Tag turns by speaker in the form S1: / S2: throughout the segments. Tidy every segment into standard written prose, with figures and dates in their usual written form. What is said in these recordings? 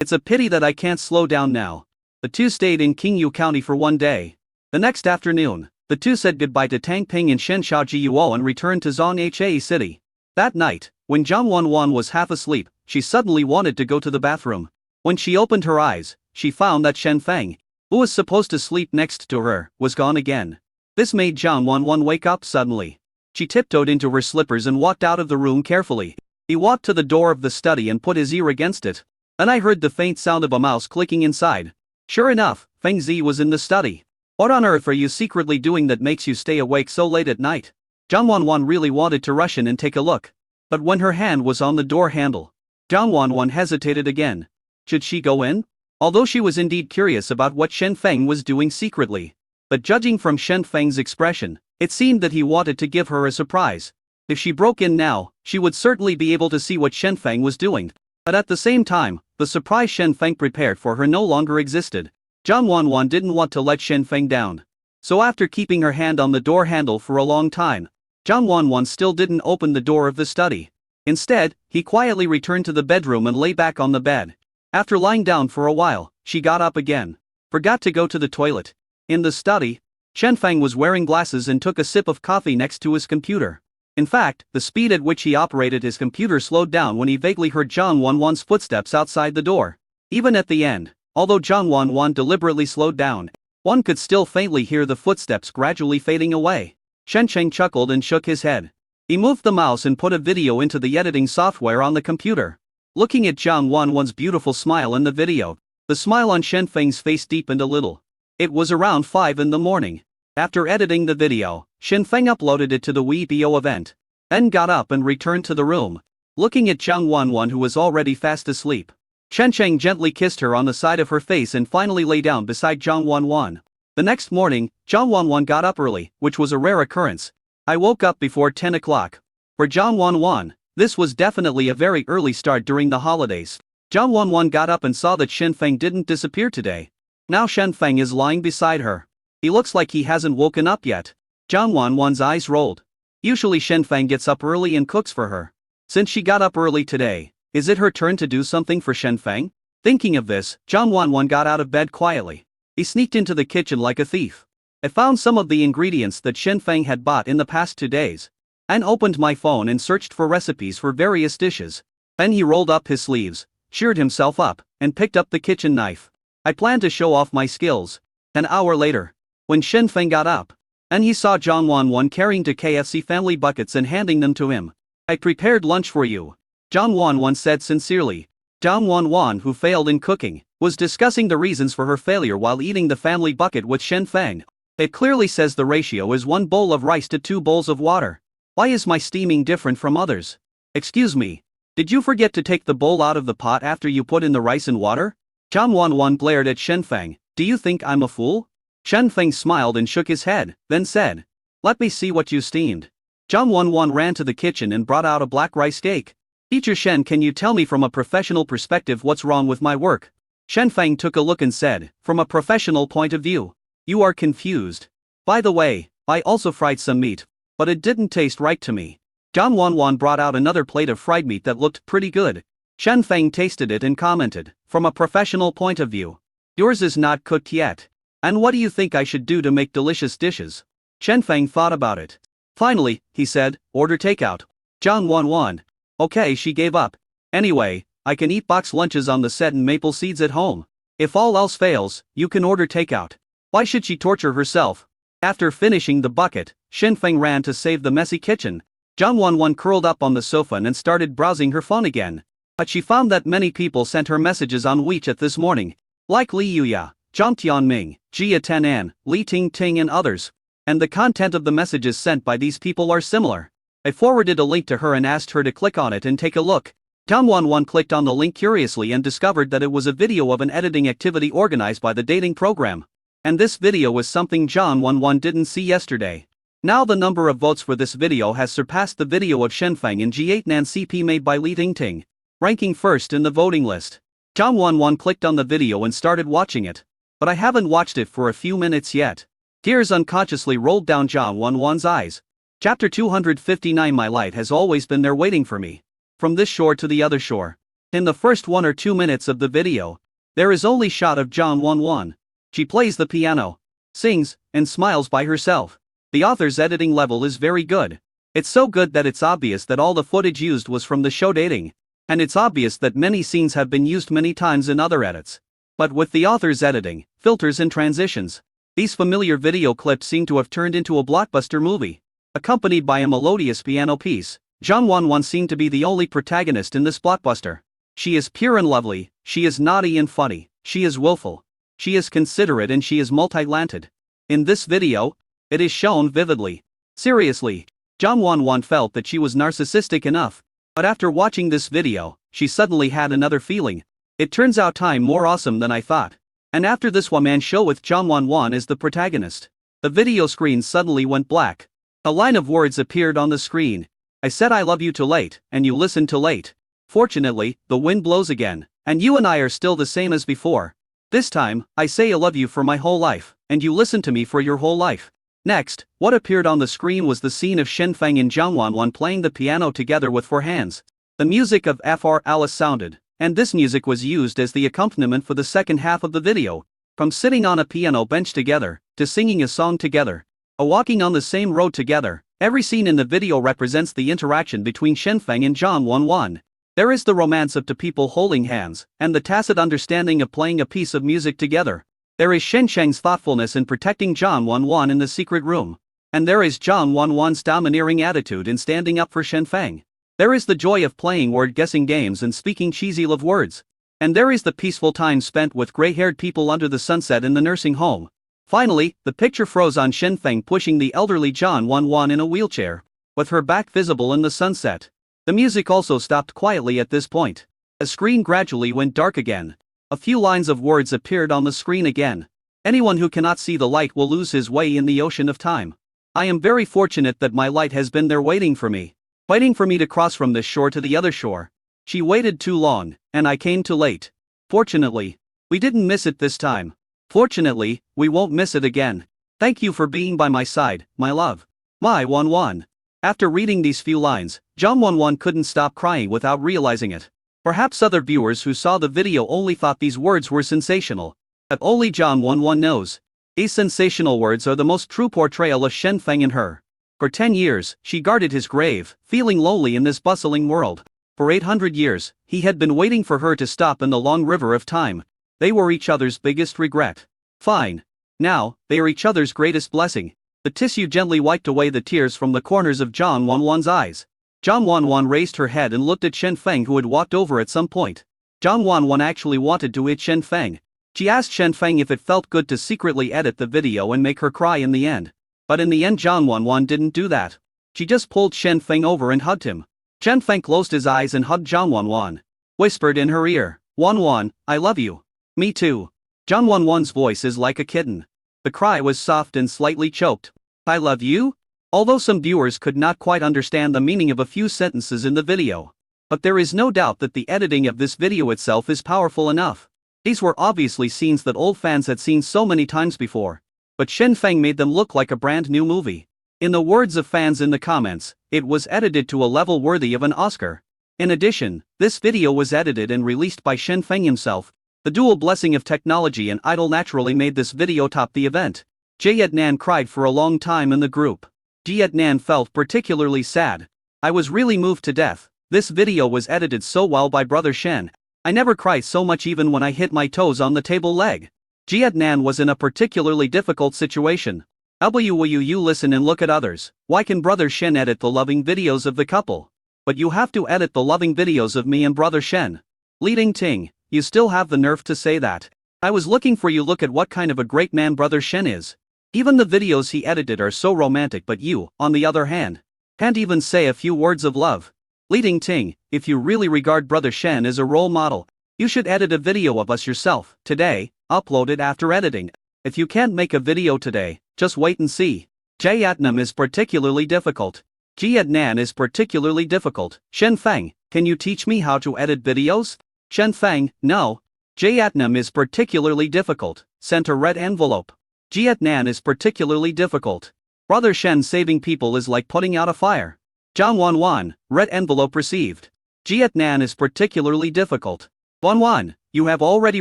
S1: It's a pity that I can't slow down now. The two stayed in Qingyu County for one day. The next afternoon, the two said goodbye to Tang Ping and Shen Xiaojiuo and returned to Zhonghe City. That night, when Zhang Wanwan was half asleep, she suddenly wanted to go to the bathroom. When she opened her eyes, she found that Shen Feng, who was supposed to sleep next to her, was gone again. This made Zhang Wanwan wake up suddenly. She tiptoed into her slippers and walked out of the room carefully. He walked to the door of the study and put his ear against it. Then I heard the faint sound of a mouse clicking inside. Sure enough, Feng Zi was in the study. What on earth are you secretly doing that makes you stay awake so late at night? Zhang Wanwan really wanted to rush in and take a look. But when her hand was on the door handle, Zhang Wanwan hesitated again. Should she go in? Although she was indeed curious about what Shen Feng was doing secretly. But judging from Shen Feng's expression, it seemed that he wanted to give her a surprise. If she broke in now, she would certainly be able to see what Shen Feng was doing. But at the same time, the surprise Shen Feng prepared for her no longer existed. Zhang Wanwan didn't want to let Shen Feng down. So after keeping her hand on the door handle for a long time, Zhang Wanwan still didn't open the door of the study. Instead, he quietly returned to the bedroom and lay back on the bed. After lying down for a while, she got up again. Forgot to go to the toilet. In the study, Shen Feng was wearing glasses and took a sip of coffee next to his computer. In fact, the speed at which he operated his computer slowed down when he vaguely heard Zhang Wanwan's footsteps outside the door. Even at the end, although Zhang Wanwan deliberately slowed down, one could still faintly hear the footsteps gradually fading away. Shen Cheng chuckled and shook his head. He moved the mouse and put a video into the editing software on the computer. Looking at Zhang Wanwan's beautiful smile in the video, the smile on Shen Feng's face deepened a little. It was around 5 in the morning. After editing the video, Shen Feng uploaded it to the Weibo event. Then got up and returned to the room. Looking at Zhang Wanwan, who was already fast asleep, Shen Cheng gently kissed her on the side of her face and finally lay down beside Zhang Wanwan. The next morning, Zhang Wanwan got up early, which was a rare occurrence. I woke up before 10 o'clock. For Zhang Wanwan, this was definitely a very early start during the holidays. Zhang Wanwan got up and saw that Shen Feng didn't disappear today. Now Shen Feng is lying beside her. He looks like he hasn't woken up yet. Zhang Wanwan's eyes rolled. Usually Shen Feng gets up early and cooks for her. Since she got up early today, is it her turn to do something for Shen Feng? Thinking of this, Zhang Wanwan got out of bed quietly. He sneaked into the kitchen like a thief. I found some of the ingredients that Shen Feng had bought in the past 2 days. And opened my phone and searched for recipes for various dishes. Then he rolled up his sleeves, cheered himself up, and picked up the kitchen knife. I planned to show off my skills. An hour later, when Shen Feng got up, and he saw Zhang Wanwan carrying 2 KFC family buckets and handing them to him. I prepared lunch for you, Zhang Wanwan said sincerely. Zhang Wanwan, who failed in cooking, was discussing the reasons for her failure while eating the family bucket with Shen Feng. It clearly says the ratio is 1 bowl of rice to 2 bowls of water. Why is my steaming different from others? Excuse me, did you forget to take the bowl out of the pot after you put in the rice and water? Zhang Wanwan glared at Shen Feng. Do you think I'm a fool? Shen Feng smiled and shook his head, then said, let me see what you steamed. Zhang Wanwan ran to the kitchen and brought out a black rice cake. Teacher Shen, can you tell me from a professional perspective what's wrong with my work? Shen Feng took a look and said, from a professional point of view, you are confused. By the way, I also fried some meat, but it didn't taste right to me. Zhang Wanwan brought out another plate of fried meat that looked pretty good. Shen Feng tasted it and commented, from a professional point of view, yours is not cooked yet. And what do you think I should do to make delicious dishes? Shen Feng thought about it. Finally, he said, order takeout. Zhang Wanwan. Okay, she gave up. Anyway, I can eat box lunches on the set and maple seeds at home. If all else fails, you can order takeout. Why should she torture herself? After finishing the bucket, Shen Feng ran to save the messy kitchen. Zhang Wanwan curled up on the sofa and started browsing her phone again. But she found that many people sent her messages on WeChat this morning, like Li Yuya, Zhang Tianming, Jia Tenan, Li Ting and others. And the content of the messages sent by these people are similar. I forwarded a link to her and asked her to click on it and take a look. Zhang Wanwan clicked on the link curiously and discovered that it was a video of an editing activity organized by the dating program. And this video was something Zhang Wanwan didn't see yesterday. Now the number of votes for this video has surpassed the video of Shen Feng and G8 Nan CP made by Li Ting, ranking first in the voting list. Zhang Wanwan clicked on the video and started watching it. But I haven't watched it for a few minutes yet. Tears unconsciously rolled down Zhang Wanwan's eyes. Chapter 259. My light has always been there waiting for me. From this shore to the other shore. In the first 1 or 2 minutes of the video, there is only shot of John Won Won. She plays the piano, sings, and smiles by herself. The author's editing level is very good. It's so good that it's obvious that all the footage used was from the show Dating. And it's obvious that many scenes have been used many times in other edits. But with the author's editing, filters and transitions, these familiar video clips seem to have turned into a blockbuster movie. Accompanied by a melodious piano piece, John Won Won seemed to be the only protagonist in this blockbuster. She is pure and lovely, she is naughty and funny, she is willful, she is considerate, and she is multi-talented. In this video, it is shown vividly. Seriously, John Won Won felt that she was narcissistic enough, but after watching this video, she suddenly had another feeling. It turns out time more awesome than I thought. And after this one-man show with John Won Won as the protagonist, the video screen suddenly went black. A line of words appeared on the screen. I said I love you too late, and you listened too late. Fortunately, the wind blows again, and you and I are still the same as before. This time, I say I love you for my whole life, and you listen to me for your whole life. Next, what appeared on the screen was the scene of Shen Feng and John Won Won playing the piano together with 4 hands. The music of Fr. Alice sounded, and this music was used as the accompaniment for the second half of the video. From sitting on a piano bench together, to singing a song together, or walking on the same road together, every scene in the video represents the interaction between Shen Feng and John Won Won. There is the romance of two people holding hands, and the tacit understanding of playing a piece of music together. There is Shen Feng's thoughtfulness in protecting John Won Won in the secret room. And there is John Won Won's domineering attitude in standing up for Shen Feng. There is the joy of playing word-guessing games and speaking cheesy love words. And there is the peaceful time spent with gray-haired people under the sunset in the nursing home. Finally, the picture froze on Shen Feng pushing the elderly John Won Won in a wheelchair, with her back visible in the sunset. The music also stopped quietly at this point. The screen gradually went dark again. A few lines of words appeared on the screen again. Anyone who cannot see the light will lose his way in the ocean of time. I am very fortunate that my light has been there waiting for me to cross from this shore to the other shore. She waited too long, and I came too late. Fortunately, we didn't miss it this time. Fortunately, we won't miss it again. Thank you for being by my side, my love. My Won Won. After reading these few lines, John Won Won couldn't stop crying without realizing it. Perhaps other viewers who saw the video only thought these words were sensational. But only John Won Won knows. These sensational words are the most true portrayal of Shen Feng and her. For 10 years, she guarded his grave, feeling lonely in this bustling world. For 800 years, he had been waiting for her to stop in the long river of time. They were each other's biggest regret. Fine. Now, they are each other's greatest blessing. The tissue gently wiped away the tears from the corners of John Won Won's eyes. John Won Won raised her head and looked at Shen Feng, who had walked over at some point. John Won Won actually wanted to hit Shen Feng. She asked Shen Feng if it felt good to secretly edit the video and make her cry in the end. But in the end, John Won Won didn't do that. She just pulled Shen Feng over and hugged him. Shen Feng closed his eyes and hugged John Won Won. Whispered in her ear, "Won Won, I love you." "Me too." John Won Won's voice is like a kitten. The cry was soft and slightly choked. "I love you?" Although some viewers could not quite understand the meaning of a few sentences in the video. But there is no doubt that the editing of this video itself is powerful enough. These were obviously scenes that old fans had seen so many times before. But Shen Feng made them look like a brand new movie. In the words of fans in the comments, it was edited to a level worthy of an Oscar. In addition, this video was edited and released by Shen Feng himself. The dual blessing of technology and idol naturally made this video top the event. Jay Nan cried for a long time in the group. Jay Nan felt particularly sad. "I was really moved to death. This video was edited so well by Brother Shen. I never cried so much even when I hit my toes on the table leg." Jay Nan was in a particularly difficult situation. You listen and look at others. Why can Brother Shen edit the loving videos of the couple? But you have to edit the loving videos of me and Brother Shen. Leading Ting, you still have the nerve to say that. I was looking for you. Look at what kind of a great man Brother Shen is. Even the videos he edited are so romantic, but you, on the other hand, can't even say a few words of love. Leading Ting, if you really regard Brother Shen as a role model, you should edit a video of us yourself, today, upload it after editing. If you can't make a video today, just wait and see. Jayatnam is particularly difficult. Jayatnan is particularly difficult. Shen Feng, can you teach me how to edit videos? Shen Feng, no. Jayatnam is particularly difficult. Sent a red envelope. Jayatnan is particularly difficult. Brother Shen saving people is like putting out a fire. John Won Won, red envelope received. Jietnan is particularly difficult. 1-1. You have already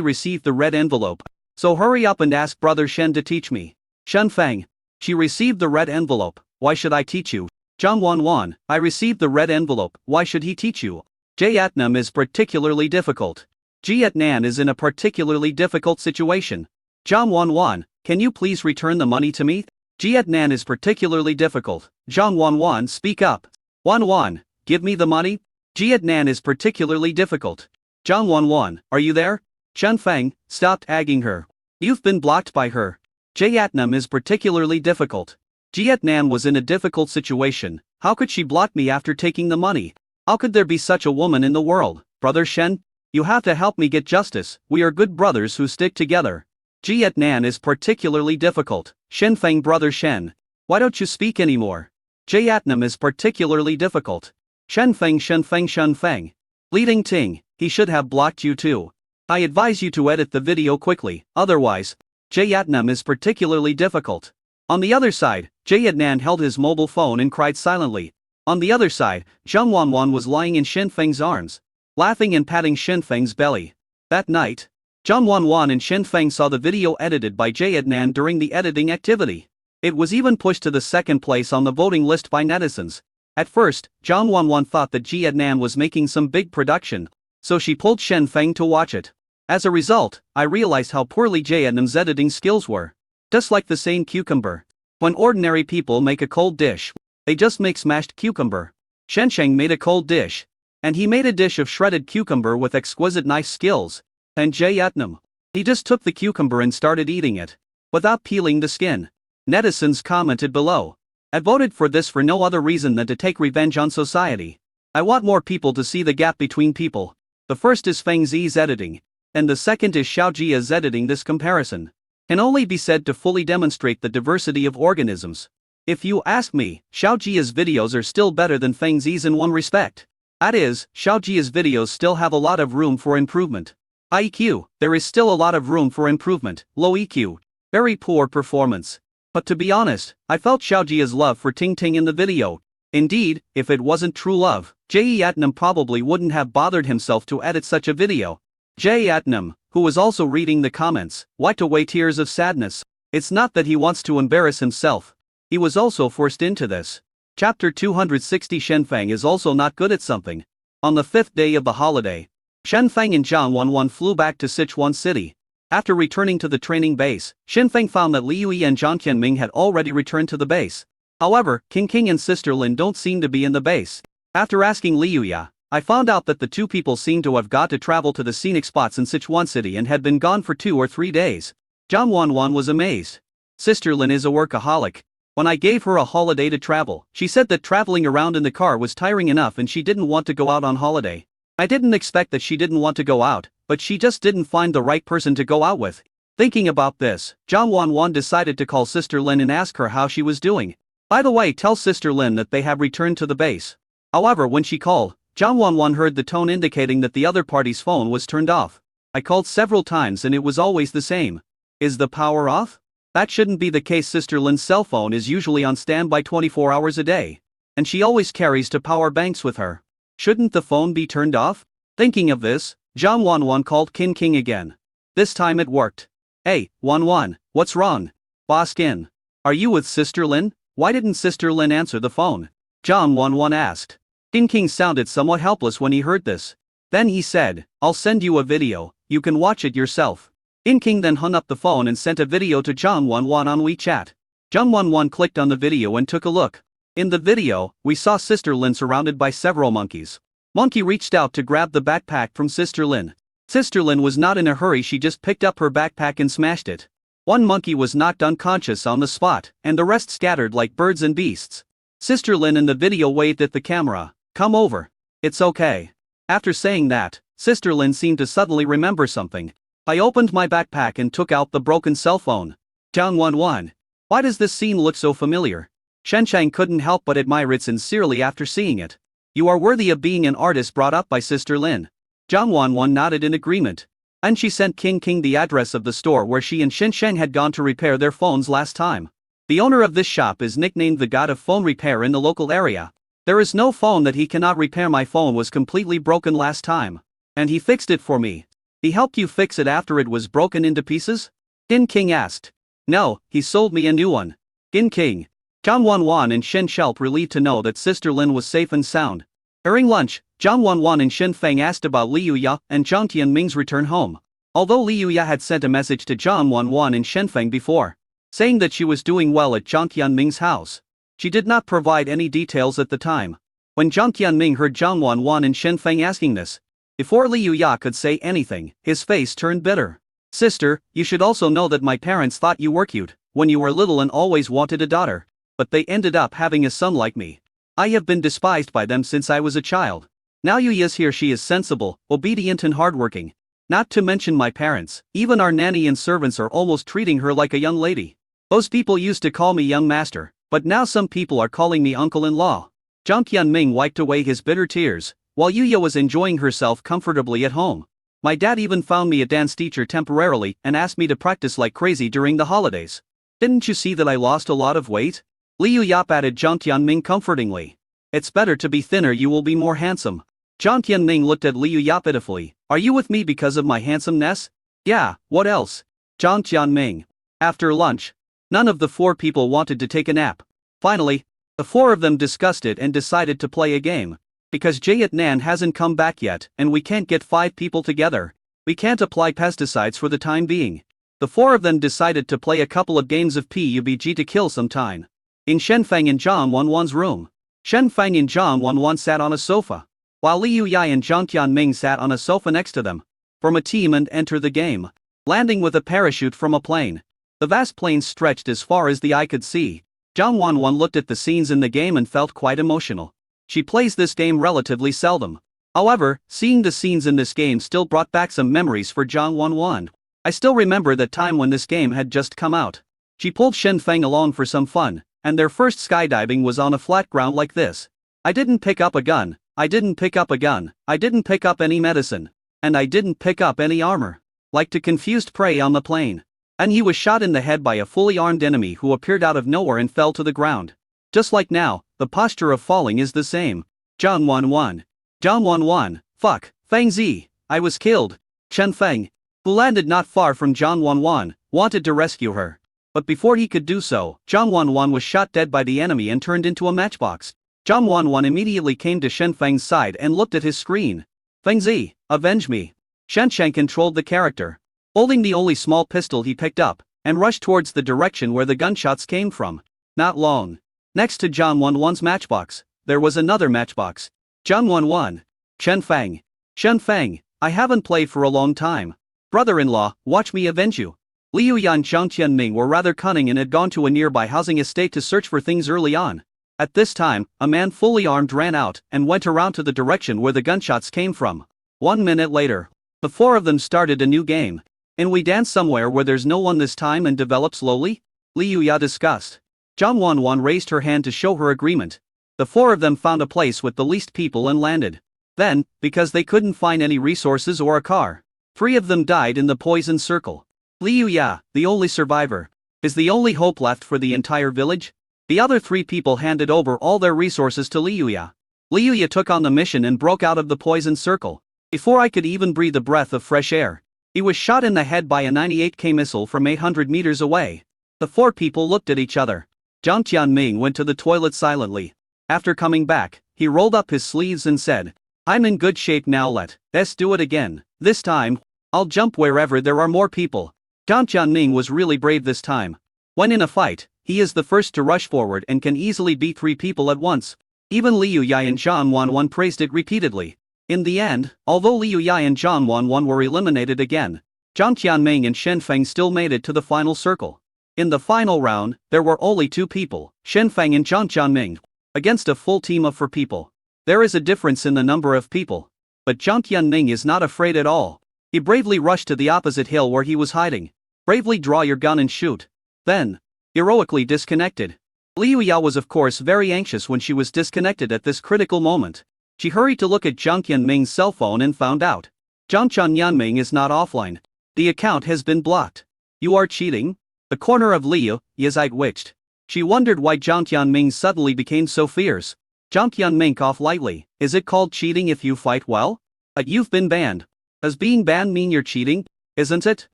S1: received the red envelope. So hurry up and ask Brother Shen to teach me. Shenfeng. She received the red envelope, why should I teach you? Zhang 1-1. I received the red envelope, why should he teach you? Jietnan is particularly difficult. Jietnan is in a particularly difficult situation. Zhang 1-1. Can you please return the money to me? Jietnan is particularly difficult. Zhang 1-1. Speak up. 1-1. Give me the money? Jietnan is particularly difficult. Zhang 1-1. Are you there? Shenfeng, stop tagging her. You've been blocked by her. Jietnan is particularly difficult. Jietnan was in a difficult situation. How could she block me after taking the money? How could there be such a woman in the world? Brother Shen, you have to help me get justice. We are good brothers who stick together. Jietnan is particularly difficult. Shenfeng, Brother Shen, why don't you speak anymore? Jietnan is particularly difficult. Shenfeng. Bleeding Ting, he should have blocked you too. I advise you to edit the video quickly, otherwise, Jietnan is particularly difficult. On the other side, Jietnan held his mobile phone and cried silently. On the other side, Zhang 1-1 was lying in Shenfeng's arms, laughing and patting Shenfeng's belly. That night, Zhang 1-1 and Shenfeng saw the video edited by Jietnan during the editing activity. It was even pushed to the second place on the voting list by netizens. At first, Zhang 1-1 thought that Jietnan was making some big production, so she pulled Shenfeng to watch it. As a result, I realized how poorly Jietnan's editing skills were. Just like the saying cucumber. When ordinary people make a cold dish, they just make smashed cucumber. Shensheng made a cold dish. And he made a dish of shredded cucumber with exquisite knife skills. And Jietnan, he just took the cucumber and started eating it, without peeling the skin. Netizens commented below. I voted for this for no other reason than to take revenge on society. I want more people to see the gap between people. The first is Feng Zi's editing, and the second is Xiao Jia's editing. This comparison can only be said to fully demonstrate the diversity of organisms. If you ask me, Xiao Jia's videos are still better than Feng Zi's in one respect. That is, Xiao Jia's videos still have a lot of room for improvement. High EQ, there is still a lot of room for improvement. Low EQ, very poor performance. But to be honest, I felt Xiao Jia's love for Ting Ting in the video. Indeed, if it wasn't true love, Jietnan probably wouldn't have bothered himself to edit such a video. Jietnan, who was also reading the comments, wiped away tears of sadness. It's not that he wants to embarrass himself. He was also forced into this. Chapter 260. Shenfeng is also not good at something. On the 5th day of the holiday, Shenfeng and Zhang 1-1 flew back to Sichuan City. After returning to the training base, Shenfeng found that Liu Yi and Zhang Qianming had already returned to the base. However, King and Sister Lin don't seem to be in the base. After asking Liu Yi, I found out that the two people seem to have got to travel to the scenic spots in Sichuan City and had been gone for 2 or 3 days. Zhang 1-1 was amazed. Sister Lin is a workaholic. When I gave her a holiday to travel, she said that traveling around in the car was tiring enough and she didn't want to go out on holiday. I didn't expect that she didn't want to go out, but she just didn't find the right person to go out with. Thinking about this, Zhang 1-1 decided to call Sister Lin and ask her how she was doing. By the way, tell Sister Lin that they have returned to the base. However, when she called, Zhang 1-1 heard the tone indicating that the other party's phone was turned off. I called several times and it was always the same. Is the power off? That shouldn't be the case. Sister Lin's cell phone is usually on standby 24 hours a day. And she always carries 2 power banks with her. Shouldn't the phone be turned off? Thinking of this, Zhang 1-1 called King again. This time it worked. Hey, 1-1, what's wrong? Boss Qin. Are you with Sister Lin? Why didn't Sister Lin answer the phone? Zhang 1-1 asked. King sounded somewhat helpless when he heard this. Then he said, I'll send you a video, you can watch it yourself. King then hung up the phone and sent a video to Zhang 1-1 on WeChat. Zhang 1-1 clicked on the video and took a look. In the video, we saw Sister Lin surrounded by several monkeys. Monkey reached out to grab the backpack from Sister Lin. Sister Lin was not in a hurry, she just picked up her backpack and smashed it. One monkey was knocked unconscious on the spot, and the rest scattered like birds and beasts. Sister Lin in the video waved at the camera. Come over. It's okay. After saying that, Sister Lin seemed to suddenly remember something. I opened my backpack and took out the broken cell phone. Zhang 1-1. Why does this scene look so familiar? Shensheng couldn't help but admire it sincerely after seeing it. You are worthy of being an artist brought up by Sister Lin. Zhang 1-1 nodded in agreement. And she sent King the address of the store where she and Shensheng had gone to repair their phones last time. The owner of this shop is nicknamed the God of Phone Repair in the local area. There is no phone that he cannot repair. My phone was completely broken last time. And he fixed it for me. He helped you fix it after it was broken into pieces? Qin King asked. No, he sold me a new one. Qin King. Zhang Wanwan and Shen Shelp relieved to know that Sister Lin was safe and sound. During lunch, Zhang Wanwan and Shen Feng asked about Li Yuya and Zhang Tianming's return home. Although Li Yuya had sent a message to Zhang Wanwan and Shen Feng before, saying that she was doing well at Zhang Tianming's house, she did not provide any details at the time. When Zhang Tianming heard Zhang Wanwan and Shen Feng asking this, before Li Yuya could say anything, his face turned bitter. Sister, you should also know that my parents thought you were cute when you were little and always wanted a daughter, but they ended up having a son like me. I have been despised by them since I was a child. Now Yuya's here. She is sensible, obedient and hardworking. Not to mention my parents, even our nanny and servants are almost treating her like a young lady. Those people used to call me young master, but now some people are calling me uncle-in-law. Zhang Tianming wiped away his bitter tears, while Yuya was enjoying herself comfortably at home. My dad even found me a dance teacher temporarily and asked me to practice like crazy during the holidays. Didn't you see that I lost a lot of weight? Li Yuya added Zhang Tianming comfortingly. It's better to be thinner, you will be more handsome. Zhang Tianming looked at Li Yuya pitifully. Are you with me because of my handsomeness? Yeah, what else? Zhang Tianming. After lunch, none of the four people wanted to take a nap. Finally, the four of them discussed it and decided to play a game. Because Jayat Nan hasn't come back yet and we can't get 5 people together, we can't apply pesticides for the time being. The four of them decided to play a couple of games of PUBG to kill some time. In Shen Feng and Zhang Wanwan's room, Shen Feng and Zhang Wanwan sat on a sofa, while Li Yuya and Zhang Tianming sat on a sofa next to them. Form a team and enter the game. Landing with a parachute from a plane. The vast plains stretched as far as the eye could see. Zhang Wanwan looked at the scenes in the game and felt quite emotional. She plays this game relatively seldom. However, seeing the scenes in this game still brought back some memories for Zhang Wanwan. I still remember that time when this game had just come out. She pulled Shen Feng along for some fun, and their first skydiving was on a flat ground like this. I didn't pick up a gun, I didn't pick up a gun, I didn't pick up any medicine, and I didn't pick up any armor. Like to confused prey on the plane. And he was shot in the head by a fully armed enemy who appeared out of nowhere and fell to the ground. Just like now, the posture of falling is the same. Zhang Wanwan. Zhang Wanwan, fuck, Feng Zi, I was killed. Shen Feng, who landed not far from Zhang Wanwan, wanted to rescue her. But before he could do so, Zhang Wanwan was shot dead by the enemy and turned into a matchbox. Zhang Wanwan immediately came to Shen Feng's side and looked at his screen. Feng Zi, avenge me. Shen Sheng controlled the character, holding the only small pistol he picked up, and rushed towards the direction where the gunshots came from. Not long. Next to Zhang Wanwan's matchbox, there was another matchbox. Zhang Wanwan. Shen Feng. Shen Feng, I haven't played for a long time. Brother-in-law, watch me avenge you. Li Yuya and Zhang Tianming were rather cunning and had gone to a nearby housing estate to search for things early on. At this time, a man fully armed ran out and went around to the direction where the gunshots came from. 1 minute later, the four of them started a new game. And we dance somewhere where there's no one this time and develop slowly? Li Yuya discussed. Zhang Wanwan raised her hand to show her agreement. The four of them found a place with the least people and landed. Then, because they couldn't find any resources or a car, 3 of them died in the poison circle. Li Yuya, the only survivor, is the only hope left for the entire village. The other 3 people handed over all their resources to Li Yuya. Li Yuya took on the mission and broke out of the poison circle. Before I could even breathe a breath of fresh air, he was shot in the head by a 98K missile from 800 meters away. The 4 people looked at each other. Zhang Tianming went to the toilet silently. After coming back, he rolled up his sleeves and said, I'm in good shape now, let's do it again. This time, I'll jump wherever there are more people. Zhang Tianming was really brave this time. When in a fight, he is the first to rush forward and can easily beat 3 people at once. Even Li Yuya and Zhang Wanwan praised it repeatedly. In the end, although Li Yuya and Zhang Wanwan were eliminated again, Zhang Tianming and Shen Feng still made it to the final circle. In the final round, there were only 2 people, Shen Feng and Zhang Tianming, against a full team of 4 people. There is a difference in the number of people. But Zhang Tianming is not afraid at all. He bravely rushed to the opposite hill where he was hiding. Bravely draw your gun and shoot. Then, heroically disconnected. Li Yuya was of course very anxious when she was disconnected at this critical moment. She hurried to look at Zhang Tianming's cell phone and found out. Zhang Tianming is not offline. The account has been blocked. You are cheating? The corner of Li Yuya's eye twitched. She wondered why Zhang Tianming suddenly became so fierce. Zhang Tianming off lightly. Is it called cheating if you fight well? You've been banned. Does being banned mean you're cheating? Isn't it?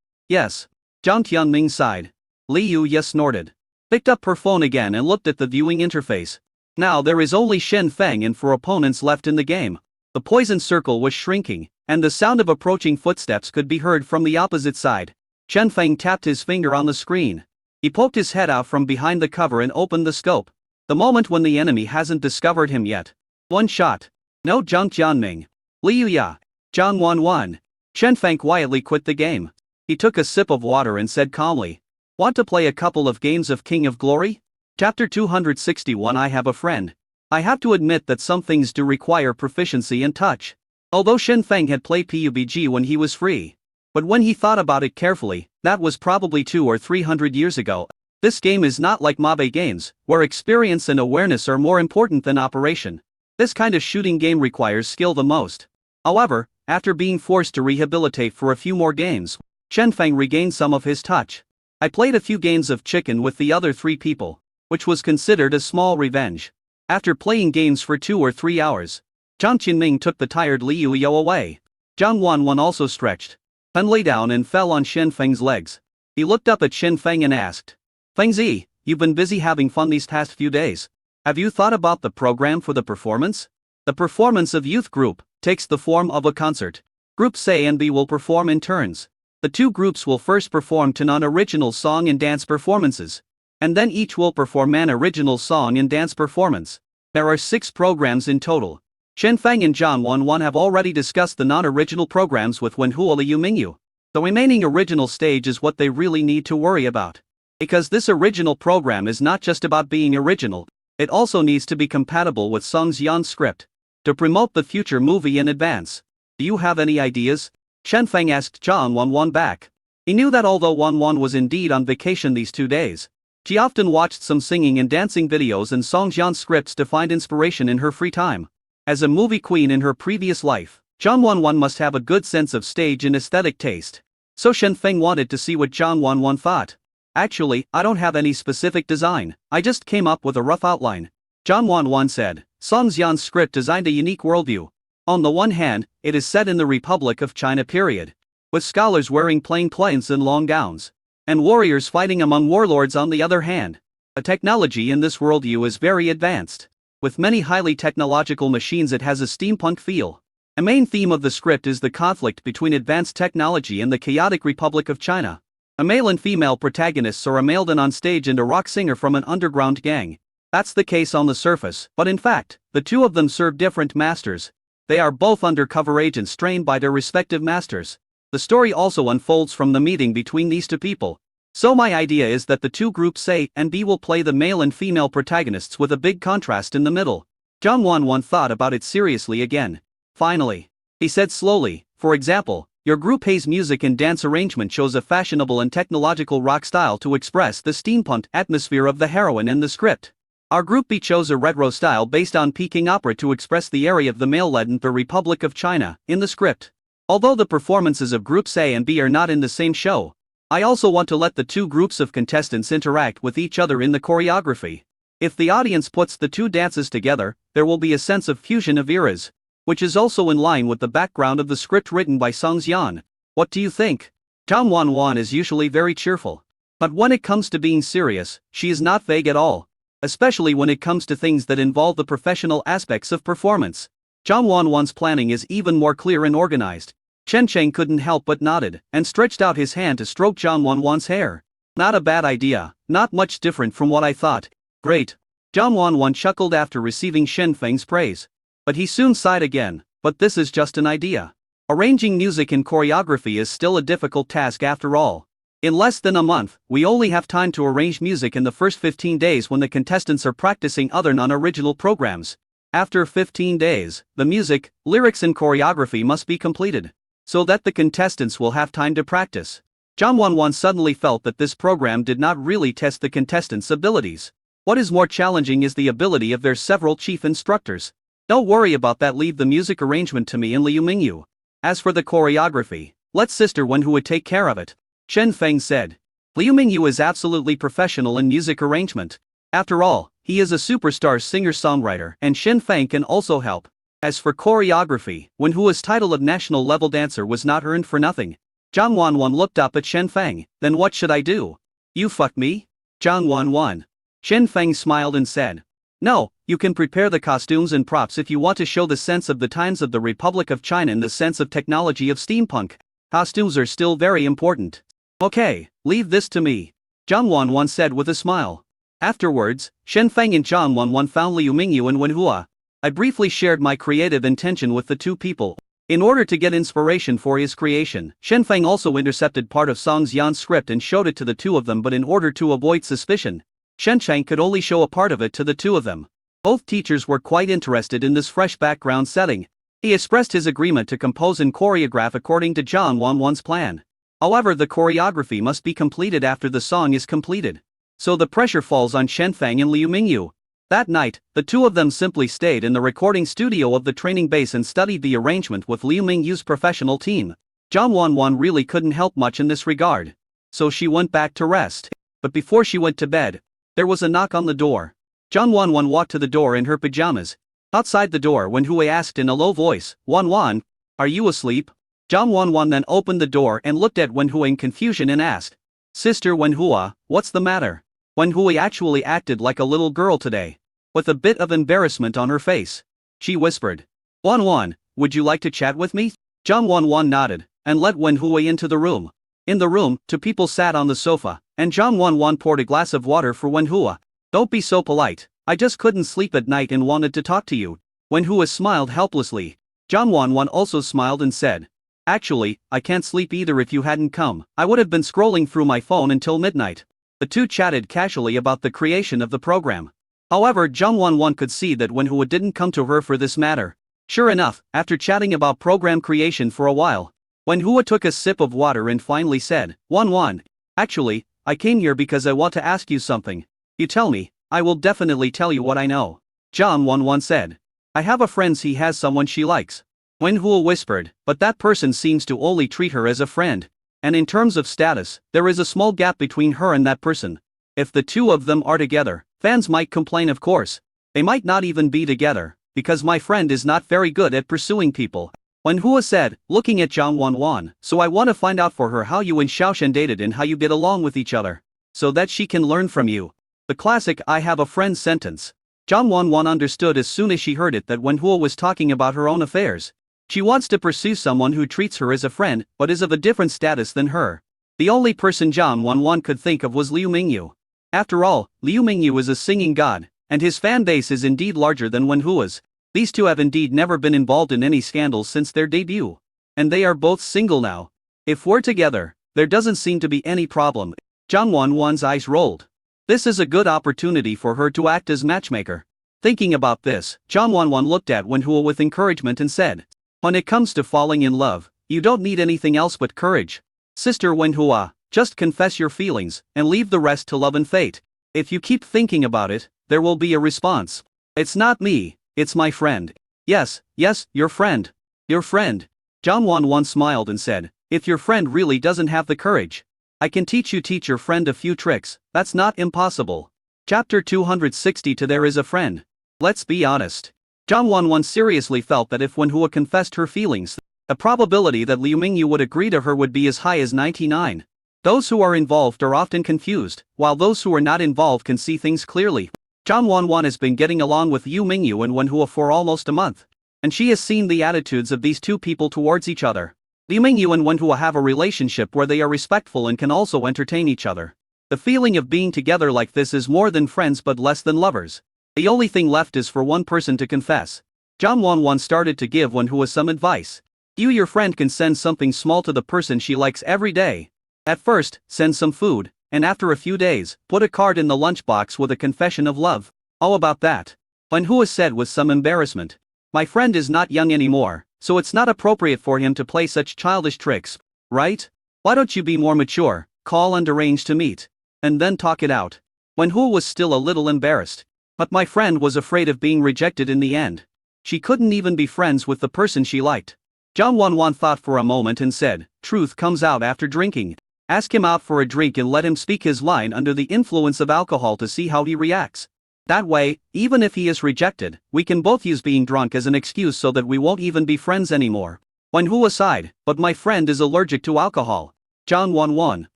S1: Yes. Zhang Tianming sighed. Li Yu snorted. Picked up her phone again and looked at the viewing interface. Now there is only Shen Feng and 4 opponents left in the game. The poison circle was shrinking, and the sound of approaching footsteps could be heard from the opposite side. Shen Feng tapped his finger on the screen. He poked his head out from behind the cover and opened the scope. The moment when the enemy hasn't discovered him yet. One shot. No. Zhang Tianming. Liu Ya. Zhang Wanwan. Shen Feng quietly quit the game. He took a sip of water and said calmly, "Want to play a couple of games of King of Glory?" Chapter 261. I have a friend. I have to admit that some things do require proficiency and touch. Although Shen Feng had played PUBG when he was free. But when he thought about it carefully, that was probably 200 or 300 years ago. This game is not like MOBA games, where experience and awareness are more important than operation. This kind of shooting game requires skill the most. However, after being forced to rehabilitate for a few more games, Shen Feng regained some of his touch. I played a few games of chicken with the other 3 people, which was considered a small revenge. After playing games for 2 or 3 hours, Zhang Tianming took the tired Liu Yo away. Zhang Wanwan also stretched, then lay down and fell on Shen Feng's legs. He looked up at Shen Feng and asked, "Fengzi, you've been busy having fun these past few days. Have you thought about the program for the performance?" The performance of youth group takes the form of a concert. Groups A and B will perform in turns. The 2 groups will first perform 2 non-original song and dance performances, and then each will perform an original song and dance performance. There are 6 programs in total. Shen Feng and Zhang Wanwan have already discussed the non-original programs with Wenhua Liu Mingyu. The remaining original stage is what they really need to worry about. Because this original program is not just about being original, it also needs to be compatible with Song Jian's script. To promote the future movie in advance. Do you have any ideas? Shen Feng asked Zhang Wanwan back. He knew that although Wanwan was indeed on vacation these 2 days, she often watched some singing and dancing videos and Song Jian scripts to find inspiration in her free time. As a movie queen in her previous life, Zhang Wanwan must have a good sense of stage and aesthetic taste. So Shen Feng wanted to see what Zhang Wanwan thought. Actually, I don't have any specific design, I just came up with a rough outline. Zhang Wanwan said. Song Jian's script designed a unique worldview. On the one hand, it is set in the Republic of China period, with scholars wearing plain clothes and long gowns, and warriors fighting among warlords on the other hand. The technology in this worldview is very advanced. With many highly technological machines, it has a steampunk feel. A main theme of the script is the conflict between advanced technology and the chaotic Republic of China. A male and female protagonists are a mailman on stage and a rock singer from an underground gang. That's the case on the surface, but in fact, the 2 of them serve different masters. They are both undercover agents trained by their respective masters. The story also unfolds from the meeting between these 2 people. So my idea is that the 2 groups A and B will play the male and female protagonists with a big contrast in the middle. Zhang Wanwan thought about it seriously again. Finally, he said slowly, for example, your group A's music and dance arrangement shows a fashionable and technological rock style to express the steampunk atmosphere of the heroine in the script. Our group B chose a retro style based on Peking opera to express the area of the male-led in the Republic of China in the script. Although the performances of groups A and B are not in the same show, I also want to let the 2 groups of contestants interact with each other in the choreography. If the audience puts the 2 dances together, there will be a sense of fusion of eras, which is also in line with the background of the script written by Song Jian. What do you think? Zhang Wanwan is usually very cheerful, but when it comes to being serious, she is not vague at all. Especially when it comes to things that involve the professional aspects of performance. Zhang Wanwan's planning is even more clear and organized. Chen Cheng couldn't help but nodded, and stretched out his hand to stroke Zhang Wanwan's hair. Not a bad idea, not much different from what I thought. Great. Zhang Wanwan chuckled after receiving Shen Feng's praise. But he soon sighed again, but this is just an idea. Arranging music and choreography is still a difficult task after all. In less than a month, we only have time to arrange music in the first 15 days when the contestants are practicing other non-original programs. After 15 days, the music, lyrics and choreography must be completed, so that the contestants will have time to practice. Zhang Wanwan suddenly felt that this program did not really test the contestants' abilities. What is more challenging is the ability of their several chief instructors. Don't worry about that, leave the music arrangement to me and Liu Mingyu. As for the choreography, let Sister Wenhua take care of it. Shen Feng said. Liu Mingyu is absolutely professional in music arrangement. After all, He is a superstar singer-songwriter, and Shen Feng can also help. As for choreography, Wen Hua's title of national-level dancer was not earned for nothing. Zhang Wanwan looked up at Shen Feng. Then what should I do? You fuck me? Zhang Wanwan. Shen Feng smiled and said. No, you can prepare the costumes and props if you want to show the sense of the times of the Republic of China and the sense of technology of steampunk. Costumes are still very important. Okay, leave this to me. Zhang Wanwan said with a smile. Afterwards, Shen Feng and Zhang Wanwan found Liu Mingyu and Wen Hua. I briefly shared my creative intention with the two people. In order to get inspiration for his creation, Shen Feng also intercepted part of Song Xian's script and showed it to the two of them, but in order to avoid suspicion, Shen Chang could only show a part of it to the two of them. Both teachers were quite interested in this fresh background setting. He expressed his agreement to compose and choreograph according to Zhang Wanwan's plan. However, the choreography must be completed after the song is completed. So the pressure falls on Shen Feng and Liu Mingyu. That night, the two of them simply stayed in the recording studio of the training base and studied the arrangement with Liu Mingyu's professional team. Zhang Wanwan really couldn't help much in this regard. So she went back to rest. But before she went to bed, there was a knock on the door. Zhang Wanwan walked to the door in her pajamas. Outside the door, Wen Hua asked in a low voice, Wanwan, are you asleep? Zhang Wanwan then opened the door and looked at Wen Hua in confusion and asked, Sister Wen Hua, what's the matter? Wen Hua actually acted like a little girl today. With a bit of embarrassment on her face, she whispered, Wanwan, would you like to chat with me? Zhang Wanwan nodded, and led Wen Hua into the room. In the room, two people sat on the sofa, and Zhang Wanwan poured a glass of water for Wen Hua. Don't be so polite, I just couldn't sleep at night and wanted to talk to you. Wen Hua smiled helplessly. Zhang Wanwan also smiled and said, Actually, I can't sleep either. If you hadn't come, I would have been scrolling through my phone until midnight. The two chatted casually about the creation of the program. However, Zhang Wanwan could see that Wen Hua didn't come to her for this matter. Sure enough, after chatting about program creation for a while, Wen Hua took a sip of water and finally said, Wanwan, actually, I came here because I want to ask you something. You tell me, I will definitely tell you what I know. Zhang Wanwan said. I have a friend, he has someone she likes. Wen Hua whispered, but that person seems to only treat her as a friend. And in terms of status, there is a small gap between her and that person. If the two of them are together, fans might complain, of course. They might not even be together, because my friend is not very good at pursuing people. Wen Hua said, looking at Zhang Wanwan, so I want to find out for her how you and Xiaoshen dated and how you get along with each other. So that she can learn from you. The classic I have a friend sentence. Zhang Wanwan understood as soon as she heard it that Wen Hua was talking about her own affairs. She wants to pursue someone who treats her as a friend, but is of a different status than her. The only person Zhang Wanwan could think of was Liu Mingyu. After all, Liu Mingyu is a singing god, and his fan base is indeed larger than Wen Hua's. These two have indeed never been involved in any scandals since their debut. And they are both single now. If we're together, there doesn't seem to be any problem. Zhang Wanwan's eyes rolled. This is a good opportunity for her to act as matchmaker. Thinking about this, Zhang Wanwan looked at Wen Hua with encouragement and said, when it comes to falling in love, you don't need anything else but courage. Sister Wen Hua, just confess your feelings, and leave the rest to love and fate. If you keep thinking about it, there will be a response. It's not me, it's my friend. Yes, your friend. Your friend. Zhang Wanwan smiled and said, if your friend really doesn't have the courage, I can teach your friend a few tricks. That's not impossible. Chapter 260 to There Is a Friend. Let's be honest. Zhang Wanwan seriously felt that if Wen Hua confessed her feelings, the probability that Liu Mingyu would agree to her would be as high as 99. Those who are involved are often confused, while those who are not involved can see things clearly. Zhang Wanwan has been getting along with Liu Mingyu and Wen Hua for almost a month, and she has seen the attitudes of these two people towards each other. Liu Mingyu and Wen Hua have a relationship where they are respectful and can also entertain each other. The feeling of being together like this is more than friends but less than lovers. The only thing left is for one person to confess. Zhang Wanwan started to give Wen Hua some advice. You, your friend, can send something small to the person she likes every day. At first, send some food, and after a few days, put a card in the lunchbox with a confession of love. How about that? Wen Hua said with some embarrassment. My friend is not young anymore, so it's not appropriate for him to play such childish tricks, right? Why don't you be more mature, call and arrange to meet, and then talk it out. Wen Hua was still a little embarrassed. But my friend was afraid of being rejected in the end. She couldn't even be friends with the person she liked. Zhang Wanwan thought for a moment and said, truth comes out after drinking. Ask him out for a drink and let him speak his line under the influence of alcohol to see how he reacts. That way, even if he is rejected, we can both use being drunk as an excuse so that we won't even be friends anymore. Wen Hua sighed, but my friend is allergic to alcohol. Zhang Wanwan.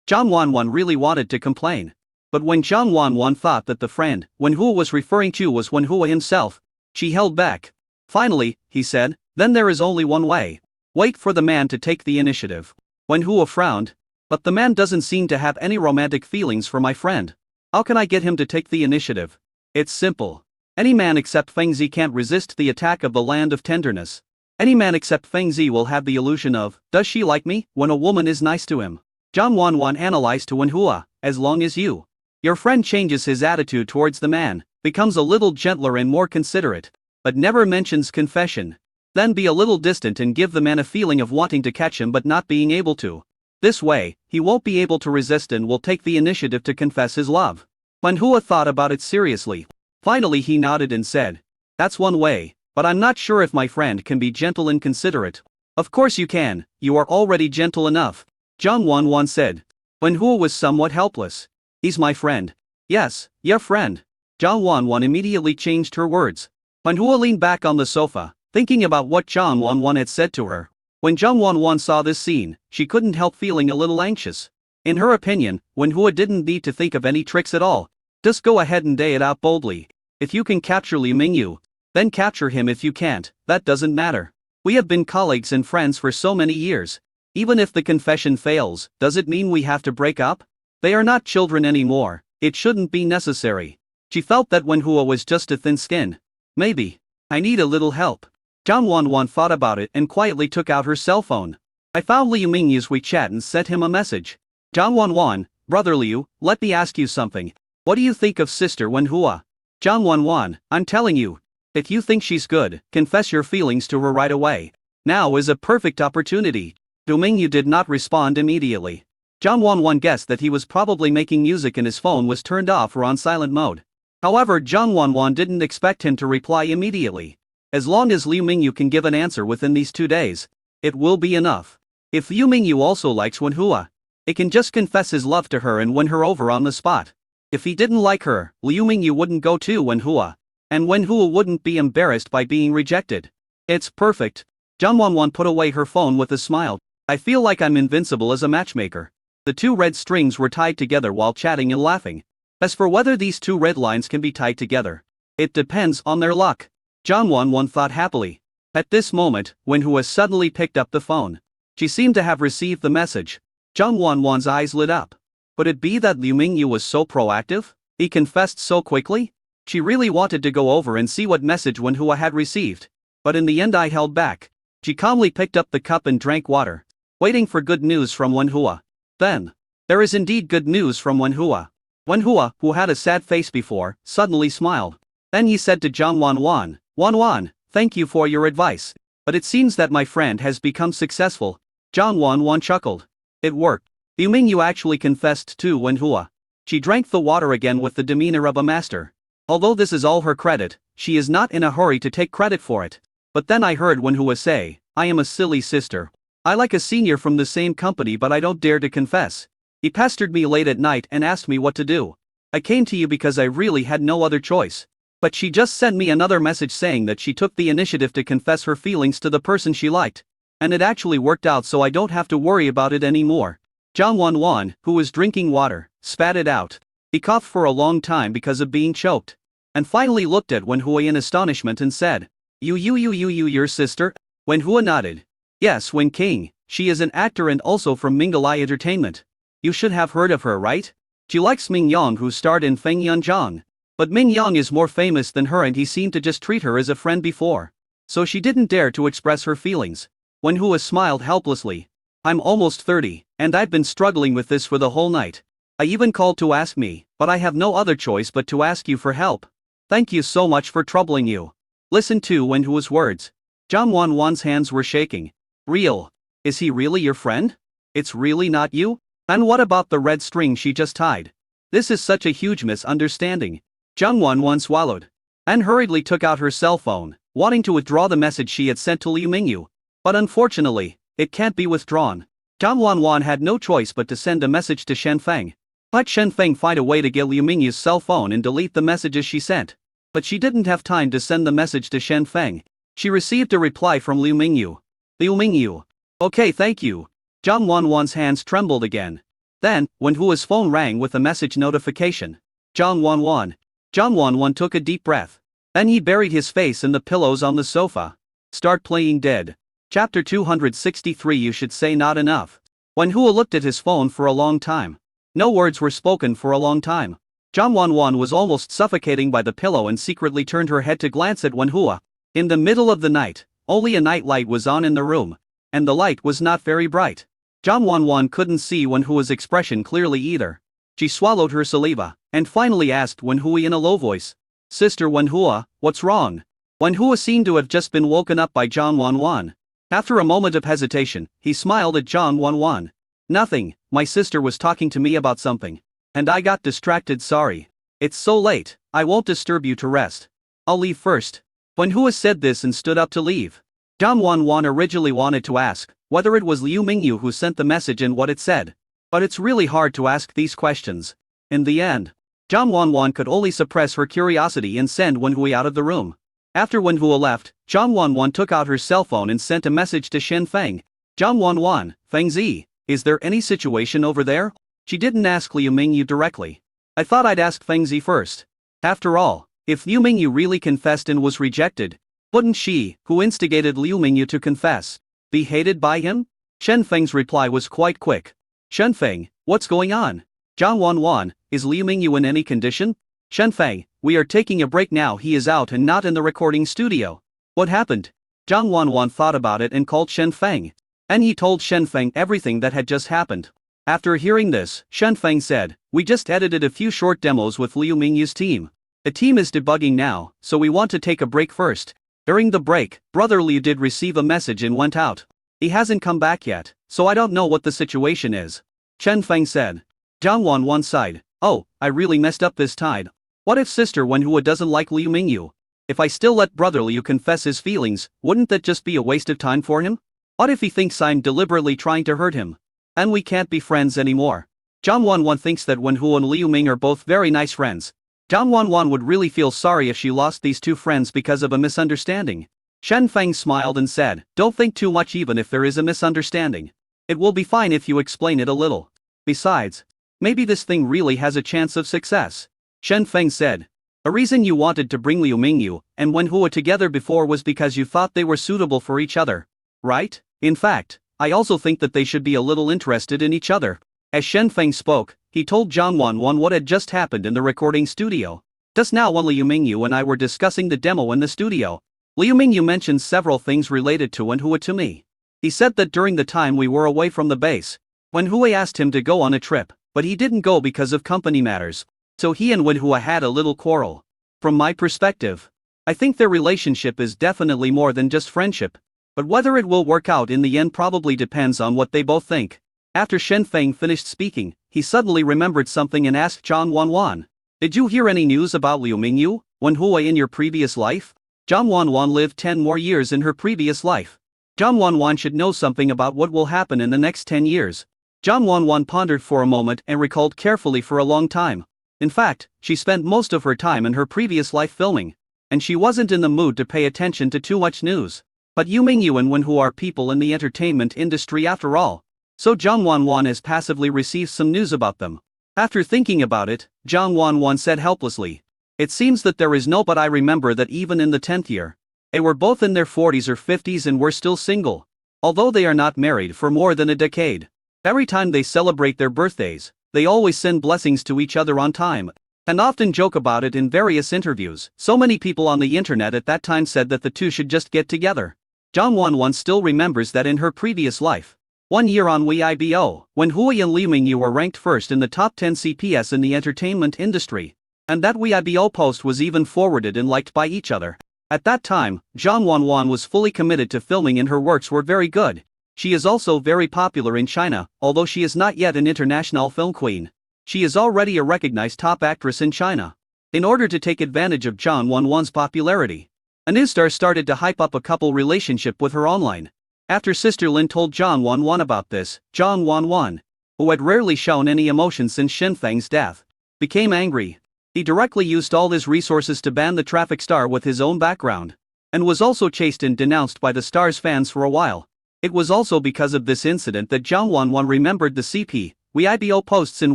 S1: Zhang Wanwan really wanted to complain. But when Zhang Wanwan thought that the friend Wen Hua was referring to was Wen Hua himself, she held back. Finally, he said, then there is only one way. Wait for the man to take the initiative. Wen Hua frowned. But the man doesn't seem to have any romantic feelings for my friend. How can I get him to take the initiative? It's simple. Any man except Feng Zi can't resist the attack of the land of tenderness. Any man except Feng Zi will have the illusion of, does she like me, when a woman is nice to him. Zhang Wanwan analyzed to Wen Hua, as long as your friend changes his attitude towards the man, becomes a little gentler and more considerate, but never mentions confession, then be a little distant and give the man a feeling of wanting to catch him but not being able to. This way, he won't be able to resist and will take the initiative to confess his love. Wen Hua thought about it seriously. Finally he nodded and said, that's one way, but I'm not sure if my friend can be gentle and considerate. Of course you can, you are already gentle enough. Zhang Wanwan said. Wen Hua was somewhat helpless. He's my friend. Yes, your friend. Zhang Wanwan immediately changed her words. Wen Hua leaned back on the sofa, thinking about what Zhang Wanwan had said to her. When Zhang Wanwan saw this scene, she couldn't help feeling a little anxious. In her opinion, Wen Hua didn't need to think of any tricks at all. Just go ahead and day it out boldly. If you can capture Liu Mingyu, then capture him. If you can't, that doesn't matter. We have been colleagues and friends for so many years. Even if the confession fails, does it mean we have to break up? They are not children anymore, it shouldn't be necessary. She felt that Wen Hua was just a thin-skinned. Maybe. I need a little help. Zhang Wanwan thought about it and quietly took out her cell phone. I found Liu Mingyu's WeChat and sent him a message. Zhang Wanwan, brother Liu, let me ask you something. What do you think of sister Wen Hua? Zhang Wanwan, I'm telling you. If you think she's good, confess your feelings to her right away. Now is a perfect opportunity. Liu Mingyu did not respond immediately. Zhang Wanwan guessed that he was probably making music and his phone was turned off or on silent mode. However, Zhang Wanwan didn't expect him to reply immediately. As long as Liu Mingyu can give an answer within these 2 days, it will be enough. If Liu Mingyu also likes Wen Hua, he can just confess his love to her and win her over on the spot. If he didn't like her, Liu Mingyu wouldn't go to Wen Hua, and Wen Hua wouldn't be embarrassed by being rejected. It's perfect. Zhang Wanwan put away her phone with a smile. I feel like I'm invincible as a matchmaker. The two red strings were tied together while chatting and laughing. As for whether these two red lines can be tied together, it depends on their luck. Zhang Wanwan thought happily. At this moment, Wen Hua suddenly picked up the phone. She seemed to have received the message. Zhang Wanwan's eyes lit up. Could it be that Liu Mingyu was so proactive? He confessed so quickly? She really wanted to go over and see what message Wen Hua had received. But in the end I held back. She calmly picked up the cup and drank water, waiting for good news from Wen Hua. Then, there is indeed good news from Wen Hua. Wen Hua, who had a sad face before, suddenly smiled. Then he said to Zhang Wanwan, Wanwan, thank you for your advice. But it seems that my friend has become successful. Zhang Wanwan chuckled. It worked. Liu Mingyu actually confessed to Wen Hua. She drank the water again with the demeanor of a master. Although this is all her credit, she is not in a hurry to take credit for it. But then I heard Wen Hua say, I am a silly sister. I like a senior from the same company but I don't dare to confess. He pestered me late at night and asked me what to do. I came to you because I really had no other choice. But she just sent me another message saying that she took the initiative to confess her feelings to the person she liked. And it actually worked out so I don't have to worry about it anymore. Zhang Wanwan, who was drinking water, spat it out. He coughed for a long time because of being choked. And finally looked at Wen Hua in astonishment and said, your sister? Wen Hua nodded. Yes, Wen King, she is an actor and also from Minglai Entertainment. You should have heard of her, right? She likes Ming Yang, who starred in Feng Yanzhang. But Ming Yang is more famous than her and he seemed to just treat her as a friend before. So she didn't dare to express her feelings. Wen Hua smiled helplessly. I'm almost 30, and I've been struggling with this for the whole night. I even called to ask me, but I have no other choice but to ask you for help. Thank you so much for troubling you. Listen to Wen Hua's words. Zhang Wanwan's hands were shaking. Real? Is he really your friend? It's really not you? And what about the red string she just tied? This is such a huge misunderstanding. Zhang Wanwan swallowed. And hurriedly took out her cell phone, wanting to withdraw the message she had sent to Liu Mingyu. But unfortunately, it can't be withdrawn. Zhang Wanwan had no choice but to send a message to Shen Feng. Let Shen Feng find a way to get Liu Mingyu's cell phone and delete the messages she sent. But she didn't have time to send the message to Shen Feng. She received a reply from Liu Mingyu. Liu Mingyu. Okay, thank you. Zhang Wanwan's hands trembled again. Then, Wen Hua's phone rang with a message notification. Zhang Wanwan. Zhang Wanwan took a deep breath. Then he buried his face in the pillows on the sofa. Start playing dead. Chapter 263. You should say not enough. Wen Hua looked at his phone for a long time. No words were spoken for a long time. Zhang Wanwan was almost suffocating by the pillow and secretly turned her head to glance at Wen Hua. In the middle of the night, only a night light was on in the room, and the light was not very bright. Zhang Wanwan couldn't see Wen Hua's expression clearly either. She swallowed her saliva, and finally asked Wen Hua in a low voice. Sister Wen Hua, what's wrong? Wen Hua seemed to have just been woken up by Zhang Wanwan. After a moment of hesitation, he smiled at Zhang Wanwan. Nothing, my sister was talking to me about something. And I got distracted, sorry. It's so late, I won't disturb you to rest. I'll leave first. Wen Hua said this and stood up to leave. Zhang Wanwan originally wanted to ask whether it was Liu Mingyu who sent the message and what it said. But it's really hard to ask these questions. In the end, Zhang Wanwan could only suppress her curiosity and send Wen Hua out of the room. After Wen Hua left, Zhang Wanwan took out her cell phone and sent a message to Shen Feng. Zhang Wanwan, Feng Zi, is there any situation over there? She didn't ask Liu Mingyu directly. I thought I'd ask Feng Zi first. After all, if Liu Mingyu really confessed and was rejected, wouldn't she, who instigated Liu Mingyu to confess, be hated by him? Shen Feng's reply was quite quick. Shen Feng, what's going on? Zhang Wanwan, is Liu Mingyu in any condition? Shen Feng, we are taking a break now, he is out and not in the recording studio. What happened? Zhang Wanwan thought about it and called Shen Feng. And he told Shen Feng everything that had just happened. After hearing this, Shen Feng said, we just edited a few short demos with Liu Mingyu's team. The team is debugging now, so we want to take a break first. During the break, Brother Liu did receive a message and went out. He hasn't come back yet, so I don't know what the situation is. Shen Feng said. Zhang Wanwan sighed. Oh, I really messed up this time. What if Sister Wen Hua doesn't like Liu Mingyu? If I still let Brother Liu confess his feelings, wouldn't that just be a waste of time for him? What if he thinks I'm deliberately trying to hurt him? And we can't be friends anymore. Zhang Wanwan thinks that Wen Hua and Liu Ming are both very nice friends. Zhang Wanwan would really feel sorry if she lost these two friends because of a misunderstanding. Shen Feng smiled and said, don't think too much even if there is a misunderstanding. It will be fine if you explain it a little. Besides, maybe this thing really has a chance of success. Shen Feng said. A reason you wanted to bring Liu Mingyu and Wen Hua together before was because you thought they were suitable for each other. Right? In fact, I also think that they should be a little interested in each other. As Shen Feng spoke, he told Zhang Wanwan what had just happened in the recording studio. Just now when Liu Mingyu and I were discussing the demo in the studio, Liu Mingyu mentioned several things related to Wen Hua to me. He said that during the time we were away from the base, Wen Hua asked him to go on a trip, but he didn't go because of company matters. So he and Wen Hua had a little quarrel. From my perspective, I think their relationship is definitely more than just friendship. But whether it will work out in the end probably depends on what they both think. After Shen Feng finished speaking, he suddenly remembered something and asked Zhang Wanwan. Did you hear any news about Liu Mingyu, Wen Hua in your previous life? Zhang Wanwan lived 10 more years in her previous life. Zhang Wanwan should know something about what will happen in the next 10 years. Zhang Wanwan pondered for a moment and recalled carefully for a long time. In fact, she spent most of her time in her previous life filming. And she wasn't in the mood to pay attention to too much news. But Liu Mingyu and Wen Hua are people in the entertainment industry after all. So Zhang Wanwan has passively received some news about them. After thinking about it, Zhang Wanwan said helplessly. It seems that there is no, but I remember that even in the 10th year, they were both in their 40s or 50s and were still single. Although they are not married for more than a decade. Every time they celebrate their birthdays, they always send blessings to each other on time, and often joke about it in various interviews. So many people on the internet at that time said that the two should just get together. Zhang Wanwan still remembers that in her previous life, 1 year on Weibo, when Hua and Liu Mingyu were ranked first in the top 10 CPS in the entertainment industry, and that Weibo post was even forwarded and liked by each other. At that time, Zhang Wanwan was fully committed to filming and her works were very good. She is also very popular in China, although she is not yet an international film queen. She is already a recognized top actress in China. In order to take advantage of Zhang Wanwan's popularity, a news star started to hype up a couple relationship with her online. After Sister Lin told Zhang Wanwan about this, Zhang Wanwan who had rarely shown any emotion since Shen Feng's death, became angry. He directly used all his resources to ban the traffic star with his own background, and was also chased and denounced by the star's fans for a while. It was also because of this incident that Zhang Wanwan remembered the CP, Weibo posts in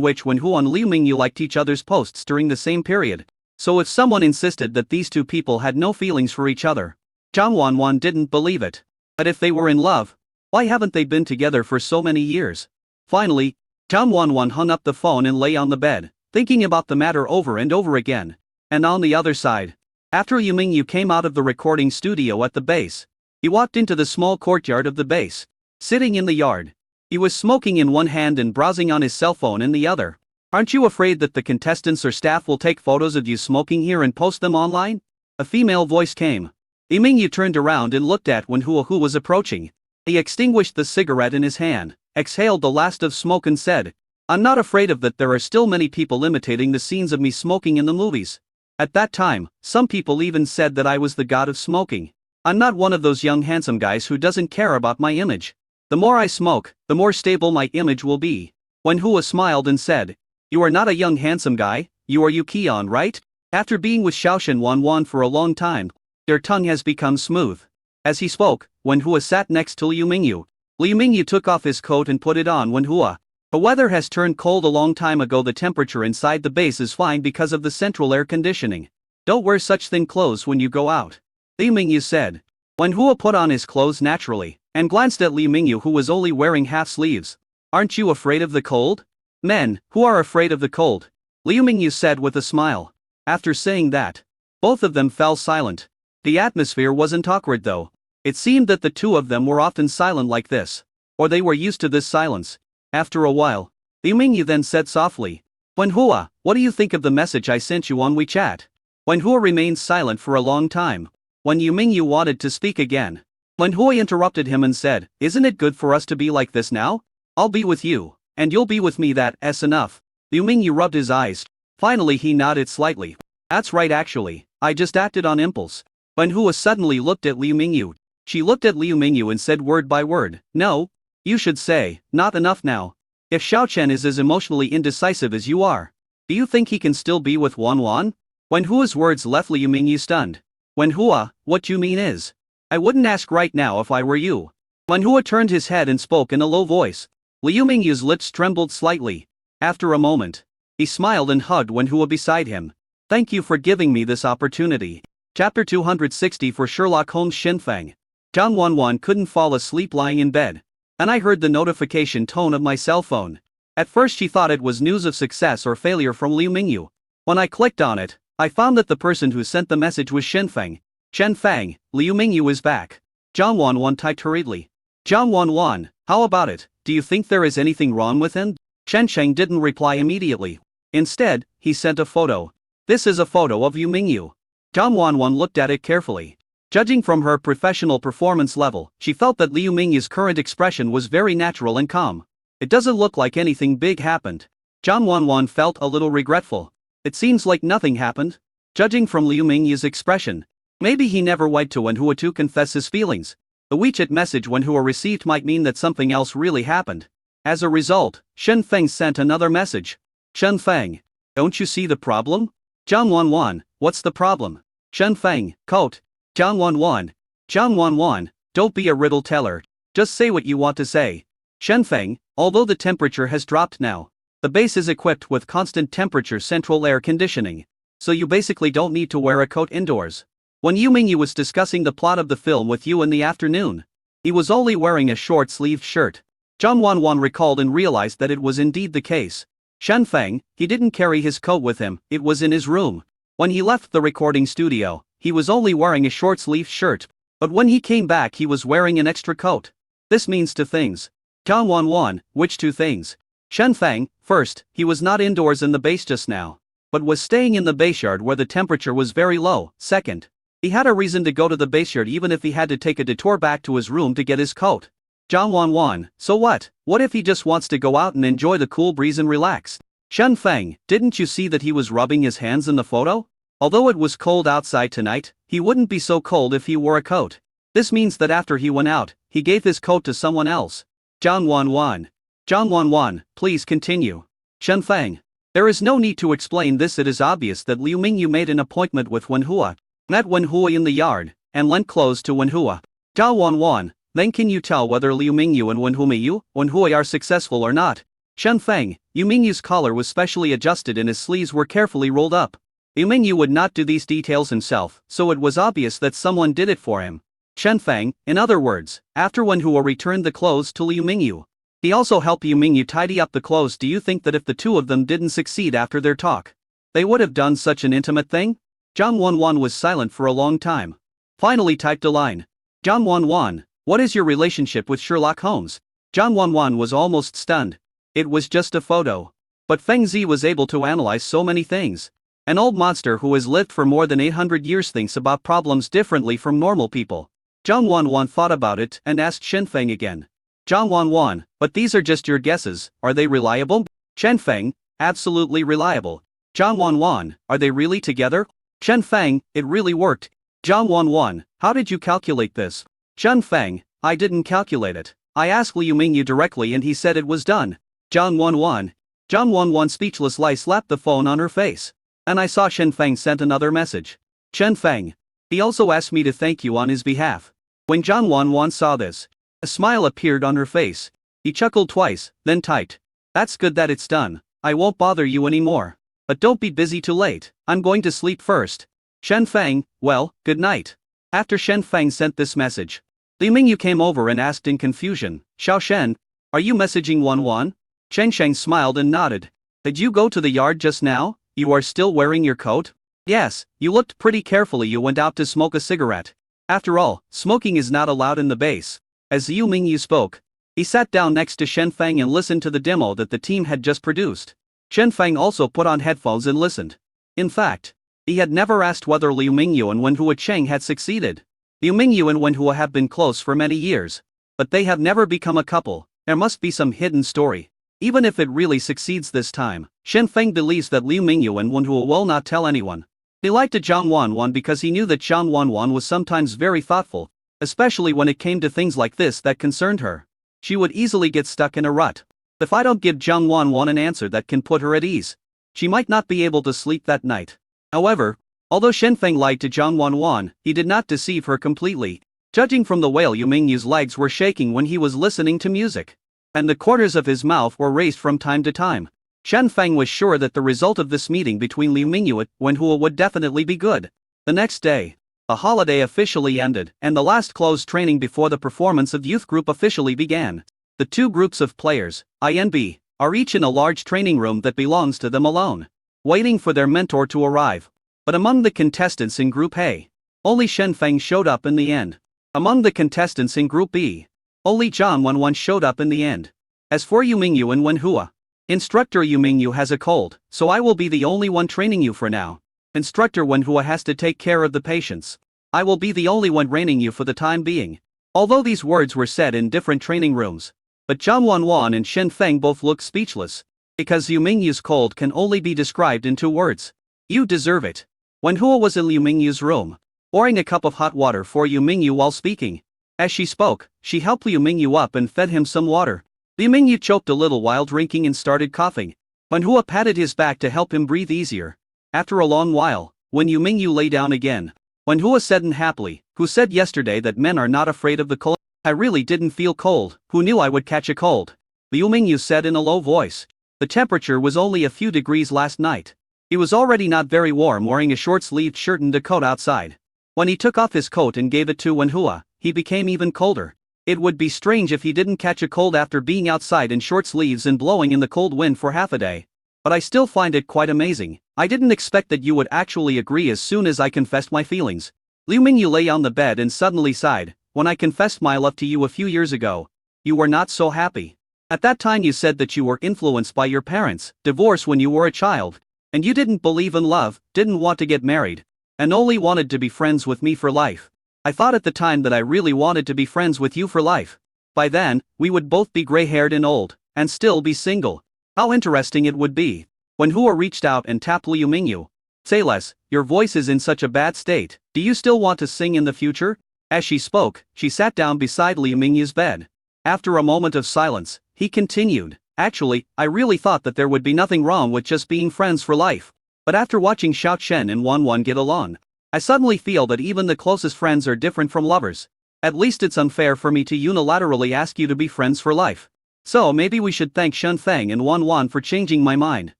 S1: which Wenhu and Liu Mingyu liked each other's posts during the same period. So if someone insisted that these two people had no feelings for each other, Zhang Wanwan didn't believe it. But if they were in love, why haven't they been together for so many years? Finally, Zhang Wanwan hung up the phone and lay on the bed, thinking about the matter over and over again. And on the other side, after Liu Mingyu came out of the recording studio at the base, he walked into the small courtyard of the base. Sitting in the yard, he was smoking in one hand and browsing on his cell phone in the other. Aren't you afraid that the contestants or staff will take photos of you smoking here and post them online? A female voice came. Liu Mingyu turned around and looked at Wenhu who was approaching. He extinguished the cigarette in his hand, exhaled the last of smoke and said, I'm not afraid of that. There are still many people imitating the scenes of me smoking in the movies. At that time, some people even said that I was the god of smoking. I'm not one of those young handsome guys who doesn't care about my image. The more I smoke, the more stable my image will be. Wenhua smiled and said, You are not a young handsome guy, you are Yu Qian, right? After being with Xiaoshen Wanwan for a long time, their tongue has become smooth. As he spoke, Wenhua sat next to Liu Mingyu. Liu Mingyu took off his coat and put it on Wenhua. The weather has turned cold a long time ago. The temperature inside the base is fine because of the central air conditioning. Don't wear such thin clothes when you go out, Liu Mingyu said. Wenhua put on his clothes naturally, and glanced at Liu Mingyu who was only wearing half sleeves. Aren't you afraid of the cold? Men, who are afraid of the cold? Liu Mingyu said with a smile. After saying that, both of them fell silent. The atmosphere wasn't awkward though. It seemed that the two of them were often silent like this. Or they were used to this silence. After a while, Liu Mingyu then said softly, Wenhua, what do you think of the message I sent you on WeChat? Wenhua remained silent for a long time. When Liu Mingyu wanted to speak again, Wenhua interrupted him and said, Isn't it good for us to be like this now? I'll be with you, and you'll be with me. That's enough. Liu Mingyu rubbed his eyes. Finally he nodded slightly. That's right actually, I just acted on impulse. Wenhua suddenly looked at Liu Mingyu. She looked at Liu Mingyu and said word by word, No. You should say, not enough now. If Xiaochen is as emotionally indecisive as you are, do you think he can still be with Wanwan? Wenhua's words left Liu Mingyu stunned. Wenhua, what you mean is, I wouldn't ask right now if I were you. Wenhua turned his head and spoke in a low voice. Liu Mingyu's lips trembled slightly. After a moment, he smiled and hugged Wenhua beside him. Thank you for giving me this opportunity. Chapter 260 for Sherlock Holmes. Shen Feng. Zhang Wanwan couldn't fall asleep lying in bed. And I heard the notification tone of my cell phone. At first she thought it was news of success or failure from Liu Mingyu. When I clicked on it, I found that the person who sent the message was Shen Feng. Shen Feng, Liu Mingyu is back. Zhang Wanwan typed hurriedly. Zhang Wanwan, how about it? Do you think there is anything wrong with him? Shen Sheng didn't reply immediately. Instead, he sent a photo. This is a photo of Liu Mingyu. Zhang Wanwan looked at it carefully. Judging from her professional performance level, she felt that Liu Mingyu's current expression was very natural and calm. It doesn't look like anything big happened. Zhang Wanwan felt a little regretful. It seems like nothing happened. Judging from Liu Mingyu's expression, maybe he never went to Wenhua to confess his feelings. The WeChat message Wenhua received might mean that something else really happened. As a result, Shen Feng sent another message. Shen Feng, don't you see the problem? Zhang Wanwan, what's the problem? Shen Feng, quote. Zhang Wanwan, don't be a riddle teller. Just say what you want to say. Shen Feng, although the temperature has dropped now, the base is equipped with constant temperature central air conditioning. So you basically don't need to wear a coat indoors. When Liu Mingyu was discussing the plot of the film with you in the afternoon, he was only wearing a short-sleeved shirt. Zhang Wanwan recalled and realized that it was indeed the case. Shen Feng, he didn't carry his coat with him, it was in his room. When he left the recording studio, he was only wearing a short-sleeved shirt, but when he came back he was wearing an extra coat. This means two things. Zhang Wanwan, which two things? Shen Feng, first, he was not indoors in the base just now, but was staying in the baseyard where the temperature was very low. Second, he had a reason to go to the baseyard even if he had to take a detour back to his room to get his coat. Zhang Wanwan, so what? What if he just wants to go out and enjoy the cool breeze and relax? Shen Feng, didn't you see that he was rubbing his hands in the photo? Although it was cold outside tonight, he wouldn't be so cold if he wore a coat. This means that after he went out, he gave his coat to someone else. Zhang Wanwan. Zhang Wanwan, please continue. Shen Feng. There is no need to explain this. It is obvious that Liu Mingyu made an appointment with Wenhua, met Wenhua in the yard, and lent clothes to Wenhua. Zhao Wanwan, then can you tell whether Liu Mingyu and Wenhua are successful or not? Shen Feng, Liu Mingyu's collar was specially adjusted and his sleeves were carefully rolled up. Liu Mingyu would not do these details himself, so it was obvious that someone did it for him. Shen Feng, in other words, after Wenhua returned the clothes to Liu Mingyu, he also helped Liu Mingyu tidy up the clothes. Do you think that if the two of them didn't succeed after their talk, they would have done such an intimate thing? Zhang Wanwan was silent for a long time. Finally typed a line. Zhang Wanwan, what is your relationship with Sherlock Holmes? Zhang Wanwan was almost stunned. It was just a photo. But Feng Zi was able to analyze so many things. An old monster who has lived for more than 800 years thinks about problems differently from normal people. Zhang Wanwan thought about it and asked Shen Feng again. Zhang Wanwan, but these are just your guesses, are they reliable? Shen Feng, absolutely reliable. Zhang Wanwan, are they really together? Shen Feng, it really worked. Zhang Wanwan, how did you calculate this? Shen Feng, I didn't calculate it. I asked Liu Mingyu directly and he said it was done. Zhang Wanwan speechless. Lai slapped the phone on her face. And I saw Shen Feng sent another message. Shen Feng. He also asked me to thank you on his behalf. When Zhang Wanwan saw this, a smile appeared on her face. He chuckled twice, then typed. That's good that it's done. I won't bother you anymore. But don't be busy too late. I'm going to sleep first. Shen Feng, well, good night. After Shen Feng sent this message, Liu Mingyu came over and asked in confusion, Xiao Shen, are you messaging Wanwan? Chen Sheng smiled and nodded. Did you go to the yard just now? You are still wearing your coat? Yes, you looked pretty carefully. You went out to smoke a cigarette. After all, smoking is not allowed in the base. As Liu Mingyu spoke, he sat down next to Shen Feng and listened to the demo that the team had just produced. Shen Feng also put on headphones and listened. In fact, he had never asked whether Liu Mingyu and Wenhua Cheng had succeeded. Liu Mingyu and Wenhua have been close for many years, but they have never become a couple. There must be some hidden story. Even if it really succeeds this time, Shen Feng believes that Liu Mingyu and Wenhua will not tell anyone. He liked Zhang Wanwan because he knew that Zhang Wanwan was sometimes very thoughtful, especially when it came to things like this that concerned her. She would easily get stuck in a rut. If I don't give Zhang Wanwan an answer that can put her at ease, she might not be able to sleep that night. However, although Shen Feng lied to Zhang Wanwan, he did not deceive her completely. Judging from the way Liu Mingyu's legs were shaking when he was listening to music, and the corners of his mouth were raised from time to time, Shen Feng was sure that the result of this meeting between Liu Mingyu and Wenhua would definitely be good. The next day, the holiday officially ended, and the last closed training before the performance of youth group officially began. The two groups of players, I and B, are each in a large training room that belongs to them alone, waiting for their mentor to arrive. But among the contestants in Group A, only Shen Feng showed up in the end. Among the contestants in Group B, only Zhang Wanwan showed up in the end. As for Liu Mingyu and Wenhua, Instructor Liu Mingyu has a cold, so I will be the only one training you for now. Instructor Wenhua has to take care of the patients. I will be the only one training you for the time being. Although these words were said in different training rooms, but Zhang Wanwan and Shen Feng both looked speechless, because Liu Mingyu's cold can only be described in 2 words. You deserve it. Wenhua was in Liu Mingyu's room, pouring a cup of hot water for Liu Mingyu while speaking. As she spoke, she helped Liu Mingyu up and fed him some water. Liu Mingyu choked a little while drinking and started coughing. Wenhua patted his back to help him breathe easier. After a long while, when Liu Mingyu lay down again, Wenhua said unhappily, who said yesterday that men are not afraid of the cold? I really didn't feel cold. Who knew I would catch a cold? Liu Mingyu said in a low voice. The temperature was only a few degrees last night. He was already not very warm, wearing a short-sleeved shirt and a coat outside. When he took off his coat and gave it to Wenhua, he became even colder. It would be strange if he didn't catch a cold after being outside in short sleeves and blowing in the cold wind for half a day. But I still find it quite amazing. I didn't expect that you would actually agree as soon as I confessed my feelings. Liu Mingyu lay on the bed and suddenly sighed. When I confessed my love to you a few years ago, you were not so happy. At that time you said that you were influenced by your parents' divorce when you were a child, and you didn't believe in love, didn't want to get married, and only wanted to be friends with me for life. I thought at the time that I really wanted to be friends with you for life. By then, we would both be gray-haired and old, and still be single. How interesting it would be. Wenhua reached out and tapped Liu Mingyu. Say less, your voice is in such a bad state. Do you still want to sing in the future? As she spoke, she sat down beside Liu Mingyu's bed. After a moment of silence, he continued. Actually, I really thought that there would be nothing wrong with just being friends for life. But after watching Xiao Chen and Wan Wan get along, I suddenly feel that even the closest friends are different from lovers. At least it's unfair for me to unilaterally ask you to be friends for life. So maybe we should thank Shen Feng and Wan Wan for changing my mind.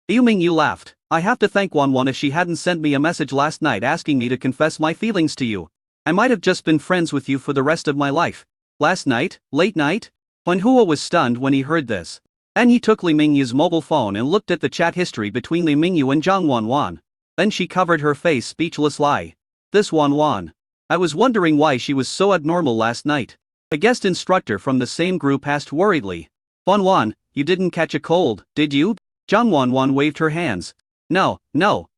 S1: Liu Mingyu laughed. I have to thank Wan Wan if she hadn't sent me a message last night asking me to confess my feelings to you. I might have just been friends with you for the rest of my life. Last night, late night? Huan Hua was stunned when he heard this. Then he took Li Mingyu's mobile phone and looked at the chat history between Li Mingyu and Zhang Wanwan. Then she covered her face, speechless. Lie. This Wanwan. I was wondering why she was so abnormal last night. A guest instructor from the same group asked worriedly. Wanwan, you didn't catch a cold, did you? Zhang Wanwan waved her hands. No,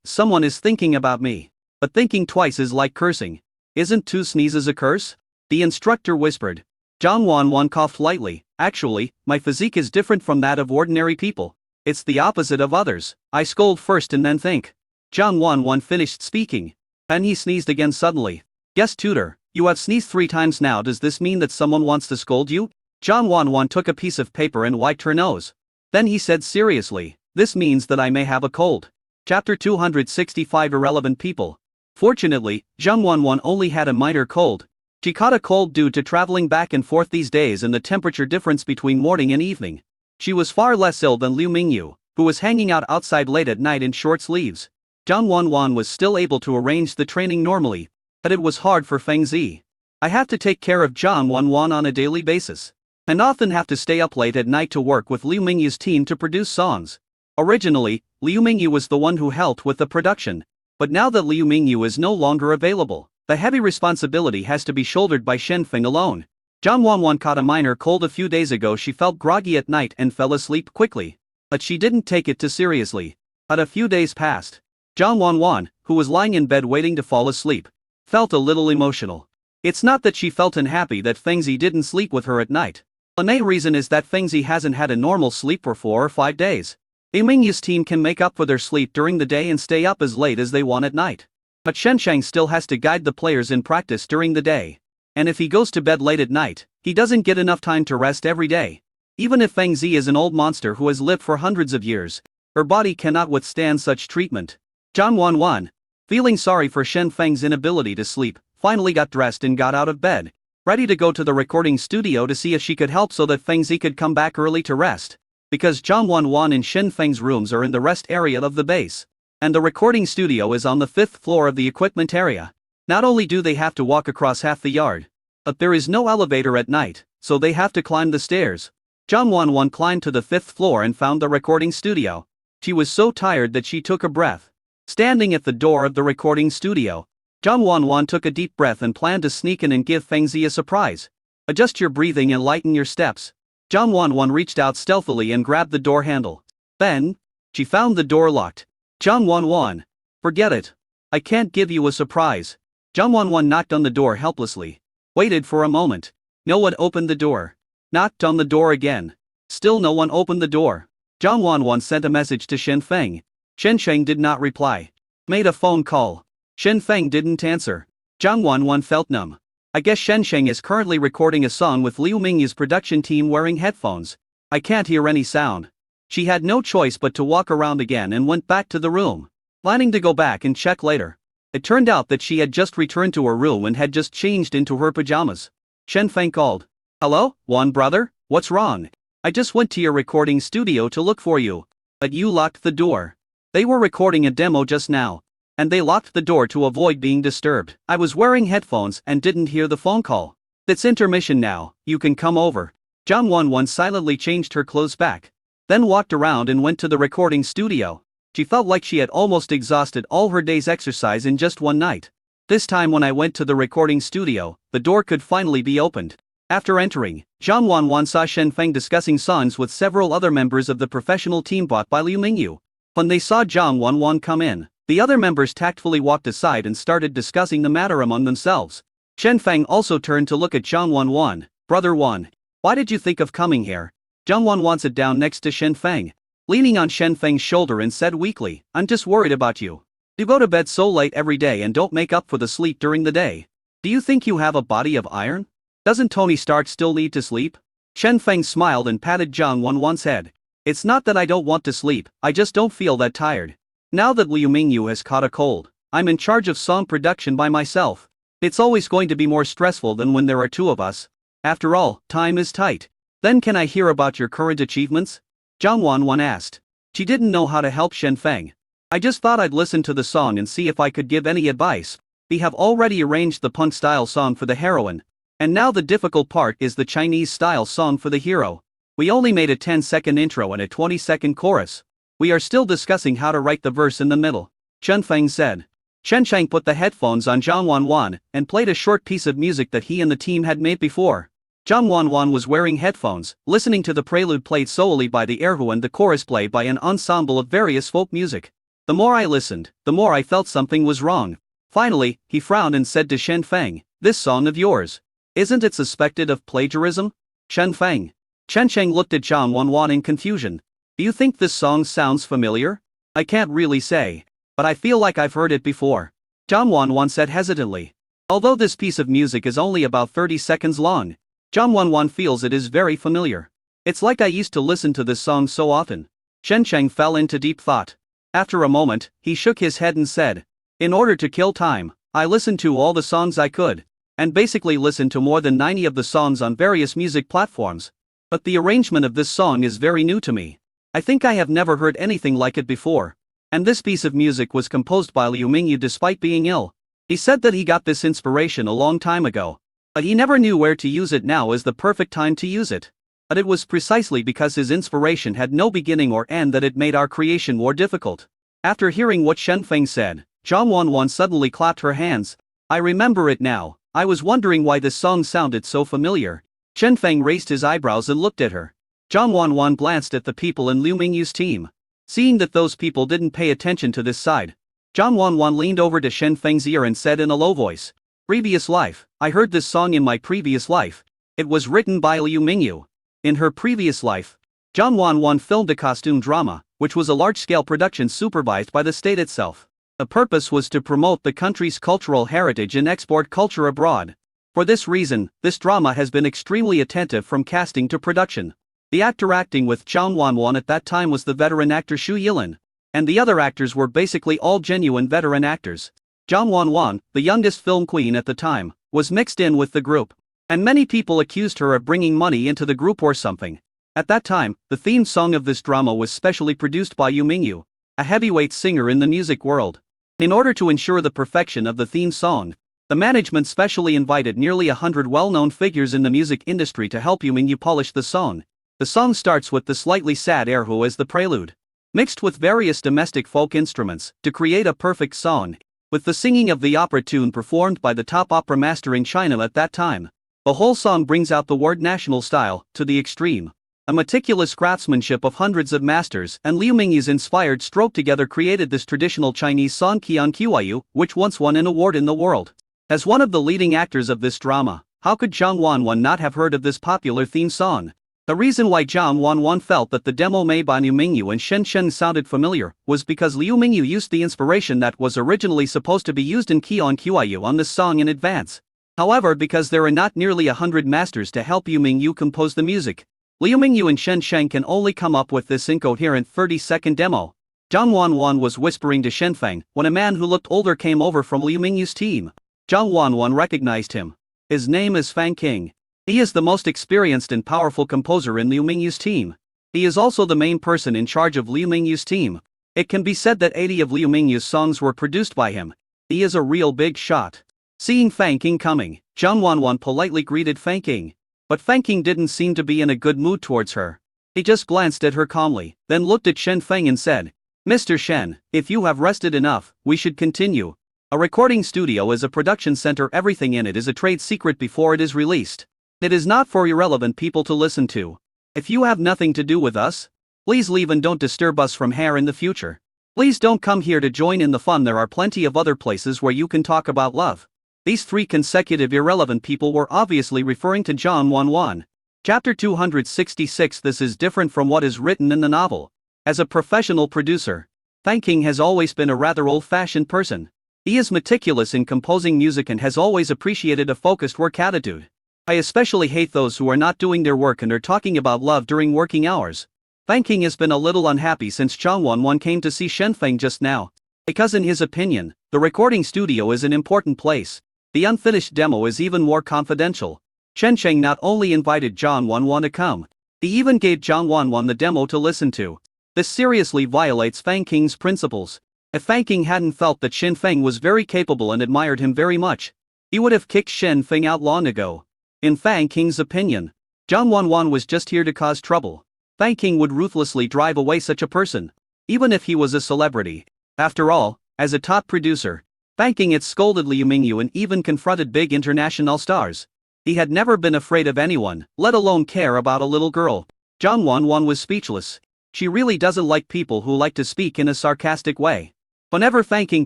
S1: someone is thinking about me. But thinking twice is like cursing. Isn't 2 sneezes a curse? The instructor whispered. Zhang Wanwan coughed lightly. Actually, my physique is different from that of ordinary people. It's the opposite of others. I scold first and then think. Zhang Wanwan finished speaking. Then he sneezed again suddenly. Yes, tutor, you have sneezed 3 times now. Does this mean that someone wants to scold you? Zhang Wanwan took a piece of paper and wiped her nose. Then he said seriously, this means that I may have a cold. Chapter 265 Irrelevant People. Fortunately, Zhang Wanwan only had a minor cold. She caught a cold due to traveling back and forth these days and the temperature difference between morning and evening. She was far less ill than Liu Mingyu, who was hanging out outside late at night in short sleeves. Zhang Wanwan was still able to arrange the training normally, but it was hard for Feng Zi. I have to take care of Zhang Wanwan on a daily basis, and often have to stay up late at night to work with Liu Mingyu's team to produce songs. Originally, Liu Mingyu was the one who helped with the production, but now that Liu Mingyu is no longer available, the heavy responsibility has to be shouldered by Shen Feng alone. Zhang Wanwan caught a minor cold a few days ago. She felt groggy at night and fell asleep quickly, but she didn't take it too seriously. But a few days passed. Zhang Wanwan, who was lying in bed waiting to fall asleep, felt a little emotional. It's not that she felt unhappy that Feng Zi didn't sleep with her at night. The main reason is that Feng Zi hasn't had a normal sleep for 4 or 5 days. Liu Mingyu's team can make up for their sleep during the day and stay up as late as they want at night. But Shen Shang still has to guide the players in practice during the day. And if he goes to bed late at night, he doesn't get enough time to rest every day. Even if Feng Zi is an old monster who has lived for hundreds of years, her body cannot withstand such treatment. Zhang Wanwan, feeling sorry for Shen Feng's inability to sleep, finally got dressed and got out of bed, ready to go to the recording studio to see if she could help so that Feng Zi could come back early to rest. Because Zhang Wanwan and Shen Feng's rooms are in the rest area of the base, and the recording studio is on the 5th floor of the equipment area. Not only do they have to walk across half the yard, but there is no elevator at night, so they have to climb the stairs. Zhang Wanwan climbed to the 5th floor and found the recording studio. She was so tired that she took a breath. Standing at the door of the recording studio, Zhang Wanwan took a deep breath and planned to sneak in and give Feng Zi a surprise. Adjust your breathing and lighten your steps. Zhang Wanwan reached out stealthily and grabbed the door handle. Then, she found the door locked. Zhang Wanwan. Forget it. I can't give you a surprise. Zhang Wanwan knocked on the door helplessly. Waited for a moment. No one opened the door. Knocked on the door again. Still no one opened the door. Zhang Wanwan sent a message to Shen Feng. Shen Sheng did not reply. Made a phone call. Shen Feng didn't answer. Zhang Wanwan felt numb. I guess Shen Sheng is currently recording a song with Liu Mingyu's production team wearing headphones. I can't hear any sound. She had no choice but to walk around again and went back to the room, planning to go back and check later. It turned out that she had just returned to her room and had just changed into her pajamas. Shen Feng called. Hello, Wan brother, what's wrong? I just went to your recording studio to look for you, but you locked the door. They were recording a demo just now, and they locked the door to avoid being disturbed. I was wearing headphones and didn't hear the phone call. It's intermission now, you can come over. Zhang Wanwan silently changed her clothes back, then walked around and went to the recording studio. She felt like she had almost exhausted all her day's exercise in just one night. This time when I went to the recording studio, the door could finally be opened. After entering, Zhang Wanwan saw Shen Feng discussing songs with several other members of the professional team brought by Liu Mingyu. When they saw Zhang Wanwan come in, the other members tactfully walked aside and started discussing the matter among themselves. Shen Feng also turned to look at Zhang Wanwan. Brother Wan, why did you think of coming here? Zhang Wanwan sat down next to Shen Feng, leaning on Shen Feng's shoulder and said weakly, I'm just worried about you. You go to bed so late every day and don't make up for the sleep during the day. Do you think you have a body of iron? Doesn't Tony Stark still need to sleep? Shen Feng smiled and patted Zhang Wanwan's head. It's not that I don't want to sleep, I just don't feel that tired. Now that Liu Mingyu has caught a cold, I'm in charge of song production by myself. It's always going to be more stressful than when there are two of us. After all, time is tight. Then can I hear about your current achievements? Zhang Wanwan asked. She didn't know how to help Shen Feng. I just thought I'd listen to the song and see if I could give any advice. We have already arranged the punk-style song for the heroine. And now the difficult part is the Chinese-style song for the hero. We only made a 10-second intro and a 20-second chorus. We are still discussing how to write the verse in the middle, Shen Feng said. Shen Shang put the headphones on Zhang Wanwan and played a short piece of music that he and the team had made before. Zhang Wanwan was wearing headphones, listening to the prelude played solely by the erhu and the chorus played by an ensemble of various folk music. The more I listened, the more I felt something was wrong. Finally, he frowned and said to Shen Feng, "This song of yours, isn't it suspected of plagiarism?" Shen Feng. Chen Sheng looked at Zhang Wanwan in confusion. Do you think this song sounds familiar? I can't really say, but I feel like I've heard it before. Zhang Wanwan said hesitantly. Although this piece of music is only about 30 seconds long, Zhang Wanwan feels it is very familiar. It's like I used to listen to this song so often. Shen Sheng fell into deep thought. After a moment, he shook his head and said, "In order to kill time, I listened to all the songs I could, and basically listened to more than 90 of the songs on various music platforms. But the arrangement of this song is very new to me. I think I have never heard anything like it before. And this piece of music was composed by Liu Mingyu despite being ill. He said that he got this inspiration a long time ago, but he never knew where to use it. Now is the perfect time to use it. But it was precisely because his inspiration had no beginning or end that it made our creation more difficult." After hearing what Shen Feng said, Zhang Wanwan suddenly clapped her hands. "I remember it now. I was wondering why this song sounded so familiar." Shen Feng raised his eyebrows and looked at her. Zhang Wanwan glanced at the people in Liu Mingyu's team. Seeing that those people didn't pay attention to this side, Zhang Wanwan leaned over to Shen Feng's ear and said in a low voice, "Previous life, I heard this song in my previous life. It was written by Liu Mingyu." In her previous life, Zhang Wanwan filmed a costume drama, which was a large-scale production supervised by the state itself. The purpose was to promote the country's cultural heritage and export culture abroad. For this reason, this drama has been extremely attentive from casting to production. The actor acting with Zhang Wanwan at that time was the veteran actor Xu Yilin, and the other actors were basically all genuine veteran actors. Zhang Wanwan, the youngest film queen at the time, was mixed in with the group, and many people accused her of bringing money into the group or something. At that time, the theme song of this drama was specially produced by Liu Mingyu, a heavyweight singer in the music world. In order to ensure the perfection of the theme song, the management specially invited nearly 100 well-known figures in the music industry to help Liu Mingyu polish the song. The song starts with the slightly sad erhu as the prelude, mixed with various domestic folk instruments, to create a perfect song, with the singing of the opera tune performed by the top opera master in China at that time. The whole song brings out the word national style to the extreme. A meticulous craftsmanship of hundreds of masters and Liu Mingyu's inspired stroke together created this traditional Chinese song Qian Qiyu, which once won an award in the world. As one of the leading actors of this drama, how could Zhang Wanwan not have heard of this popular theme song? The reason why Zhang Wanwan felt that the demo made by Liu Mingyu and Shen Shen sounded familiar was because Liu Mingyu used the inspiration that was originally supposed to be used in Qian Qiyu on this song in advance. However, because there are not nearly 100 masters to help Liu Mingyu compose the music, Liu Mingyu and Shen Sheng can only come up with this incoherent 30-second demo. Zhang Wanwan was whispering to Shen Feng when a man who looked older came over from Liu Mingyu's team. Zhang Wanwan recognized him. His name is Fang King. He is the most experienced and powerful composer in Liu Mingyu's team. He is also the main person in charge of Liu Mingyu's team. It can be said that 80 of Liu Mingyu's songs were produced by him. He is a real big shot. Seeing Fang King coming, Zhang Wanwan politely greeted Fang King. But Fang King didn't seem to be in a good mood towards her. He just glanced at her calmly, then looked at Shen Feng and said, "Mr. Shen, if you have rested enough, we should continue. A recording studio is a production center. Everything in it is a trade secret before it is released. It is not for irrelevant people to listen to. If you have nothing to do with us, please leave and don't disturb us from here in the future. Please don't come here to join in the fun. There are plenty of other places where you can talk about love." These three consecutive irrelevant people were obviously referring to Zhang Wanwan. Chapter 266. This is different from what is written in the novel. As a professional producer, Fang King has always been a rather old-fashioned person. He is meticulous in composing music and has always appreciated a focused work attitude. I especially hate those who are not doing their work and are talking about love during working hours. Fan King has been a little unhappy since Zhang Wanwan came to see Shen Feng just now. Because in his opinion, the recording studio is an important place. The unfinished demo is even more confidential. Chen Sheng not only invited Zhang Wanwan to come, he even gave Zhang Wanwan the demo to listen to. This seriously violates Fan King's principles. If Fan King hadn't felt that Shen Feng was very capable and admired him very much, he would have kicked Shen Feng out long ago. In Fan King's opinion, Zhang Wanwan was just here to cause trouble. Fan King would ruthlessly drive away such a person, even if he was a celebrity. After all, as a top producer, Fan King had scolded Liu Mingyu and even confronted big international stars. He had never been afraid of anyone, let alone care about a little girl. Zhang Wanwan was speechless. She really doesn't like people who like to speak in a sarcastic way. Whenever Fan King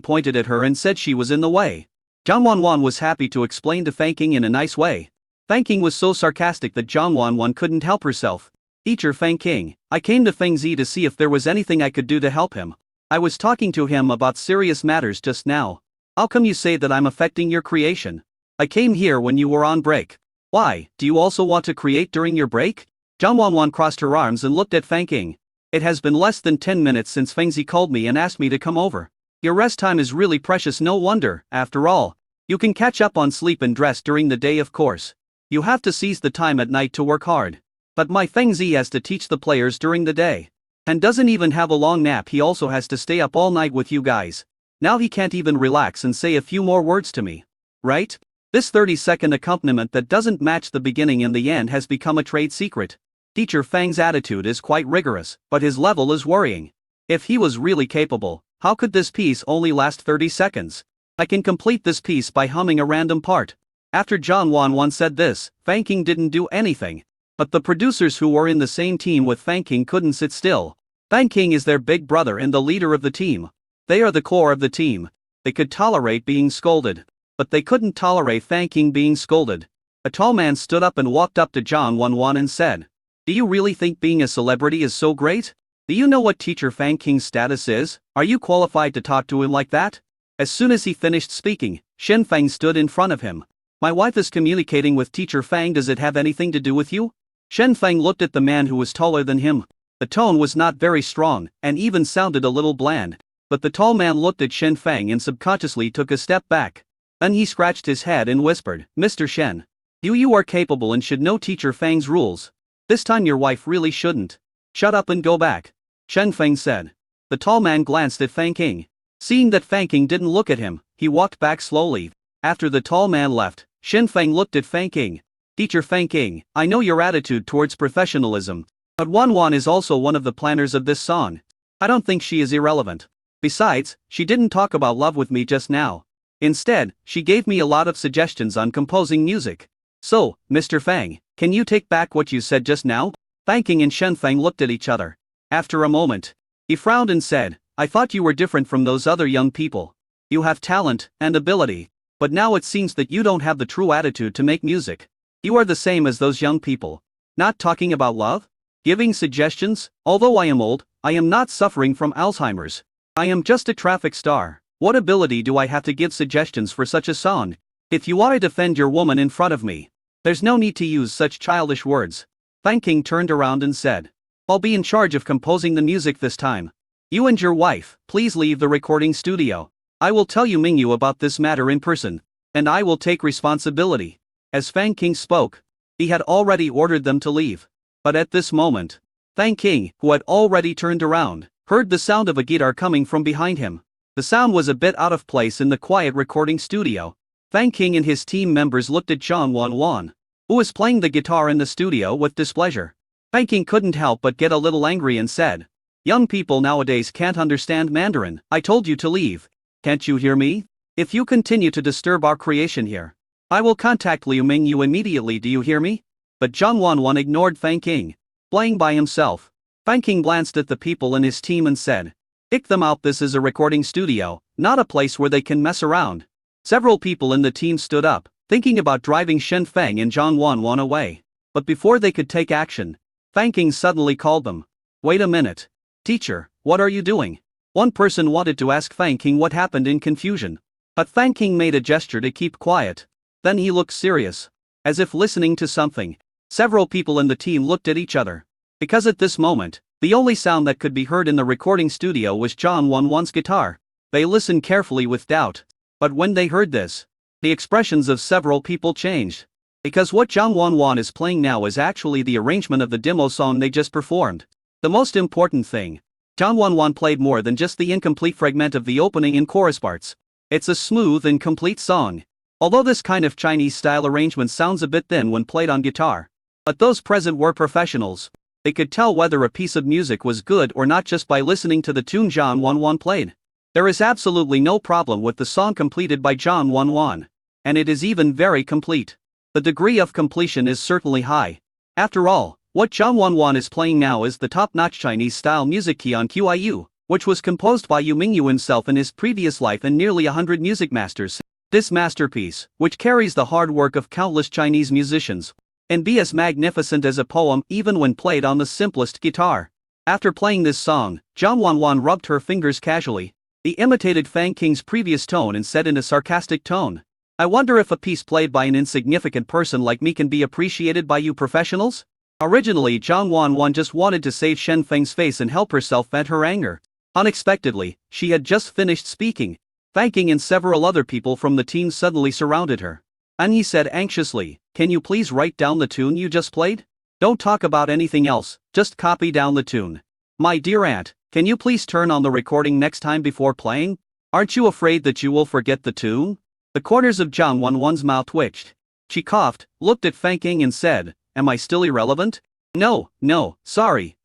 S1: pointed at her and said she was in the way, Zhang Wanwan was happy to explain to Fan King in a nice way. Fan King was so sarcastic that Zhang Wanwan couldn't help herself. Teacher Fan King, I came to Feng Zi to see if there was anything I could do to help him. I was talking to him about serious matters just now. How come you say that I'm affecting your creation? I came here when you were on break. Why, do you also want to create during your break? Zhang Wanwan crossed her arms and looked at Fan King. It has been less than 10 minutes since Feng Zi called me and asked me to come over. Your rest time is really precious, no wonder, after all. You can catch up on sleep and dress during the day, of course. You have to seize the time at night to work hard. But my Feng Zi has to teach the players during the day. And doesn't even have a long nap, he also has to stay up all night with you guys. Now he can't even relax and say a few more words to me. Right? This 30-second accompaniment that doesn't match the beginning and the end has become a trade secret. Teacher Fang's attitude is quite rigorous, but his level is worrying. If he was really capable, how could this piece only last 30 seconds? I can complete this piece by humming a random part. After Zhang Wanwan said this, Fan King didn't do anything. But the producers who were in the same team with Fan King couldn't sit still. Fan King is their big brother and the leader of the team. They are the core of the team. They could tolerate being scolded. But they couldn't tolerate Fan King being scolded. A tall man stood up and walked up to Zhang Wanwan and said, "Do you really think being a celebrity is so great? Do you know what Teacher Fan King's status is? Are you qualified to talk to him like that?" As soon as he finished speaking, Shen Feng stood in front of him. "My wife is communicating with Teacher Fang, does it have anything to do with you?" Shen Feng looked at the man who was taller than him. The tone was not very strong, and even sounded a little bland. But the tall man looked at Shen Feng and subconsciously took a step back. Then he scratched his head and whispered, "Mr. Shen, you are capable and should know Teacher Fang's rules. This time your wife really shouldn't. Shut up and go back," Shen Feng said. The tall man glanced at Fan King. Seeing that Fan King didn't look at him, he walked back slowly. After the tall man left, Shen Feng looked at Fan King. "Teacher Fan King, I know your attitude towards professionalism, but Wanwan is also one of the planners of this song. I don't think she is irrelevant. Besides, she didn't talk about love with me just now. Instead, she gave me a lot of suggestions on composing music. So, Mr. Fang, can you take back what you said just now?" Fan King and Shen Feng looked at each other. After a moment, he frowned and said, "I thought you were different from those other young people. You have talent and ability, but now it seems that you don't have the true attitude to make music. You are the same as those young people. Not talking about love? Giving suggestions? Although I am old, I am not suffering from Alzheimer's. I am just a traffic star. What ability do I have to give suggestions for such a song? If you want to defend your woman in front of me, there's no need to use such childish words." Fan King turned around and said, "I'll be in charge of composing the music this time. You and your wife, please leave the recording studio. I will tell you Mingyu about this matter in person, and I will take responsibility." As Fan King spoke, he had already ordered them to leave. But at this moment, Fan King, who had already turned around, heard the sound of a guitar coming from behind him. The sound was a bit out of place in the quiet recording studio. Fan King and his team members looked at Zhang Wanwan, who was playing the guitar in the studio, with displeasure. Fan King couldn't help but get a little angry and said, "Young people nowadays can't understand Mandarin. I told you to leave. Can't you hear me? If you continue to disturb our creation here, I will contact Liu Mingyu immediately, do you hear me?" But Zhang Wanwan ignored Fan King, playing by himself. Fan King glanced at the people in his team and said, "Kick them out, this is a recording studio, not a place where they can mess around." Several people in the team stood up, thinking about driving Shen Feng and Zhang Wanwan away. But before they could take action, Fan King suddenly called them. "Wait a minute. Teacher, what are you doing?" One person wanted to ask Fan King what happened in confusion. But Fan King made a gesture to keep quiet. Then he looked serious. as if listening to something. Several people in the team looked at each other. Because at this moment, the only sound that could be heard in the recording studio was Zhang Wanwan's guitar. They listened carefully with doubt. But when they heard this, the expressions of several people changed. Because what Zhang Wanwan is playing now is actually the arrangement of the demo song they just performed. The most important thing, Zhang Wanwan played more than just the incomplete fragment of the opening and chorus parts. It's a smooth and complete song. Although this kind of Chinese-style arrangement sounds a bit thin when played on guitar. But those present were professionals. They could tell whether a piece of music was good or not just by listening to the tune Zhang Wanwan played. There is absolutely no problem with the song completed by Zhang Wanwan. And it is even very complete. The degree of completion is certainly high. After all, what Zhang Wanwan is playing now is the top-notch Chinese-style music Qian Qiu, which was composed by Yu Mingyu himself in his previous life and nearly 100 music masters. This masterpiece, which carries the hard work of countless Chinese musicians, and be as magnificent as a poem even when played on the simplest guitar. After playing this song, Zhang Wanwan rubbed her fingers casually. He imitated Fang Qing's previous tone and said in a sarcastic tone, "I wonder if a piece played by an insignificant person like me can be appreciated by you professionals?" Originally, Zhang Wanwan just wanted to save Shen Feng's face and help herself vent her anger. Unexpectedly, she had just finished speaking. Fang Qing and several other people from the team suddenly surrounded her. And he said anxiously, "Can you please write down the tune you just played? Don't talk about anything else, just copy down the tune. My dear aunt, can you please turn on the recording next time before playing? Aren't you afraid that you will forget the tune?" The corners of Zhang Wanwan's mouth twitched. She coughed, looked at Fang Qing and said, "Am I still irrelevant? No, sorry,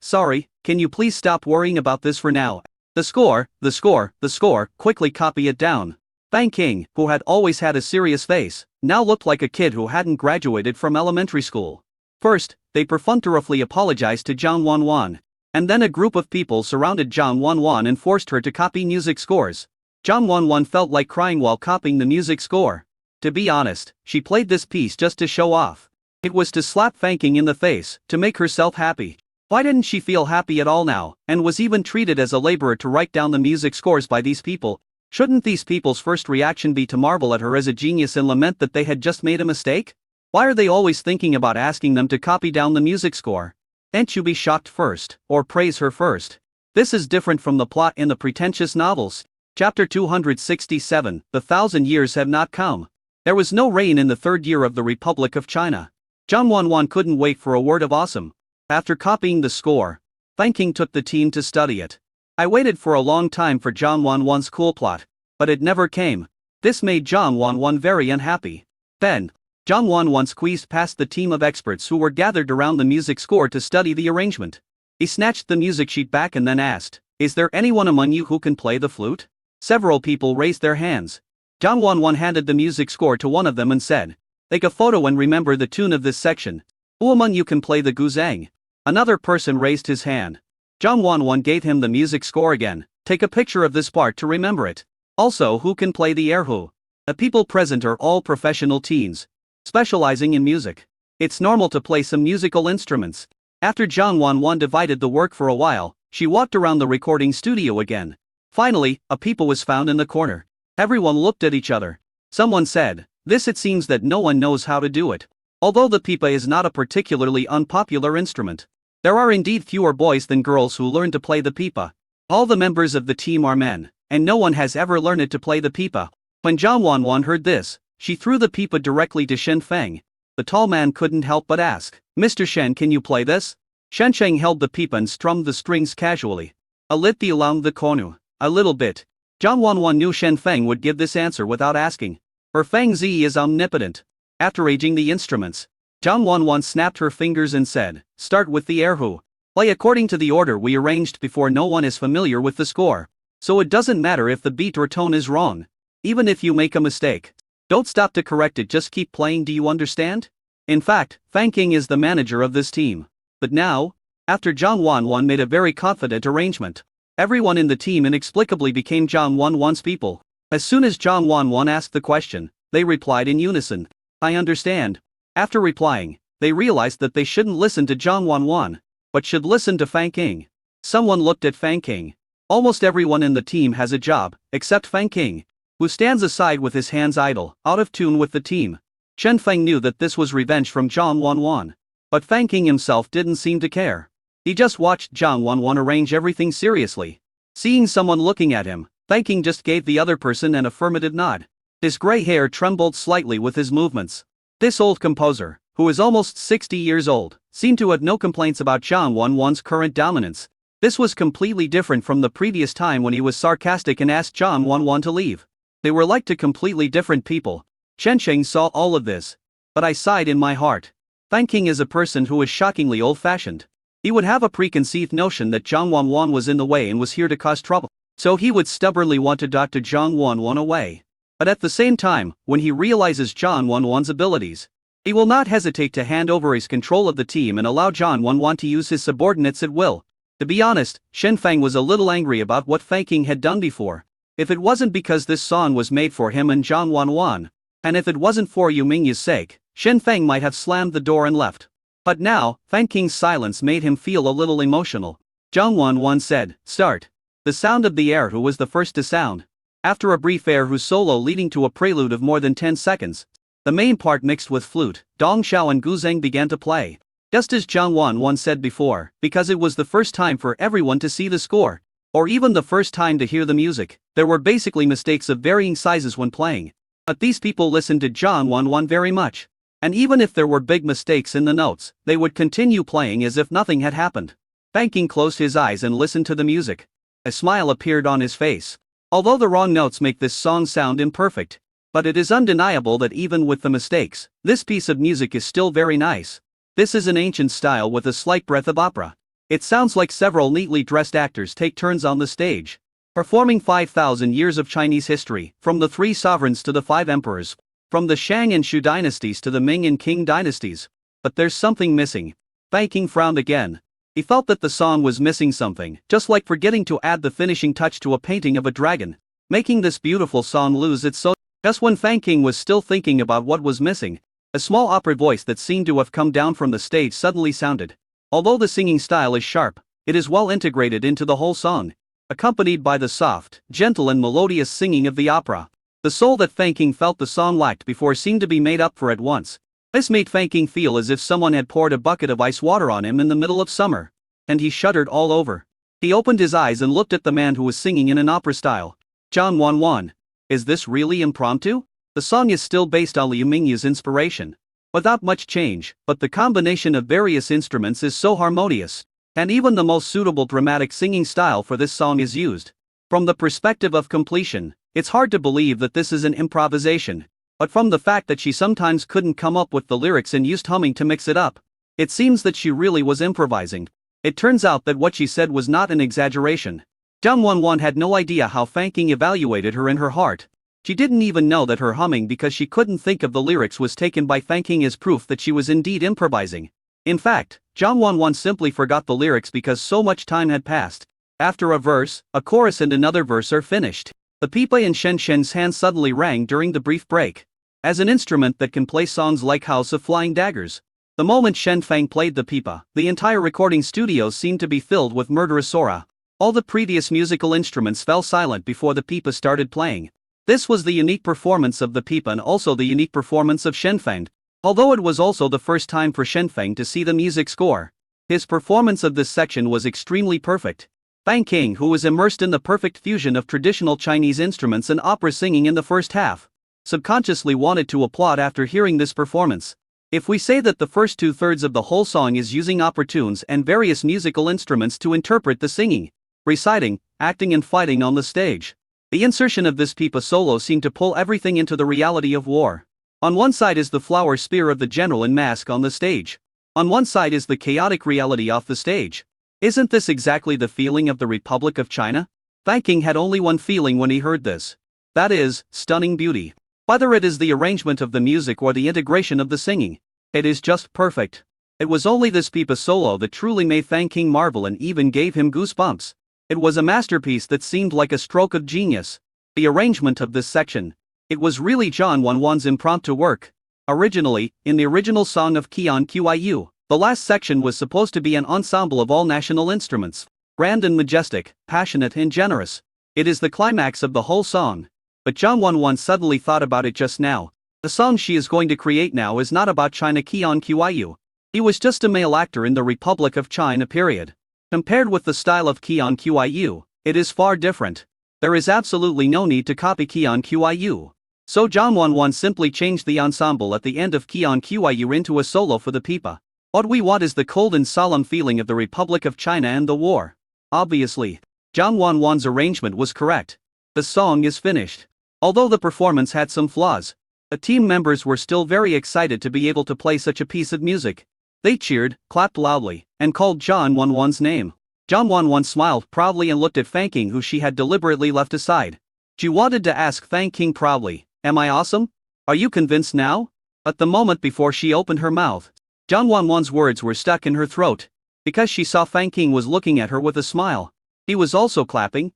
S1: can you please stop worrying about this for now? The score, quickly copy it down." Fang Qing, who had always had a serious face, now looked like a kid who hadn't graduated from elementary school. First, they perfunctorily apologized to Zhang Wanwan. And then a group of people surrounded Zhang Wanwan and forced her to copy music scores. Zhang Wanwan felt like crying while copying the music score. To be honest, she played this piece just to show off. It was to slap Fang Qing in the face, to make herself happy. Why didn't she feel happy at all now, and was even treated as a laborer to write down the music scores by these people? Shouldn't these people's first reaction be to marvel at her as a genius and lament that they had just made a mistake? Why are they always thinking about asking them to copy down the music score? Can't you be shocked first, or praise her first? This is different from the plot in the pretentious novels. Chapter 267, The 1,000 Years Have Not Come. There was no rain in the third year of the Republic of China. Zhang Wanwan couldn't wait for a word of awesome. After copying the score, Fang Qing took the team to study it. "I waited for a long time for Zhang Wanwan's cool plot, but it never came." This made Zhang Wanwan very unhappy. Then, Zhang Wanwan squeezed past the team of experts who were gathered around the music score to study the arrangement. He snatched the music sheet back and then asked, "Is there anyone among you who can play the flute?" Several people raised their hands. Zhang Wanwan handed the music score to one of them and said, "Take a photo and remember the tune of this section. Who among you can play the guzheng?" Another person raised his hand. Zhang Wanwan gave him the music score again. "Take a picture of this part to remember it. Also, who can play the erhu?" The people present are all professional teens, specializing in music. It's normal to play some musical instruments. After Zhang Wanwan divided the work for a while, she walked around the recording studio again. Finally, a pipa was found in the corner. Everyone looked at each other. Someone said, it seems that no one knows how to do it." Although the pipa is not a particularly unpopular instrument, there are indeed fewer boys than girls who learn to play the pipa. All the members of the team are men, and no one has ever learned to play the pipa. When Zhang Wanwan heard this, she threw the pipa directly to Shen Feng. The tall man couldn't help but ask, "Mr. Shen, can you play this?" Shen Sheng held the pipa and strummed the strings casually. "A little along the konu." "A little bit." Zhang Wanwan knew Shen Feng would give this answer without asking. Her Feng Zi is omnipotent. After arranging the instruments, Zhang Wanwan snapped her fingers and said, "Start with the erhu. Play according to the order we arranged before. No one is familiar with the score, so it doesn't matter if the beat or tone is wrong. Even if you make a mistake, don't stop to correct it, just keep playing. Do you understand?" In fact, Fang Qing is the manager of this team. But now, after Zhang Wanwan made a very confident arrangement, everyone in the team inexplicably became Zhang Wanwan's people. As soon as Zhang Wanwan asked the question, they replied in unison, "I understand." After replying, they realized that they shouldn't listen to Zhang Wanwan, but should listen to Fang Qing. Someone looked at Fang Qing. Almost everyone in the team has a job, except Fang Qing, who stands aside with his hands idle, out of tune with the team. Chen Feng knew that this was revenge from Zhang Wanwan. But Fang King himself didn't seem to care. He just watched Zhang Wanwan arrange everything seriously. Seeing someone looking at him, Fang King just gave the other person an affirmative nod. His gray hair trembled slightly with his movements. This old composer, who is almost 60 years old, seemed to have no complaints about Zhang Wanwan's current dominance. This was completely different from the previous time when he was sarcastic and asked Zhang Wanwan to leave. They were like two completely different people. Chen Sheng saw all of this. But I sighed in my heart. Fang King is a person who is shockingly old-fashioned. He would have a preconceived notion that Zhang Wanwan was in the way and was here to cause trouble. So he would stubbornly want to dot Zhang Wanwan away. But at the same time, when he realizes Zhang Wanwan's abilities, he will not hesitate to hand over his control of the team and allow Zhang Wanwan to use his subordinates at will. To be honest, Shen Feng was a little angry about what Fang King had done before. If it wasn't because this song was made for him and Zhang Wanwan, and if it wasn't for Yu Mingyu's sake, Shen Feng might have slammed the door and left. But now, Fang King's silence made him feel a little emotional. Zhang Wanwan said, "Start." The sound of the erhu was the first to sound. After a brief erhu solo leading to a prelude of more than 10 seconds, the main part mixed with flute, Dong Xiao and Guzheng began to play. Just as Zhang Wanwan said before, because it was the first time for everyone to see the score, or even the first time to hear the music, there were basically mistakes of varying sizes when playing. But these people listened to Zhang Wanwan very much. And even if there were big mistakes in the notes, they would continue playing as if nothing had happened. Fang King closed his eyes and listened to the music. A smile appeared on his face. Although the wrong notes make this song sound imperfect, but it is undeniable that even with the mistakes, this piece of music is still very nice. This is an ancient style with a slight breath of opera. It sounds like several neatly dressed actors take turns on the stage, performing 5,000 years of Chinese history, from the 3 sovereigns to the 5 emperors, from the Shang and Shu dynasties to the Ming and Qing dynasties. But there's something missing. Fang King frowned again. He felt that the song was missing something, just like forgetting to add the finishing touch to a painting of a dragon, making this beautiful song lose its soul. Just when Fang King was still thinking about what was missing, a small opera voice that seemed to have come down from the stage suddenly sounded. Although the singing style is sharp, it is well integrated into the whole song, accompanied by the soft, gentle and melodious singing of the opera. The soul that Fang King felt the song lacked before seemed to be made up for at once. This made Fang King feel as if someone had poured a bucket of ice water on him in the middle of summer. And he shuddered all over. He opened his eyes and looked at the man who was singing in an opera style. Zhang Wanwan. Is this really impromptu? The song is still based on Liu Mingyu's inspiration. Without much change, but the combination of various instruments is so harmonious. And even the most suitable dramatic singing style for this song is used. From the perspective of completion, it's hard to believe that this is an improvisation. But from the fact that she sometimes couldn't come up with the lyrics and used humming to mix it up, it seems that she really was improvising. It turns out that what she said was not an exaggeration. Zhang Wanwan had no idea how Fang King evaluated her in her heart. She didn't even know that her humming because she couldn't think of the lyrics was taken by Fang King as proof that she was indeed improvising. In fact, Zhang Wanwan simply forgot the lyrics because so much time had passed. After a verse, a chorus and another verse are finished, the pipa in Shen Shen's hand suddenly rang during the brief break. As an instrument that can play songs like House of Flying Daggers, the moment Shen Feng played the pipa, the entire recording studio seemed to be filled with murderous aura. All the previous musical instruments fell silent before the pipa started playing. This was the unique performance of the pipa and also the unique performance of Shen Feng. Although it was also the first time for Shen Feng to see the music score, his performance of this section was extremely perfect. Fang King, who was immersed in the perfect fusion of traditional Chinese instruments and opera singing in the first half, subconsciously wanted to applaud after hearing this performance. If we say that the first 2/3 of the whole song is using opera tunes and various musical instruments to interpret the singing, reciting, acting and fighting on the stage, the insertion of this pipa solo seemed to pull everything into the reality of war. On one side is the flower spear of the general in mask on the stage. On one side is the chaotic reality off the stage. Isn't this exactly the feeling of the Republic of China? Fang King had only one feeling when he heard this. That is, stunning beauty. Whether it is the arrangement of the music or the integration of the singing, it is just perfect. It was only this pipa solo that truly made Fang King marvel and even gave him goosebumps. It was a masterpiece that seemed like a stroke of genius. The arrangement of this section, it was really Zhang Wanwan's impromptu work. Originally, in the original song of Qian Qiu, the last section was supposed to be an ensemble of all national instruments, grand and majestic, passionate and generous. It is the climax of the whole song. But Zhang Wanwan suddenly thought about it just now. The song she is going to create now is not about China Qian Qiu. He was just a male actor in the Republic of China period. Compared with the style of Qian Qiu, it is far different. There is absolutely no need to copy Qian Qiu. So Zhang Wanwan simply changed the ensemble at the end of Qian Qiu into a solo for the pipa. What we want is the cold and solemn feeling of the Republic of China and the war. Obviously, Zhang Wanwan's arrangement was correct. The song is finished. Although the performance had some flaws, the team members were still very excited to be able to play such a piece of music. They cheered, clapped loudly, and called Zhang Wanwan's name. Zhang Wanwan smiled proudly and looked at Fang King, who she had deliberately left aside. She wanted to ask Fang King proudly, "Am I awesome? Are you convinced now?" At the moment before she opened her mouth, Zhang Wanwan's words were stuck in her throat, because she saw Fang King was looking at her with a smile. He was also clapping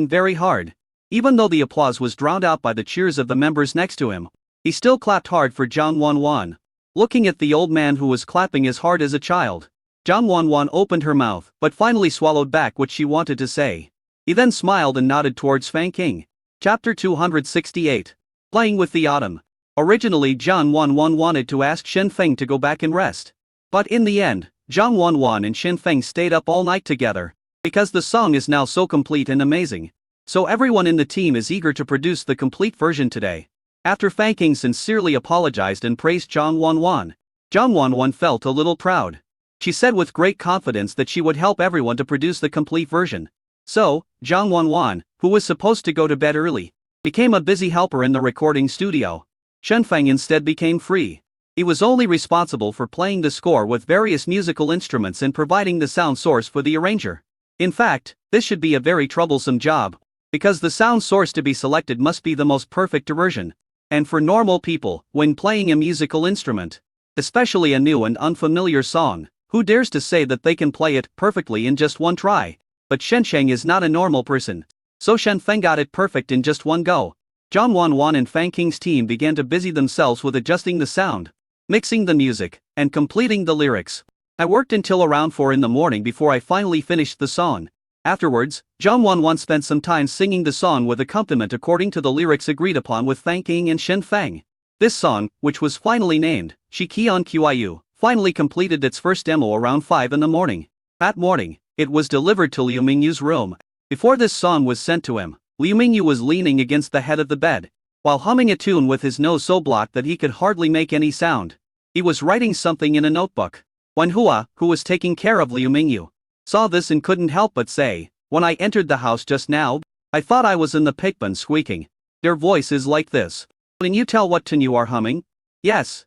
S1: very hard. Even though the applause was drowned out by the cheers of the members next to him, he still clapped hard for Zhang Wanwan. Looking at the old man who was clapping as hard as a child, Zhang Wanwan opened her mouth but finally swallowed back what she wanted to say. He then smiled and nodded towards Fang King. Chapter 268. Playing with the Autumn. Originally Zhang Wanwan wanted to ask Shen Feng to go back and rest. But in the end, Zhang Wanwan and Shen Feng stayed up all night together, because the song is now so complete and amazing. So everyone in the team is eager to produce the complete version today. After Fang King sincerely apologized and praised Zhang Wanwan felt a little proud. She said with great confidence that she would help everyone to produce the complete version. So, Zhang Wanwan, who was supposed to go to bed early, became a busy helper in the recording studio. Shen Feng instead became free. He was only responsible for playing the score with various musical instruments and providing the sound source for the arranger. In fact, this should be a very troublesome job, because the sound source to be selected must be the most perfect version. And for normal people, when playing a musical instrument, especially a new and unfamiliar song, who dares to say that they can play it perfectly in just one try? But Shen Sheng is not a normal person. So Shen Feng got it perfect in just one go. Zhang Wanwan and Fang King's team began to busy themselves with adjusting the sound, mixing the music, and completing the lyrics. I worked until around 4 in the morning before I finally finished the song. Afterwards, Zhang Wanwan spent some time singing the song with accompaniment according to the lyrics agreed upon with Fang King and Shen Feng. This song, which was finally named Shi Qian Qiu, finally completed its first demo around 5 in the morning. That morning, it was delivered to Liu Mingyu's room. Before this song was sent to him, Liu Mingyu was leaning against the head of the bed, while humming a tune with his nose so blocked that he could hardly make any sound. He was writing something in a notebook. Wen Hua, who was taking care of Liu Mingyu, saw this and couldn't help but say, "When I entered the house just now, I thought I was in the Pikban squeaking. Their voice is like this. Can you tell what tune you are humming?" Yes.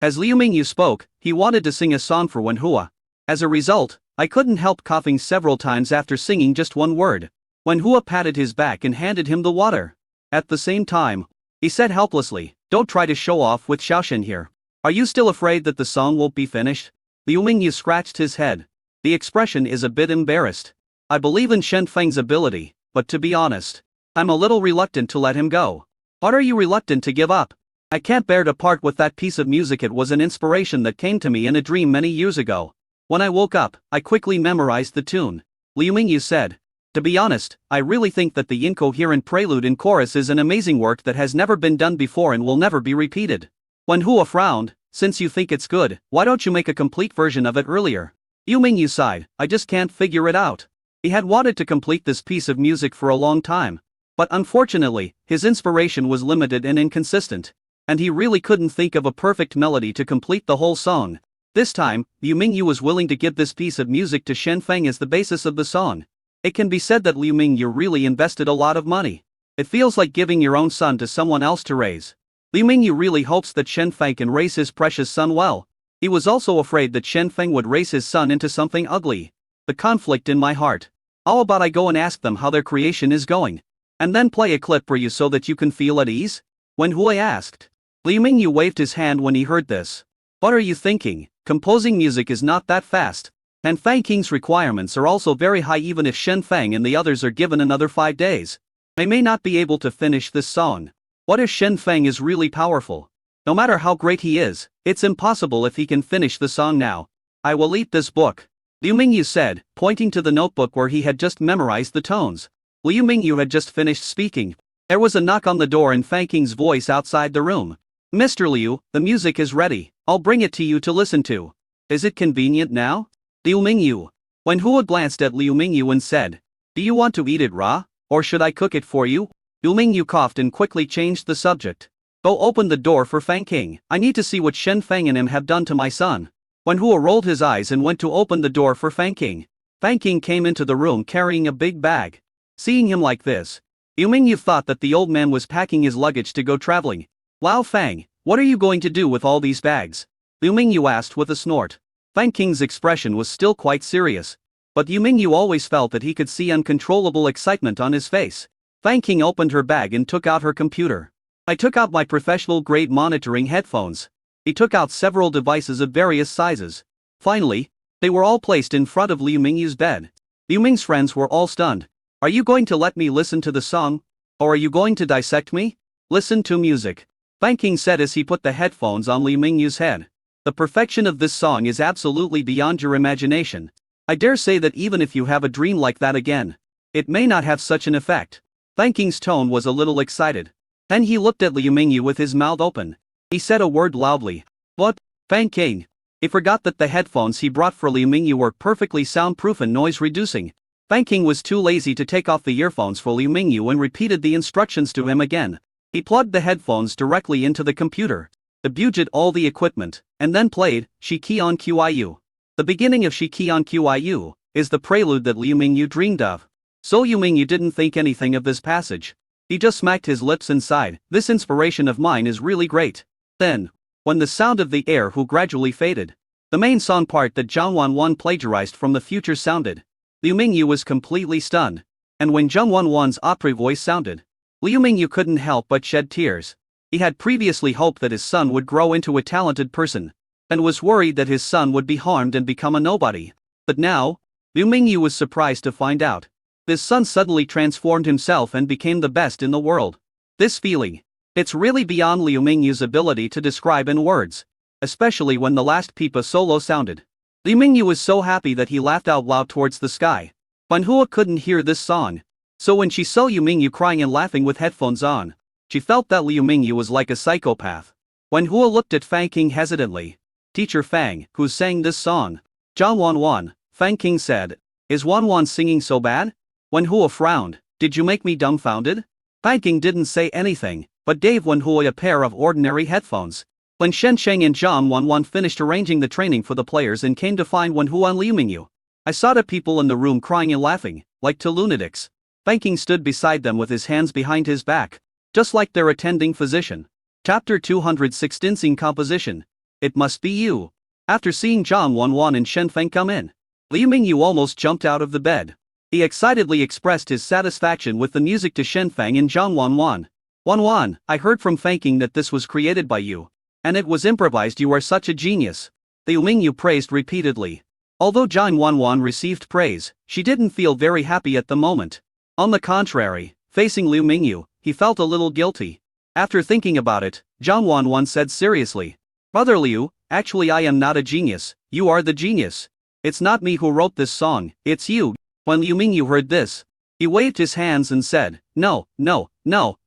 S1: As Liu Mingyu spoke, he wanted to sing a song for Wen Hua. As a result, I couldn't help coughing several times after singing just one word. Wen Hua patted his back and handed him the water. At the same time, he said helplessly, "Don't try to show off with Xiaoshen here. Are you still afraid that the song won't be finished?" Liu Mingyu scratched his head. The expression is a bit embarrassed. I believe in Shen Feng's ability, but to be honest, I'm a little reluctant to let him go. What are you reluctant to give up? I can't bear to part with that piece of music. It was an inspiration that came to me in a dream many years ago. When I woke up, I quickly memorized the tune. Liu Mingyu said. To be honest, I really think that the incoherent prelude and chorus is an amazing work that has never been done before and will never be repeated. Wen Hua frowned. Since you think it's good, why don't you make a complete version of it earlier? Liu Mingyu sighed. I just can't figure it out. He had wanted to complete this piece of music for a long time. But unfortunately, his inspiration was limited and inconsistent. And he really couldn't think of a perfect melody to complete the whole song. This time, Liu Mingyu was willing to give this piece of music to Shen Feng as the basis of the song. It can be said that Liu Mingyu really invested a lot of money. It feels like giving your own son to someone else to raise. Liu Mingyu really hopes that Shen Feng can raise his precious son well. He was also afraid that Shen Feng would raise his son into something ugly. The conflict in my heart. How about I go and ask them how their creation is going? And then play a clip for you so that you can feel at ease? Wen Hua asked. Liu Mingyu waved his hand when he heard this. What are you thinking? Composing music is not that fast. And Fang King's requirements are also very high. Even if Shen Feng and the others are given another 5 days, they may not be able to finish this song. What if Shen Feng is really powerful? No matter how great he is, it's impossible if he can finish the song now. I will eat this book. Liu Mingyu said, pointing to the notebook where he had just memorized the tones. Liu Mingyu had just finished speaking. There was a knock on the door and Fang King's voice outside the room. Mr. Liu, the music is ready, I'll bring it to you to listen to. Is it convenient now? Liu Mingyu. Wen Hua glanced at Liu Mingyu and said, do you want to eat it raw, or should I cook it for you? Liu Mingyu coughed and quickly changed the subject. Go open the door for Fang King, I need to see what Shen Fang and him have done to my son. Wen Hua rolled his eyes and went to open the door for Fang King. Fang King came into the room carrying a big bag. Seeing him like this, Liu Mingyu thought that the old man was packing his luggage to go traveling. Lao Fang, what are you going to do with all these bags? Liu Mingyu asked with a snort. Fang King's expression was still quite serious. But Liu Mingyu always felt that he could see uncontrollable excitement on his face. Fang King opened her bag and took out her computer. I took out my professional-grade monitoring headphones. He took out several devices of various sizes. Finally, they were all placed in front of Liu Mingyu's bed. Liu Ming's friends were all stunned. Are you going to let me listen to the song? Or are you going to dissect me? Listen to music. Fang King said as he put the headphones on Liu Mingyu's head. The perfection of this song is absolutely beyond your imagination. I dare say that even if you have a dream like that again, it may not have such an effect. Fang King's tone was a little excited. Then he looked at Liu Mingyu with his mouth open. He said a word loudly. What? Fang King. He forgot that the headphones he brought for Liu Mingyu were perfectly soundproof and noise-reducing. Fang King was too lazy to take off the earphones for Liu Mingyu and repeated the instructions to him again. He plugged the headphones directly into the computer, debuted all the equipment, and then played Shi Qian Qiu. The beginning of Shi Qian Qiu is the prelude that Liu Mingyu dreamed of. So Liu Mingyu didn't think anything of this passage. He just smacked his lips and sighed, this inspiration of mine is really great. Then, when the sound of the air who gradually faded, the main song part that Zhang Wanwan plagiarized from the future sounded, Liu Mingyu was completely stunned. And when Zhang Wanwan's opera voice sounded, Liu Mingyu couldn't help but shed tears. He had previously hoped that his son would grow into a talented person, and was worried that his son would be harmed and become a nobody. But now, Liu Mingyu was surprised to find out. His son suddenly transformed himself and became the best in the world. This feeling, it's really beyond Liu Mingyu's ability to describe in words, especially when the last Pipa solo sounded. Liu Mingyu was so happy that he laughed out loud towards the sky. Wen Hua couldn't hear this song, so when she saw Liu Mingyu crying and laughing with headphones on, she felt that Liu Mingyu was like a psychopath. Wen Hua looked at Fang King hesitantly. Teacher Fang, who sang this song? Zhang Wanwan, Fang King said. Is Wanwan singing so bad? Wen Hua frowned. Did you make me dumbfounded? Fang King didn't say anything, but gave Wen Hua a pair of ordinary headphones. When Shen Sheng and Zhang Wanwan finished arranging the training for the players and came to find Wen Hua and Liu Mingyu, I saw the people in the room crying and laughing, like two lunatics. Fang King stood beside them with his hands behind his back, just like their attending physician. Chapter 216 Sing Composition. It must be you. After seeing Zhang Wanwan and Shen Feng come in, Liu Mingyu almost jumped out of the bed. He excitedly expressed his satisfaction with the music to Shen Feng and Zhang Wanwan. Wanwan, I heard from Fang King that this was created by you. And it was improvised. You are such a genius. Liu Mingyu praised repeatedly. Although Zhang Wanwan received praise, she didn't feel very happy at the moment. On the contrary, facing Liu Mingyu, he felt a little guilty. After thinking about it, Zhang Wanwan said seriously. Brother Liu, actually I am not a genius, you are the genius. It's not me who wrote this song, it's you. When Liu Mingyu heard this, he waved his hands and said, No,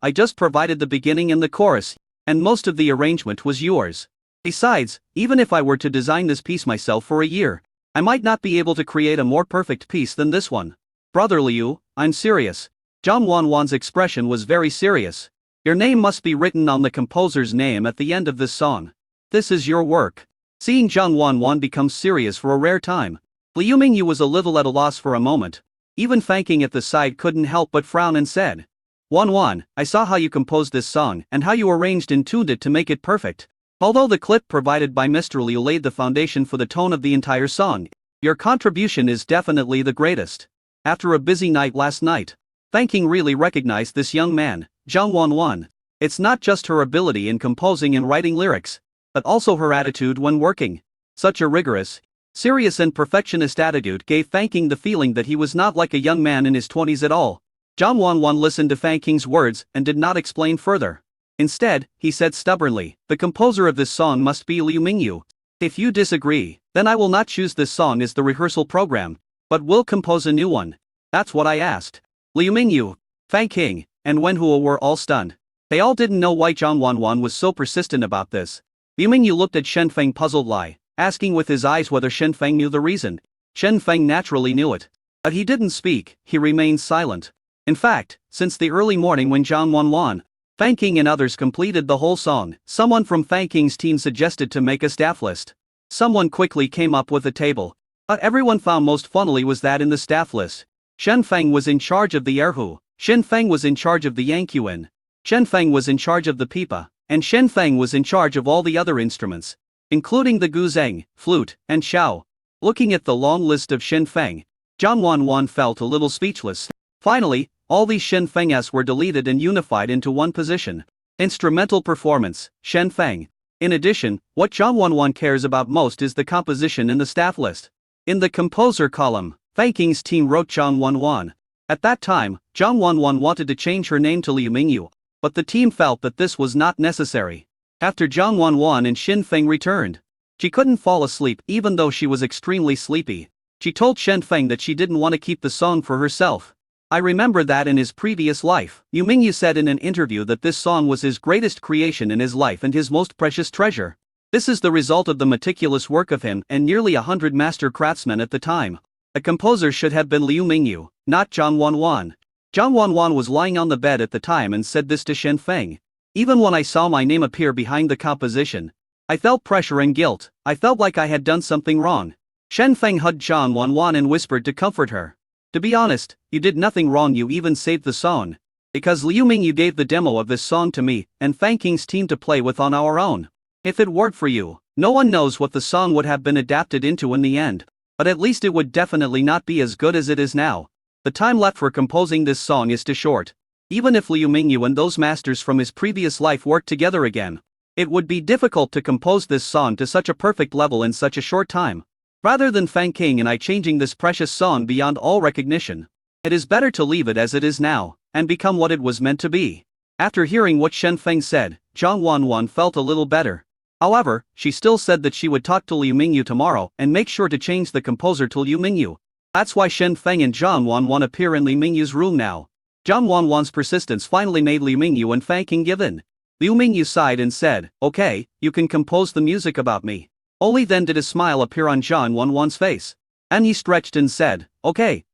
S1: I just provided the beginning and the chorus, and most of the arrangement was yours. Besides, even if I were to design this piece myself for a year, I might not be able to create a more perfect piece than this one. Brother Liu, I'm serious. Zhang Wanwan's expression was very serious. Your name must be written on the composer's name at the end of this song. This is your work. Seeing Zhang Wanwan become serious for a rare time, Liu Mingyu was a little at a loss for a moment. Even Fang King at the side couldn't help but frown and said, Wanwan, I saw how you composed this song and how you arranged and tuned it to make it perfect. Although the clip provided by Mr. Liu laid the foundation for the tone of the entire song, your contribution is definitely the greatest. After a busy night last night, Fang King really recognized this young man, Zhang Wanwan. It's not just her ability in composing and writing lyrics, but also her attitude when working. Such a rigorous, serious and perfectionist attitude gave Fang King the feeling that he was not like a young man in his 20s at all. Zhang Wanwan listened to Fang King's words and did not explain further. Instead, he said stubbornly, the composer of this song must be Liu Mingyu. If you disagree, then I will not choose this song as the rehearsal program, but will compose a new one. That's what I asked. Liu Mingyu, Fang King, and Wen Hua were all stunned. They all didn't know why Zhang Wanwan was so persistent about this. Liu Mingyu looked at Shen Feng puzzled, asking with his eyes whether Shen Feng knew the reason. Shen Feng naturally knew it. But he didn't speak, he remained silent. In fact, since the early morning when Zhang Wanwan, Fang King and others completed the whole song, someone from Fang King's team suggested to make a staff list. Someone quickly came up with a table. But everyone found most funnily was that in the staff list, Shen Feng was in charge of the erhu, Shen Feng was in charge of the yangquan, Shen Feng was in charge of the pipa, and Shen Feng was in charge of all the other instruments, including the guzheng, flute, and xiao. Looking at the long list of Shen Feng, Zhang Wanwan felt a little speechless. Finally, all these Shen Fengs were deleted and unified into one position. Instrumental performance, Shen Feng. In addition, what Zhang Wanwan cares about most is the composition in the staff list. In the composer column, Fang King's team wrote Zhang Wanwan. At that time, Zhang Wanwan wanted to change her name to Liu Mingyu, but the team felt that this was not necessary. After Zhang Wanwan and Shen Feng returned, she couldn't fall asleep even though she was extremely sleepy. She told Shen Feng that she didn't want to keep the song for herself. I remember that in his previous life, Liu Mingyu said in an interview that this song was his greatest creation in his life and his most precious treasure. This is the result of the meticulous work of him and nearly 100 master craftsmen at the time. The composer should have been Liu Mingyu, not Zhang Wanwan. Zhang Wanwan was lying on the bed at the time and said this to Shen Feng. Even when I saw my name appear behind the composition, I felt pressure and guilt. I felt like I had done something wrong. Shen Feng hugged Zhang Wanwan and whispered to comfort her. To be honest, you did nothing wrong, you even saved the song. Because Liu Mingyu gave the demo of this song to me and Fang King's team to play with on our own. If it weren't for you, no one knows what the song would have been adapted into in the end. But at least it would definitely not be as good as it is now. The time left for composing this song is too short. Even if Liu Mingyu and those masters from his previous life worked together again, it would be difficult to compose this song to such a perfect level in such a short time. Rather than Fang King and I changing this precious song beyond all recognition, it is better to leave it as it is now, and become what it was meant to be. After hearing what Shen Feng said, Zhang Wanwan felt a little better. However, she still said that she would talk to Liu Mingyu tomorrow and make sure to change the composer to Liu Mingyu. That's why Shen Feng and Zhang Wanwan appear in Liu Mingyu's room now. Zhang Wanwan's persistence finally made Liu Mingyu and Fang King give in. Liu Mingyu sighed and said, "Okay, you can compose the music about me." Only then did a smile appear on Zhang Wanwan's face. And he stretched and said, Okay,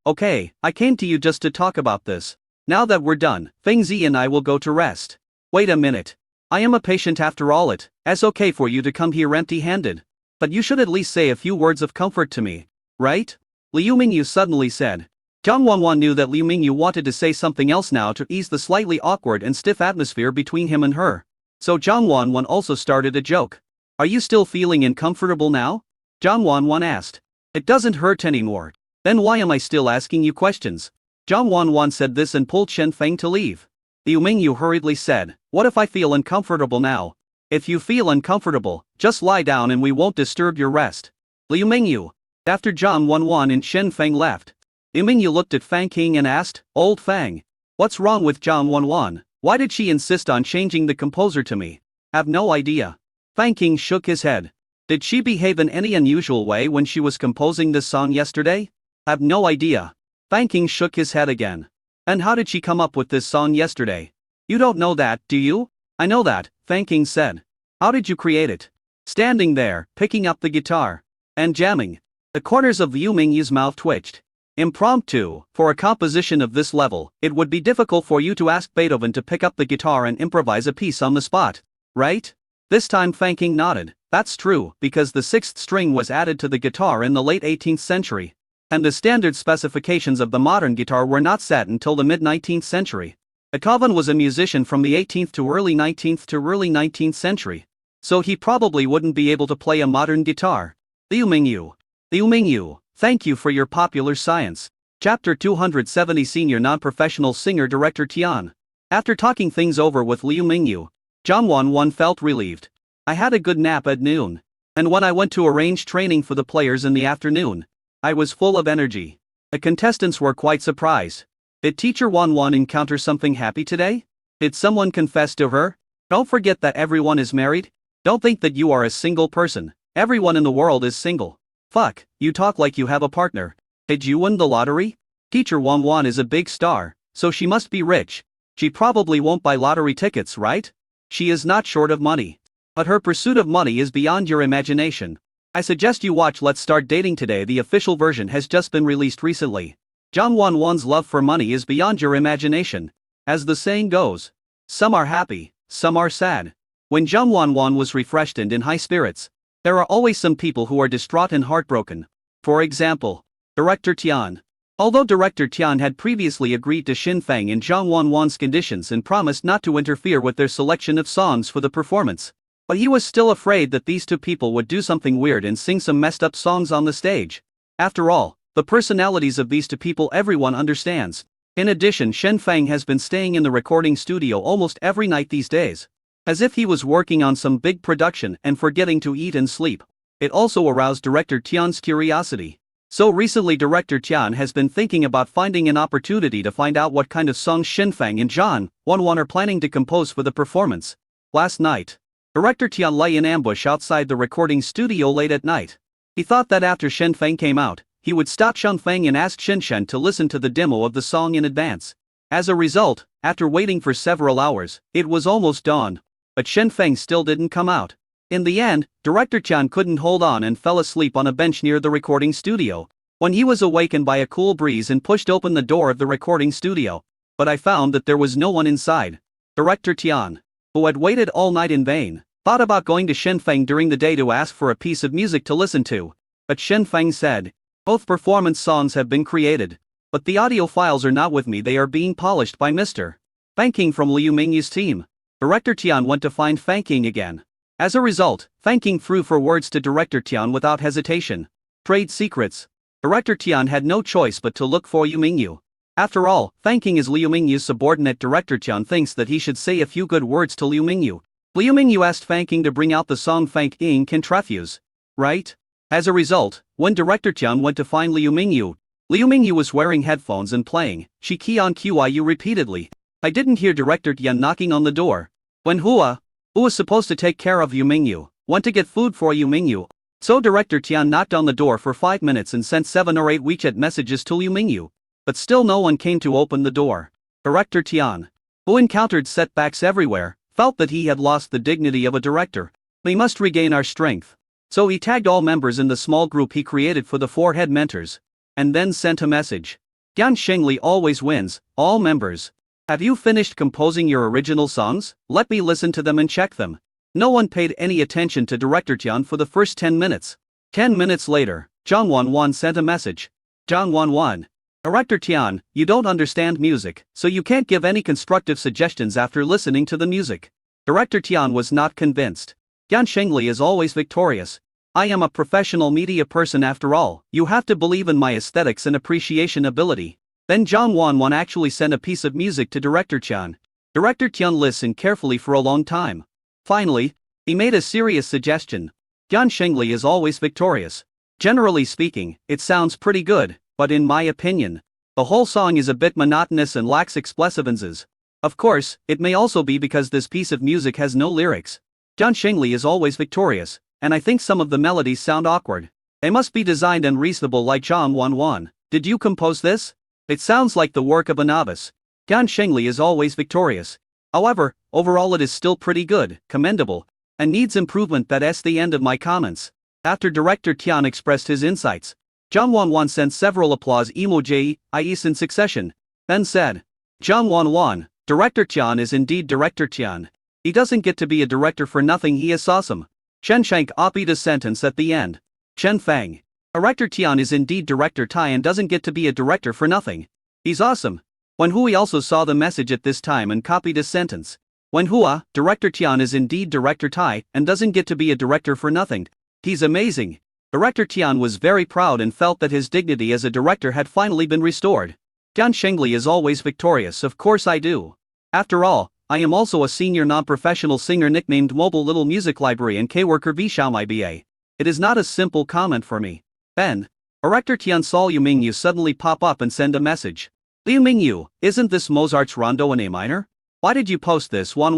S1: I came to you just to talk about this. Now that we're done, Feng Zi and I will go to rest. Wait a minute. I am a patient after all, it's okay for you to come here empty-handed. But you should at least say a few words of comfort to me, right? Liu Mingyu suddenly said. Zhang Wanwan knew that Liu Mingyu wanted to say something else now to ease the slightly awkward and stiff atmosphere between him and her. So Zhang Wanwan also started a joke. Are you still feeling uncomfortable now? Zhang Wanwan asked. It doesn't hurt anymore. Then why am I still asking you questions? Zhang Wanwan said this and pulled Shen Feng to leave. Liu Mingyu hurriedly said, What if I feel uncomfortable now? If you feel uncomfortable, just lie down and we won't disturb your rest. Liu Mingyu. After Zhang Wanwan and Shen Feng left, Liu Mingyu looked at Fang King and asked, Old Fang. What's wrong with Zhang Wanwan? Why did she insist on changing the composer to me? Have no idea. Fang King shook his head. Did she behave in any unusual way when she was composing this song yesterday? Have no idea. Fang King shook his head again. And how did she come up with this song yesterday? You don't know that, do you? I know that, Fang King said. How did you create it? Standing there, picking up the guitar and jamming. The corners of Liu Mingyu's mouth twitched. Impromptu. For a composition of this level, it would be difficult for you to ask Beethoven to pick up the guitar and improvise a piece on the spot, right? This time Fang King nodded. That's true, because the sixth string was added to the guitar in the late 18th century. And the standard specifications of the modern guitar were not set until the mid-19th century. Beethoven was a musician from the 18th to early 19th century. So he probably wouldn't be able to play a modern guitar. Liu Mingyu, thank you for your popular science. Chapter 270 Senior Non-Professional Singer-Director Tian. After talking things over with Liu Mingyu, Zhang Wanwan felt relieved. I had a good nap at noon. And when I went to arrange training for the players in the afternoon, I was full of energy. The contestants were quite surprised. Did teacher Wanwan encounter something happy today? Did someone confess to her? Don't forget that everyone is married. Don't think that you are a single person. Everyone in the world is single. Fuck, you talk like you have a partner. Did you win the lottery? Teacher Wanwan is a big star, so she must be rich. She probably won't buy lottery tickets, right? She is not short of money. But her pursuit of money is beyond your imagination. I suggest you watch Let's Start Dating Today. The official version has just been released recently. Jang Won-won's love for money is beyond your imagination. As the saying goes, some are happy, some are sad. When Jang Won-won was refreshed and in high spirits, there are always some people who are distraught and heartbroken. For example, Director Tian. Although Director Tian had previously agreed to Shin Fang and Jang Won-won's conditions and promised not to interfere with their selection of songs for the performance, but he was still afraid that these two people would do something weird and sing some messed up songs on the stage. After all, the personalities of these two people everyone understands. In addition, Shen Fang has been staying in the recording studio almost every night these days, as if he was working on some big production and forgetting to eat and sleep. It also aroused Director Tian's curiosity. So recently Director Tian has been thinking about finding an opportunity to find out what kind of songs Shin Fang and Jang Won-won are planning to compose for the performance. Last night, Director Tian lay in ambush outside the recording studio late at night. He thought that after Shen Fang came out, he would stop Shen Fang and ask Shen Shen to listen to the demo of the song in advance. As a result, after waiting for several hours, it was almost dawn. But Shen Fang still didn't come out. In the end, Director Tian couldn't hold on and fell asleep on a bench near the recording studio. When he was awakened by a cool breeze and pushed open the door of the recording studio, but I found that there was no one inside. Director Tian, who had waited all night in vain, thought about going to Shen Fang during the day to ask for a piece of music to listen to. But Shen Fang said, both performance songs have been created, but the audio files are not with me. They are being polished by Mr. Fang King from Liu Mingyu's team. Director Tian went to find Fang King again. As a result, Fang King threw for words to Director Tian without hesitation. Trade secrets. Director Tian had no choice but to look for Liu Mingyu. After all, Fang King is Liu Mingyu's subordinate. Director Tian thinks that he should say a few good words to Liu Mingyu. Liu Mingyu asked Fang King to bring out the song Fang King can refuse. Right? As a result, when Director Tian went to find Liu Mingyu was wearing headphones and playing Shi Qian Qyu repeatedly. I didn't hear Director Tian knocking on the door. When Hua, who was supposed to take care of Liu Mingyu, went to get food for Liu Mingyu, so Director Tian knocked on the door for 5 minutes and sent 7 or 8 WeChat messages to Liu Mingyu. But still no one came to open the door. Director Tian, who encountered setbacks everywhere, felt that he had lost the dignity of a director. We must regain our strength. So he tagged all members in the small group he created for the 4 head mentors. And then sent a message. Yan Shengli always wins, all members. Have you finished composing your original songs? Let me listen to them and check them. No one paid any attention to Director Tian for the first 10 minutes. 10 minutes later, Jang Won-won sent a message. Jang Won-won. Director Tian, you don't understand music, so you can't give any constructive suggestions after listening to the music. Director Tian was not convinced. Yan Shengli is always victorious. I am a professional media person after all. You have to believe in my aesthetics and appreciation ability. Then Jang Won-won actually sent a piece of music to Director Tian. Director Tian listened carefully for a long time. Finally, he made a serious suggestion. Yan Shengli is always victorious. Generally speaking, it sounds pretty good, but in my opinion, the whole song is a bit monotonous and lacks explosiveness. Of course, it may also be because this piece of music has no lyrics. Yan Shengli is always victorious, and I think some of the melodies sound awkward. They must be designed unreasonable like Jang Won-won. Did you compose this? It sounds like the work of a novice. Yan Shengli is always victorious. However, overall it is still pretty good, commendable, and needs improvement. That's the end of my comments. After Director Tian expressed his insights, Jang Won-won sent several applause emojis in succession, then said, Jang Won-won, Director Tian is indeed Director Tian. He doesn't get to be a director for nothing. He is awesome. Chen Shank copied a sentence at the end. Chen Fang. Director Tian is indeed Director Tai and doesn't get to be a director for nothing. He's awesome. When Hui also saw the message at this time and copied a sentence. When Hua, Director Tian is indeed Director Tai and doesn't get to be a director for nothing. He's amazing. Director Tian was very proud and felt that his dignity as a director had finally been restored. Yan Shengli is always victorious. Of course I do. After all, I am also a senior non-professional singer nicknamed Mobile Little Music Library and K-Worker V Xiaomai BA. It is not a simple comment for me. Then, Director Tian saw Liu Mingyu suddenly pop up and send a message. Liu Mingyu, isn't this Mozart's Rondo in A minor? Why did you post this? Yan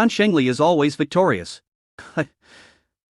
S1: Shengli is always victorious.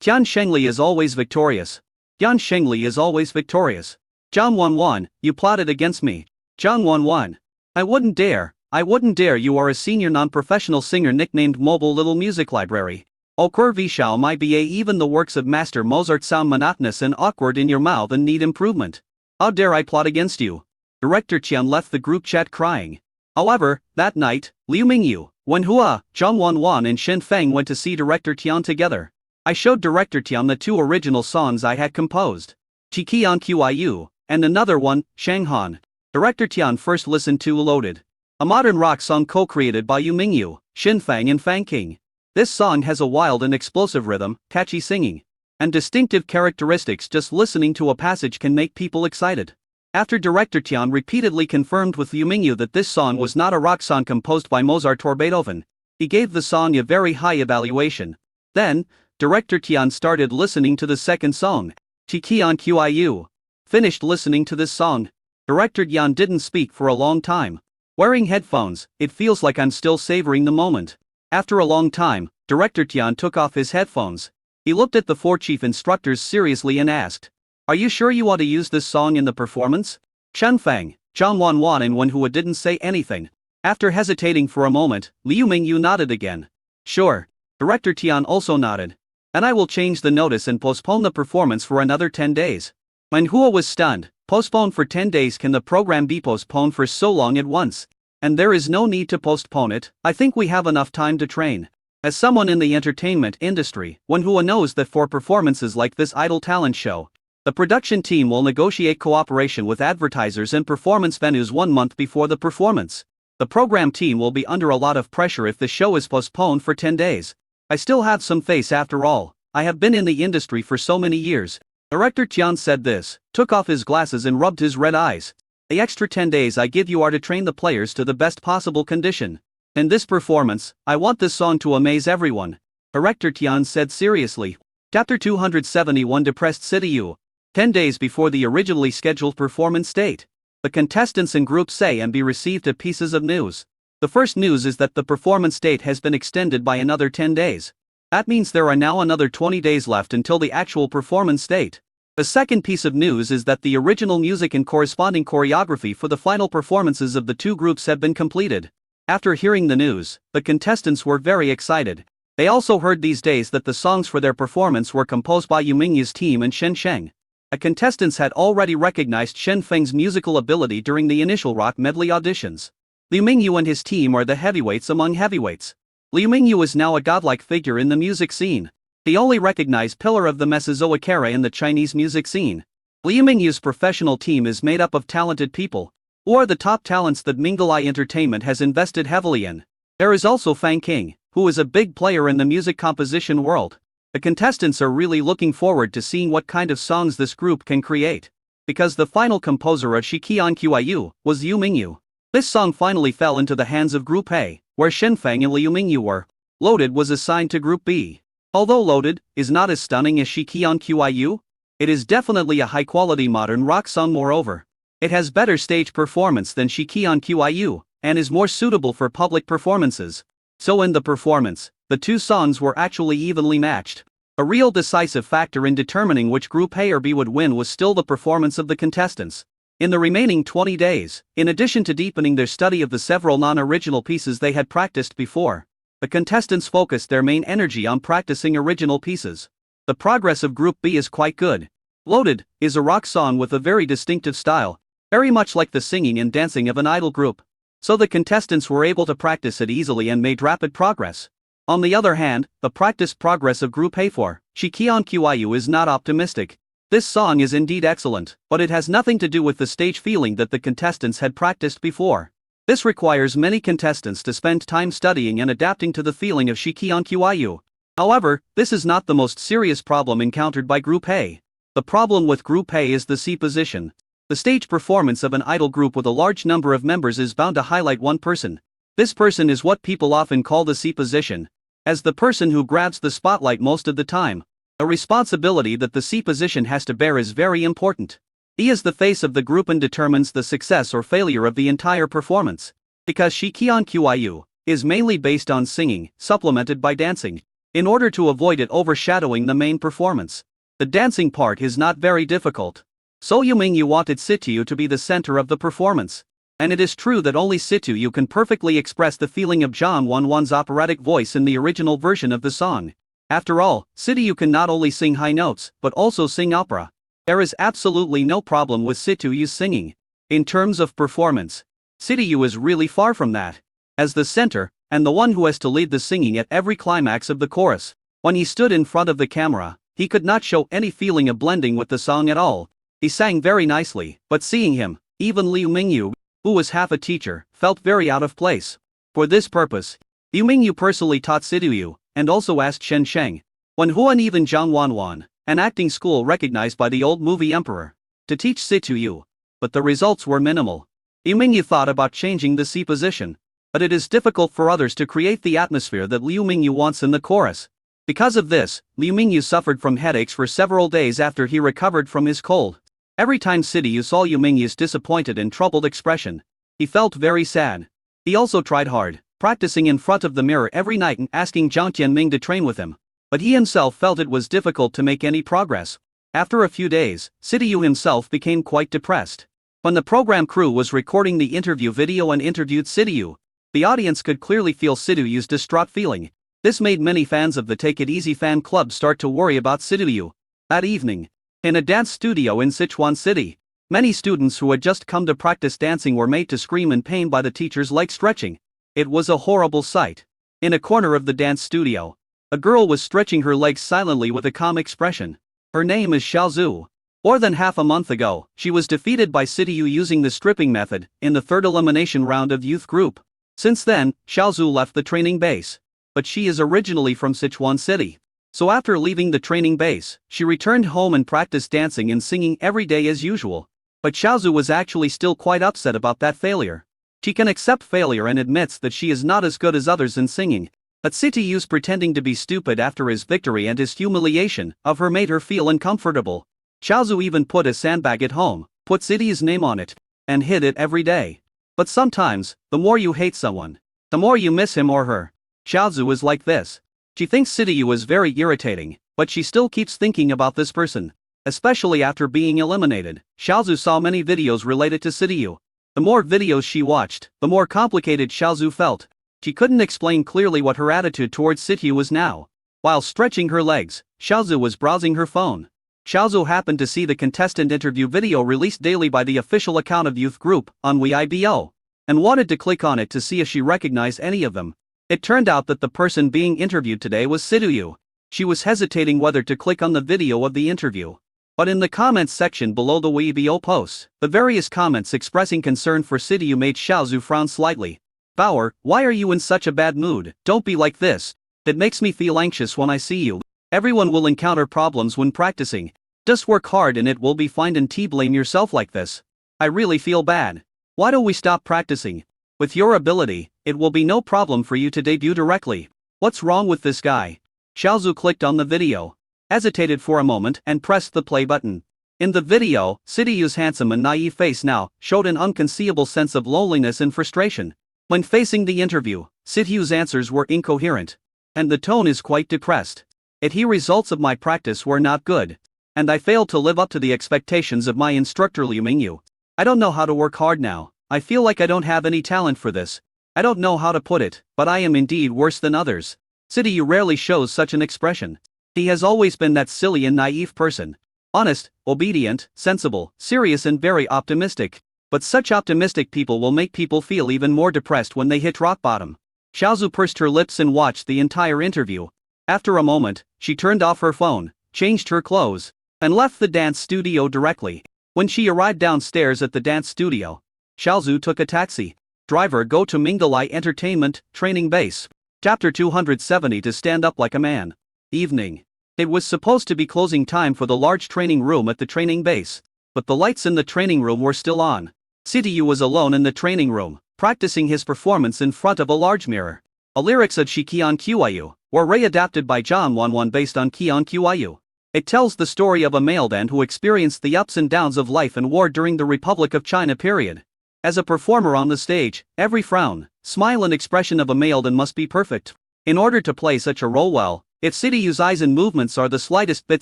S1: Yan Shengli is always victorious. Yan Shengli is always victorious. Jang Won-won, you plotted against me. Jang Won-won. I wouldn't dare. I wouldn't dare. You are a senior non-professional singer nicknamed Mobile Little Music Library. Okur Vishal my ba even the works of Master Mozart sound monotonous and awkward in your mouth and need improvement. How dare I plot against you? Director Tian left the group chat crying. However, that night, Liu Mingyu, Wenhua, Zhang Wanwan and Shen Feng went to see Director Tian together. I showed Director Tian the 2 original songs I had composed. Chiqian Qiu, and another one, Shanghan. Director Tian first listened to Loaded, a modern rock song co-created by Yu Mingyu, Shen Feng and Fang King. This song has a wild and explosive rhythm, catchy singing, and distinctive characteristics. Just listening to a passage can make people excited. After Director Tian repeatedly confirmed with Liu Mingyu that this song was not a rock song composed by Mozart or Beethoven, he gave the song a very high evaluation. Then, Director Tian started listening to the second song, Chiqian Qiu. Finished listening to this song, Director Tian didn't speak for a long time. Wearing headphones, it feels like I'm still savoring the moment. After a long time, Director Tian took off his headphones. He looked at the 4 chief instructors seriously and asked, "Are you sure you want to use this song in the performance?" Shen Feng, Zhang Wanwan and Wenhua didn't say anything. After hesitating for a moment, Liu Mingyu nodded again. "Sure." Director Tian also nodded. "And I will change the notice and postpone the performance for another 10 days. Wenhua was stunned. Postponed for 10 days? Can the program be postponed for so long at once? And there is no need to postpone it. I think we have enough time to train. As someone in the entertainment industry, Wenhua knows that for performances like this idol talent show, the production team will negotiate cooperation with advertisers and performance venues 1 month before the performance. The program team will be under a lot of pressure if the show is postponed for 10 days. I still have some faith after all. I have been in the industry for so many years." Director Tian said this, took off his glasses and rubbed his red eyes. "The extra 10 days I give you are to train the players to the best possible condition. In this performance, I want this song to amaze everyone," Director Tian said seriously. Chapter 271 Depressed City U. 10 days before the originally scheduled performance date, the contestants in Groups A and B received 2 pieces of news. The first news is that the performance date has been extended by another 10 days. That means there are now another 20 days left until the actual performance date. The second piece of news is that the original music and corresponding choreography for the final performances of the 2 groups have been completed. After hearing the news, the contestants were very excited. They also heard these days that the songs for their performance were composed by Yu Mingyu's team and Shen Sheng. The contestants had already recognized Shen Feng's musical ability during the initial rock medley auditions. Liu Mingyu and his team are the heavyweights among heavyweights. Liu Mingyu is now a godlike figure in the music scene. The only recognized pillar of the Mesozoic era in the Chinese music scene. Liu Mingyu's professional team is made up of talented people, who are the top talents that Minglai Entertainment has invested heavily in. There is also Fang King, who is a big player in the music composition world. The contestants are really looking forward to seeing what kind of songs this group can create. Because the final composer of Chiqian Qiu was Yu Mingyu. This song finally fell into the hands of Group A, where Shen Feng and Liu Mingyu were. Loaded was assigned to Group B. Although Loaded is not as stunning as Chiqian Qiu, it is definitely a high-quality modern rock song. Moreover, it has better stage performance than Chiqian Qiu, and is more suitable for public performances. So in the performance, the 2 songs were actually evenly matched. A real decisive factor in determining which Group A or B would win was still the performance of the contestants. In the remaining 20 days, in addition to deepening their study of the several non-original pieces they had practiced before, the contestants focused their main energy on practicing original pieces. The progress of Group B is quite good. Loaded is a rock song with a very distinctive style, very much like the singing and dancing of an idol group. So the contestants were able to practice it easily and made rapid progress. On the other hand, the practiced progress of Group A for Chiqian Qiu is not optimistic. This song is indeed excellent, but it has nothing to do with the stage feeling that the contestants had practiced before. This requires many contestants to spend time studying and adapting to the feeling of Chiqian Qiu. However, this is not the most serious problem encountered by Group A. The problem with Group A is the C position. The stage performance of an idol group with a large number of members is bound to highlight one person. This person is what people often call the C position, as the person who grabs the spotlight most of the time. A responsibility that the C position has to bear is very important. He is the face of the group and determines the success or failure of the entire performance. Because Chiqian Qiu is mainly based on singing, supplemented by dancing, in order to avoid it overshadowing the main performance. The dancing part is not very difficult. So Yu Mingyu wanted Sitiu to be the center of the performance. And it is true that only Situ Yu can perfectly express the feeling of Zhang Wanwan's operatic voice in the original version of the song. After all, Situ Yu can not only sing high notes, but also sing opera. There is absolutely no problem with Situ Yu's singing. In terms of performance, Situ Yu is really far from that. As the center, and the one who has to lead the singing at every climax of the chorus, when he stood in front of the camera, he could not show any feeling of blending with the song at all. He sang very nicely, but seeing him, even Liu Mingyu, who was half a teacher, felt very out of place. For this purpose, Liu Mingyu personally taught Situ Yu, and also asked Shen Sheng, Wen Huan, even Zhang Wanwan, an acting school recognized by the old movie Emperor, to teach Situ Yu. But the results were minimal. Liu Mingyu thought about changing the C position, but it is difficult for others to create the atmosphere that Liu Mingyu wants in the chorus. Because of this, Liu Mingyu suffered from headaches for several days after he recovered from his cold. Every time Situ Yu saw Liu Mingyu's disappointed and troubled expression, he felt very sad. He also tried hard, practicing in front of the mirror every night and asking Jiang Tianming to train with him. But he himself felt it was difficult to make any progress. After a few days, Situ Yu himself became quite depressed. When the program crew was recording the interview video and interviewed Situ Yu, the audience could clearly feel Situ Yu's distraught feeling. This made many fans of the Take It Easy fan club start to worry about Situ Yu. That evening, in a dance studio in Sichuan City, many students who had just come to practice dancing were made to scream in pain by the teacher's leg stretching. It was a horrible sight. In a corner of the dance studio, a girl was stretching her legs silently with a calm expression. Her name is Xiaozu. More than half a month ago, she was defeated by Situ Yu using the stripping method in the third elimination round of youth group. Since then, Xiaozu left the training base. But she is originally from Sichuan City. So after leaving the training base, she returned home and practiced dancing and singing every day as usual. But Xiaozu was actually still quite upset about that failure. She can accept failure and admits that she is not as good as others in singing. But Situ Yu's pretending to be stupid after his victory and his humiliation of her made her feel uncomfortable. Xiaozu even put a sandbag at home, put Situ Yu's name on it, and hid it every day. But sometimes, the more you hate someone, the more you miss him or her. Xiaozu is like this. She thinks Situ Yu is very irritating, but she still keeps thinking about this person. Especially after being eliminated, Xiaozu saw many videos related to Situ Yu. The more videos she watched, the more complicated Xiaozu felt. She couldn't explain clearly what her attitude towards Situ Yu was now. While stretching her legs, Xiaozu was browsing her phone. Xiaozu happened to see the contestant interview video released daily by the official account of Youth Group on Weibo, and wanted to click on it to see if she recognized any of them. It turned out that the person being interviewed today was Situ Yu. She was hesitating whether to click on the video of the interview. But in the comments section below the Weibo posts, the various comments expressing concern for Situ Yu made Xiaozu frown slightly. Bauer, why are you in such a bad mood? Don't be like this. It makes me feel anxious when I see you. Everyone will encounter problems when practicing. Just work hard and it will be fine, and blame yourself like this. I really feel bad. Why don't we stop practicing? With your ability, it will be no problem for you to debut directly. What's wrong with this guy? Xiaozu clicked on the video, hesitated for a moment and pressed the play button. In the video, Situ Yu's handsome and naive face now showed an unconcealable sense of loneliness and frustration. When facing the interview, Situ Yu's answers were incoherent, and the tone is quite depressed. The results of my practice were not good, and I failed to live up to the expectations of my instructor Liu Mingyu. I don't know how to work hard now. I feel like I don't have any talent for this. I don't know how to put it, but I am indeed worse than others. Situ Yu rarely shows such an expression. He has always been that silly and naive person. Honest, obedient, sensible, serious and very optimistic. But such optimistic people will make people feel even more depressed when they hit rock bottom. Xiaozu pursed her lips and watched the entire interview. After a moment, she turned off her phone, changed her clothes, and left the dance studio directly. When she arrived downstairs at the dance studio, Xiaozu took a taxi. Driver, go to Minglai Entertainment, Training Base. Chapter 270, to stand up like a man. Evening. It was supposed to be closing time for the large training room at the training base, but the lights in the training room were still on. Situ Yu was alone in the training room, practicing his performance in front of a large mirror. A lyrics of Shikian Qiyu were readapted by Zhang Wanwan based on Qian Qiyu. It tells the story of a male dan who experienced the ups and downs of life and war during the Republic of China period. As a performer on the stage, every frown, smile and expression of a male dan must be perfect. In order to play such a role well, if Situ Yu's eyes and movements are the slightest bit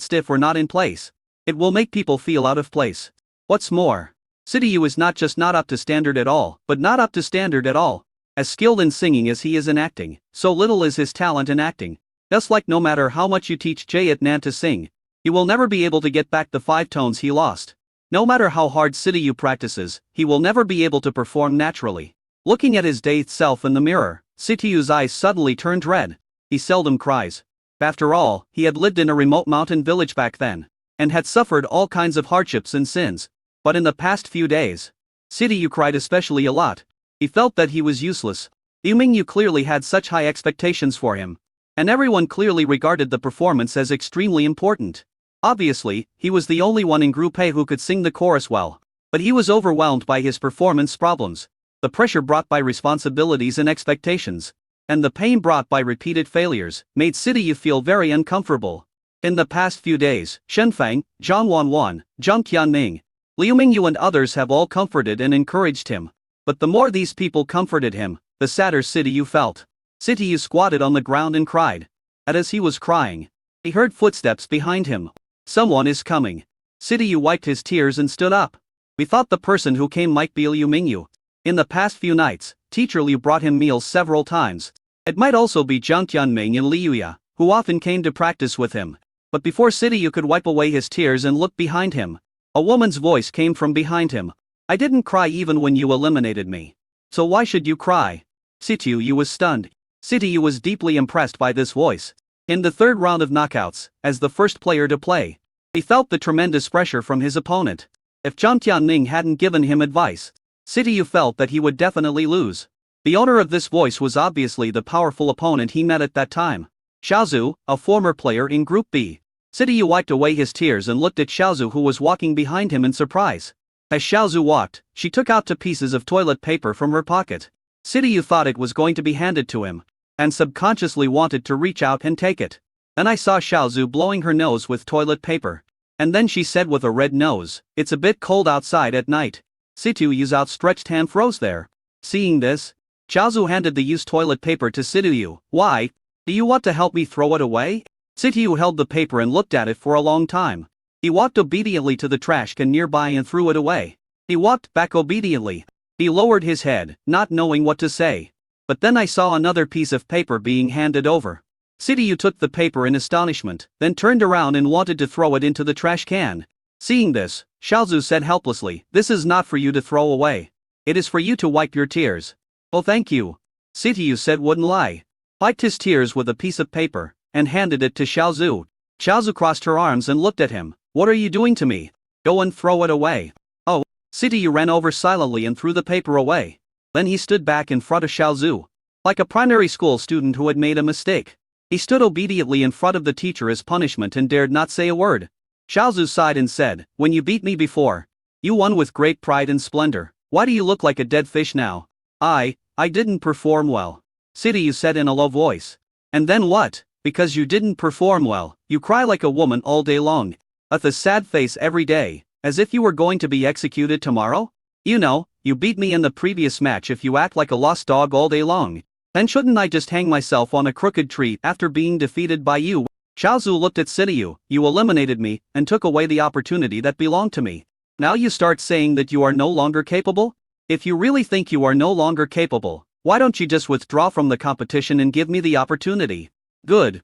S1: stiff or not in place, it will make people feel out of place. What's more, Sidiyu is not just not up to standard at all, but not up to standard at all. As skilled in singing as he is in acting, so little is his talent in acting. Just like no matter how much you teach Jayat Nan to sing, he will never be able to get back the 5 tones he lost. No matter how hard Sidiyu practices, he will never be able to perform naturally. Looking at his dazed self in the mirror, Sidiyu's eyes suddenly turned red. He seldom cries. After all, he had lived in a remote mountain village back then, and had suffered all kinds of hardships and sins. But in the past few days, Sidiyu cried especially a lot. He felt that he was useless. Liu Mingyu clearly had such high expectations for him, and everyone clearly regarded the performance as extremely important. Obviously, he was the only one in Group A who could sing the chorus well, but he was overwhelmed by his performance problems, the pressure brought by responsibilities and expectations, and the pain brought by repeated failures, made Sidiyu feel very uncomfortable. In the past few days, Shen Feng, Zhang Wanwan, Zhang Qianming, Liu Mingyu and others have all comforted and encouraged him. But the more these people comforted him, the sadder Sidiyu felt. Sidiyu squatted on the ground and cried. And as he was crying, he heard footsteps behind him. Someone is coming. Sidiyu wiped his tears and stood up. We thought the person who came might be Liu Mingyu. In the past few nights, Teacher Liu brought him meals several times. It might also be Zhang Tianming and Liuya, who often came to practice with him. But before Sidiyu could wipe away his tears and look behind him, a woman's voice came from behind him. I didn't cry even when you eliminated me. So why should you cry? Sidiyu was stunned. Sidiyu was deeply impressed by this voice. In the third round of knockouts, as the first player to play, he felt the tremendous pressure from his opponent. If Zhang Tianming hadn't given him advice, Sidiyu felt that he would definitely lose. The owner of this voice was obviously the powerful opponent he met at that time. Xiaozu, a former player in Group B. Sidiyu wiped away his tears and looked at Xiaozu, who was walking behind him in surprise. As Xiaozu walked, she took out 2 pieces of toilet paper from her pocket. Sidiyu thought it was going to be handed to him, and subconsciously wanted to reach out and take it. Then I saw Xiaozu blowing her nose with toilet paper. And then she said with a red nose, "It's a bit cold outside at night." Sidiyu's outstretched hand froze there. Seeing this, Xiaozu handed the used toilet paper to Sidiyu. Why? Do you want to help me throw it away? Sidiyu held the paper and looked at it for a long time. He walked obediently to the trash can nearby and threw it away. He walked back obediently. He lowered his head, not knowing what to say. But then I saw another piece of paper being handed over. Sidiyu took the paper in astonishment, then turned around and wanted to throw it into the trash can. Seeing this, Xiaozu said helplessly, "This is not for you to throw away. It is for you to wipe your tears." "Oh, thank you." Sidiyu said wouldn't lie. Wiped his tears with a piece of paper, and handed it to Xiaozu. Xiaozu crossed her arms and looked at him. "What are you doing to me? Go and throw it away." "Oh." Sidiyu ran over silently and threw the paper away. Then he stood back in front of Xiaozu, like a primary school student who had made a mistake. He stood obediently in front of the teacher as punishment and dared not say a word. Xiaozu sighed and said, "When you beat me before, you won with great pride and splendor. Why do you look like a dead fish now?" I didn't perform well," Sidiyu said in a low voice. "And then what? Because you didn't perform well, you cry like a woman all day long, with a sad face every day, as if you were going to be executed tomorrow? You know, you beat me in the previous match. If you act like a lost dog all day long, then shouldn't I just hang myself on a crooked tree after being defeated by you?" Xiaozu looked at Sidiyu. "You eliminated me, and took away the opportunity that belonged to me. Now you start saying that you are no longer capable? If you really think you are no longer capable, why don't you just withdraw from the competition and give me the opportunity?" Good,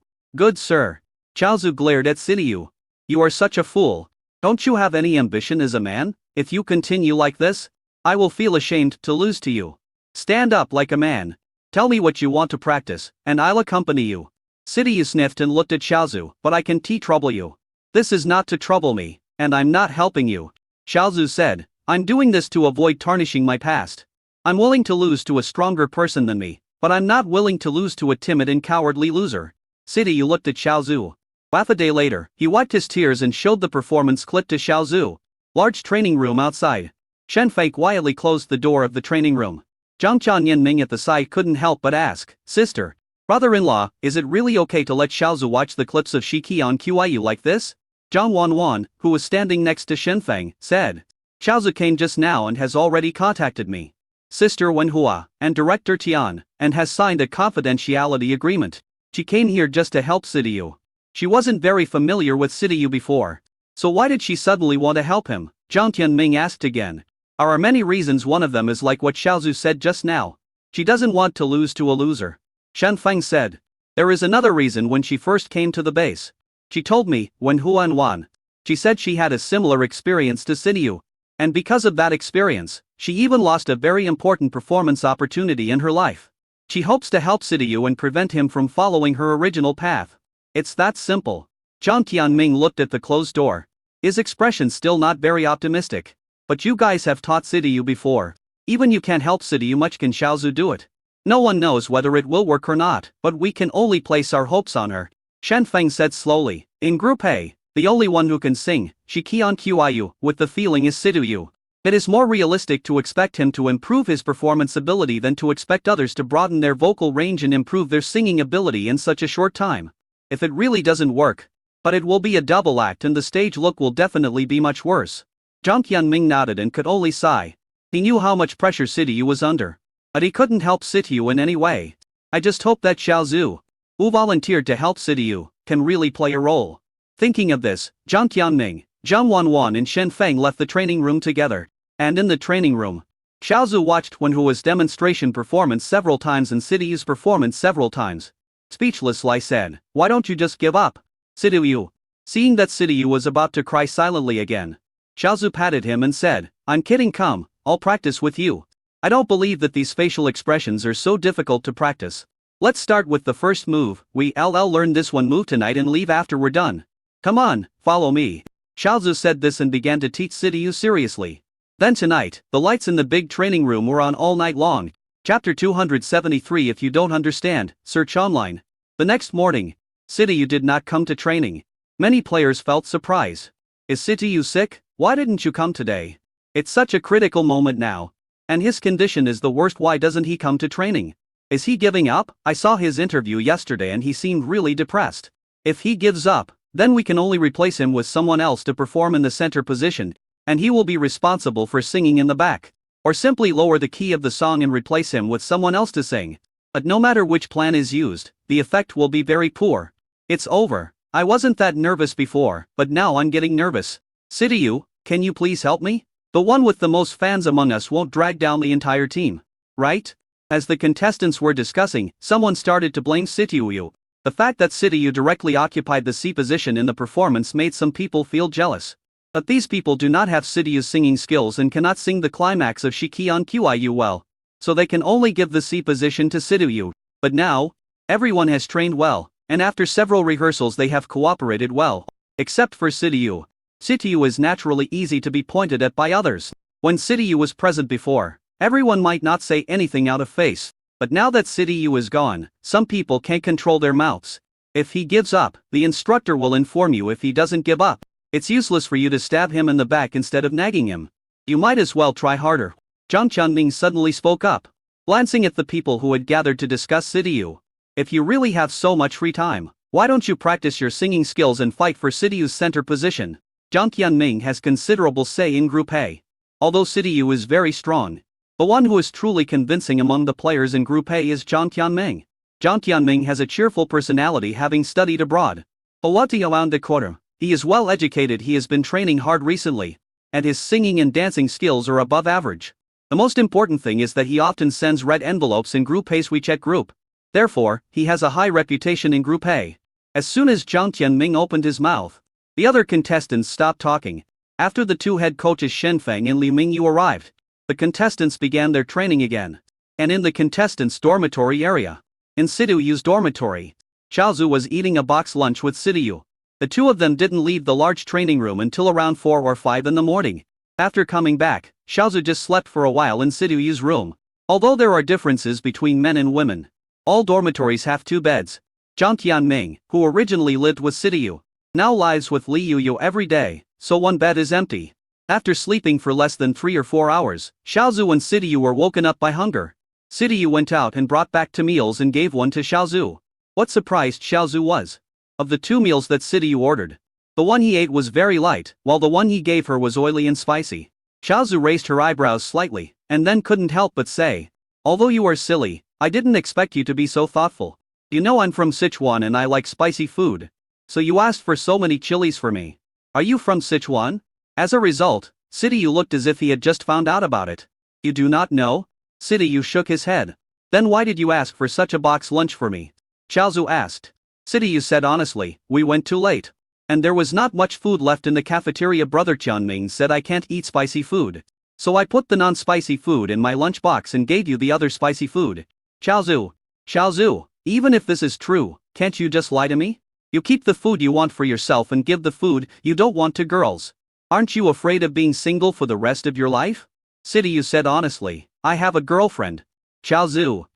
S1: sir." Xiaozu glared at Sidiyu. "You are such a fool. Don't you have any ambition as a man? If you continue like this, I will feel ashamed to lose to you. Stand up like a man. Tell me what you want to practice, and I'll accompany you." Sidiyu sniffed and looked at Xiaozu. "But I can trouble you." "This is not to trouble me, and I'm not helping you," Xiaozu said. "I'm doing this to avoid tarnishing my past. I'm willing to lose to a stronger person than me, but I'm not willing to lose to a timid and cowardly loser." Sidiyu looked at Xiaozu. Half a day later, he wiped his tears and showed the performance clip to Xiaozu. Large training room outside. Shen Fei quietly closed the door of the training room. Zhang Tianming at the side couldn't help but ask, "Sister, brother-in-law, is it really okay to let Xiaozu watch the clips of Shiki on QIU like this?" Zhang Wanwan, who was standing next to Shen Fei, said, "Xiaozu came just now and has already contacted me, Sister Wenhua, and Director Tian, and has signed a confidentiality agreement. She came here just to help Sidiyu. She wasn't very familiar with Sidiyu before. So why did she suddenly want to help him?" Zhang Tianming asked again. are many reasons. One of them is like what Xiaozu said just now. She doesn't want to lose to a loser. Shen Feng said. There is another reason. When she first came to the base, she told me, when Huan Wan. She said she had a similar experience to Sidiyu. And because of that experience, she even lost a very important performance opportunity in her life. She hopes to help Sidiyu and prevent him from following her original path. It's that simple. Jiang Tianming looked at the closed door. His expression still not very optimistic. But you guys have taught Sidiyu before. Even you can't help Sidiyu much. Can Xiaozu do it? No one knows whether it will work or not, but we can only place our hopes on her. Shen Feng said slowly. In Group A, the only one who can sing, Shiqian Qiyu, with the feeling is Sidiyu. It is more realistic to expect him to improve his performance ability than to expect others to broaden their vocal range and improve their singing ability in such a short time. If it really doesn't work, but it will be a double act and the stage look will definitely be much worse. Jiang Tianming nodded and could only sigh. He knew how much pressure Sidiyu was under. But he couldn't help Sidiyu in any way. I just hope that Xiaozu, who volunteered to help Sidiyu, can really play a role. Thinking of this, Jiang Tianming, Zhang Wanwan and Shen Feng left the training room together. And in the training room, Xiaozu watched Wenhua's demonstration performance several times and Sidiyu's performance several times. Speechless, Lai said, why don't you just give up? Sidiyu. Seeing that Sidiyu was about to cry silently again, Xiaozu patted him and said, I'm kidding, come, I'll practice with you. I don't believe that these facial expressions are so difficult to practice. Let's start with the first move. We'll learn this one move tonight and leave after we're done. Come on, follow me. Xiaozu said this and began to teach Sidiyu seriously. Then tonight, the lights in the big training room were on all night long. Chapter 273. If you don't understand, search online. The next morning, Sidiyu did not come to training. Many players felt surprise. Is Sidiyu sick? Why didn't you come today? It's such a critical moment now. And his condition is the worst. Why doesn't he come to training? Is he giving up? I saw his interview yesterday and he seemed really depressed. If he gives up, then we can only replace him with someone else to perform in the center position, and he will be responsible for singing in the back. Or simply lower the key of the song and replace him with someone else to sing. But no matter which plan is used, the effect will be very poor. It's over. I wasn't that nervous before, but now I'm getting nervous. Sidiyu, can you please help me? The one with the most fans among us won't drag down the entire team, right? As the contestants were discussing, someone started to blame Sidiyu. The fact that Sidiyu directly occupied the C position in the performance made some people feel jealous. But these people do not have Sidiyu's singing skills and cannot sing the climax of Shiqian Qiyu well. So they can only give the C position to Sidiyu. But now, everyone has trained well, and after several rehearsals they have cooperated well. Except for Sidiyu. Sidiyu is naturally easy to be pointed at by others. When Sidiyu was present before, everyone might not say anything out of face. But now that Sidiyu is gone, some people can't control their mouths. If he gives up, the instructor will inform you. If he doesn't give up, it's useless for you to stab him in the back instead of nagging him. You might as well try harder. Jiang Tianming suddenly spoke up, glancing at the people who had gathered to discuss Sidiyu. If you really have so much free time, why don't you practice your singing skills and fight for Sidiyu's center position? Jiang Tianming has considerable say in Group A. Although Sidiyu is very strong, the one who is truly convincing among the players in Group A is Jiang Tianming. Jiang Tianming has a cheerful personality, having studied abroad. He is well educated. He has been training hard recently, and his singing and dancing skills are above average. The most important thing is that he often sends red envelopes in Group A's WeChat group. Therefore, he has a high reputation in Group A. As soon as Jiang Tianming opened his mouth, the other contestants stopped talking. After the two head coaches Shen Feng and Li Mingyu arrived, the contestants began their training again. And in the contestants' dormitory area, in Sidiyu's dormitory, Xiaozu was eating a box lunch with Sidiyu. The two of them didn't leave the large training room until around 4 or 5 in the morning. After coming back, Xiaozu just slept for a while in Sidiyu's room. Although there are differences between men and women, all dormitories have 2 beds. Jiang Tianming, who originally lived with Sidiyu, now lives with Li Yuyu every day, so one bed is empty. After sleeping for less than 3 or 4 hours, Xiaozu and Sidiyu were woken up by hunger. Sidiyu went out and brought back 2 meals and gave one to Xiaozu. What surprised Xiaozu was, of the 2 meals that Sidiyu ordered, the one he ate was very light, while the one he gave her was oily and spicy. Xiaozu raised her eyebrows slightly, and then couldn't help but say, although you are silly, I didn't expect you to be so thoughtful. You know I'm from Sichuan and I like spicy food. So you asked for so many chilies for me. Are you from Sichuan? As a result, Sidiyu looked as if he had just found out about it. You do not know? Sidiyu shook his head. Then why did you ask for such a box lunch for me? Chaozu asked. Sidiyu said honestly, we went too late. And there was not much food left in the cafeteria. Brother Qianming said I can't eat spicy food. So I put the non-spicy food in my lunch box and gave you the other spicy food. Chaozu, even if this is true, can't you just lie to me? You keep the food you want for yourself and give the food you don't want to girls. Aren't you afraid of being single for the rest of your life? Sidiyu said honestly, I have a girlfriend. Chaozu,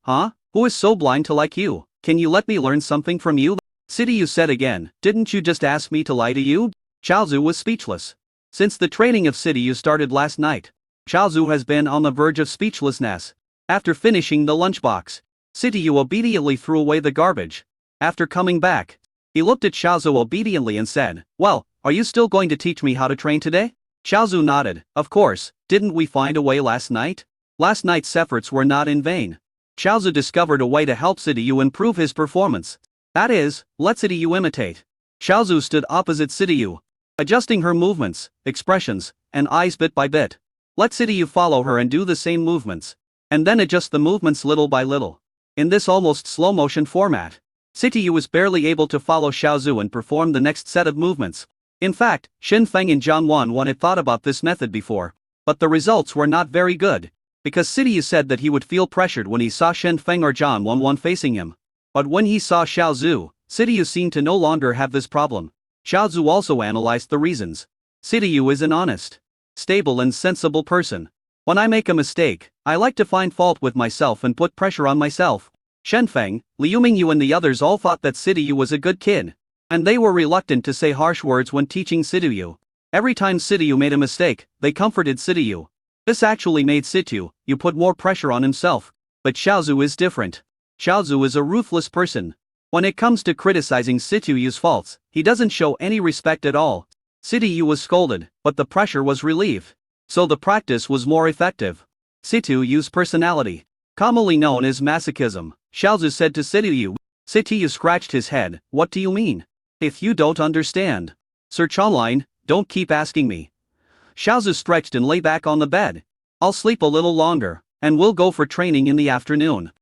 S1: huh? Who is so blind to like you? Can you let me learn something from you? Sidiyu said again, didn't you just ask me to lie to you? Chaozu was speechless. Since the training of Sidiyu started last night, Chaozu has been on the verge of speechlessness. After finishing the lunchbox, Sidiyu obediently threw away the garbage. After coming back, he looked at Chaozu obediently and said, well, are you still going to teach me how to train today? Chaozu nodded, of course, didn't we find a way last night? Last night's efforts were not in vain. Chaozu discovered a way to help Sidiyu improve his performance. That is, let Sidiyu imitate. Chaozu stood opposite Sidiyu, adjusting her movements, expressions, and eyes bit by bit. Let Sidiyu follow her and do the same movements. And then adjust the movements little by little. In this almost slow-motion format, Sidiyu was barely able to follow Chaozu and perform the next set of movements. In fact, Xin Feng and Jiang Wanwan had thought about this method before, but the results were not very good, because Sidiyu said that he would feel pressured when he saw Xin Feng or Jiang Wanwan facing him. But when he saw Chaozu, Sidiyu seemed to no longer have this problem. Chaozu also analyzed the reasons. Sidiyu is an honest, stable and sensible person. When I make a mistake, I like to find fault with myself and put pressure on myself. Shenfeng, Liu Mingyu and the others all thought that Sidiyu was a good kid. And they were reluctant to say harsh words when teaching Sidiyu. Every time Sidiyu made a mistake, they comforted Sidiyu. This actually made Sidiyu put more pressure on himself. But Chaozu is different. Chaozu is a ruthless person. When it comes to criticizing Sidiyu's faults, he doesn't show any respect at all. Sidiyu was scolded, but the pressure was relieved. So the practice was more effective. Sidiyu's personality, commonly known as masochism, Chaozu said to Sidiyu. Sidiyu scratched his head, what do you mean? If you don't understand, search online, don't keep asking me. Chaozu stretched and lay back on the bed. I'll sleep a little longer, and we'll go for training in the afternoon.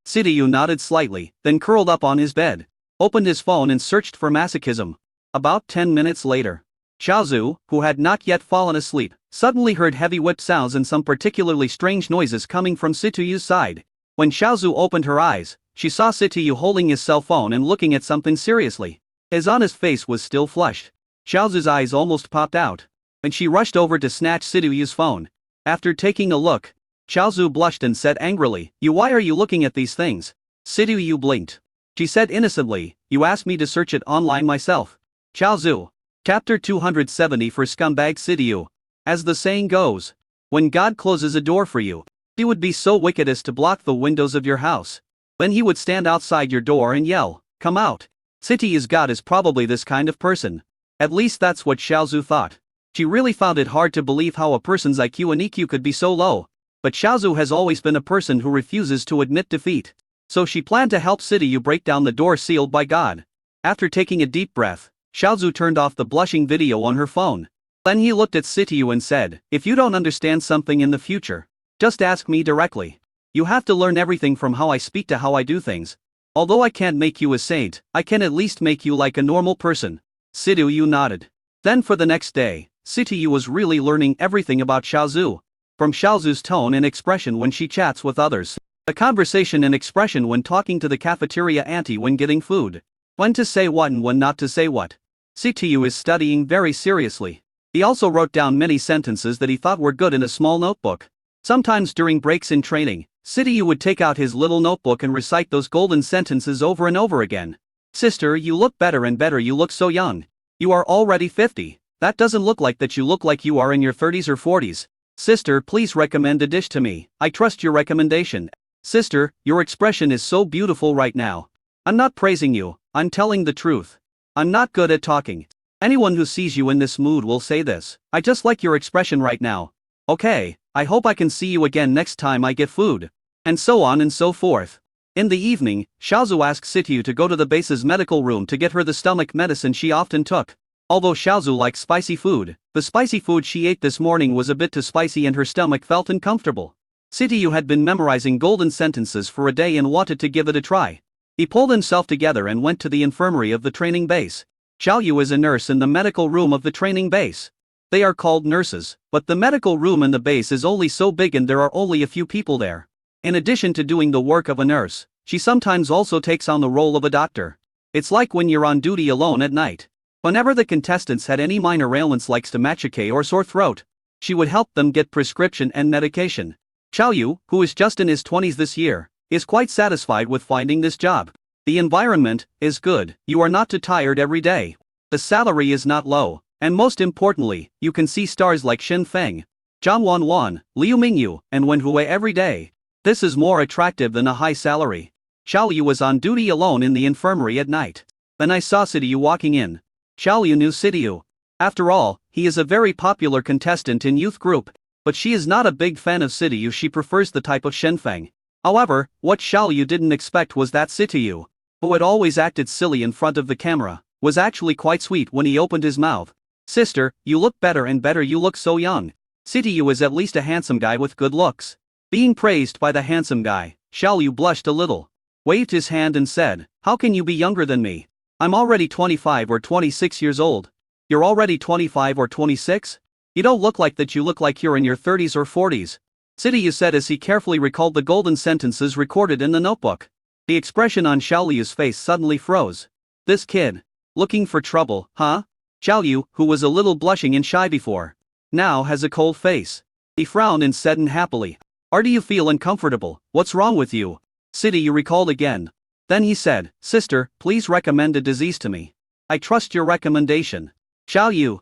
S1: Sidiyu nodded slightly, then curled up on his bed, opened his phone and searched for masochism. About 10 minutes later, Chaozu, who had not yet fallen asleep, suddenly heard heavy whip sounds and some particularly strange noises coming from Sidiyu's side. When Chaozu opened her eyes, she saw Sidiyu holding his cell phone and looking at something seriously. His honest face was still flushed. Chaozu's eyes almost popped out, and she rushed over to snatch Sidiyu's phone. After taking a look, Chaozu blushed and said angrily, why are you looking at these things? Sidiyu blinked. She said innocently, you asked me to search it online myself. Chaozu. Chapter 270 for Scumbag Sidiyu. As the saying goes, when God closes a door for you, he would be so wicked as to block the windows of your house. Then he would stand outside your door and yell, come out. Sidiyu's God is probably this kind of person. At least that's what Chaozu thought. She really found it hard to believe how a person's IQ and EQ could be so low. But Chaozu has always been a person who refuses to admit defeat. So she planned to help Sidiyu break down the door sealed by God. After taking a deep breath, Chaozu turned off the blushing video on her phone. Then he looked at Sidiyu and said, if you don't understand something in the future, just ask me directly. You have to learn everything from how I speak to how I do things. Although I can't make you a saint, I can at least make you like a normal person. Sidiyu nodded. Then for the next day, Sidiyu was really learning everything about Chaozu. From Chaozu's tone and expression when she chats with others, the conversation and expression when talking to the cafeteria auntie when getting food, when to say what and when not to say what. Sidiyu is studying very seriously. He also wrote down many sentences that he thought were good in a small notebook. Sometimes during breaks in training, Sidiyu would take out his little notebook and recite those golden sentences over and over again. Sister, you look better and better, you look so young. You are already 50. That doesn't look like that, you look like you are in your 30s or 40s. Sister, please recommend a dish to me. I trust your recommendation. Sister, your expression is so beautiful right now. I'm not praising you, I'm telling the truth. I'm not good at talking. Anyone who sees you in this mood will say this. I just like your expression right now. Okay, I hope I can see you again next time I get food. And so on and so forth. In the evening, Chaozu asked Sidiyu to go to the base's medical room to get her the stomach medicine she often took. Although Xiaozu likes spicy food, the spicy food she ate this morning was a bit too spicy and her stomach felt uncomfortable. Sitiyu had been memorizing golden sentences for a day and wanted to give it a try. He pulled himself together and went to the infirmary of the training base. Xiaoyu is a nurse in the medical room of the training base. They are called nurses, but the medical room in the base is only so big and there are only a few people there. In addition to doing the work of a nurse, she sometimes also takes on the role of a doctor. It's like when you're on duty alone at night. Whenever the contestants had any minor ailments like stomachache or sore throat, she would help them get prescription and medication. Xiaoyu, who is just in his 20s this year, is quite satisfied with finding this job. The environment is good, you are not too tired every day. The salary is not low, and most importantly, you can see stars like Xin Feng, Zhang Wanwan, Liu Mingyu, and Wen Hui every day. This is more attractive than a high salary. Xiaoyu was on duty alone in the infirmary at night. Then I saw Sitiyu walking in. Xiaoyu knew Sitiyu. After all, he is a very popular contestant in youth group, but she is not a big fan of Sitiyu. She prefers the type of Xin Feng. However, what Xiaoyu didn't expect was that Sitiyu, who had always acted silly in front of the camera, was actually quite sweet when he opened his mouth. Sister, you look better and better, you look so young. Sitiyu is at least a handsome guy with good looks. Being praised by the handsome guy, Xiaoyu blushed a little, waved his hand and said, how can you be younger than me? I'm already 25 or 26 years old. You're already 25 or 26? You don't look like that, you look like you're in your 30s or 40s. Sitiyu said as he carefully recalled the golden sentences recorded in the notebook. The expression on Xiaoyu's face suddenly froze. This kid. Looking for trouble, huh? Xiaoyu, who was a little blushing and shy before, now has a cold face. He frowned and said unhappily, or do you feel uncomfortable? What's wrong with you? Sitiyu recalled again. Then he said, sister, please recommend a disease to me. I trust your recommendation. Xiaoyu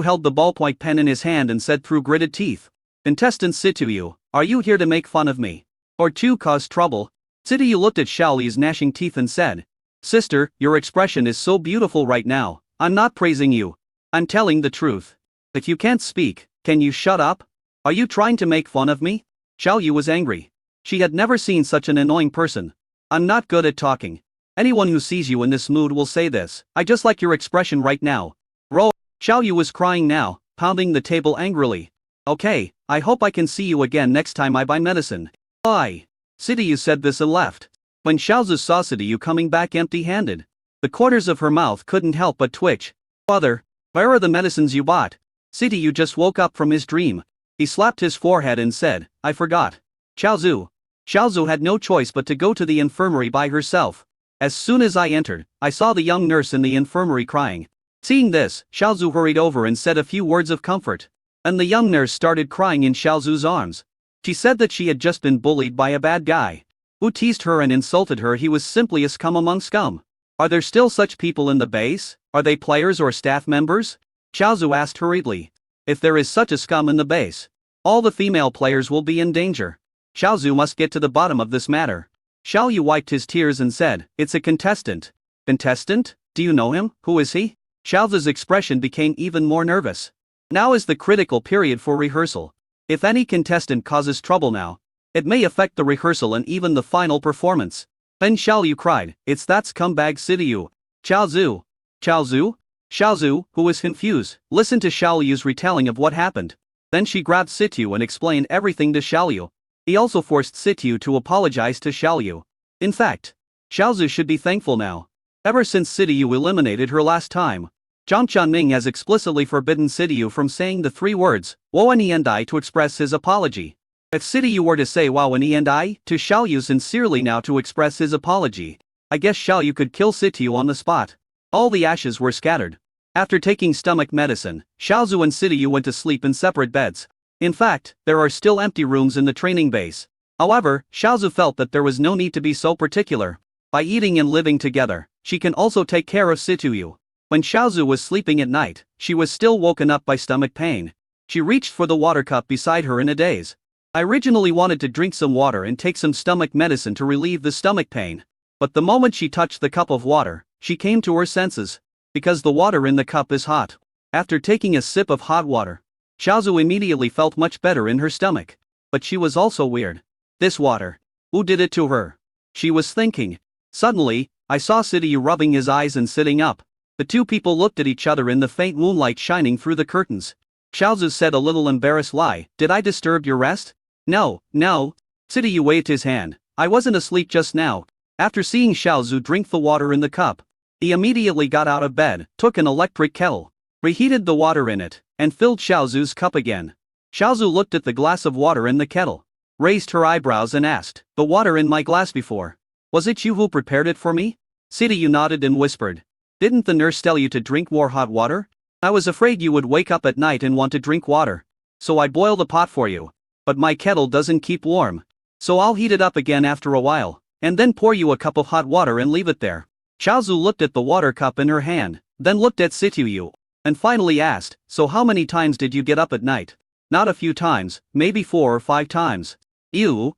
S1: held the ballpoint pen in his hand and said through gritted teeth, Contestant Sitiyu, are you here to make fun of me? Or to cause trouble? Sitiyu looked at Xiaoyu's gnashing teeth and said, sister, your expression is so beautiful right now. I'm not praising you. I'm telling the truth. If you can't speak, can you shut up? Are you trying to make fun of me? Xiaoyu was angry. She had never seen such an annoying person. I'm not good at talking. Anyone who sees you in this mood will say this. I just like your expression right now. Xiaoyu was crying now, pounding the table angrily. Okay, I hope I can see you again next time I buy medicine. Bye. Sitiyu said this and left. When Xiaozu saw Sitiyu coming back empty-handed, the corners of her mouth couldn't help but twitch. Father, where are the medicines you bought? Sitiyu just woke up from his dream. He slapped his forehead and said, I forgot. Xiaozu had no choice but to go to the infirmary by herself. As soon as I entered, I saw the young nurse in the infirmary crying. Seeing this, Xiaozu hurried over and said a few words of comfort. And the young nurse started crying in Xiaozu's arms. She said that she had just been bullied by a bad guy, who teased her and insulted her. He was simply a scum among scum. Are there still such people in the base? Are they players or staff members? Xiaozu asked hurriedly. If there is such a scum in the base, all the female players will be in danger. Xiaozu must get to the bottom of this matter. Xiaoyu wiped his tears and said, it's a contestant. Contestant? Do you know him? Who is he? Xiaozu's expression became even more nervous. Now is the critical period for rehearsal. If any contestant causes trouble now, it may affect the rehearsal and even the final performance. Then Xiaoyu cried, it's that scumbag Sitiyu. Xiaozu. Xiaozu, who was confused, listened to Xiaoyu's retelling of what happened. Then she grabbed Sitiyu and explained everything to Xiaoyu. He also forced Sitiyu to apologize to Xiaoyu. In fact, Xiaozu should be thankful now. Ever since Sitiyu eliminated her last time, Zhang Qianming has explicitly forbidden Sitiyu from saying the 3 words, Wawaniendai, to express his apology. If Sitiyu were to say Wawaniendai to Xiaoyu sincerely now to express his apology, I guess Xiaoyu could kill Sitiyu on the spot. All the ashes were scattered. After taking stomach medicine, Xiaozu and Sitiyu went to sleep in separate beds. In fact, there are still empty rooms in the training base. However, Xiaozu felt that there was no need to be so particular. By eating and living together, she can also take care of Sitiyu. When Xiaozu was sleeping at night, she was still woken up by stomach pain. She reached for the water cup beside her in a daze. I originally wanted to drink some water and take some stomach medicine to relieve the stomach pain. But the moment she touched the cup of water, she came to her senses. Because the water in the cup is hot. After taking a sip of hot water, Xiaozu immediately felt much better in her stomach. But she was also weird. This water. Who did it to her? She was thinking. Suddenly, I saw Sitiyu rubbing his eyes and sitting up. The two people looked at each other in the faint moonlight shining through the curtains. Xiaozu said a little embarrassed lie, "Did I disturb your rest?" "No, no." Sidiyu waved his hand. "I wasn't asleep just now." After seeing Xiaozu drink the water in the cup, he immediately got out of bed, took an electric kettle, reheated the water in it, and filled Xiaozu's cup again. Xiaozu looked at the glass of water in the kettle, raised her eyebrows and asked, "The water in my glass before. Was it you who prepared it for me?" Sidiyu nodded and whispered, "Didn't the nurse tell you to drink more hot water? I was afraid you would wake up at night and want to drink water. So I boiled the pot for you. But my kettle doesn't keep warm. So I'll heat it up again after a while, and then pour you a cup of hot water and leave it there." Xiaozu looked at the water cup in her hand, then looked at Sidiyu, and finally asked, "So how many times did you get up at night?" "Not a few times, maybe 4 or 5 times." You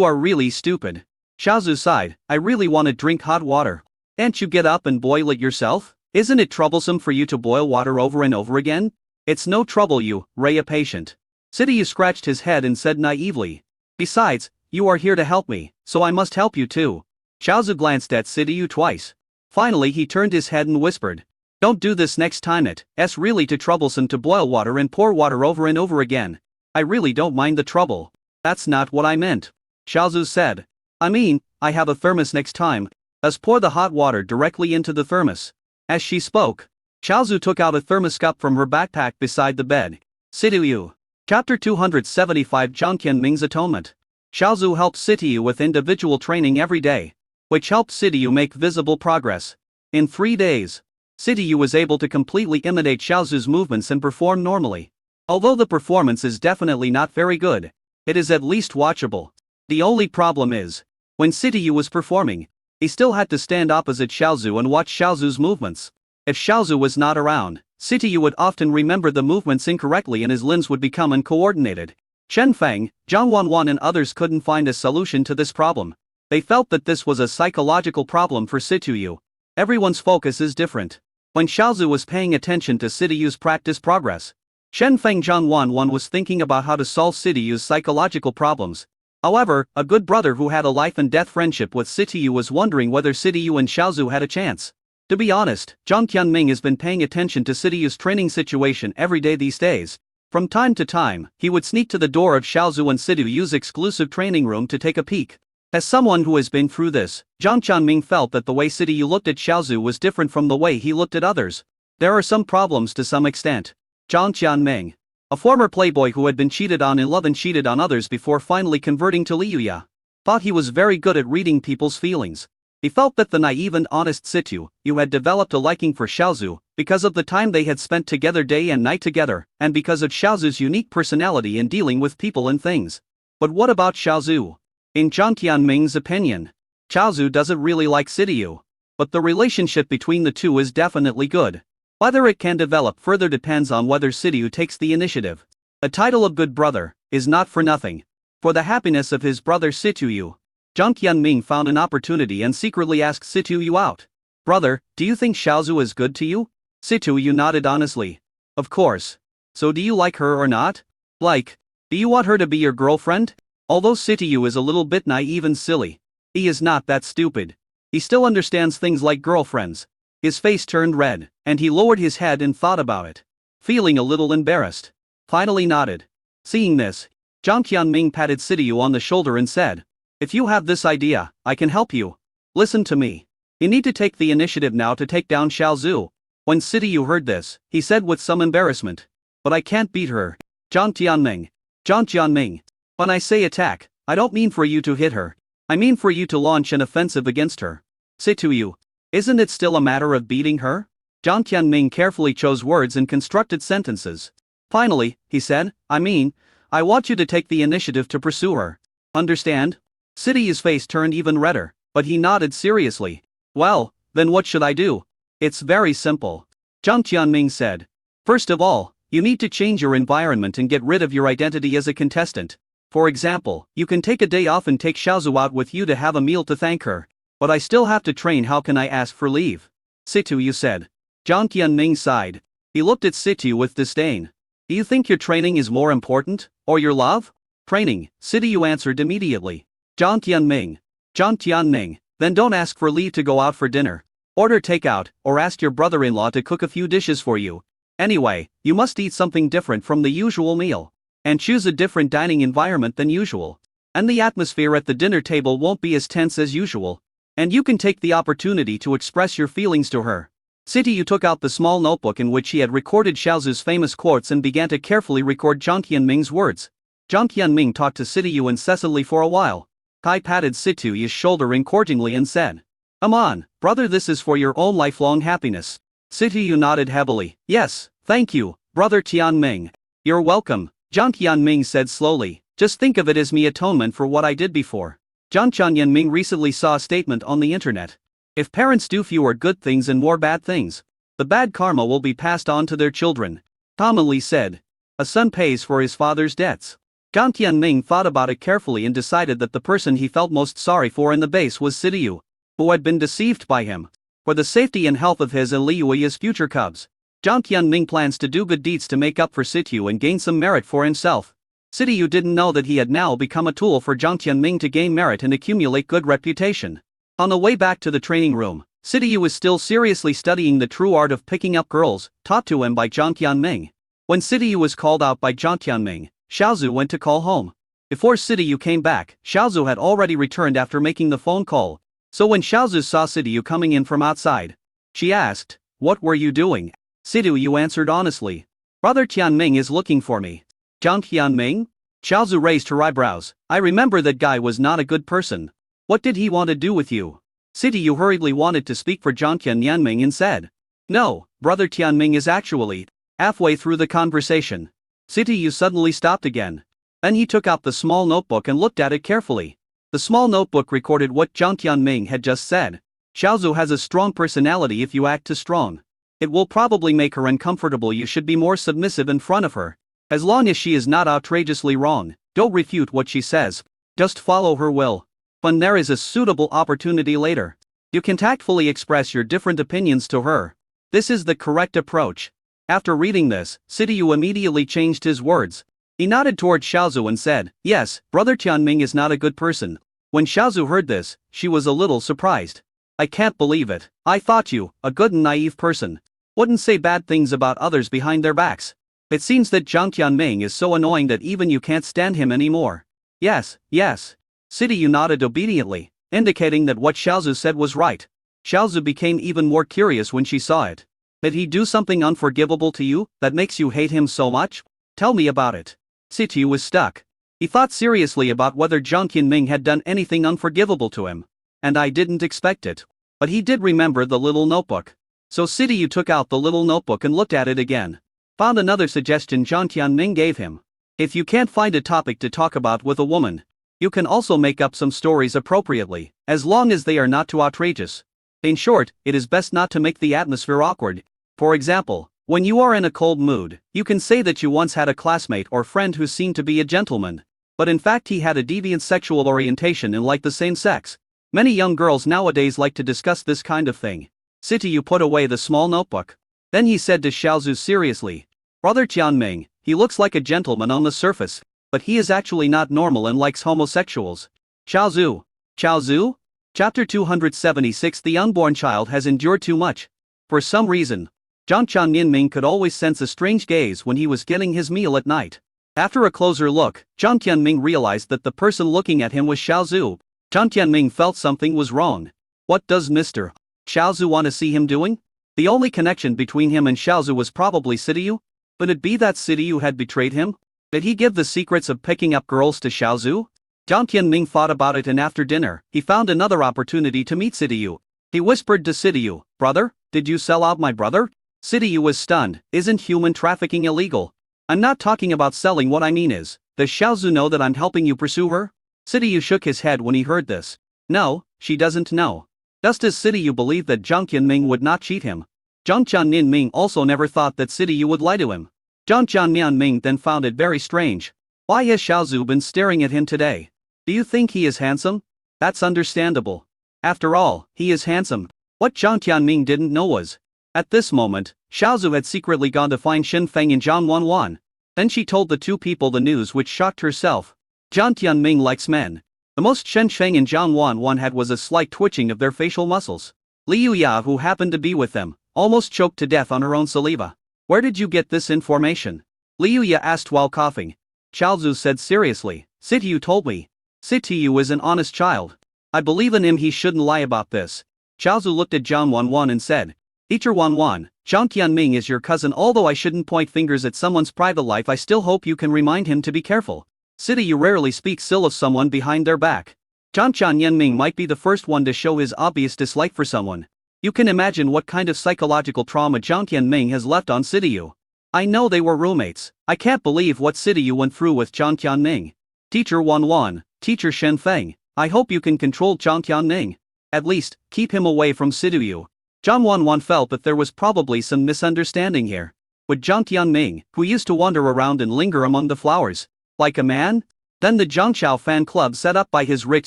S1: are really stupid." Xiaozu sighed, "I really want to drink hot water. Can't you get up and boil it yourself? Isn't it troublesome for you to boil water over and over again?" "It's no trouble, you, Rhea patient." Sidiyu scratched his head and said naively, "Besides, you are here to help me, so I must help you too." Xiaozu glanced at Sidiyu twice. Finally he turned his head and whispered, "Don't do this next time, it's really too troublesome to boil water and pour water over and over again. I really don't mind the trouble." "That's not what I meant," Xiaozu said. "I mean, I have a thermos next time. Let's pour the hot water directly into the thermos." As she spoke, Xiaozu took out a thermos cup from her backpack beside the bed. Sidiyu. Chapter 275 Jiang Qianming's Atonement. Xiaozu helped Sidiyu with individual training every day, which helped Sidiyu make visible progress. In 3 days, Sidiyu was able to completely imitate Xiaozu's movements and perform normally. Although the performance is definitely not very good, it is at least watchable. The only problem is, when Sidiyu was performing, he still had to stand opposite Xiaozu and watch Xiaozu's movements. If Xiaozu was not around, Sidiyu would often remember the movements incorrectly and his limbs would become uncoordinated. Chen Feng, Zhang Wanwan and others couldn't find a solution to this problem. They felt that this was a psychological problem for Sidiyu. Everyone's focus is different. When Xiaozu was paying attention to Sidiyu's practice progress, Chen Feng Zhang Wanwan was thinking about how to solve Sidiyu's psychological problems. However, a good brother who had a life-and-death friendship with Sidiyu was wondering whether Sidiyu and Xiaozu had a chance. To be honest, Jiang Qianming has been paying attention to Sidiyu's training situation every day these days. From time to time, he would sneak to the door of Xiaozu and Sidiyu's exclusive training room to take a peek. As someone who has been through this, Jiang Qianming felt that the way Sidiyu looked at Xiaozu was different from the way he looked at others. There are some problems to some extent. Jiang Qianming, a former playboy who had been cheated on in love and cheated on others before finally converting to Liuya, thought he was very good at reading people's feelings. He felt that the naive and honest Sidiyu had developed a liking for Xiaozu because of the time they had spent together day and night together, and because of Xiaozu's unique personality in dealing with people and things. But what about Xiaozu? In Jiang Qianming's opinion, Xiaozu doesn't really like Sidiyu. But the relationship between the two is definitely good. Whether it can develop further depends on whether Sidiyu takes the initiative. A title of good brother is not for nothing. For the happiness of his brother Sidiyu, Jiang Qianming found an opportunity and secretly asked Sidiyu out. "Brother, do you think Xiaozu is good to you?" Sidiyu nodded honestly. "Of course. So do you like her or not? Do you want her to be your girlfriend?" Although Sidiyu is a little bit naive and silly, he is not that stupid. He still understands things like girlfriends. His face turned red, and he lowered his head and thought about it, feeling a little embarrassed. Finally nodded. Seeing this, Jiang Qianming patted Sidiyu on the shoulder and said, "If you have this idea, I can help you. Listen to me. You need to take the initiative now to take down Xiaozu." When Sidiyu heard this, he said with some embarrassment, "But I can't beat her." Jiang Qianming. When I say attack, I don't mean for you to hit her. I mean for you to launch an offensive against her. Sidiyu, isn't it still a matter of beating her? Jiang Qianming carefully chose words and constructed sentences. Finally, he said, I want you to take the initiative to pursue her. Understand? Sidiyu's face turned even redder, but he nodded seriously. "Well, then what should I do?" "It's very simple," Jiang Qianming said. "First of all, you need to change your environment and get rid of your identity as a contestant. For example, you can take a day off and take Xiaozu out with you to have a meal to thank her." "But I still have to train, how can I ask for leave?" Sidiyu said. Jiang Qianming sighed. He looked at Sidiyu with disdain. "Do you think your training is more important, or your love?" "Training," Sidiyu answered immediately. Jiang Qianming, then don't ask for leave to go out for dinner. Order takeout, or ask your brother-in-law to cook a few dishes for you. Anyway, you must eat something different from the usual meal. And choose a different dining environment than usual. And the atmosphere at the dinner table won't be as tense as usual. And you can take the opportunity to express your feelings to her. Sitiyu took out the small notebook in which he had recorded Xiaozu's famous quotes and began to carefully record Jiang Tianming's words. Jiang Tianming talked to Sitiyu incessantly for a while. Kai patted Situyu's shoulder encouragingly and said, "Come on, brother, this is for your own lifelong happiness." Sitiyu nodded heavily. "Yes, thank you, brother Tianming." "You're welcome," Jiang Tianming said slowly. "Just think of it as me atonement for what I did before." Jiang Tianming recently saw a statement on the internet. If parents do fewer good things and more bad things, the bad karma will be passed on to their children. Commonly said, a son pays for his father's debts. Jiang Tianming thought about it carefully and decided that the person he felt most sorry for in the base was Sitiyu, who had been deceived by him. For the safety and health of his and Liuya's future cubs, Jiang Tianming plans to do good deeds to make up for Sitiyu and gain some merit for himself. Sitiyu didn't know that he had now become a tool for Jiang Tianming to gain merit and accumulate good reputation. On the way back to the training room, Sitiyu was still seriously studying the true art of picking up girls, taught to him by Jiang Tianming. When Sitiyu was called out by Jiang Tianming, Xiaozu went to call home. Before Sitiyu came back, Xiaozu had already returned after making the phone call. So when Xiaozu saw Sitiyu coming in from outside, she asked, "What were you doing?" Sitiyu answered honestly, "Brother Tianming is looking for me." Jiang Tianming? Xiaozu raised her eyebrows. "I remember that guy was not a good person. What did he want to do with you?" Sitiyu hurriedly wanted to speak for Jiang Tianming and said, "No, brother Tianming is actually..." Halfway through the conversation, Sitiyu suddenly stopped again. Then he took out the small notebook and looked at it carefully. The small notebook recorded what Jiang Tianming had just said. "Xiaozu has a strong personality. If you act too strong, it will probably make her uncomfortable. You should be more submissive in front of her. As long as she is not outrageously wrong, don't refute what she says. Just follow her will. When there is a suitable opportunity later, you can tactfully express your different opinions to her. This is the correct approach." After reading this, Sitiyu immediately changed his words. He nodded toward Xiaozu and said, "Yes, brother Tianming is not a good person." When Xiaozu heard this, she was a little surprised. "I can't believe it. I thought you, a good and naive person, wouldn't say bad things about others behind their backs. It seems that Jiang Tianming is so annoying that even you can't stand him anymore." "Yes, yes." Sitiyu nodded obediently, indicating that what Xiaozu said was right. Xiaozu became even more curious when she saw it. "Did he do something unforgivable to you that makes you hate him so much? Tell me about it." Sitiyu was stuck. He thought seriously about whether Jiang Tianming had done anything unforgivable to him. "And I didn't expect it." But he did remember the little notebook. So Sitiyu took out the little notebook and looked at it again. Found another suggestion Jiang Tianming gave him. If you can't find a topic to talk about with a woman, you can also make up some stories appropriately, as long as they are not too outrageous. In short, it is best not to make the atmosphere awkward. For example, when you are in a cold mood, you can say that you once had a classmate or friend who seemed to be a gentleman, but in fact he had a deviant sexual orientation and liked the same sex. Many young girls nowadays like to discuss this kind of thing. Sitiyu put away the small notebook. Then he said to Xiaozu seriously, "Brother Tianming, he looks like a gentleman on the surface, but he is actually not normal and likes homosexuals." Xiaozu. Xiaozu? Chapter 276. The unborn child has endured too much. For some reason, Jiang Tianming could always sense a strange gaze when he was getting his meal at night. After a closer look, Jiang Tianming realized that the person looking at him was Xiaozu. Jiang Tianming felt something was wrong. What does Mr. Xiaozu want to see him doing? The only connection between him and Xiaozu was probably Sitiyu? Could it be that Sitiyu had betrayed him? Did he give the secrets of picking up girls to Xiaozu? Jiang Tianming thought about it, and after dinner, he found another opportunity to meet Sitiyu. He whispered to Sitiyu, "Brother, did you sell out my brother?" Sitiyu was stunned. "Isn't human trafficking illegal?" "I'm not talking about selling. What I mean is, does Xiaozu know that I'm helping you pursue her?" Sitiyu shook his head when he heard this. "No, she doesn't know." Just as Sitiyu believed that Jiang Tianming would not cheat him, Jiang Tianming also never thought that Sitiyu would lie to him. Jiang Tianming then found it very strange. Why has Xiaozu been staring at him today? Do you think he is handsome? That's understandable. After all, he is handsome. What Jiang Tianming didn't know was, at this moment, Xiaozu had secretly gone to find Xin Feng and Zhang Wanwan. Then she told the two people the news, which shocked herself. Jiang Tianming likes men. The most Xin Feng and Zhang Wanwan had was a slight twitching of their facial muscles. Liu Ya, who happened to be with them, almost choked to death on her own saliva. Where did you get this information? Liu Ya asked while coughing. Chaozu said seriously, Sitiu told me. Sitiu is an honest child. I believe in him, he shouldn't lie about this. Chaozu looked at Jiang Wanwan and said, Teacher Wanwan, Jiang Qianming is your cousin. Although I shouldn't point fingers at someone's private life, I still hope you can remind him to be careful. Sitiu rarely speaks ill of someone behind their back. Jiang Qianming might be the first one to show his obvious dislike for someone. You can imagine what kind of psychological trauma Jiang Qianming has left on Sitiu. I know they were roommates. I can't believe what Sitiu went through with Jiang Qianming. Teacher Wanwan, Teacher Shen Feng, I hope you can control Jiang Qianming. At least, keep him away from Sitiu. Jiang Wanwan felt that there was probably some misunderstanding here. Would Jiang Qianming, who used to wander around and linger among the flowers, like a man? Then the Zhangshao fan club set up by his rich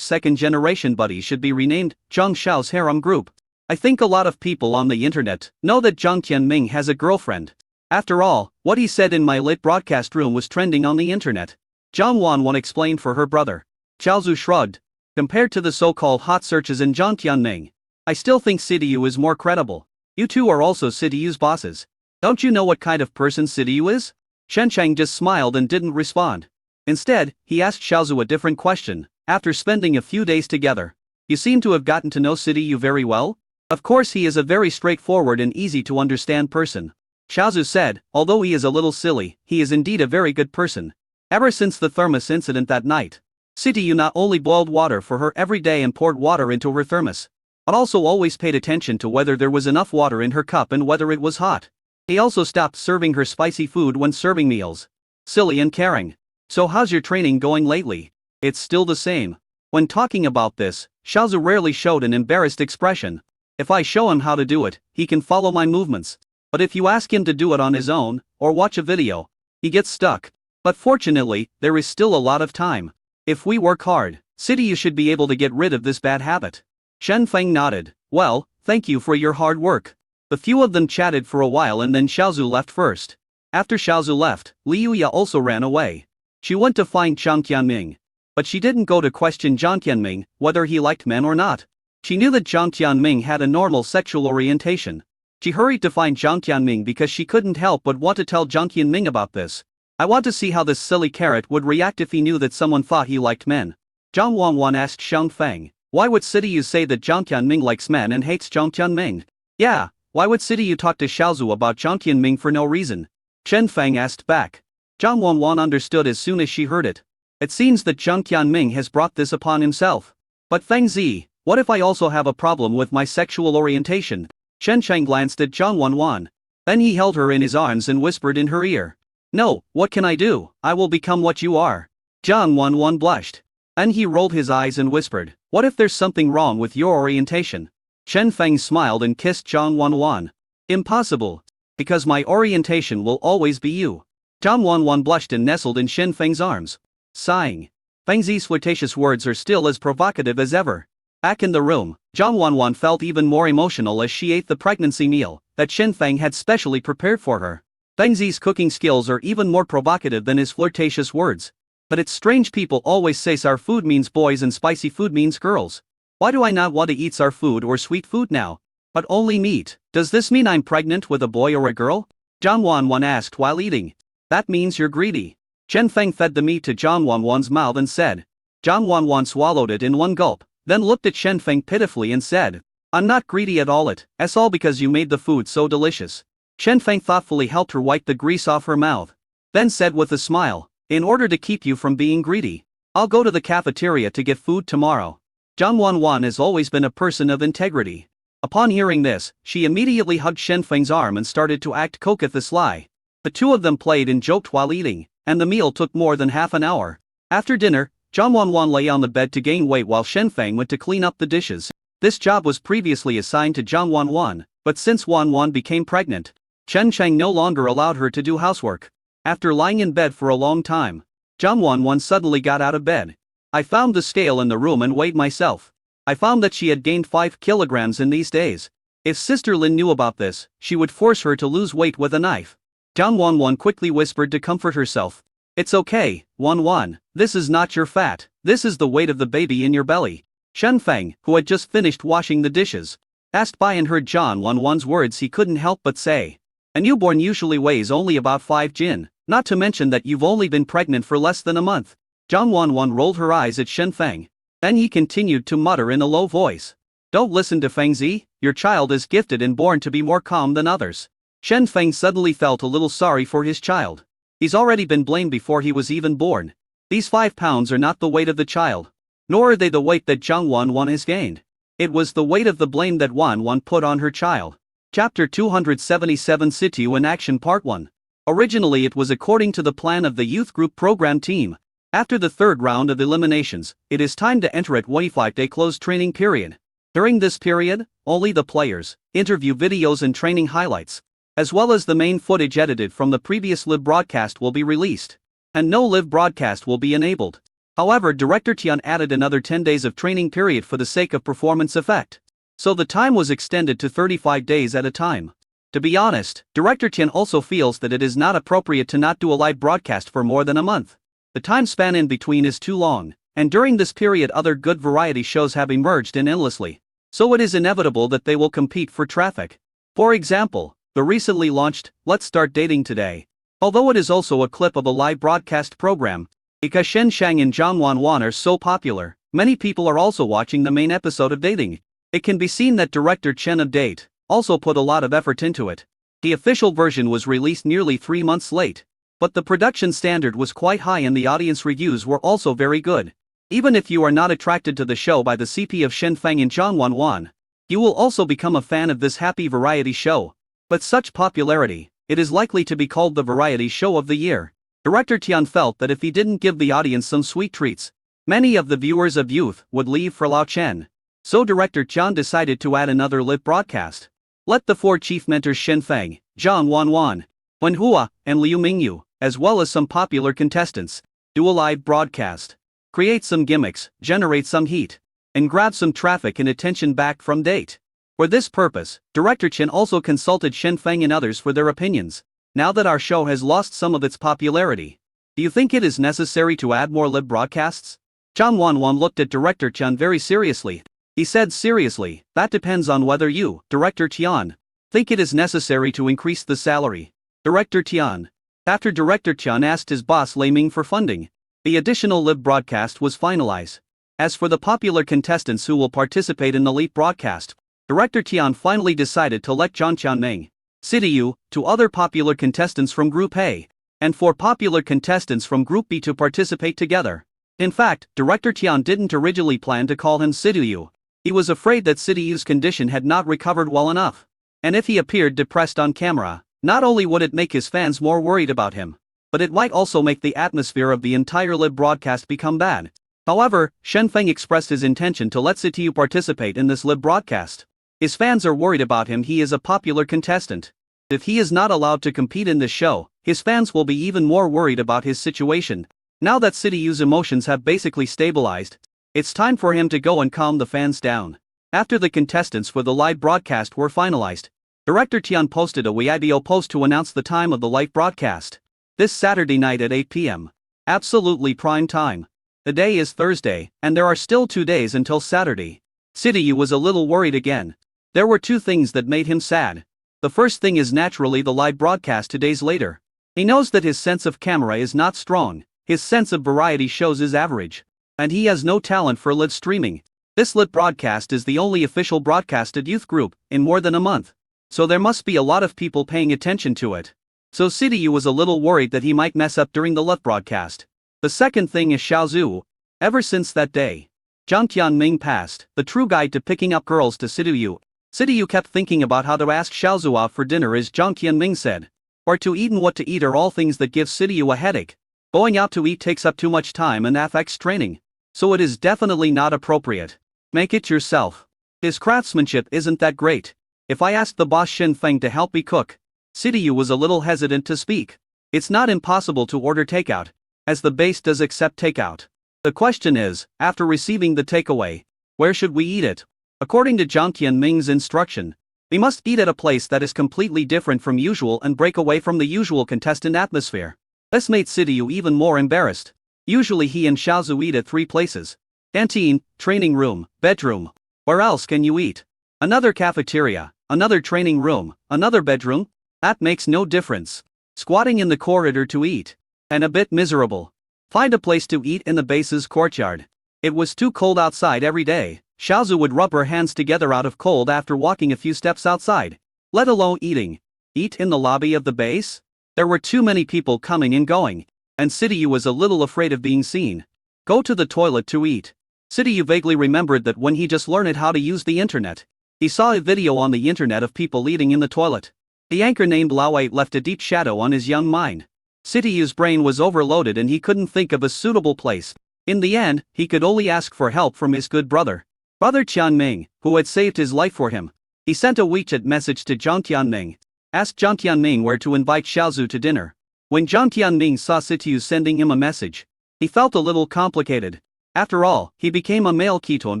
S1: second-generation buddy should be renamed Zhangshao's Harem Group. I think a lot of people on the internet know that Jiang Qianming has a girlfriend. After all, what he said in my lit broadcast room was trending on the internet. Jiang Wanwan explained for her brother. Chaozu shrugged. Compared to the so-called hot searches in Jiang Qianming, I still think Sitiu is more credible. You two are also Sitiu's bosses. Don't you know what kind of person Sitiu is? Shen Chang just smiled and didn't respond. Instead, he asked Chaozu a different question. After spending a few days together, you seem to have gotten to know Sitiu very well? Of course, he is a very straightforward and easy to understand person. Chaozu said, although he is a little silly, he is indeed a very good person. Ever since the thermos incident that night, Sitiu not only boiled water for her every day and poured water into her thermos, but also always paid attention to whether there was enough water in her cup and whether it was hot. He also stopped serving her spicy food when serving meals. Silly and caring. So how's your training going lately? It's still the same. When talking about this, Chaozu rarely showed an embarrassed expression. If I show him how to do it, he can follow my movements. But if you ask him to do it on his own, or watch a video, he gets stuck. But fortunately, there is still a lot of time. If we work hard, Sitiu should be able to get rid of this bad habit. Shen Feng nodded. Well, thank you for your hard work. The few of them chatted for a while and then Chaozu left first. After Chaozu left, Liu Ya also ran away. She went to find Jiang Qianming. But she didn't go to question Jiang Qianming, whether he liked men or not. She knew that Jiang Qianming had a normal sexual orientation. She hurried to find Jiang Qianming because she couldn't help but want to tell Jiang Qianming about this. I want to see how this silly carrot would react if he knew that someone thought he liked men. Jiang Wanwan asked Shang Feng. Why would Sitiu say that Jiang Qianming likes men and hates Jiang Qianming? Yeah, why would Sitiu talk to Chaozu about Jiang Qianming for no reason? Chen Feng asked back. Jiang Wanwan understood as soon as she heard it. It seems that Jiang Qianming has brought this upon himself. But Feng Zi, what if I also have a problem with my sexual orientation? Shen Chang glanced at Jiang Wanwan. Then he held her in his arms and whispered in her ear. No, what can I do? I will become what you are. Jiang Wanwan blushed. Then he rolled his eyes and whispered, what if there's something wrong with your orientation? Shen Feng smiled and kissed Jiang Wanwan. Impossible. Because my orientation will always be you. Jiang Wanwan blushed and nestled in Shen Feng's arms. Sighing. Feng Zi's flirtatious words are still as provocative as ever. Back in the room, Jiang Wanwan felt even more emotional as she ate the pregnancy meal that Shen Feng had specially prepared for her. Feng Zi's cooking skills are even more provocative than his flirtatious words. But it's strange, people always say sour food means boys and spicy food means girls. Why do I not want to eat sour food or sweet food now? But only meat. Does this mean I'm pregnant with a boy or a girl? Jiang Wanwan asked while eating. That means you're greedy. Chen Feng fed the meat to Jiang Wanwan's mouth and said. Jiang Wanwan swallowed it in one gulp, then looked at Shen Feng pitifully and said. I'm not greedy at all, it's all because you made the food so delicious. Shen Feng thoughtfully helped her wipe the grease off her mouth. Then said with a smile. In order to keep you from being greedy, I'll go to the cafeteria to get food tomorrow. Jiang Wanwan has always been a person of integrity. Upon hearing this, she immediately hugged Shen Feng's arm and started to act coquette the sly. The two of them played and joked while eating, and the meal took more than half an hour. After dinner, Jiang Wanwan lay on the bed to gain weight while Shen Feng went to clean up the dishes. This job was previously assigned to Jiang Wanwan, but since Wanwan became pregnant, Chen Chang no longer allowed her to do housework. After lying in bed for a long time, Jiang Wanwan suddenly got out of bed. I found the scale in the room and weighed myself. I found that she had gained 5 kilograms in these days. If Sister Lin knew about this, she would force her to lose weight with a knife. Jiang Wanwan quickly whispered to comfort herself. It's okay, Wanwan, this is not your fat, this is the weight of the baby in your belly. Shen Feng, who had just finished washing the dishes, Asked by and heard John Wan's words, he couldn't help but say, "A newborn usually weighs only about 5 jin, not to mention that you've only been pregnant for less than a month." John Wan rolled her eyes at Shen Feng. Then he continued to mutter in a low voice, "Don't listen to Feng Zi, your child is gifted and born to be more calm than others." Shen Feng suddenly felt a little sorry for his child. He's already been blamed before he was even born. These 5 pounds are not the weight of the child. Nor are they the weight that Zhang Wan has gained. It was the weight of the blame that Wan put on her child. Chapter 277 Situ in Action Part 1. Originally it was according to the plan of the youth group program team. After the third round of eliminations, it is time to enter at 25-day closed training period. During this period, only the players, interview videos and training highlights, as well as the main footage edited from the previous live broadcast will be released. And no live broadcast will be enabled. However, Director Tian added another 10 days of training period for the sake of performance effect. So the time was extended to 35 days at a time. To be honest, Director Tian also feels that it is not appropriate to not do a live broadcast for more than a month. The time span in between is too long, and during this period other good variety shows have emerged in endlessly. So it is inevitable that they will compete for traffic. For example, the recently launched Let's Start Dating Today. Although it is also a clip of a live broadcast program, because Shen Shang and Zhang Wan are so popular, many people are also watching the main episode of Dating. It can be seen that director Chen of Date also put a lot of effort into it. The official version was released nearly 3 months late. But the production standard was quite high and the audience reviews were also very good. Even if you are not attracted to the show by the CP of Shen Feng and Zhang Wan, you will also become a fan of this happy variety show. But such popularity, it is likely to be called the variety show of the year. Director Tian felt that if he didn't give the audience some sweet treats, many of the viewers of youth would leave for Lao Chen. So Director Tian decided to add another live broadcast. Let the 4 chief mentors Shen Feng, Zhang Wan, Wen Hua, and Liu Mingyu, as well as some popular contestants, do a live broadcast. Create some gimmicks, generate some heat, and grab some traffic and attention back from Date. For this purpose, Director Chen also consulted Shen Feng and others for their opinions. Now that our show has lost some of its popularity, do you think it is necessary to add more live broadcasts? Zhang Wan looked at Director Chen very seriously. He said, "Seriously, that depends on whether you, Director Tian, think it is necessary to increase the salary." Director Tian. After Director Tian asked his boss Lei Ming for funding, the additional live broadcast was finalized. As for the popular contestants who will participate in the live broadcast, Director Tian finally decided to let Zhang Qianming, Sidiyu, 2 other popular contestants from Group A, and 4 popular contestants from Group B to participate together. In fact, Director Tian didn't originally plan to call him Sidiyu. He was afraid that Sidiyu's condition had not recovered well enough. And if he appeared depressed on camera, not only would it make his fans more worried about him, but it might also make the atmosphere of the entire live broadcast become bad. However, Shen Feng expressed his intention to let Sidiyu participate in this live broadcast. His fans are worried about him. He is a popular contestant. If he is not allowed to compete in this show, his fans will be even more worried about his situation. Now that Sidiyu's emotions have basically stabilized, it's time for him to go and calm the fans down. After the contestants for the live broadcast were finalized, Director Tian posted a Weibo post to announce the time of the live broadcast. This Saturday night at 8 p.m. Absolutely prime time. The day is Thursday, and there are still 2 days until Saturday. Sidiyu was a little worried again. There were 2 things that made him sad. The first thing is naturally the live broadcast 2 days later. He knows that his sense of camera is not strong, his sense of variety shows is average, and he has no talent for live streaming. This live broadcast is the only official broadcasted youth group in more than a month. So there must be a lot of people paying attention to it. So Sidiyu was a little worried that he might mess up during the live broadcast. The second thing is Xiaozu. Ever since that day, Zhang Qianming passed the true guide to picking up girls to Sidiyu. Sidiyu kept thinking about how to ask Xiaozu out for dinner, as Zhang Qianming said. Or to eat and what to eat are all things that give Sidiyu a headache. Going out to eat takes up too much time and affects training. So it is definitely not appropriate. Make it yourself. His craftsmanship isn't that great. If I asked the boss Shen Feng to help me cook, Sidiyu was a little hesitant to speak. It's not impossible to order takeout, as the base does accept takeout. The question is, after receiving the takeaway, where should we eat it? According to Zhang Qianming's instruction, we must eat at a place that is completely different from usual and break away from the usual contestant atmosphere. This made Sidiyu even more embarrassed. Usually he and Xiaozu eat at 3 places: canteen, training room, bedroom. Where else can you eat? Another cafeteria, another training room, another bedroom? That makes no difference. Squatting in the corridor to eat. And a bit miserable. Find a place to eat in the base's courtyard. It was too cold outside every day. Xiaozu would rub her hands together out of cold after walking a few steps outside. Let alone eating. Eat in the lobby of the base? There were too many people coming and going, and Sidiyu was a little afraid of being seen. Go to the toilet to eat. Sidiyu vaguely remembered that when he just learned how to use the internet, he saw a video on the internet of people eating in the toilet. The anchor named Lao left a deep shadow on his young mind. Sidiyu's brain was overloaded and he couldn't think of a suitable place. In the end, he could only ask for help from his good brother Tianming, who had saved his life for him. He sent a WeChat message to Jiang Tianming. Asked Jiang Tianming where to invite Xiaozu to dinner. When Jiang Tianming saw Sidiyu sending him a message, he felt a little complicated. After all, he became a male ketone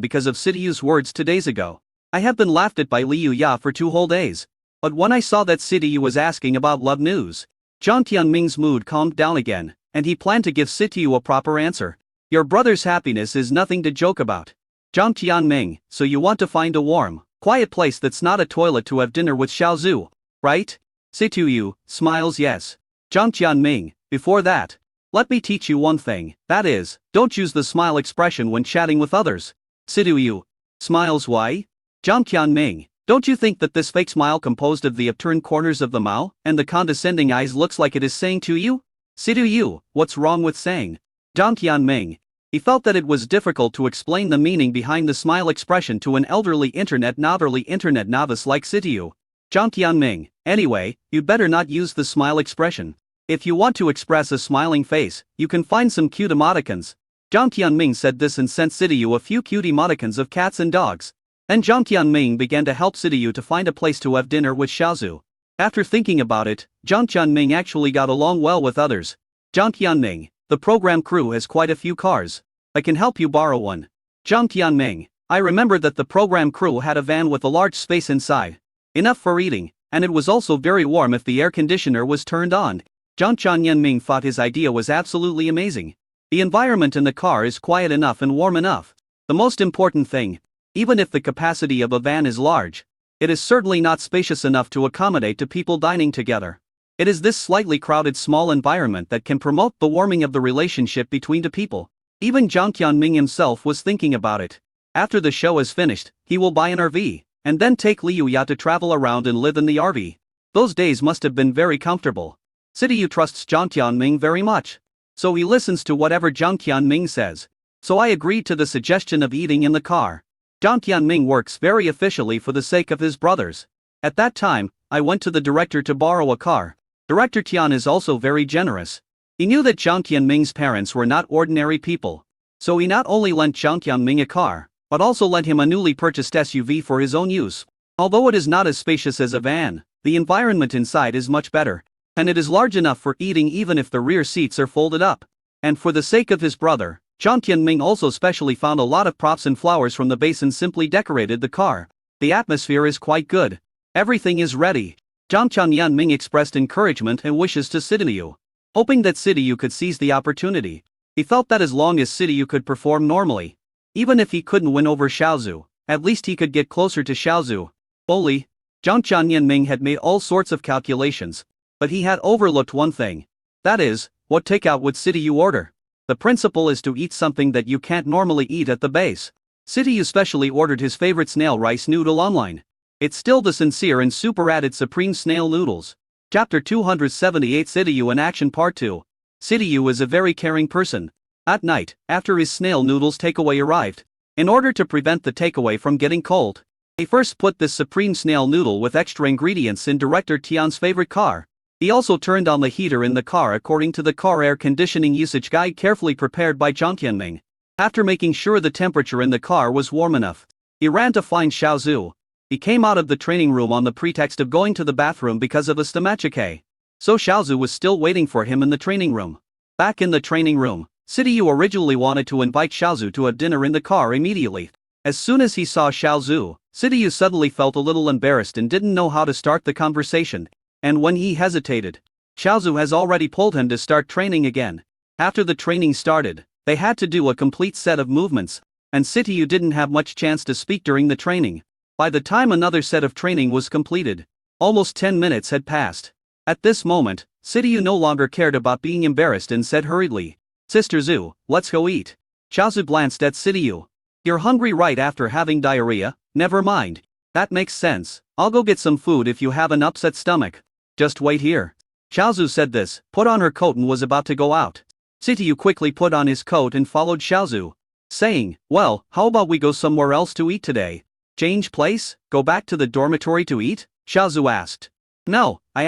S1: because of Sidiyu's words 2 days ago. I have been laughed at by Liu Ya for 2 whole days. But when I saw that Sidiyu was asking about love news, Jiang Tianming's mood calmed down again, and he planned to give Sidiyu a proper answer. Your brother's happiness is nothing to joke about. Jiang Tianming, so you want to find a warm, quiet place that's not a toilet to have dinner with Xiaozu, right? Sidiyu smiles yes. Jiang Tianming, before that, let me teach you one thing, that is, don't use the smile expression when chatting with others. Sidiyu smiles why? Jiang Tianming, don't you think that this fake smile composed of the upturned corners of the mouth and the condescending eyes looks like it is saying to you? Sidiyu, what's wrong with saying? Jiang Tianming. He felt that it was difficult to explain the meaning behind the smile expression to an elderly internet novice like Sidiyu. Jiang Tianming, anyway, you better not use the smile expression. If you want to express a smiling face, you can find some cute emoticons. Jiang Tianming said this and sent Sidiyu a few cute emoticons of cats and dogs. Then Jiang Tianming began to help Sidiyu to find a place to have dinner with Xiaozu. After thinking about it, Jiang Tianming actually got along well with others. Jiang Tianming, the program crew has quite a few cars. I can help you borrow one. Jiang Tianming, I remember that the program crew had a van with a large space inside. Enough for eating, and it was also very warm if the air conditioner was turned on. Jiang Tianming thought his idea was absolutely amazing. The environment in the car is quiet enough and warm enough. The most important thing, even if the capacity of a van is large, it is certainly not spacious enough to accommodate 2 people dining together. It is this slightly crowded small environment that can promote the warming of the relationship between 2 people. Even Jiang Tianming himself was thinking about it. After the show is finished, he will buy an RV, and then take Liu Ya to travel around and live in the RV. Those days must have been very comfortable. Sidiyu trusts Jiang Tianming very much, so he listens to whatever Jiang Tianming says. So I agreed to the suggestion of eating in the car. Jiang Tianming works very officially for the sake of his brothers. At that time, I went to the director to borrow a car. Director Tian is also very generous. He knew that Jiang Tianming's parents were not ordinary people. So he not only lent Jiang Tianming a car, but also lent him a newly purchased SUV for his own use. Although it is not as spacious as a van, the environment inside is much better. And it is large enough for eating even if the rear seats are folded up. And for the sake of his brother, Jiang Tianming also specially found a lot of props and flowers from the base and simply decorated the car. The atmosphere is quite good. Everything is ready. Jiang Tianming expressed encouragement and wishes to Sidiyu, hoping that Sidiyu could seize the opportunity. He felt that as long as Sidiyu could perform normally, even if he couldn't win over Xiaozu, at least he could get closer to Xiaozu. Jiang Tianming had made all sorts of calculations, but he had overlooked one thing. That is, what takeout would Sidiyu order? The principle is to eat something that you can't normally eat at the base. Sidiyu specially ordered his favorite snail rice noodle online. It's still the sincere and super added supreme snail noodles. Chapter 278 Sidiyu in Action Part 2. Sidiyu is a very caring person. At night, after his snail noodles takeaway arrived, in order to prevent the takeaway from getting cold, he first put this supreme snail noodle with extra ingredients in Director Tian's favorite car. He also turned on the heater in the car according to the car air conditioning usage guide carefully prepared by Jiang Tianming. After making sure the temperature in the car was warm enough, he ran to find Xiaozu. He came out of the training room on the pretext of going to the bathroom because of a stomachache. So Xiaozu was still waiting for him in the training room. Back in the training room, Sidiyu originally wanted to invite Xiaozu to a dinner in the car immediately. As soon as he saw Xiaozu, Sidiyu suddenly felt a little embarrassed and didn't know how to start the conversation. And when he hesitated, Xiaozu has already pulled him to start training again. After the training started, they had to do a complete set of movements, and Sidiyu didn't have much chance to speak during the training. By the time another set of training was completed, almost 10 minutes had passed. At this moment, Sityu no longer cared about being embarrassed and said hurriedly, "Sister Zhu, let's go eat." Xiaozu glanced at Sityu. "You're hungry right after having diarrhea? Never mind. That makes sense. I'll go get some food if you have an upset stomach. Just wait here." Xiaozu said this, put on her coat and was about to go out. Sityu quickly put on his coat and followed Xiaozu, saying, "Well, how about we go somewhere else to eat today? Change place? Go back to the dormitory to eat?" Xiaozu asked. "No, I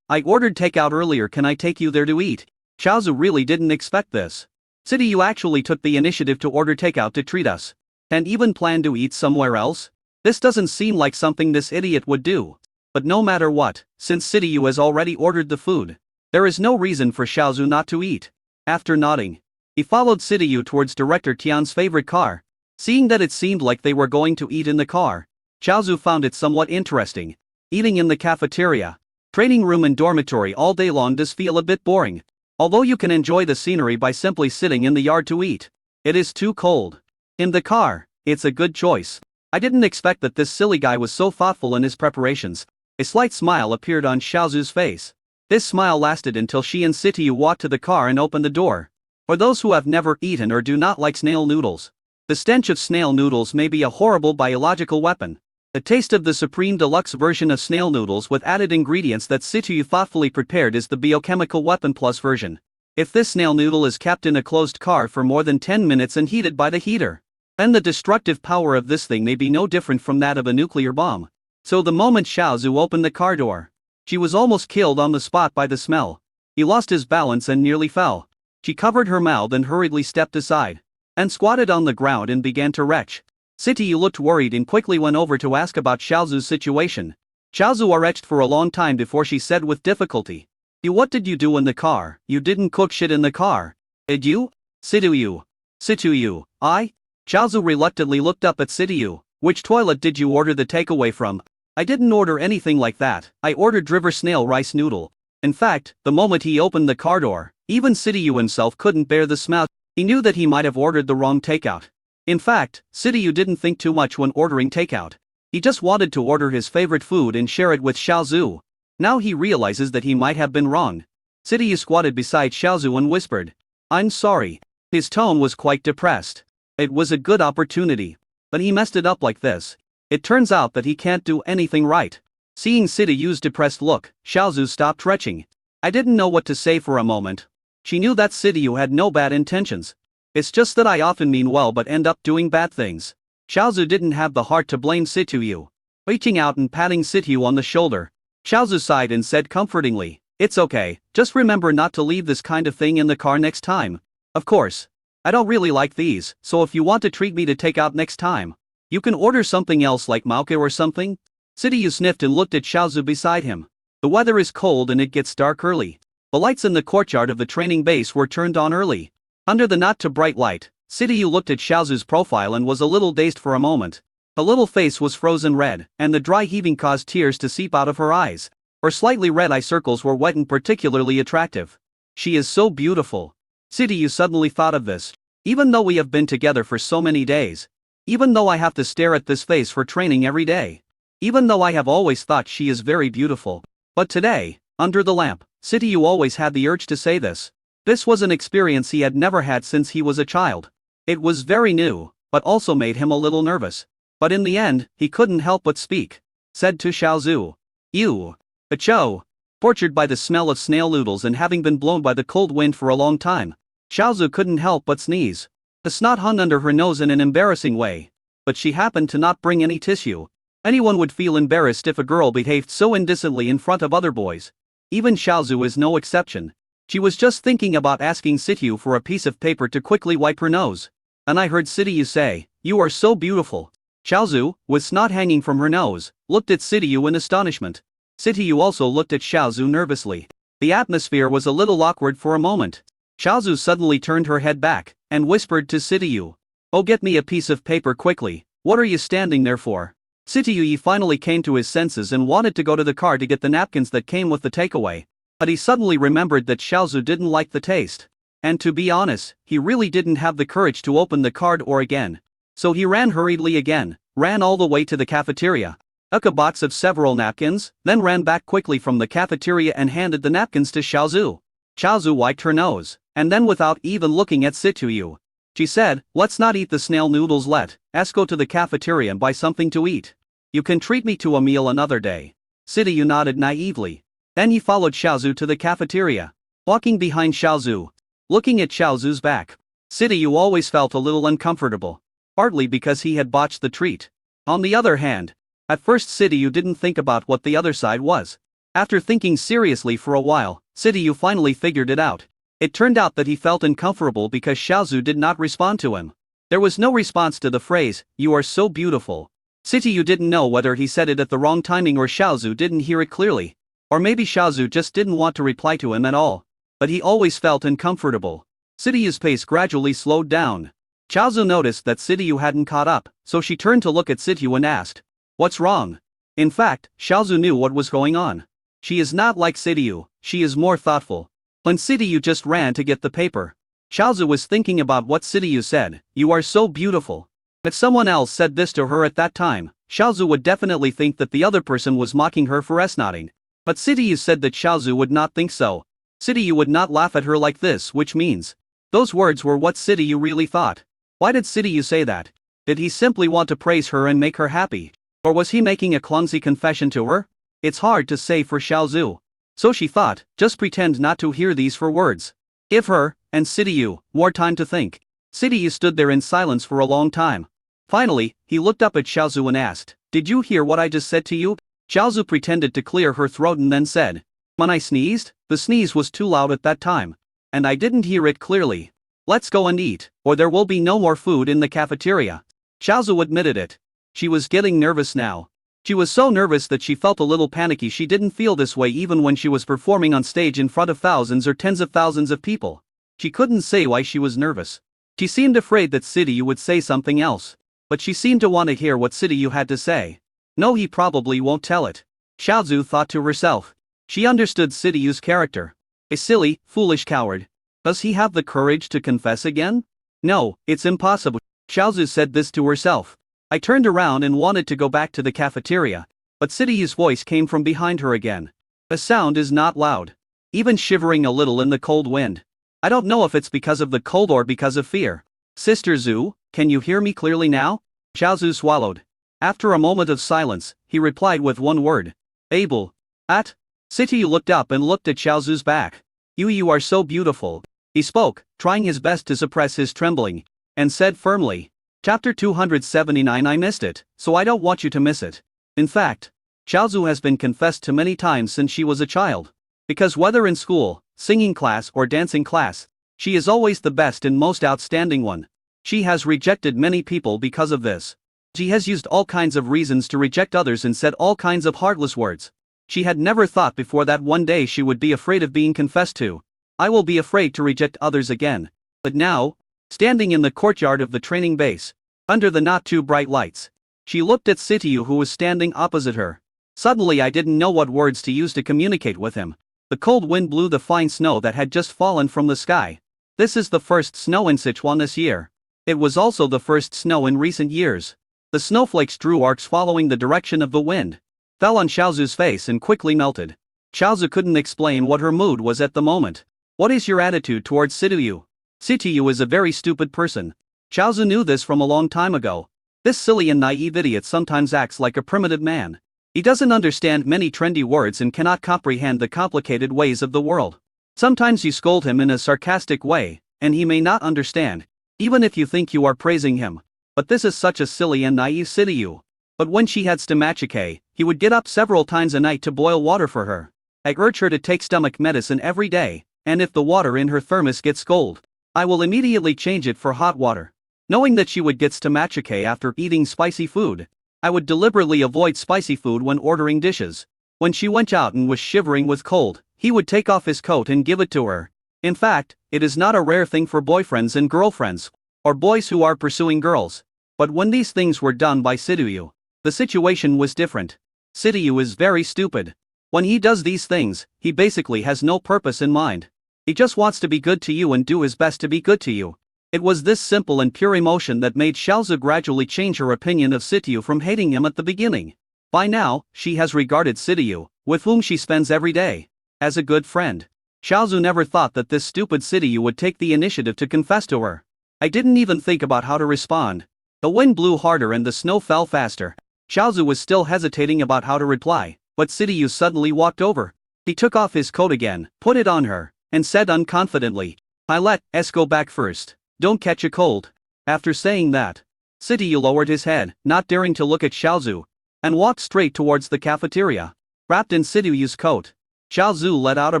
S1: ordered takeout earlier. Can I take you there to eat?" Xiaozu really didn't expect this. Sityu actually took the initiative to order takeout to treat us. And even plan to eat somewhere else? This doesn't seem like something this idiot would do. But no matter what, since Sityu has already ordered the food, there is no reason for Xiaozu not to eat. After nodding, he followed Sityu towards Director Tian's favorite car. Seeing that it seemed like they were going to eat in the car, Xiaozu found it somewhat interesting. Eating in the cafeteria, training room and dormitory all day long does feel a bit boring. Although you can enjoy the scenery by simply sitting in the yard to eat, it is too cold. In the car, it's a good choice. I didn't expect that this silly guy was so thoughtful in his preparations. A slight smile appeared on Xiaozu's face. This smile lasted until she and Sityu walked to the car and opened the door. For those who have never eaten or do not like snail noodles, the stench of snail noodles may be a horrible biological weapon. The taste of the supreme deluxe version of snail noodles with added ingredients that Sityu thoughtfully prepared is the biochemical weapon plus version. If this snail noodle is kept in a closed car for more than 10 minutes and heated by the heater, then the destructive power of this thing may be no different from that of a nuclear bomb. So the moment Xiaozu opened the car door, she was almost killed on the spot by the smell. He lost his balance and nearly fell. She covered her mouth and hurriedly stepped aside, and squatted on the ground and began to retch. Sityu looked worried and quickly went over to ask about Xiaozu's situation. Xiaozu retched for a long time before she said with difficulty, What did you do in the car? You didn't cook shit in the car. Did you? Sityu, I? Xiaozu reluctantly looked up at Sityu. Which toilet did you order the takeaway from? I didn't order anything like that. I ordered Driver snail rice noodle. In fact, the moment he opened the car door, even Sityu himself couldn't bear the smell. He knew that he might have ordered the wrong takeout. In fact, Sityu didn't think too much when ordering takeout. He just wanted to order his favorite food and share it with Xiaozu. Now he realizes that he might have been wrong. Sityu squatted beside Xiaozu and whispered, "I'm sorry." His tone was quite depressed. It was a good opportunity, but he messed it up like this. It turns out that he can't do anything right. Seeing Sityu's depressed look, Xiaozu stopped retching. I didn't know what to say for a moment. She knew that Sityu had no bad intentions. It's just that I often mean well but end up doing bad things. Xiaozu didn't have the heart to blame Sityu. Reaching out and patting Sityu on the shoulder, Xiaozu sighed and said comfortingly, "It's okay, just remember not to leave this kind of thing in the car next time. Of course, I don't really like these, so if you want to treat me to take out next time, you can order something else like Maoke or something." Sityu sniffed and looked at Xiaozu beside him. The weather is cold and it gets dark early. The lights in the courtyard of the training base were turned on early. Under the not too bright light, Sityu looked at Xiaozu's profile and was a little dazed for a moment. Her little face was frozen red, and the dry heaving caused tears to seep out of her eyes. Her slightly red eye circles were wet and particularly attractive. She is so beautiful. Sityu suddenly thought of this. Even though we have been together for so many days, even though I have to stare at this face for training every day, even though I have always thought she is very beautiful, but today, under the lamp, Sityu always had the urge to say this. This was an experience he had never had since he was a child. It was very new, but also made him a little nervous. But in the end, he couldn't help but speak. Said to Xiaozu, "You, Acho." Tortured by the smell of snail noodles and having been blown by the cold wind for a long time, Xiaozu couldn't help but sneeze. The snot hung under her nose in an embarrassing way. But she happened to not bring any tissue. Anyone would feel embarrassed if a girl behaved so indecently in front of other boys. Even Xiaozu is no exception. She was just thinking about asking Sityu for a piece of paper to quickly wipe her nose. And I heard Sityu say, "You are so beautiful." Xiaozu, with snot hanging from her nose, looked at Sityu in astonishment. Sityu also looked at Xiaozu nervously. The atmosphere was a little awkward for a moment. Xiaozu suddenly turned her head back, and whispered to Sityu, "Oh, get me a piece of paper quickly, what are you standing there for?" Sityu finally came to his senses and wanted to go to the car to get the napkins that came with the takeaway. But he suddenly remembered that Xiaozu didn't like the taste. And to be honest, he really didn't have the courage to open the car door again. So he ran hurriedly again, ran all the way to the cafeteria, took a box of several napkins, then ran back quickly from the cafeteria and handed the napkins to Xiaozu. Xiaozu wiped her nose, and then without even looking at Situyu, she said, "Let's not eat the snail noodles, let's go to the cafeteria and buy something to eat. You can treat me to a meal another day." Situyu nodded naively. Then he followed Xiaozu to the cafeteria, walking behind Xiaozu, looking at Xiaozu's back. Situyu always felt a little uncomfortable, partly because he had botched the treat. On the other hand, at first Situyu didn't think about what the other side was. After thinking seriously for a while, Situyu finally figured it out. It turned out that he felt uncomfortable because Xiaozu did not respond to him. There was no response to the phrase, "You are so beautiful." Situyu didn't know whether he said it at the wrong timing or Xiaozu didn't hear it clearly. Or maybe Xiaozu just didn't want to reply to him at all. But he always felt uncomfortable. Situyu's pace gradually slowed down. Xiaozu noticed that Situyu hadn't caught up, so she turned to look at Situyu and asked, "What's wrong?" In fact, Xiaozu knew what was going on. She is not like Situyu, she is more thoughtful. When Situyu just ran to get the paper, Xiaozu was thinking about what Situyu said, "You are so beautiful." If someone else said this to her at that time, Xiaozu would definitely think that the other person was mocking her for nodding. But Situyu said that Xiaozu would not think so. Situyu would not laugh at her like this, which means those words were what Situyu really thought. Why did Situyu say that? Did he simply want to praise her and make her happy? Or was he making a clumsy confession to her? It's hard to say for Xiaozu. So she thought, just pretend not to hear these four words. Give her, and Situyu, more time to think. Situyu stood there in silence for a long time. Finally, he looked up at Xiaozu and asked, "Did you hear what I just said to you?" Xiaozu pretended to clear her throat and then said, "When I sneezed, the sneeze was too loud at that time. And I didn't hear it clearly. Let's go and eat, or there will be no more food in the cafeteria." Xiaozu admitted it. She was getting nervous now. She was so nervous that she felt a little panicky. She didn't feel this way even when she was performing on stage in front of thousands or tens of thousands of people. She couldn't say why she was nervous. She seemed afraid that Situyu would say something else. But she seemed to want to hear what Situyu had to say. No, he probably won't tell it. Xiaozu thought to herself. She understood Situyu's character. A silly, foolish coward. Does he have the courage to confess again? No, it's impossible. Xiaozu said this to herself. I turned around and wanted to go back to the cafeteria, but Situyu's voice came from behind her again. The sound is not loud. Even shivering a little in the cold wind. I don't know if it's because of the cold or because of fear. Sister Zhu, can you hear me clearly now? Xiaozu swallowed. After a moment of silence, he replied with one word. Abel. At? Situyu looked up and looked at Xiaozu's back. You are so beautiful. He spoke, trying his best to suppress his trembling, and said firmly. Chapter 279. I missed it, so I don't want you to miss it. In fact, Xiaozu has been confessed to many times since she was a child. Because whether in school, singing class or dancing class, she is always the best and most outstanding one. She has rejected many people because of this. She has used all kinds of reasons to reject others and said all kinds of heartless words. She had never thought before that one day she would be afraid of being confessed to. I will be afraid to reject others again. But now, standing in the courtyard of the training base, under the not too bright lights, she looked at Situyu who was standing opposite her. Suddenly I didn't know what words to use to communicate with him. The cold wind blew the fine snow that had just fallen from the sky. This is the first snow in Sichuan this year. It was also the first snow in recent years. The snowflakes drew arcs following the direction of the wind, fell on Xiaozu's face and quickly melted. Xiaozu couldn't explain what her mood was at the moment. What is your attitude towards Situyu? Situyu is a very stupid person. Xiaozu knew this from a long time ago. This silly and naive idiot sometimes acts like a primitive man. He doesn't understand many trendy words and cannot comprehend the complicated ways of the world. Sometimes you scold him in a sarcastic way, and he may not understand, even if you think you are praising him. But this is such a silly and naive Situyu. But when she had stomachache, he would get up several times a night to boil water for her. I urge her to take stomach medicine every day, and if the water in her thermos gets cold, I will immediately change it for hot water. Knowing that she would get stomachache after eating spicy food, I would deliberately avoid spicy food when ordering dishes. When she went out and was shivering with cold, he would take off his coat and give it to her. In fact, it is not a rare thing for boyfriends and girlfriends, or boys who are pursuing girls. But when these things were done by Situyu, the situation was different. Situyu is very stupid. When he does these things, he basically has no purpose in mind. He just wants to be good to you and do his best to be good to you. It was this simple and pure emotion that made Xiaozu gradually change her opinion of Sityu from hating him at the beginning. By now, she has regarded Sityu, with whom she spends every day, as a good friend. Xiaozu never thought that this stupid Sityu would take the initiative to confess to her. I didn't even think about how to respond. The wind blew harder and the snow fell faster. Xiaozu was still hesitating about how to reply, but Sityu suddenly walked over. He took off his coat again, put it on her, and said unconfidently, "I let us go back first. Don't catch a cold." After saying that, Sityu lowered his head, not daring to look at Xiaozu, and walked straight towards the cafeteria. Wrapped in Sityu's coat, Xiaozu let out a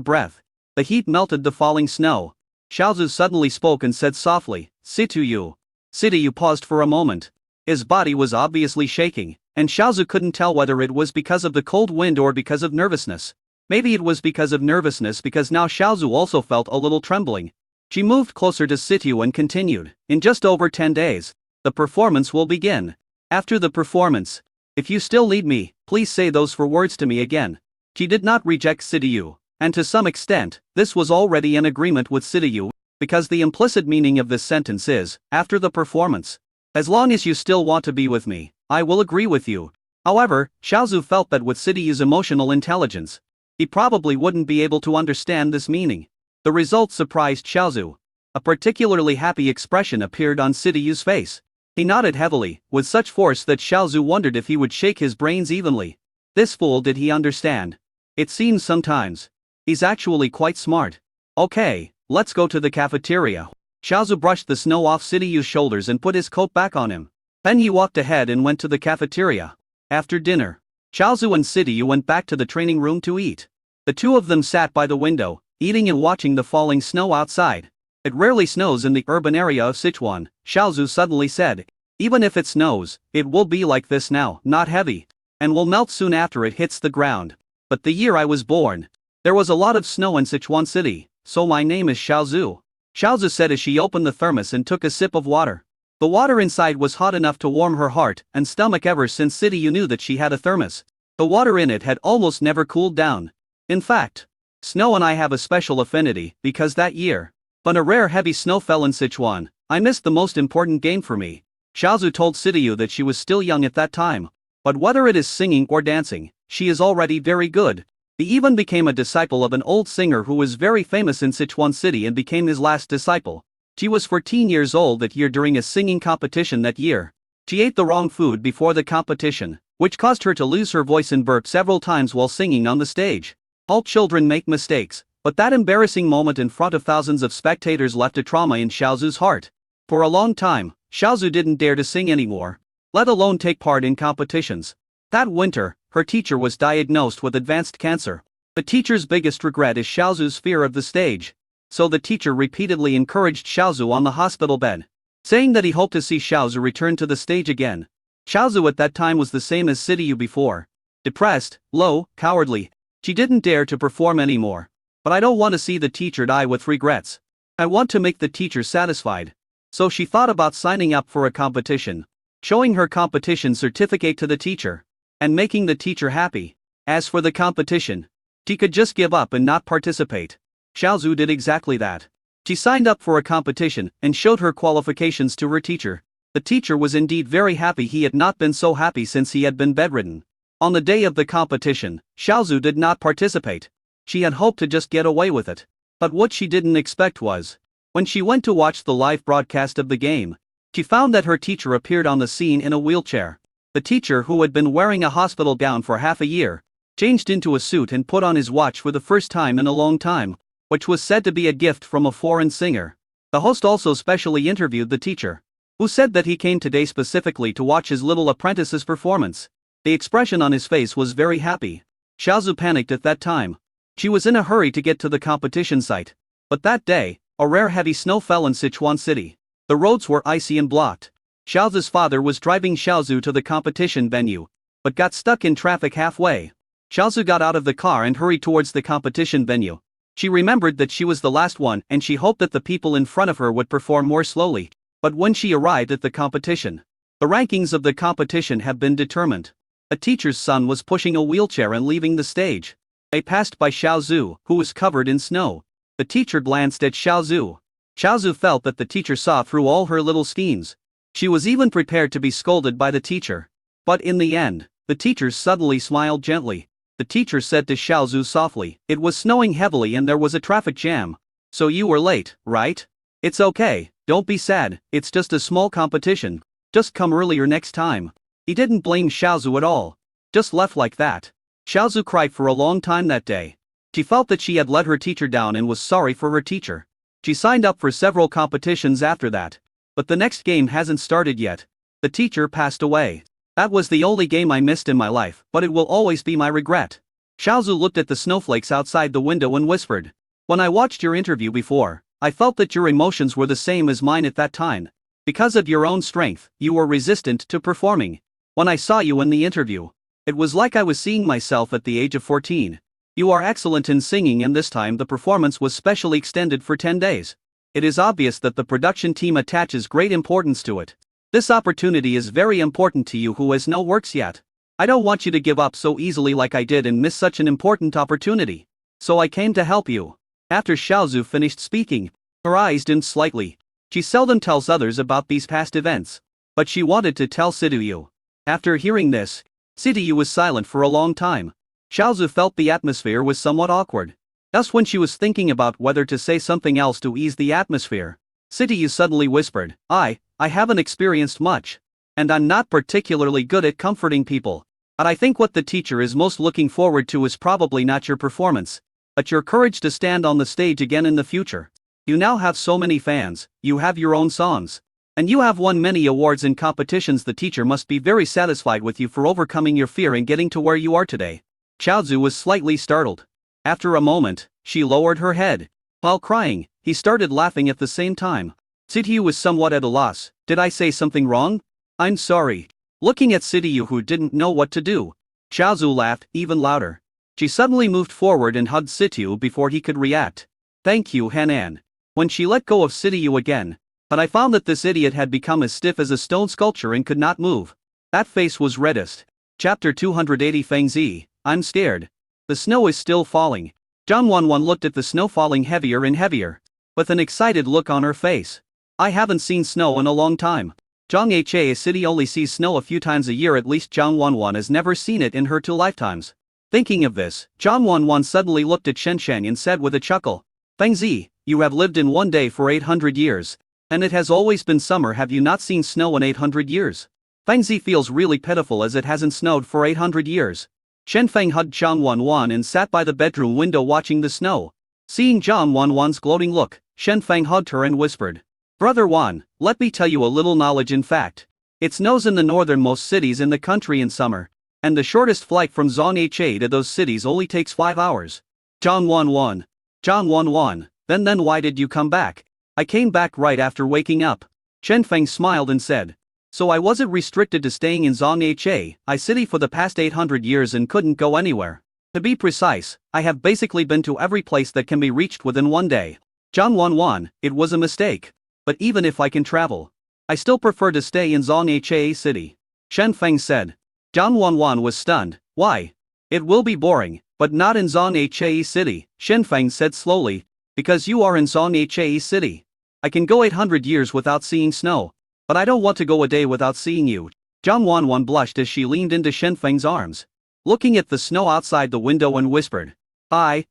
S1: breath. The heat melted the falling snow. Xiaozu suddenly spoke and said softly, "Sityu." Sityu paused for a moment. His body was obviously shaking, and Xiaozu couldn't tell whether it was because of the cold wind or because of nervousness. Maybe it was because of nervousness, because now Xiaozu also felt a little trembling. She moved closer to Sityu and continued, "In just over 10 days, the performance will begin. After the performance, if you still need me, please say those 4 words to me again." She did not reject Sityu, and to some extent, this was already an agreement with Sityu, because the implicit meaning of this sentence is, after the performance. As long as you still want to be with me, I will agree with you. However, Xiaozu felt that with Sityu's emotional intelligence, he probably wouldn't be able to understand this meaning. The result surprised Xiaozu. A particularly happy expression appeared on Sityu's face. He nodded heavily, with such force that Xiaozu wondered if he would shake his brains evenly. This fool, did he understand? It seems sometimes. He's actually quite smart. Okay, let's go to the cafeteria. Xiaozu brushed the snow off Sityu's shoulders and put his coat back on him. Then he walked ahead and went to the cafeteria. After dinner, Xiaozu and Sityu went back to the training room to eat. The two of them sat by the window, eating and watching the falling snow outside. It rarely snows in the urban area of Sichuan, Xiaozu suddenly said. Even if it snows, it will be like this now, not heavy, and will melt soon after it hits the ground. But the year I was born, there was a lot of snow in Sichuan City, so my name is Xiaozu. Xiaozu said as she opened the thermos and took a sip of water. The water inside was hot enough to warm her heart and stomach ever since Sityu knew that she had a thermos. The water in it had almost never cooled down. In fact, snow and I have a special affinity, because that year, when a rare heavy snow fell in Sichuan, I missed the most important game for me. Xiaozu told Sityu that she was still young at that time, but whether it is singing or dancing, she is already very good. He even became a disciple of an old singer who was very famous in Sichuan City and became his last disciple. She was 14 years old that year during a singing competition that year. She ate the wrong food before the competition, which caused her to lose her voice and burp several times while singing on the stage. All children make mistakes, but that embarrassing moment in front of thousands of spectators left a trauma in Xiaozu's heart. For a long time, Xiaozu didn't dare to sing anymore, let alone take part in competitions. That winter, her teacher was diagnosed with advanced cancer. The teacher's biggest regret is Xiaozu's fear of the stage. So the teacher repeatedly encouraged Xiaozu on the hospital bed, saying that he hoped to see Xiaozu return to the stage again. Xiaozu at that time was the same as Sityu before. Depressed, low, cowardly. She didn't dare to perform anymore. But I don't want to see the teacher die with regrets. I want to make the teacher satisfied. So she thought about signing up for a competition, showing her competition certificate to the teacher, and making the teacher happy. As for the competition, she could just give up and not participate. Xiaozu did exactly that. She signed up for a competition and showed her qualifications to her teacher. The teacher was indeed very happy. He had not been so happy since he had been bedridden. On the day of the competition, Xiaozu did not participate. She had hoped to just get away with it. But what she didn't expect was, when she went to watch the live broadcast of the game, she found that her teacher appeared on the scene in a wheelchair. The teacher, who had been wearing a hospital gown for half a year, changed into a suit and put on his watch for the first time in a long time, which was said to be a gift from a foreign singer. The host also specially interviewed the teacher, who said that he came today specifically to watch his little apprentice's performance. The expression on his face was very happy. Xiaozu panicked at that time. She was in a hurry to get to the competition site. But that day, a rare heavy snow fell in Sichuan City. The roads were icy and blocked. Xiaozu's father was driving Xiaozu to the competition venue, but got stuck in traffic halfway. Xiaozu got out of the car and hurried towards the competition venue. She remembered that she was the last one and she hoped that the people in front of her would perform more slowly. But when she arrived at the competition, the rankings of the competition have been determined. A teacher's son was pushing a wheelchair and leaving the stage. They passed by Xiaozu, who was covered in snow. The teacher glanced at Xiaozu. Chaozu felt that the teacher saw through all her little schemes. She was even prepared to be scolded by the teacher. But in the end, the teacher suddenly smiled gently. The teacher said to Chaozu softly, "It was snowing heavily and there was a traffic jam. So you were late, right? It's okay, don't be sad, it's just a small competition. Just come earlier next time." He didn't blame Chaozu at all. Just left like that. Chaozu cried for a long time that day. She felt that she had let her teacher down and was sorry for her teacher. She signed up for several competitions after that. But the next game hasn't started yet. The teacher passed away. That was the only game I missed in my life, but it will always be my regret. Chaozu looked at the snowflakes outside the window and whispered, "When I watched your interview before, I felt that your emotions were the same as mine at that time. Because of your own strength, you were resistant to performing. When I saw you in the interview, it was like I was seeing myself at the age of 14. You are excellent in singing, and this time the performance was specially extended for 10 days. It is obvious that the production team attaches great importance to it. This opportunity is very important to you who has no works yet. I don't want you to give up so easily like I did and miss such an important opportunity. So I came to help you." After Chaozu finished speaking, her eyes dimmed slightly. She seldom tells others about these past events. But she wanted to tell Siduyu. After hearing this, Siduyu was silent for a long time. Chaozu felt the atmosphere was somewhat awkward. Thus when she was thinking about whether to say something else to ease the atmosphere, Siduyu suddenly whispered, I haven't experienced much. And I'm not particularly good at comforting people. But I think what the teacher is most looking forward to is probably not your performance, but your courage to stand on the stage again in the future. You now have so many fans, you have your own songs. And you have won many awards in competitions. The teacher must be very satisfied with you for overcoming your fear and getting to where you are today." Chaozu was slightly startled. After a moment, she lowered her head. While crying, he started laughing at the same time. Siduyu was somewhat at a loss. "Did I say something wrong? I'm sorry." Looking at Siduyu, who didn't know what to do, Chaozu laughed even louder. She suddenly moved forward and hugged Siduyu before he could react. "Thank you, Hanan." When she let go of Siduyu again, but I found that this idiot had become as stiff as a stone sculpture and could not move. That face was reddest. Chapter 280 Fengzi, I'm scared. The snow is still falling. Zhang Wanwan looked at the snow falling heavier and heavier, with an excited look on her face. I haven't seen snow in a long time. Zhang He City only sees snow a few times a year. At least Zhang Wanwan has never seen it in her 2 lifetimes. Thinking of this, Zhang Wanwan suddenly looked at Shen Shang and said with a chuckle, Fengzi, you have lived in one day for 800 years. And it has always been summer. Have you not seen snow in 800 years? Fengzi feels really pitiful as it hasn't snowed for 800 years. Shen Feng hugged Zhang Wanwan and sat by the bedroom window watching the snow. Seeing Zhang Wanwan's gloating look, Shen Feng hugged her and whispered, Brother Wan, let me tell you a little knowledge. In fact, it snows in the northernmost cities in the country in summer, and the shortest flight from Zhanghe to those cities only takes 5 hours. Zhang Wanwan, then why did you come back? I came back right after waking up. Shen Feng smiled and said, so I wasn't restricted to staying in Zhanghe City for the past 800 years and couldn't go anywhere. To be precise, I have basically been to every place that can be reached within one day. Zhang Wanwan, it was a mistake. But even if I can travel, I still prefer to stay in Zhanghe City. Shen Feng said. Zhang Wanwan was stunned. Why? It will be boring, but not in Zhanghe City, Shen Feng said slowly, because you are in Zhanghe City. I can go 800 years without seeing snow, but I don't want to go a day without seeing you. Zhang Wanwan blushed as she leaned into Shen Feng's arms, looking at the snow outside the window and whispered,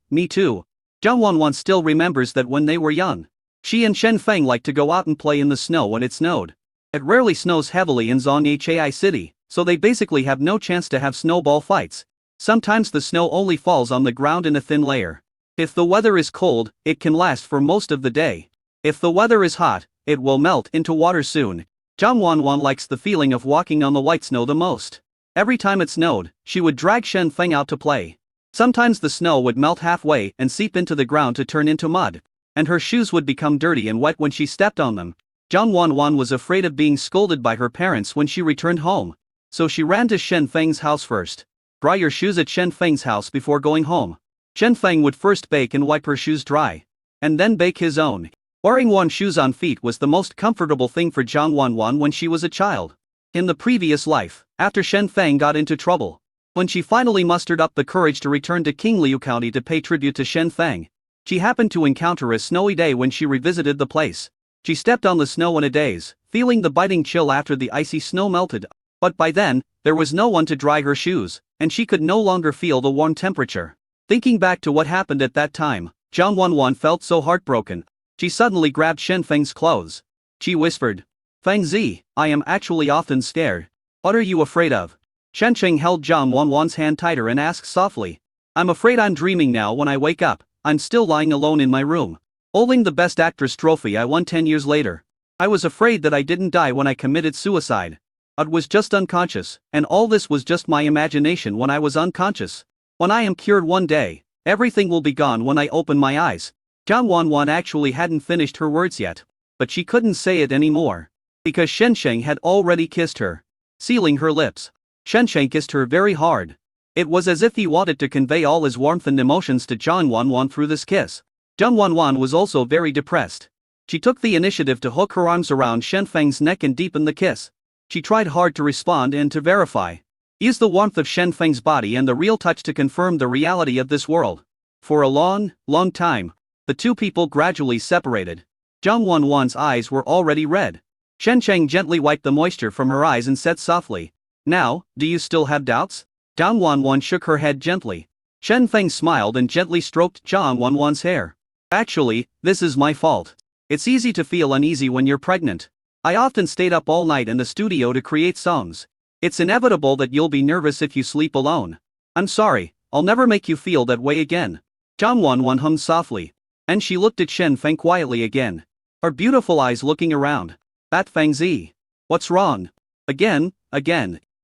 S1: me too. Zhang Wanwan still remembers that when they were young, she and Shen Feng liked to go out and play in the snow when it snowed. It rarely snows heavily in Zhanghe City, so they basically have no chance to have snowball fights. Sometimes the snow only falls on the ground in a thin layer. If the weather is cold, it can last for most of the day. If the weather is hot, it will melt into water soon. Zhang Wanwan likes the feeling of walking on the white snow the most. Every time it snowed, she would drag Shen Feng out to play. Sometimes the snow would melt halfway and seep into the ground to turn into mud, and her shoes would become dirty and wet when she stepped on them. Zhang Wanwan was afraid of being scolded by her parents when she returned home, so she ran to Shen Feng's house first. Dry your shoes at Shen Feng's house before going home. Shen Feng would first bake and wipe her shoes dry, and then bake his own. Wearing Wan shoes on feet was the most comfortable thing for Zhang Wanwan when she was a child. In the previous life, after Shen Feng got into trouble, when she finally mustered up the courage to return to Qingliu County to pay tribute to Shen Feng, She happened to encounter a snowy day when she revisited the place. She stepped on the snow in a daze, feeling the biting chill after the icy snow melted. But by then, there was no one to dry her shoes, and she could no longer feel the warm temperature. Thinking back to what happened at that time, Jiang Wanwan felt so heartbroken. She suddenly grabbed Shen Feng's clothes. She whispered, "Feng Zi, I am actually often scared. What are you afraid of?" Shen Sheng held Jiang Wanwan's hand tighter and asked softly, "I'm afraid I'm dreaming now. When I wake up, I'm still lying alone in my room, holding the Best Actress trophy I won 10 years later. I was afraid that I didn't die when I committed suicide. I was just unconscious, and all this was just my imagination when I was unconscious. When I am cured one day, everything will be gone when I open my eyes." Jiang Wanwan actually hadn't finished her words yet, but she couldn't say it anymore, because Shen Sheng had already kissed her, sealing her lips. Shen Sheng kissed her very hard. It was as if he wanted to convey all his warmth and emotions to Jiang Wanwan through this kiss. Jiang Wanwan was also very depressed. She took the initiative to hook her arms around Shen Feng's neck and deepen the kiss. She tried hard to respond and to verify. Use the warmth of Shen Feng's body and the real touch to confirm the reality of this world. For a long, long time, the two people gradually separated. Jiang Wanwan's eyes were already red. Shen Sheng gently wiped the moisture from her eyes and said softly, "Now, do you still have doubts?" Jiang Wanwan shook her head gently. Shen Feng smiled and gently stroked Jiang Wanwan's hair. "Actually, this is my fault. It's easy to feel uneasy when you're pregnant. I often stayed up all night in the studio to create songs. It's inevitable that you'll be nervous if you sleep alone. I'm sorry, I'll never make you feel that way again." Jiang Wanwan hummed softly, and she looked at Shen Feng quietly again, her beautiful eyes looking around. "That Feng Zi. What's wrong? Again?"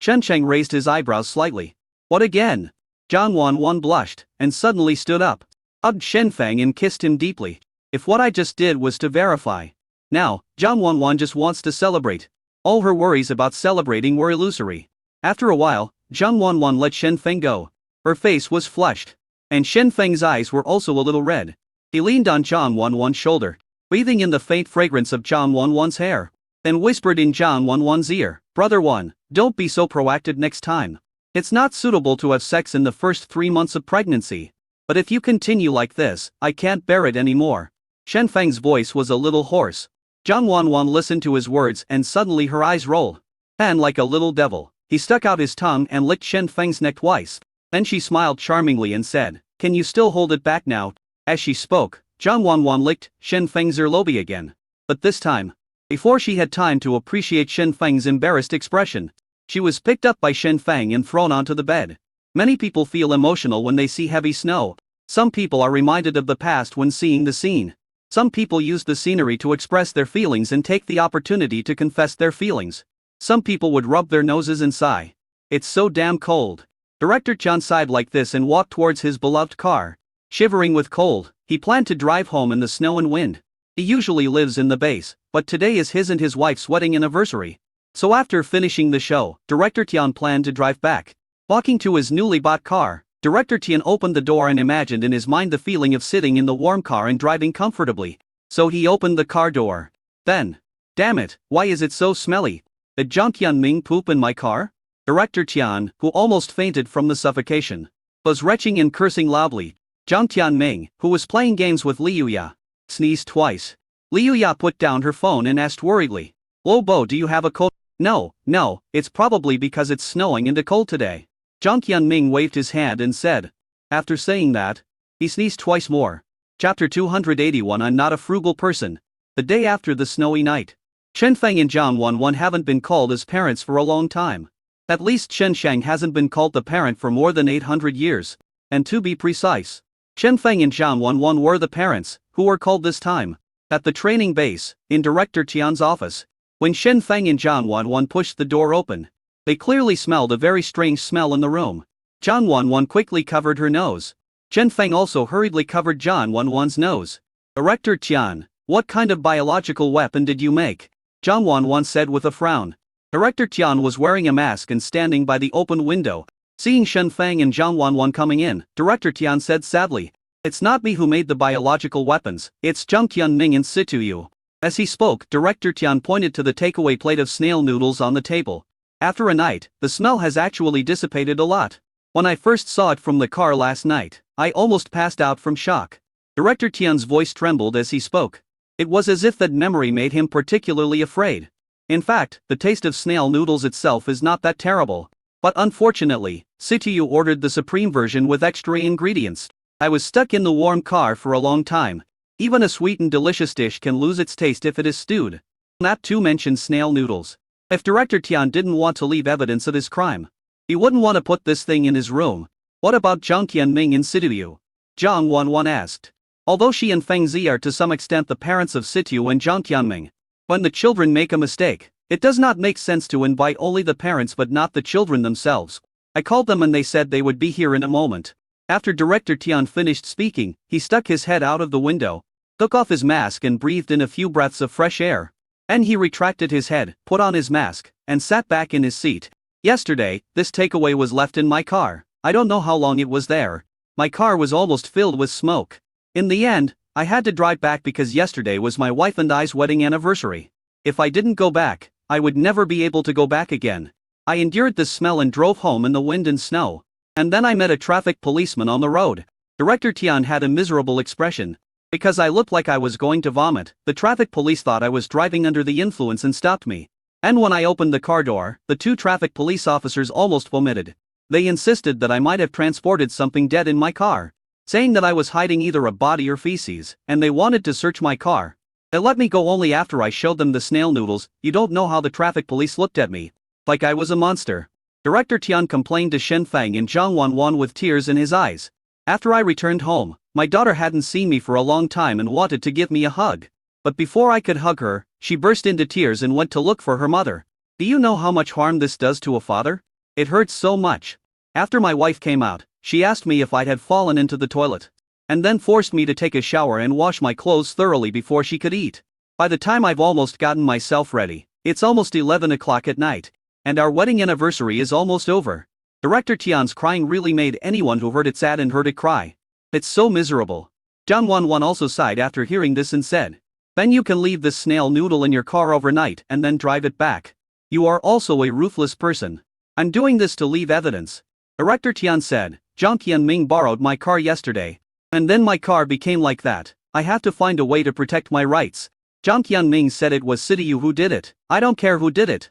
S1: Shen Sheng raised his eyebrows slightly. "What again?" Jiang Wanwan blushed, and suddenly stood up, hugged Shen Feng and kissed him deeply. "If what I just did was to verify. Now, Jiang Wanwan just wants to celebrate." All her worries about celebrating were illusory. After a while, Jiang Wanwan let Shen Feng go. Her face was flushed, and Shen Feng's eyes were also a little red. He leaned on Jiang Wanwan's shoulder, breathing in the faint fragrance of Jiang Wanwan's hair, then whispered in Jiang Wanwan's ear, "Brother Wan, don't be so proactive next time. It's not suitable to have sex in the first 3 months of pregnancy. But if you continue like this, I can't bear it anymore." Shen Feng's voice was a little hoarse. Jiang Wanwan listened to his words and suddenly her eyes rolled. And like a little devil, he stuck out his tongue and licked Shen Feng's neck twice. Then she smiled charmingly and said, "Can you still hold it back now?" As she spoke, Jiang Wanwan licked Shen Feng's earlobe again. But this time, before she had time to appreciate Shen Feng's embarrassed expression, she was picked up by Shen Feng and thrown onto the bed. Many people feel emotional when they see heavy snow. Some people are reminded of the past when seeing the scene. Some people use the scenery to express their feelings and take the opportunity to confess their feelings. Some people would rub their noses and sigh. "It's so damn cold." Director Tian sighed like this and walked towards his beloved car. Shivering with cold, he planned to drive home in the snow and wind. He usually lives in the base, but today is his and his wife's wedding anniversary. So after finishing the show, Director Tian planned to drive back. Walking to his newly bought car, Director Tian opened the door and imagined in his mind the feeling of sitting in the warm car and driving comfortably. So he opened the car door. Then, "Damn it, why is it so smelly? Did Jiang Tianming poop in my car?" Director Tian, who almost fainted from the suffocation, was retching and cursing loudly. Jiang Tianming, who was playing games with Li Yuya, sneezed twice. Li Yuya put down her phone and asked worriedly, "Lo Bo, do you have a cold?" No, it's probably because it's snowing and cold today." Jiang Tianming waved his hand and said. After saying that, he sneezed twice more. Chapter 281. I'm not a frugal person. The day after the snowy night, Shen Feng and Jiang Wanwan haven't been called as parents for a long time. At least Shen Sheng hasn't been called the parent for more than 800 years. And to be precise, Shen Feng and Jiang Wanwan were the parents, who were called this time. At the training base, in Director Tian's office, when Shen Feng and Jiang Wanwan pushed the door open, they clearly smelled a very strange smell in the room. Jiang Wanwan quickly covered her nose. Shen Feng also hurriedly covered Jiang Wanwan's nose. "Director Tian, what kind of biological weapon did you make?" Jiang Wanwan said with a frown. Director Tian was wearing a mask and standing by the open window. Seeing Shen Feng and Jiang Wanwan coming in, Director Tian said sadly, "It's not me who made the biological weapons, it's Jiang Tianming in situ." As he spoke, Director Tian pointed to the takeaway plate of snail noodles on the table. "After a night, the smell has actually dissipated a lot. When I first saw it from the car last night, I almost passed out from shock." Director Tian's voice trembled as he spoke. It was as if that memory made him particularly afraid. In fact, the taste of snail noodles itself is not that terrible. But unfortunately, Situ ordered the supreme version with extra ingredients. I was stuck in the warm car for a long time. Even a sweet and delicious dish can lose its taste if it is stewed. That too mentions snail noodles. If Director Tian didn't want to leave evidence of his crime, he wouldn't want to put this thing in his room. What about Jiang Tianming in Situ? Zhang Wanwan asked. Although she and Feng Zi are to some extent the parents of Situ and Jiang Tianming, when the children make a mistake, it does not make sense to invite only the parents but not the children themselves. I called them and they said they would be here in a moment. After Director Tian finished speaking, he stuck his head out of the window, took off his mask and breathed in a few breaths of fresh air. And he retracted his head, put on his mask, and sat back in his seat. Yesterday, this takeaway was left in my car. I don't know how long it was there. My car was almost filled with smoke. In the end, I had to drive back because yesterday was my wife and I's wedding anniversary. If I didn't go back, I would never be able to go back again. I endured the smell and drove home in the wind and snow. And then I met a traffic policeman on the road. Director Tian had a miserable expression. Because I looked like I was going to vomit, the traffic police thought I was driving under the influence and stopped me. And when I opened the car door, the two traffic police officers almost vomited. They insisted that I might have transported something dead in my car, saying that I was hiding either a body or feces, and they wanted to search my car. They let me go only after I showed them the snail noodles. You don't know how the traffic police looked at me. Like I was a monster. Director Tian complained to Shen Feng and Zhang Wanwan with tears in his eyes. After I returned home, my daughter hadn't seen me for a long time and wanted to give me a hug. But before I could hug her, she burst into tears and went to look for her mother. Do you know how much harm this does to a father? It hurts so much. After my wife came out, she asked me if I had fallen into the toilet. And then forced me to take a shower and wash my clothes thoroughly before she could eat. By the time I've almost gotten myself ready, it's almost 11 o'clock at night. And our wedding anniversary is almost over. Director Tian's crying really made anyone who heard it sad and heard it cry. It's so miserable. Zhang Wanwan also sighed after hearing this and said, then you can leave this snail noodle in your car overnight and then drive it back. You are also a ruthless person. I'm doing this to leave evidence. Director Tian said, Jiang Tianming borrowed my car yesterday. And then my car became like that. I have to find a way to protect my rights. Jiang Tianming said it was Situ who did it. I don't care who did it.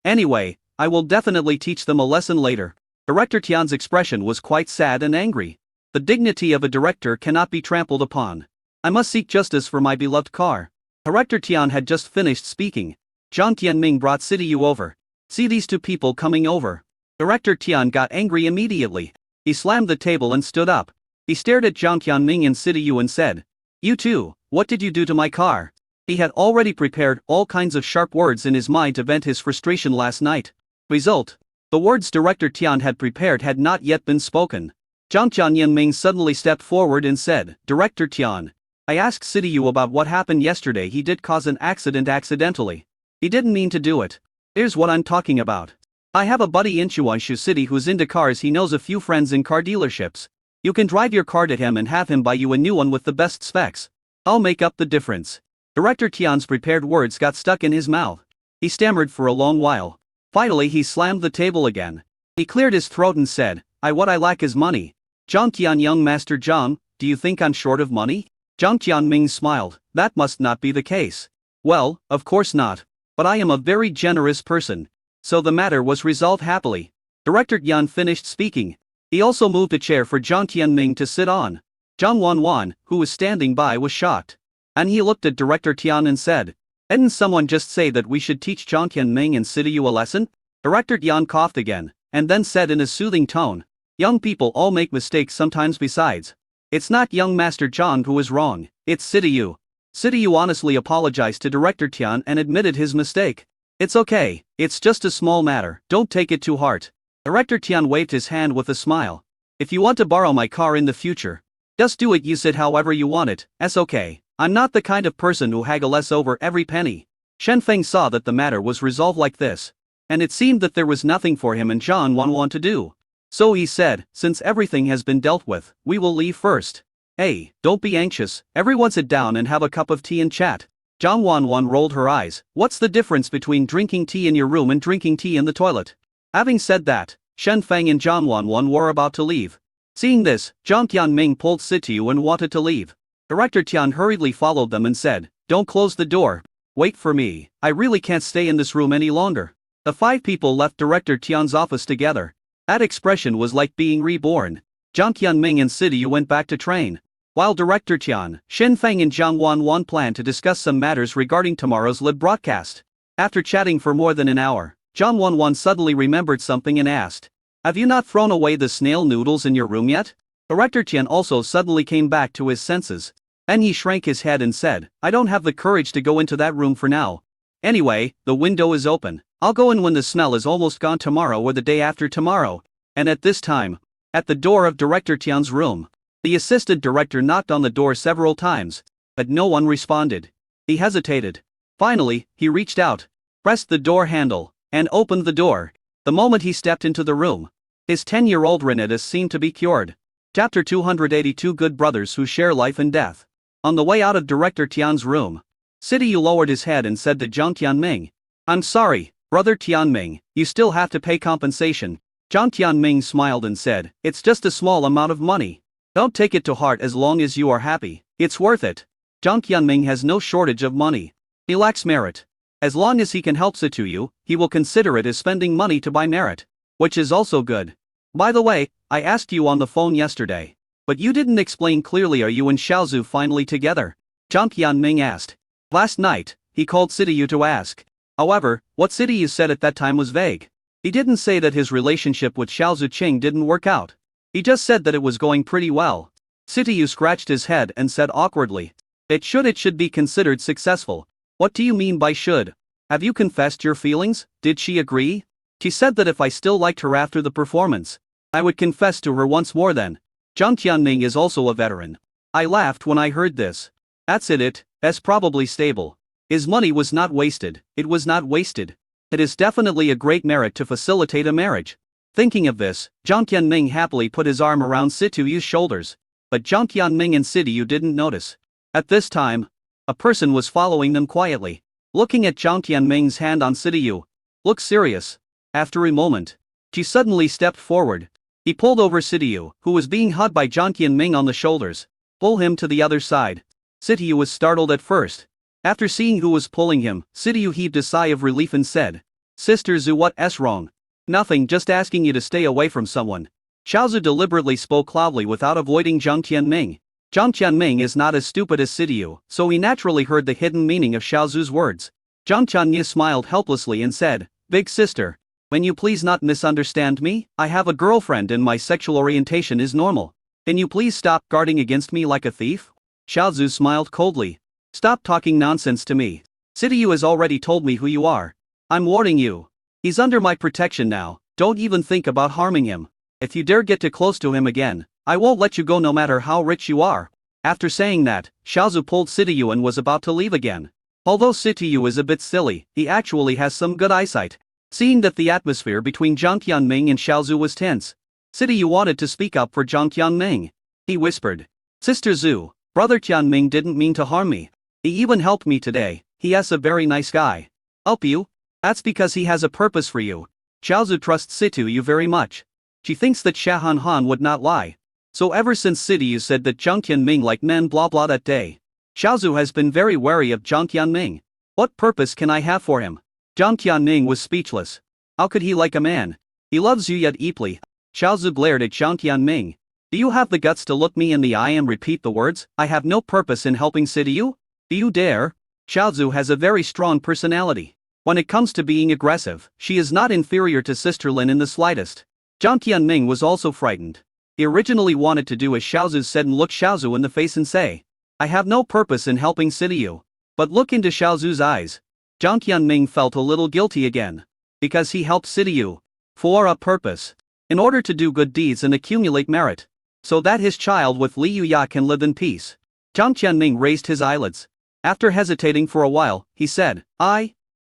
S1: Anyway, I will definitely teach them a lesson later. Director Tian's expression was quite sad and angry. The dignity of a director cannot be trampled upon. I must seek justice for my beloved car. Director Tian had just finished speaking. Jiang Tianming brought Situ over. See these two people coming over. Director Tian got angry immediately. He slammed the table and stood up. He stared at Jiang Tianming and Situ and said, you two, what did you do to my car? He had already prepared all kinds of sharp words in his mind to vent his frustration last night. Result: the words Director Tian had prepared had not yet been spoken. Jiang Tianming suddenly stepped forward and said, Director Tian, I asked Situ about what happened yesterday. He did cause an accident accidentally. He didn't mean to do it. Here's what I'm talking about. I have a buddy in Chuanshu City who's into cars. He knows a few friends in car dealerships. You can drive your car to him and have him buy you a new one with the best specs. I'll make up the difference. Director Tian's prepared words got stuck in his mouth. He stammered for a long while. Finally he slammed the table again. He cleared his throat and said, what I lack is money. Jiang Tian, young Master Jiang, do you think I'm short of money? Jiang Tianming smiled. That must not be the case. Well, of course not. But I am a very generous person. So the matter was resolved happily. Director Yan finished speaking. He also moved a chair for Jiang Tianming to sit on. Zhang Wanwan, who was standing by, was shocked. And he looked at Director Tian and said, didn't someone just say that we should teach Jiang Tianming and Situ a lesson? Director Yan coughed again, and then said in a soothing tone, young people all make mistakes sometimes. Besides, it's not young Master Jiang who is wrong, it's Situ. Situ honestly apologized to Director Tian and admitted his mistake. It's okay, it's just a small matter, don't take it to heart. Director Tian waved his hand with a smile. If you want to borrow my car in the future, just do it. Use it however you want it, it's okay. I'm not the kind of person who haggles over every penny. Shen Feng saw that the matter was resolved like this, and it seemed that there was nothing for him and Zhang Wanwan to do. So he said, since everything has been dealt with, we will leave first. Hey, don't be anxious, everyone sit down and have a cup of tea and chat. Zhang Wanwan rolled her eyes. What's the difference between drinking tea in your room and drinking tea in the toilet? Having said that, Shen Feng and Zhang Wanwan were about to leave. Seeing this, Jiang Tianming pulled Situ and wanted to leave. Director Tian hurriedly followed them and said, "Don't close the door. Wait for me, I really can't stay in this room any longer." The 5 people left Director Tian's office together. That expression was like being reborn. Jiang Qianming and Sidiyu went back to train. While Director Tian, Shen Feng and Jiang Wanwan planned to discuss some matters regarding tomorrow's live broadcast. After chatting for more than an hour, Jiang Wanwan suddenly remembered something and asked, "Have you not thrown away the snail noodles in your room yet?" Director Tian also suddenly came back to his senses. Then he shrank his head and said, "I don't have the courage to go into that room for now. Anyway, the window is open. I'll go in when the smell is almost gone tomorrow or the day after tomorrow." And at this time, at the door of Director Tian's room, the assistant director knocked on the door several times, but no one responded. He hesitated. Finally, he reached out, pressed the door handle, and opened the door. The moment he stepped into the room, his 10-year-old rhinitis seemed to be cured. Chapter 282 Good Brothers Who Share Life and Death. On the way out of Director Tian's room, Sidiyu lowered his head and said to Jiang Tianming, "I'm sorry, Brother Tianming, you still have to pay compensation." Jiang Tianming smiled and said, "It's just a small amount of money. Don't take it to heart as long as you are happy, it's worth it." Jiang Tianming has no shortage of money. He lacks merit. As long as he can help Sidiyu, he will consider it as spending money to buy merit, which is also good. By the way, I asked you on the phone yesterday, but you didn't explain clearly. Are you and Xiaozu finally together? Jiang Tianming asked. Last night, he called Sidiyu to ask. However, what Sidiyu said at that time was vague. He didn't say that his relationship with Xiaozu Qing didn't work out. He just said that it was going pretty well. Sidiyu scratched his head and said awkwardly, It should be considered successful." "What do you mean by should? Have you confessed your feelings?" "Did she agree?" "She said that if I still liked her after the performance, I would confess to her once more then." Jiang Tianming is also a veteran. I laughed when I heard this. That's it's probably stable. His money was not wasted, it was not wasted. It is definitely a great merit to facilitate a marriage. Thinking of this, Jiang Tianming happily put his arm around Sidiyu's shoulders. But Jiang Tianming and Sidiyu didn't notice. At this time, a person was following them quietly. Looking at Jiang Tianming's hand on Sidiyu, looked serious. After a moment, she suddenly stepped forward. He pulled over Sidiyu, who was being hugged by Jiang Tianming on the shoulders. Pull him to the other side. Sidiyu was startled at first. After seeing who was pulling him, Sidiyu heaved a sigh of relief and said, "Sister Zhu, what's wrong?" "Nothing, just asking you to stay away from someone." Xiaozu deliberately spoke loudly without avoiding Jiang Tianming. Jiang Tianming is not as stupid as Sidiyu, so he naturally heard the hidden meaning of Xiaozu's words. Jiang Tianming smiled helplessly and said, "Big sister, when you please not misunderstand me, I have a girlfriend and my sexual orientation is normal. Can you please stop guarding against me like a thief?" Xiaozu smiled coldly. "Stop talking nonsense to me. Sidiyu has already told me who you are. I'm warning you. He's under my protection now, don't even think about harming him. If you dare get too close to him again, I won't let you go no matter how rich you are." After saying that, Xiaozu pulled Sidiyu and was about to leave again. Although Sidiyu is a bit silly, he actually has some good eyesight. Seeing that the atmosphere between Jiang Tianming and Xiaozu was tense, Sidiyu wanted to speak up for Jiang Tianming. He whispered, "Sister Zhu, Brother Tianming didn't mean to harm me. He even helped me today. He is a very nice guy." "Help you? That's because he has a purpose for you." Xiaozu trusts Sidiyu very much. She thinks that Shahan Han would not lie. So ever since Sidiyu said that Jiang Tianming liked men blah blah that day, Xiaozu has been very wary of Jiang Tianming. "What purpose can I have for him?" Jiang Tianming was speechless. How could he like a man? He loves you yet deeply. Xiaozu glared at Jiang Tianming. "Do you have the guts to look me in the eye and repeat the words, 'I have no purpose in helping Sidiyu'? Do you dare?" Xiaozu has a very strong personality. When it comes to being aggressive, she is not inferior to Sister Lin in the slightest. Jiang Tianming was also frightened. He originally wanted to do as Xiaozu said and look Xiaozu in the face and say, "I have no purpose in helping Sidiyu." But look into Xiaozu's eyes. Jiang Tianming felt a little guilty again. Because he helped Sidiyu. For a purpose. In order to do good deeds and accumulate merit. So that his child with Li Yuya can live in peace. Jiang Tianming raised his eyelids. After hesitating for a while, he said,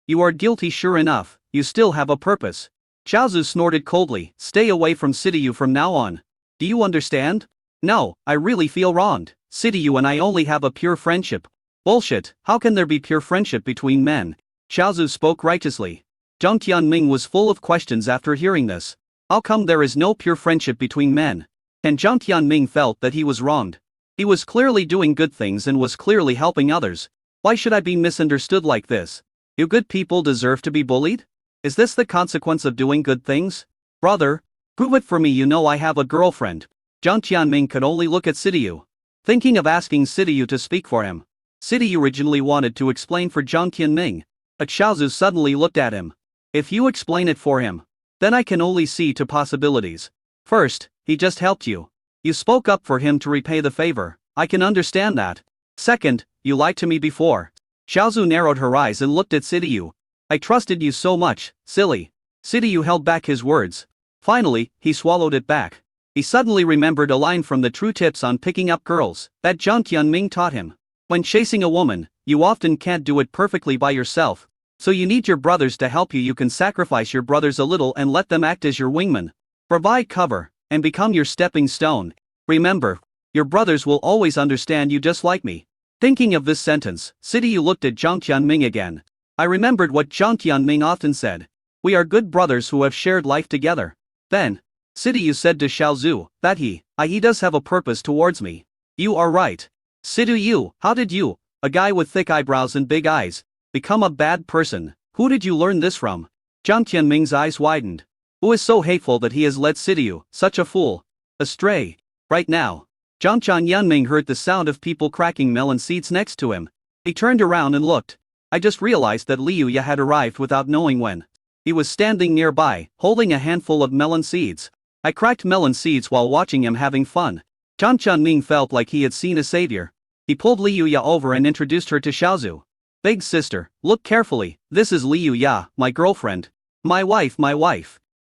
S1: You are guilty sure enough, you still have a purpose." Xiaozu snorted coldly, "Stay away from Sidiyu from now on. Do you understand?" "No, I really feel wronged. Sidiyu and I only have a pure friendship." "Bullshit, how can there be pure friendship between men?" Xiaozu spoke righteously. Jiang Tianming was full of questions after hearing this. How come there is no pure friendship between men? And Jiang Tianming felt that he was wronged. He was clearly doing good things and was clearly helping others. Why should I be misunderstood like this? Do good people deserve to be bullied? Is this the consequence of doing good things? Brother, prove it for me. You know I have a girlfriend. Jiang Tianming could only look at Sidiyu, thinking of asking Sidiyu to speak for him. Sidiyu originally wanted to explain for Jiang Tianming, but Xiaozu suddenly looked at him. If you explain it for him, then I can only see two possibilities. First, he just helped you. You spoke up for him to repay the favor. I can understand that. Second, you lied to me before. Xiaozu narrowed her eyes and looked at Sidiyu. I trusted you so much, silly. Sidiyu held back his words. Finally, he swallowed it back. He suddenly remembered a line from the True Tips on Picking Up Girls that Jiang Tianming taught him. When chasing a woman, you often can't do it perfectly by yourself. So you need your brothers to help you. You can sacrifice your brothers a little and let them act as your wingman. Provide cover, and become your stepping stone. Remember, your brothers will always understand you just like me. Thinking of this sentence, Sidiyu looked at Jiang Tianming again. I remembered what Jiang Tianming often said. We are good brothers who have shared life together. Then, Sidiyu said to Xiaozu that he does have a purpose towards me. You are right. Sidiyu, how did you, a guy with thick eyebrows and big eyes, become a bad person? Who did you learn this from? Jiang Tianming's eyes widened. Who is so hateful that he has led Sidiyu, such a fool, astray? Right now, Jiang Tianming heard the sound of people cracking melon seeds next to him. He turned around and looked. I just realized that Liu Ya had arrived without knowing when. He was standing nearby, holding a handful of melon seeds. I cracked melon seeds while watching him having fun. Jiang Tianming felt like he had seen a savior. He pulled Liu Ya over and introduced her to Xiaozu. Big sister, look carefully, this is Liu Ya, my girlfriend. My wife.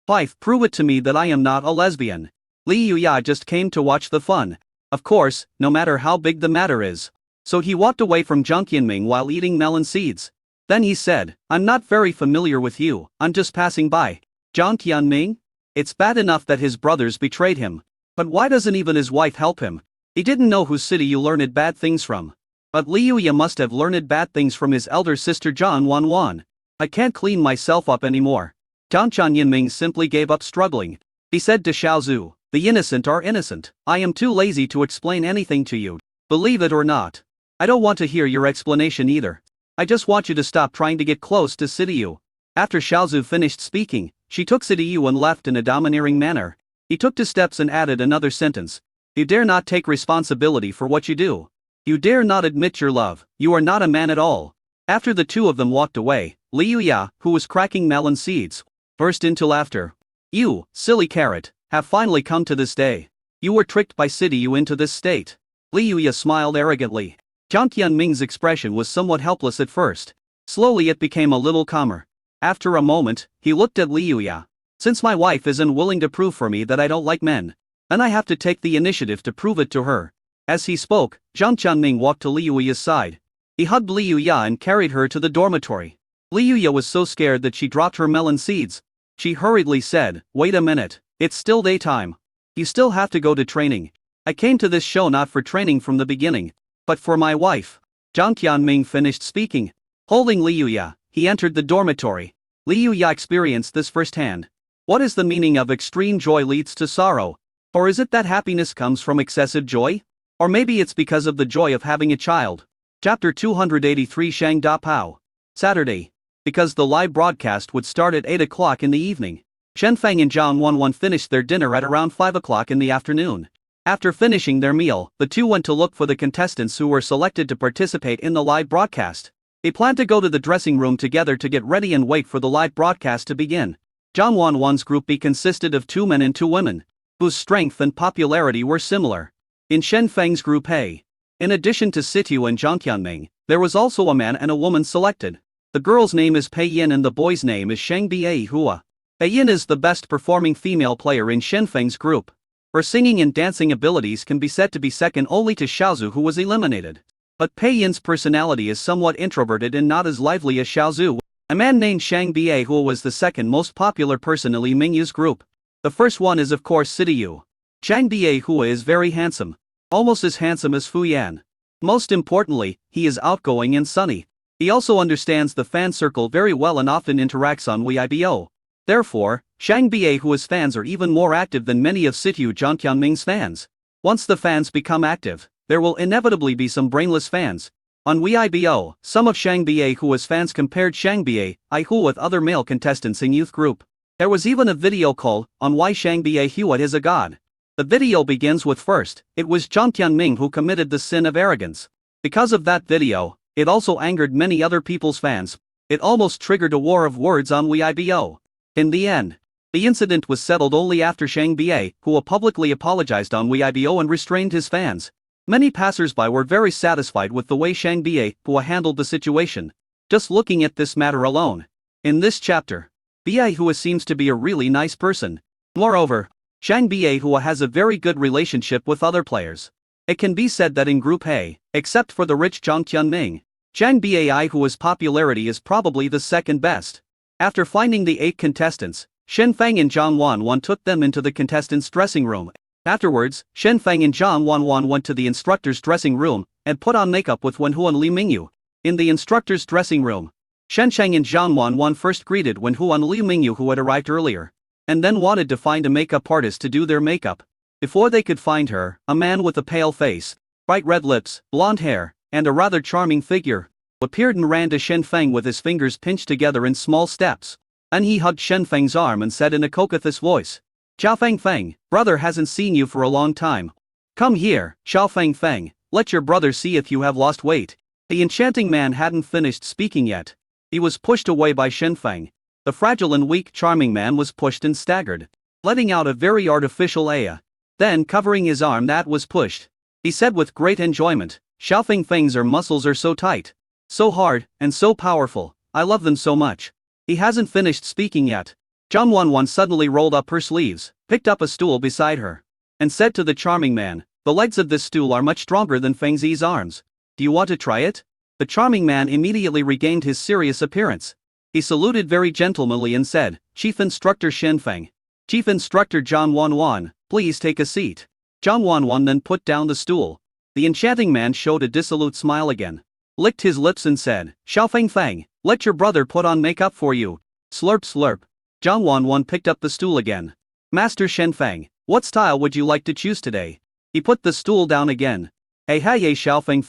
S1: Wife, prove it to me that I am not a lesbian. Liu Ya just came to watch the fun. Of course, no matter how big the matter is. So he walked away from Jiang Tianming while eating melon seeds. Then he said, I'm not very familiar with you, I'm just passing by. Jiang Tianming? It's bad enough that his brothers betrayed him. But why doesn't even his wife help him? He didn't know whose city you learned bad things from. But Liu Ya must have learned bad things from his elder sister Jiang Wanwan. I can't clean myself up anymore. Jiang Tianming simply gave up struggling. He said to Xiaozu, the innocent are innocent. I am too lazy to explain anything to you. Believe it or not. I don't want to hear your explanation either. I just want you to stop trying to get close to Sidiyu. After Xiaozu finished speaking, she took Sidiyu and left in a domineering manner. He took 2 steps and added another sentence. You dare not take responsibility for what you do. You dare not admit your love, you are not a man at all. After the two of them walked away, Liu Ya, who was cracking melon seeds, burst into laughter. You, silly carrot, have finally come to this day. You were tricked by Sidiyu into this state. Liu Ya smiled arrogantly. Jiang Tianming's expression was somewhat helpless at first. Slowly it became a little calmer. After a moment, he looked at Liu Ya. Since my wife is unwilling to prove for me that I don't like men, then I have to take the initiative to prove it to her. As he spoke, Jiang Tianming walked to Liu Ya's side. He hugged Liu Ya and carried her to the dormitory. Liu Ya was so scared that she dropped her melon seeds. She hurriedly said, wait a minute, it's still daytime. You still have to go to training. I came to this show not for training from the beginning, but for my wife. Jiang Tianming finished speaking. Holding Liu Ya, he entered the dormitory. Liu Ya experienced this firsthand. What is the meaning of extreme joy leads to sorrow? Or is it that happiness comes from excessive joy? Or maybe it's because of the joy of having a child. Chapter 283 Shang Da Pao. Saturday. Because the live broadcast would start at 8 o'clock in the evening, Shen Feng and Zhang Wanwan finished their dinner at around 5 o'clock in the afternoon. After finishing their meal, the two went to look for the contestants who were selected to participate in the live broadcast. They planned to go to the dressing room together to get ready and wait for the live broadcast to begin. Zhang Wanwan's group B consisted of 2 men and 2 women, whose strength and popularity were similar. In Shen Feng's group A, in addition to Situ and Jiang Tianming, there was also a man and a woman selected. The girl's name is Pei Yin and the boy's name is Sheng Ba Hua. Pei Yin is the best performing female player in Shen Feng's group. Her singing and dancing abilities can be said to be second only to Xiaozu, who was eliminated. But Pei Yin's personality is somewhat introverted and not as lively as Xiaozu. A man named Shang Ba Hua was the second most popular person in Li Mingyu's group. The first one is of course Sidiyu. Shang Ba Hua is very handsome. Almost as handsome as Fu Yan. Most importantly, he is outgoing and sunny. He also understands the fan circle very well and often interacts on Weibo. Therefore, Shang Ba Hua's fans are even more active than many of Situ Jiang Tianming's fans. Once the fans become active, there will inevitably be some brainless fans. On Weibo, some of Shang Baihua's fans compared Shang Baihua with other male contestants in youth group. There was even a video called on why Shang Baihua is a god. The video begins with first, it was Zhang Tianming who committed the sin of arrogance. Because of that video, it also angered many other people's fans. It almost triggered a war of words on Weibo. In the end, the incident was settled only after Shang Baihua publicly apologized on Weibo and restrained his fans. Many passers-by were very satisfied with the way Shang Baihua handled the situation. Just looking at this matter alone. In this chapter, Baihua seems to be a really nice person. Moreover, Shang Baihua has a very good relationship with other players. It can be said that in Group A, except for the rich Zhang Tianming, Shang Baihua's popularity is probably the second best. After finding the 8 contestants, Shen Feng and Zhang Wanwan took them into the contestants' dressing room. Afterwards, Shen Feng and Zhang Wanwan went to the instructor's dressing room and put on makeup with Wenhu and Li Mingyu. In the instructor's dressing room, Shen Sheng and Zhang Wanwan first greeted Wenhu and Li Mingyu who had arrived earlier, and then wanted to find a makeup artist to do their makeup. Before they could find her, a man with a pale face, bright red lips, blonde hair, and a rather charming figure, appeared and ran to Shen Feng with his fingers pinched together in small steps. And he hugged Shen Feng's arm and said in a coquettish voice, "Xiao Feng, brother hasn't seen you for a long time. Come here, Xiao Feng, let your brother see if you have lost weight." The enchanting man hadn't finished speaking yet. He was pushed away by Shen Feng. The fragile and weak charming man was pushed and staggered, letting out a very artificial aya. Then covering his arm that was pushed, he said with great enjoyment, "Xiao Feng's muscles are so tight, so hard, and so powerful, I love them so much." He hasn't finished speaking yet. Zhang Wanwan suddenly rolled up her sleeves, picked up a stool beside her, and said to the charming man, "The legs of this stool are much stronger than Feng Zi's arms. Do you want to try it?" The charming man immediately regained his serious appearance. He saluted very gentlemanly and said, "Chief Instructor Shen Feng. Chief Instructor Zhang Wanwan, please take a seat." Zhang Wanwan then put down the stool. The enchanting man showed a dissolute smile again, licked his lips and said, "Xiao Feng, let your brother put on makeup for you." Slurp slurp. Zhang Wanwan picked up the stool again. "Master Shen Feng, what style would you like to choose today?" He put the stool down again. "Hey Xiao Feng.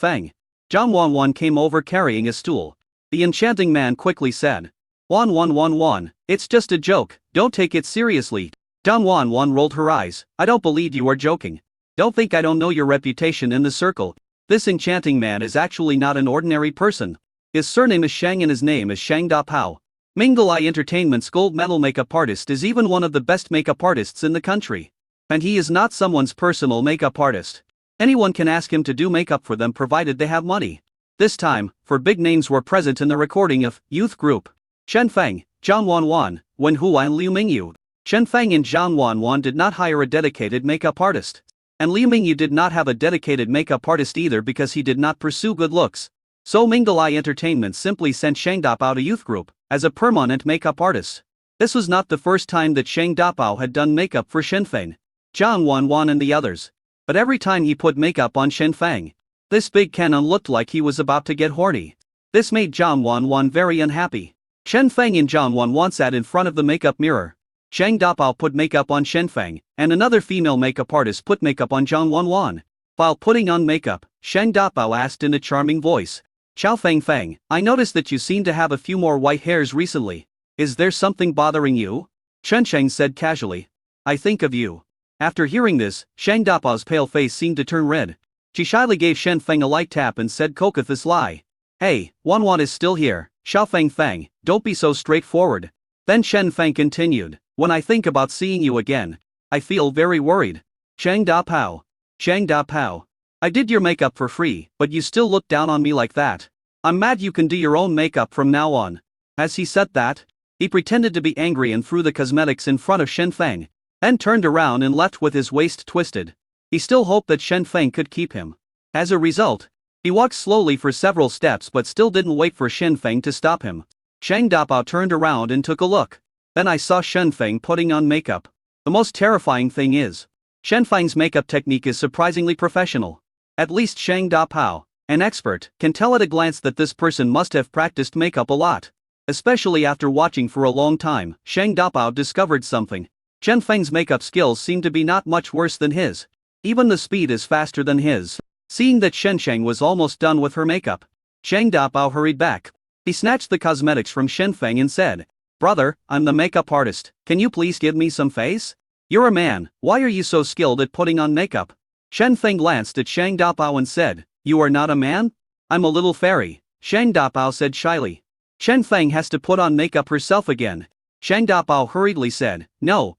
S1: Zhang Wanwan came over carrying a stool. The enchanting man quickly said, "Wan, it's just a joke, don't take it seriously." Zhang Wanwan rolled her eyes, "I don't believe you are joking. Don't think I don't know your reputation in the circle. This enchanting man is actually not an ordinary person. His surname is Shang and his name is Shang Dapao. Mingle Eye Entertainment's gold medal makeup artist is even one of the best makeup artists in the country. And he is not someone's personal makeup artist. Anyone can ask him to do makeup for them provided they have money." This time, for big names were present in the recording of Youth Group. Shen Feng, Zhang Wanwan, Wenhu and Liu Mingyu. Shen Feng and Zhang Wanwan did not hire a dedicated makeup artist. And Liu Mingyu did not have a dedicated makeup artist either because he did not pursue good looks. So Mingle Eye Entertainment simply sent Shang Dapao to Youth Group as a permanent makeup artist. This was not the first time that Shang Dapao had done makeup for Shen Feng, Zhang Wanwan and the others. But every time he put makeup on Shen Feng, this big cannon looked like he was about to get horny. This made Zhang Wanwan very unhappy. Shen Feng and Zhang Wanwan sat in front of the makeup mirror. Shang Dapao put makeup on Shen Feng, and another female makeup artist put makeup on Zhang Wanwan. While putting on makeup, Shang Dapao asked in a charming voice, "Xiao Feng, I noticed that you seem to have a few more white hairs recently. Is there something bothering you?" Shen Sheng said casually, "I think of you." After hearing this, Shang Dapao's pale face seemed to turn red. She shyly gave Shen Feng a light tap and said coquettish lie. "Hey, Wanwan is still here, Xiao Feng, don't be so straightforward." Then Shen Feng continued, "When I think about seeing you again, I feel very worried." Shang Dapao, I did your makeup for free, but you still look down on me like that. I'm mad you can do your own makeup from now on." As he said that, he pretended to be angry and threw the cosmetics in front of Shen Feng, then turned around and left with his waist twisted. He still hoped that Shen Feng could keep him. As a result, he walked slowly for several steps but still didn't wait for Shen Feng to stop him. Shang Dapao turned around and took a look. Then I saw Shen Feng putting on makeup. The most terrifying thing is, Shen Feng's makeup technique is surprisingly professional. At least Shang Dapao, an expert, can tell at a glance that this person must have practiced makeup a lot. Especially after watching for a long time, Shang Dapao discovered something. Shen Feng's makeup skills seem to be not much worse than his. Even the speed is faster than his. Seeing that Shen Sheng was almost done with her makeup, Shang Dapao hurried back. He snatched the cosmetics from Shen Feng and said, "Brother, I'm the makeup artist, can you please give me some face? You're a man, why are you so skilled at putting on makeup?" Shen Feng glanced at Shang Dapao and said, "You are not a man?" "I'm a little fairy," Shang Dapao said shyly. Shen Feng has to put on makeup herself again. Shang Dapao hurriedly said, No,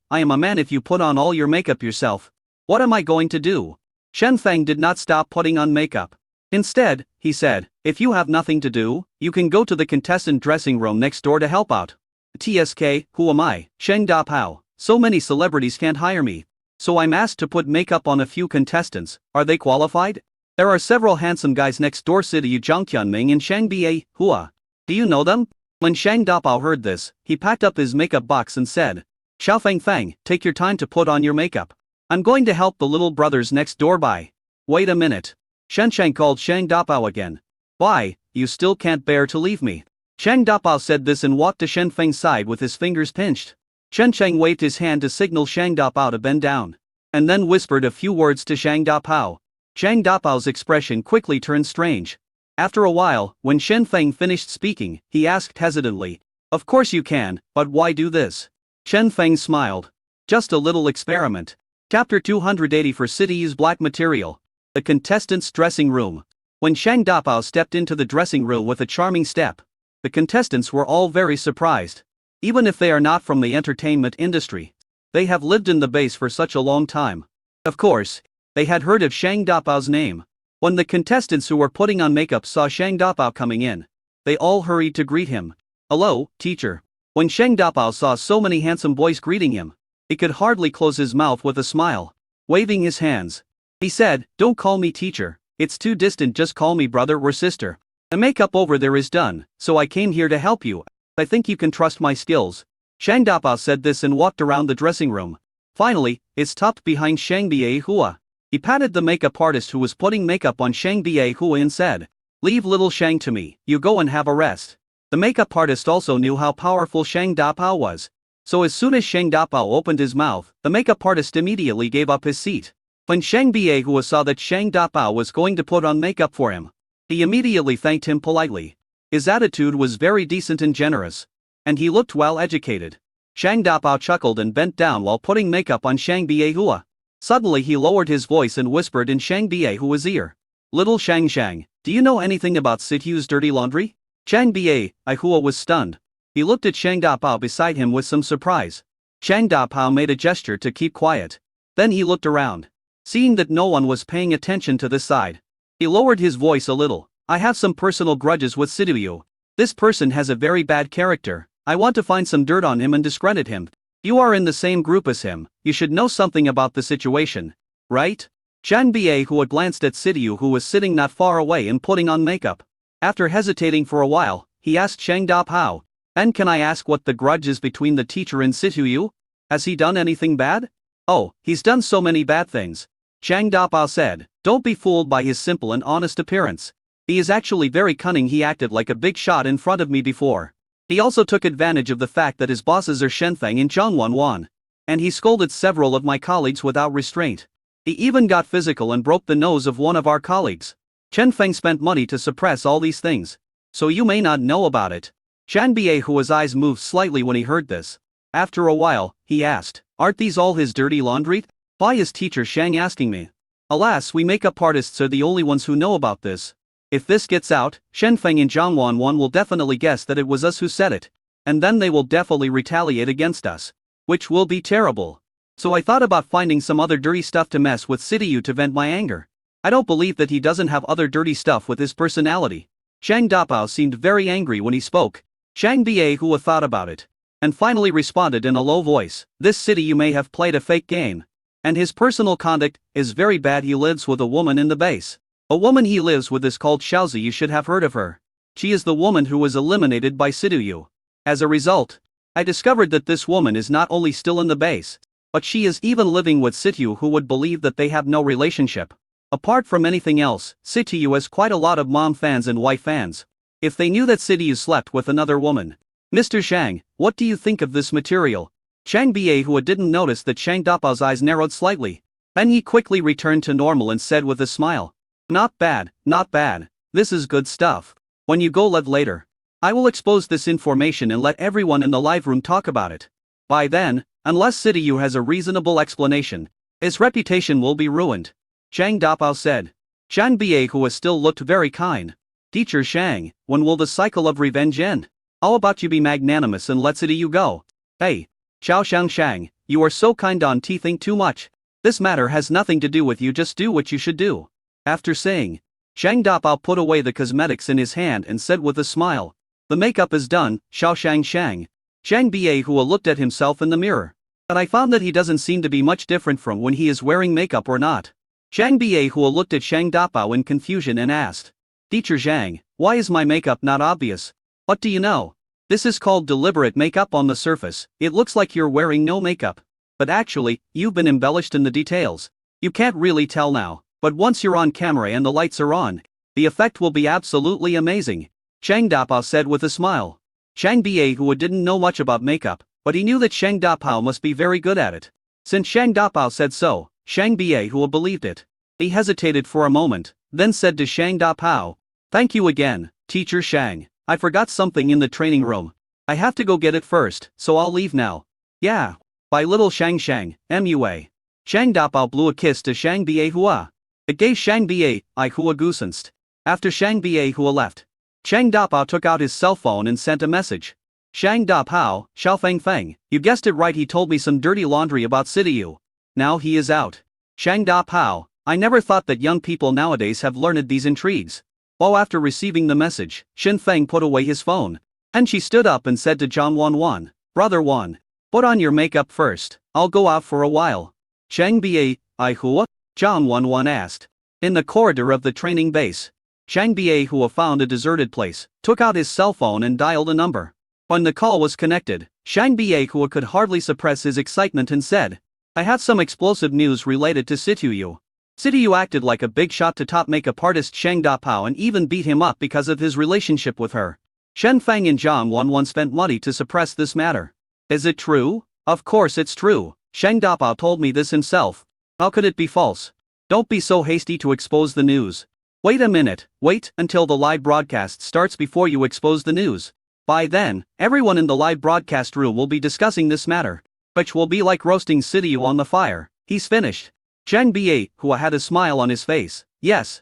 S1: I am a man if you put on all your makeup yourself. What am I going to do?" Shen Feng did not stop putting on makeup. Instead, he said, "If you have nothing to do, you can go to the contestant dressing room next door to help out." "TSK, who am I, Sheng Dapao? So many celebrities can't hire me. So I'm asked to put makeup on a few contestants, are they qualified? There are several handsome guys next door, Sidiyu Zhangqianming and Shang Bia Hua. Do you know them?" When Shang Dapao heard this, he packed up his makeup box and said, "Xiao Feng, take your time to put on your makeup. I'm going to help the little brothers next door by." "Wait a minute." Shen Shang called Shang Dapao again. "Why, you still can't bear to leave me?" Shang Dapao said this and walked to Shen Feng's side with his fingers pinched. Shen Shang waved his hand to signal Shang Dapao to bend down, and then whispered a few words to Shang Dapao. Shang Dapao's expression quickly turned strange. After a while, when Shen Feng finished speaking, he asked hesitantly, "Of course you can, but why do this?" Shen Feng smiled. "Just a little experiment." Chapter 280 for City's Black Material. The contestants' dressing room. When Shang Dapao stepped into the dressing room with a charming step, the contestants were all very surprised. Even if they are not from the entertainment industry, they have lived in the base for such a long time. Of course, they had heard of Shang Dapao's name. When the contestants who were putting on makeup saw Shang Dapao coming in, they all hurried to greet him. "Hello, teacher." When Shang Dapao saw so many handsome boys greeting him, he could hardly close his mouth with a smile. Waving his hands, he said, "Don't call me teacher, it's too distant, just call me brother or sister. The makeup over there is done, so I came here to help you. I think you can trust my skills." Shang Dapao said this and walked around the dressing room. Finally, he stopped behind Shang Bia Hua. He patted the makeup artist who was putting makeup on Shang Bia Hua and said, "Leave little Shang to me, you go and have a rest." The makeup artist also knew how powerful Shang Dapao was. So as soon as Shang Dapao opened his mouth, the makeup artist immediately gave up his seat. When Shang Bia Hua saw that Shang Dapao was going to put on makeup for him, he immediately thanked him politely. His attitude was very decent and generous, and he looked well educated. Shang Dapao chuckled and bent down while putting makeup on Shang Bia Hua. Suddenly he lowered his voice and whispered in Shang Bia Hua's ear, "Little Shang, do you know anything about Sithu's dirty laundry?" Shang Bia Hua was stunned. He looked at Shang Dapao beside him with some surprise. Shang Dapao made a gesture to keep quiet. Then he looked around. Seeing that no one was paying attention to this side, he lowered his voice a little. "I have some personal grudges with Sithu. This person has a very bad character. I want to find some dirt on him and discredit him. You are in the same group as him, you should know something about the situation, right?" Shang Bia Hua glanced at Sithu, who was sitting not far away and putting on makeup. After hesitating for a while, he asked Shang Dapao, "And can I ask what the grudge is between the teacher and Sithu? Has he done anything bad?" "Oh, he's done so many bad things," Shang Dapao said. "Don't be fooled by his simple and honest appearance. He is actually very cunning. He acted like a big shot in front of me before. He also took advantage of the fact that his bosses are Shenfeng and Zhangwanwan. And he scolded several of my colleagues without restraint. He even got physical and broke the nose of one of our colleagues. Shenfeng spent money to suppress all these things. So you may not know about it." Shang Bia Hua's eyes moved slightly when he heard this. After a while, he asked, "Aren't these all his dirty laundry? Why is teacher Shang asking me?" "Alas, we makeup artists are the only ones who know about this. If this gets out, Shenfeng and Zhangwanwan will definitely guess that it was us who said it. And then they will definitely retaliate against us. Which will be terrible. So I thought about finding some other dirty stuff to mess with Sithu to vent my anger. I don't believe that he doesn't have other dirty stuff with his personality." Shang Dapao seemed very angry when he spoke. Shang Bia Hua thought about it, and finally responded in a low voice, "This Sithu may have played a fake game. And his personal conduct is very bad. He lives with a woman in the base. A woman he lives with is called Xiaozi. You should have heard of her. She is the woman who was eliminated by Sithu. As a result, I discovered that this woman is not only still in the base, but she is even living with Sithu, who would believe that they have no relationship. Apart from anything else, Sithu has quite a lot of mom fans and wife fans. If they knew that Sithu slept with another woman." "Mr. Shang, what do you think of this material?" Shang Bia Hua didn't notice that Shang Dapao's eyes narrowed slightly. Then he quickly returned to normal and said with a smile, Not bad, not bad. This is good stuff. When you go live later, I will expose this information and let everyone in the live room talk about it. By then, unless Sidiyu has a reasonable explanation, his reputation will be ruined. Shang Dapao said. Shang Bie who still looked very kind. Teacher Shang, when will the cycle of revenge end? How about you be magnanimous and let Sidiyu go? Hey, Xiao Shang, you are so kind on T think too much. This matter has nothing to do with you, just do what you should do. After saying, Shang Dapao put away the cosmetics in his hand and said with a smile, the makeup is done, Xiao Shang. Shang Bie who looked at himself in the mirror. But I found that he doesn't seem to be much different from when he is wearing makeup or not. Shang Bie who looked at Shang Dapao in confusion and asked, Teacher Zhang, why is my makeup not obvious? What do you know? This is called deliberate makeup on the surface. It looks like you're wearing no makeup. But actually, you've been embellished in the details. You can't really tell now, but once you're on camera and the lights are on, the effect will be absolutely amazing. Shang Dapao said with a smile. Shang Bie who didn't know much about makeup, but he knew that Shang Dapao must be very good at it. Since Shang Dapao said so, Shang Bie who believed it. He hesitated for a moment, then said to Shang Dapao, thank you again, Teacher Shang. I forgot something in the training room. I have to go get it first, so I'll leave now. Yeah. By little Shang, MUA. Shang Dapao blew a kiss to Shang Bie Hua. It gave Shang Bie Hua goosensed. After Shang Bie Hua left, Shang Dapao took out his cell phone and sent a message. Shang Dapao, Xiao Feng, you guessed it right, he told me some dirty laundry about Sidiyu. Now he is out. Shang Dapao, I never thought that young people nowadays have learned these intrigues. While after receiving the message, Xin Feng put away his phone. And she stood up and said to Zhang Wanwan, Brother Wan, put on your makeup first, I'll go out for a while. Shang Bie, Hua? Zhang Wanwan asked. In the corridor of the training base, Shang Bie Hua found a deserted place, took out his cell phone and dialed a number. When the call was connected, Shang Bie Hua could hardly suppress his excitement and said, I have some explosive news related to Sidiyu. Sidiyu acted like a big shot to top makeup artist Shang Dapao and even beat him up because of his relationship with her. Shen Feng and Zhang Wanwan spent money to suppress this matter. Is it true? Of course it's true. Shang Dapao told me this himself. How could it be false? Don't be so hasty to expose the news. Wait a minute, wait until the live broadcast starts before you expose the news. By then, everyone in the live broadcast room will be discussing this matter. Which will be like roasting Sidiyu on the fire. He's finished. Shang Bie Hua had a smile on his face. Yes.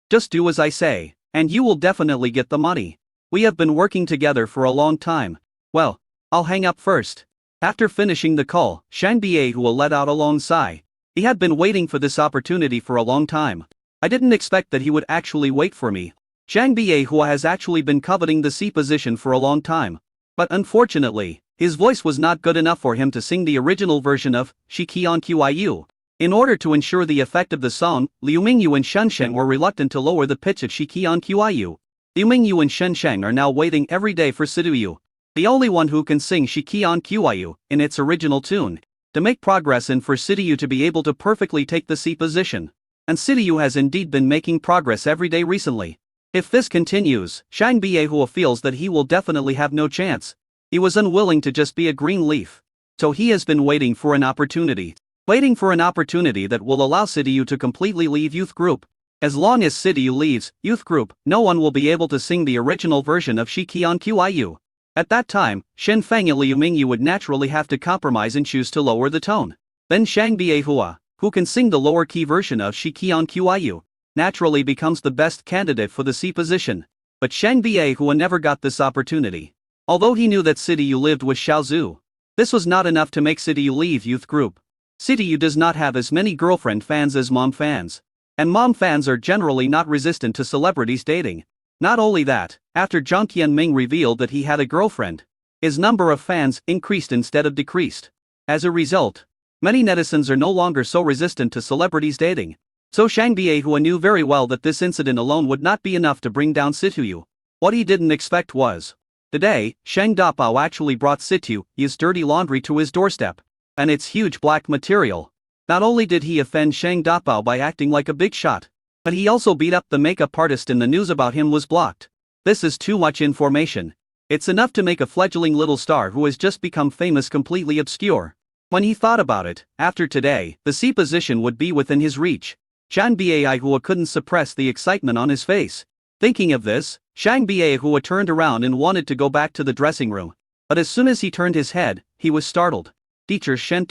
S1: Just do as I say, and you will definitely get the money. We have been working together for a long time. Well, I'll hang up first. After finishing the call, Shang Bie Hua let out a long sigh. He had been waiting for this opportunity for a long time. I didn't expect that he would actually wait for me. Shang Bie Hua has actually been coveting the C position for a long time. But unfortunately, his voice was not good enough for him to sing the original version of Shi Qian Qiu. In order to ensure the effect of the song, Liu Mingyu and Shen Sheng were reluctant to lower the pitch of Shi Qian Qiu. Liu Mingyu and Shen Sheng are now waiting every day for Sidiyu, the only one who can sing Shi Qian Qiu in its original tune, to make progress and for Sidiyu to be able to perfectly take the C position. And Sidiyu has indeed been making progress every day recently. If this continues, Shang Bie Hua feels that he will definitely have no chance. He was unwilling to just be a green leaf. So he has been waiting for an opportunity. Waiting for an opportunity that will allow Sidiyu to completely leave youth group. As long as Sidiyu leaves youth group, no one will be able to sing the original version of Shi Qian Qiu. At that time, Shen Feng and Liu Mingyu would naturally have to compromise and choose to lower the tone. Then Shang Bie Hua, who can sing the lower key version of Shi Qian Qiu, naturally becomes the best candidate for the C position. But Shang Bie Hua never got this opportunity. Although he knew that Sidiyu lived with Xiao Zhu, this was not enough to make Sidiyu leave youth group. Sidiyu does not have as many girlfriend fans as mom fans. And mom fans are generally not resistant to celebrities dating. Not only that, after Jiang Qianming revealed that he had a girlfriend, his number of fans increased instead of decreased. As a result, many netizens are no longer so resistant to celebrities dating. So Shang Bie Hua knew very well that this incident alone would not be enough to bring down Sidiyu. What he didn't expect was, today, Shang Dapao actually brought Sidiyu's dirty laundry to his doorstep. And its huge black material. Not only did he offend Shang Dapao by acting like a big shot, but he also beat up the makeup artist and the news about him was blocked. This is too much information. It's enough to make a fledgling little star who has just become famous completely obscure. When he thought about it, after today, the C position would be within his reach. Shang Biehua couldn't suppress the excitement on his face. Thinking of this, Shang Biehua turned around and wanted to go back to the dressing room. But as soon as he turned his head, he was startled. Teacher Shen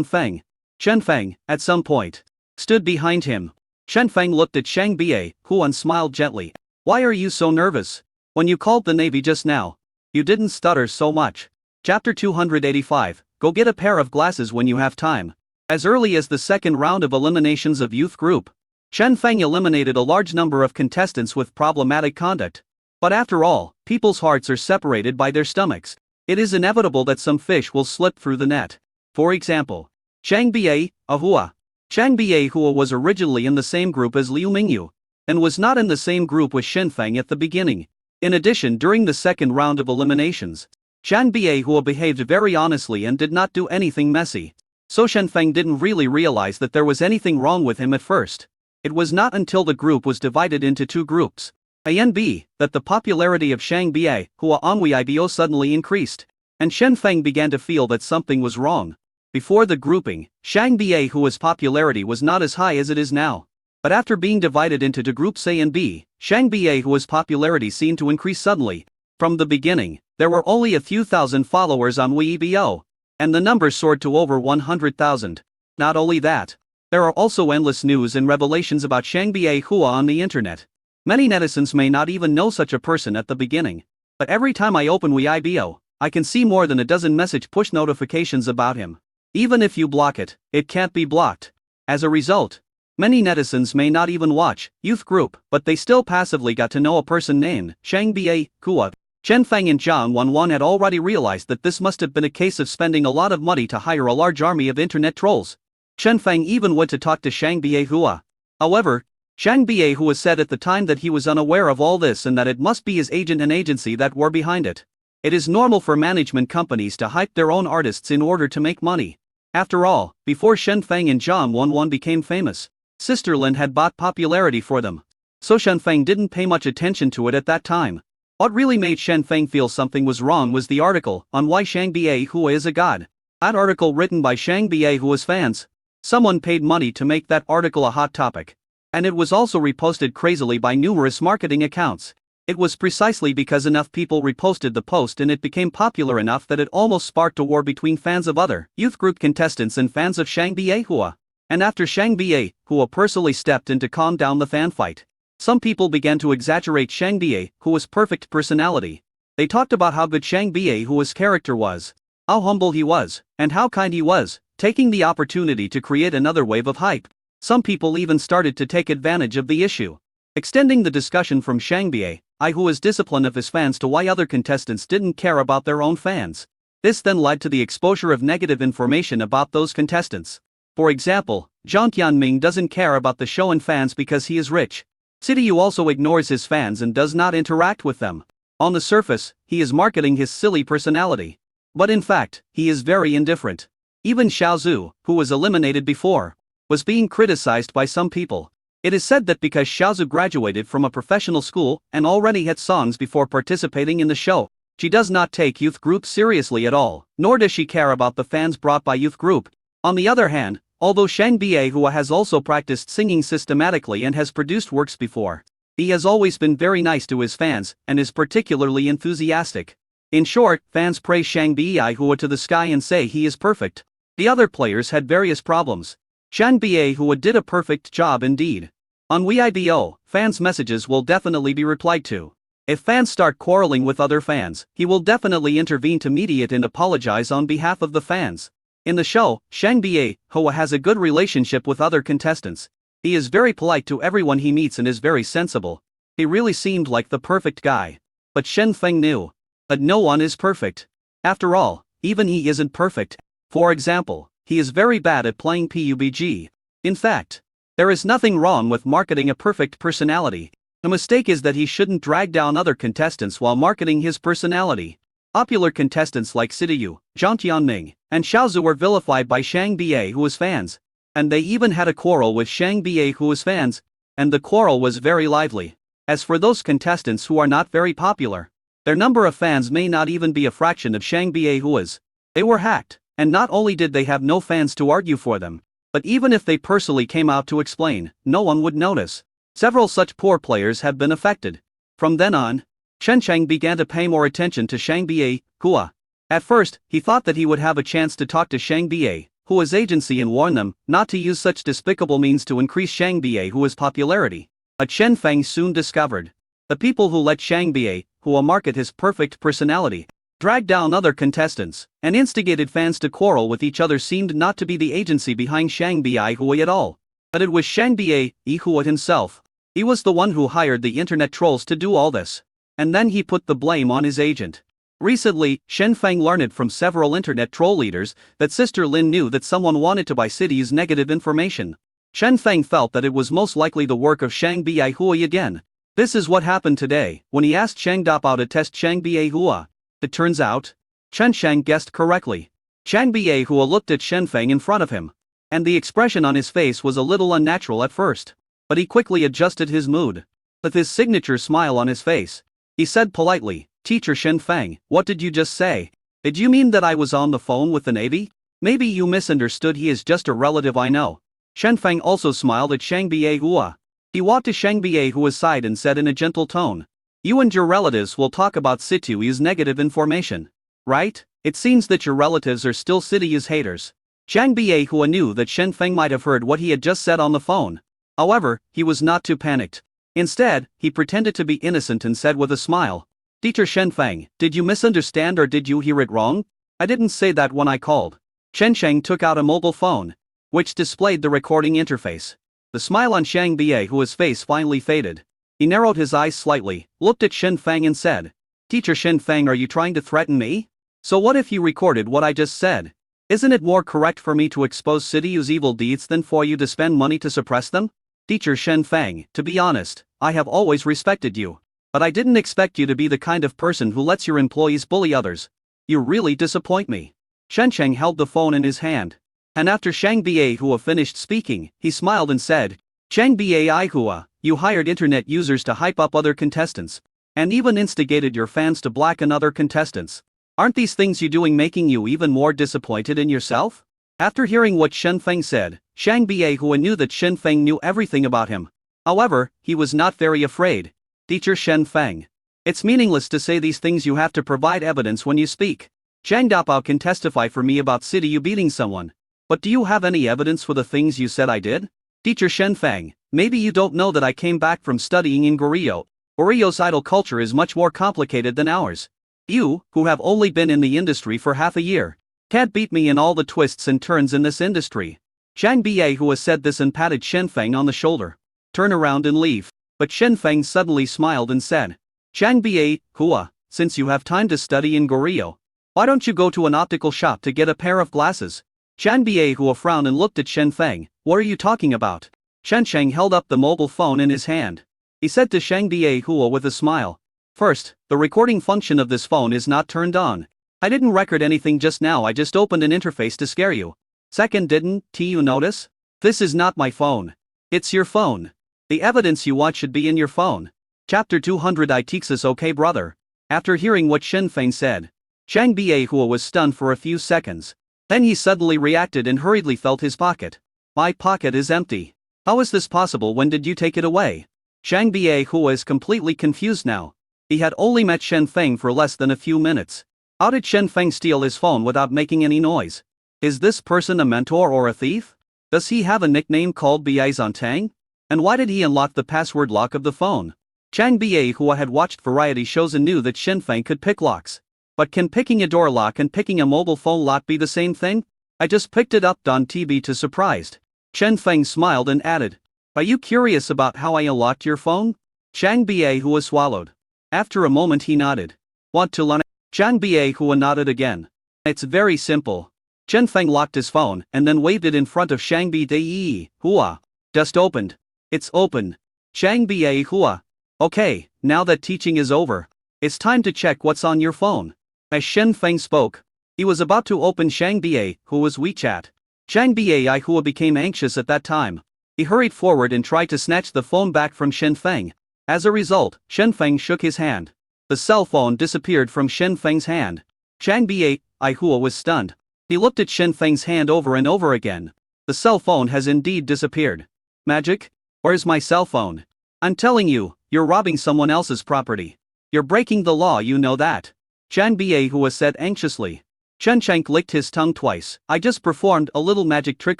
S1: Feng. Shen Feng, at some point, stood behind him. Shen Feng looked at Shang Biehua and smiled gently. Why are you so nervous? When you called the Navy just now, you didn't stutter so much. Chapter 285, Go get a pair of glasses when you have time. As early as the second round of eliminations of youth group, Shen Feng eliminated a large number of contestants with problematic conduct. But after all, people's hearts are separated by their stomachs. It is inevitable that some fish will slip through the net. For example, Shang Biehua. Shang Biehua was originally in the same group as Liu Mingyu, and was not in the same group with Shen Feng at the beginning. In addition, during the second round of eliminations, Shang Biehua behaved very honestly and did not do anything messy. So Shen Feng didn't really realize that there was anything wrong with him at first. It was not until the group was divided into two groups, A and B, that the popularity of Shang Biehua on Weibo suddenly increased, and Shen Feng began to feel that something was wrong. Before the grouping, Shang Biehua's popularity was not as high as it is now. But after being divided into two groups A and B, Shang Biehua's popularity seemed to increase suddenly. From the beginning, there were only a few thousand followers on Weibo, and the number soared to over 100,000. Not only that, there are also endless news and revelations about Shang Biehua on the internet. Many netizens may not even know such a person at the beginning, but every time I open Weibo, I can see more than a dozen message push notifications about him. Even if you block it, it can't be blocked. As a result, many netizens may not even watch youth group, but they still passively got to know a person named Shang Biehua. Shen Feng and Zhang Wanwan had already realized that this must have been a case of spending a lot of money to hire a large army of internet trolls. Shen Feng even went to talk to Shang Biehua. However, Shang Biehua said at the time that he was unaware of all this and that it must be his agent and agency that were behind it. It is normal for management companies to hype their own artists in order to make money. After all, before Shen Feng and Zhang Wanwan became famous, Sisterland had bought popularity for them. So Shen Feng didn't pay much attention to it at that time. What really made Shen Feng feel something was wrong was the article on why Shang Biehua is a god. That article written by Shang Biehua's fans. Someone paid money to make that article a hot topic. And it was also reposted crazily by numerous marketing accounts. It was precisely because enough people reposted the post and it became popular enough that it almost sparked a war between fans of other youth group contestants and fans of Shang Biehua. And after Shang Biehua personally stepped in to calm down the fan fight, some people began to exaggerate Shang Biehua's perfect personality. They talked about how good Shang Biehua's character was, how humble he was, and how kind he was, taking the opportunity to create another wave of hype. Some people even started to take advantage of the issue, extending the discussion from Shang Biehua's discipline of his fans to why other contestants didn't care about their own fans. This then led to the exposure of negative information about those contestants. For example, Zhang Tianming doesn't care about the show and fans because he is rich. Sidiyu also ignores his fans and does not interact with them. On the surface, he is marketing his silly personality. But in fact, he is very indifferent. Even Xiaozu, who was eliminated before, was being criticized by some people. It is said that because Xiaozu graduated from a professional school and already had songs before participating in the show, she does not take youth group seriously at all, nor does she care about the fans brought by youth group. On the other hand, although Shang Biehua has also practiced singing systematically and has produced works before, he has always been very nice to his fans and is particularly enthusiastic. In short, fans praise Shang Biehua to the sky and say he is perfect. The other players had various problems. Shang Biehua did a perfect job indeed. On Weibo, fans' messages will definitely be replied to. If fans start quarreling with other fans, he will definitely intervene to mediate and apologize on behalf of the fans. In the show, Shang Biehua has a good relationship with other contestants. He is very polite to everyone he meets and is very sensible. He really seemed like the perfect guy. But Shen Feng knew that no one is perfect. After all, even he isn't perfect. For example, he is very bad at playing PUBG. In fact, there is nothing wrong with marketing a perfect personality. The mistake is that he shouldn't drag down other contestants while marketing his personality. Popular contestants like Sidiyu, Zhang Tianming, and Xiaozu were vilified by Shang Biehua's fans. And they even had a quarrel with Shang Biehua's fans, and the quarrel was very lively. As for those contestants who are not very popular, their number of fans may not even be a fraction of Shang Biehua's. They were hacked, and not only did they have no fans to argue for them, But even if they personally came out to explain, no one would notice. Several such poor players had been affected. From then on, Chen Cheng began to pay more attention to Shang Bie Hua. At first, he thought that he would have a chance to talk to Shang Bie Hua's agency and warn them not to use such despicable means to increase Shang Bie Hua's popularity. But Chen Feng soon discovered the people who let Shang Bie Hua market his perfect personality, dragged down other contestants, and instigated fans to quarrel with each other seemed not to be the agency behind Shang Bie Hua at all. But it was Shang Bie Hua himself. He was the one who hired the internet trolls to do all this. And then he put the blame on his agent. Recently, Shen Feng learned from several internet troll leaders that Sister Lin knew that someone wanted to buy City's negative information. Shen Feng felt that it was most likely the work of Shang Bie Hua again. This is what happened today, when he asked Shang Dapao to test Shang Bie Hua. It turns out, Chen Shang guessed correctly. Shang Bie Hua looked at Shen Feng in front of him. And the expression on his face was a little unnatural at first. But he quickly adjusted his mood. With his signature smile on his face, he said politely, "Teacher Shen Feng, what did you just say? Did you mean that I was on the phone with the Navy? Maybe you misunderstood, he is just a relative I know." Shen Feng also smiled at Shang Bie Hua. He walked to Shang Bie Hua's side and said in a gentle tone, "You and your relatives will talk about Situ's negative information. Right? It seems that your relatives are still Situ's haters." Shang Bie Hua knew that Shen Feng might have heard what he had just said on the phone. However, he was not too panicked. Instead, he pretended to be innocent and said with a smile, "Teacher Shen Feng, did you misunderstand or did you hear it wrong? I didn't say that when I called." Chen Sheng took out a mobile phone, which displayed the recording interface. The smile on Shang Bie Hua's face finally faded. He narrowed his eyes slightly, looked at Shen Feng and said, "Teacher Shen Feng, are you trying to threaten me? So what if you recorded what I just said? Isn't it more correct for me to expose City's evil deeds than for you to spend money to suppress them?" Teacher Shen Feng, to be honest, I have always respected you. But I didn't expect you to be the kind of person who lets your employees bully others. You really disappoint me. Shen Sheng held the phone in his hand. And after Shang Bie Hua finished speaking, he smiled and said, "Shang Bie Hua, you hired internet users to hype up other contestants. And even instigated your fans to blacken other contestants. Aren't these things you doing making you even more disappointed in yourself?" After hearing what Shen Feng said, Shang Bie Hua knew that Shen Feng knew everything about him. However, he was not very afraid. "Teacher Shen Feng, it's meaningless to say these things, you have to provide evidence when you speak. Shang Dapao can testify for me about City beating someone. But do you have any evidence for the things you said I did?" "Teacher Shen Feng, maybe you don't know that I came back from studying in Goryeo. Goryeo idol culture is much more complicated than ours. You, who have only been in the industry for half a year, can't beat me in all the twists and turns in this industry." Shang Bie Hua said this and patted Shen Feng on the shoulder. "Turn around and leave." But Shen Feng suddenly smiled and said, "Shang Bie Hua, since you have time to study in Goryeo, why don't you go to an optical shop to get a pair of glasses?" Shang Bie Hua frowned and looked at Shen Feng. "What are you talking about?" Shen Sheng held up the mobile phone in his hand. He said to Shang Bie Hua with a smile, "First, the recording function of this phone is not turned on. I didn't record anything just now, I just opened an interface to scare you. Second, didn't you notice? This is not my phone. It's your phone. The evidence you want should be in your phone." Chapter 200 I Texas okay brother. After hearing what Shen Feng said, Shang Bie Hua was stunned for a few seconds. Then he suddenly reacted and hurriedly felt his pocket. "My pocket is empty. How is this possible? When did you take it away?" Shang Bie Hua is completely confused now. He had only met Shen Feng for less than a few minutes. How did Shen Feng steal his phone without making any noise? Is this person a mentor or a thief? Does he have a nickname called Bie Zontang? And why did he unlock the password lock of the phone? Shang Bie Hua had watched variety shows and knew that Shen Feng could pick locks. But can picking a door lock and picking a mobile phone lock be the same thing? "I just picked it up on TV to surprised." Shen Feng smiled and added, "Are you curious about how I unlocked your phone?" Shang Bie Hua swallowed. After a moment he nodded. "Want to learn?" Shang Bie Hua nodded again. "It's very simple." Shen Feng locked his phone and then waved it in front of Shang Bie Hua. "Just opened. It's open." Shang Bie Hua. "Okay, now that teaching is over, it's time to check what's on your phone." As Shen Feng spoke, he was about to open Shang Bie Hua's WeChat. Shang Bie Hua became anxious at that time. He hurried forward and tried to snatch the phone back from Shen Feng. As a result, Shen Feng shook his hand. The cell phone disappeared from Shen Feng's hand. Shang Bie Hua was stunned. He looked at Shen Feng's hand over and over again. The cell phone has indeed disappeared. Magic? Where's my cell phone? I'm telling you, you're robbing someone else's property. You're breaking the law, you know that. Chang Biehua said anxiously. Chen Chang licked his tongue twice. I just performed a little magic trick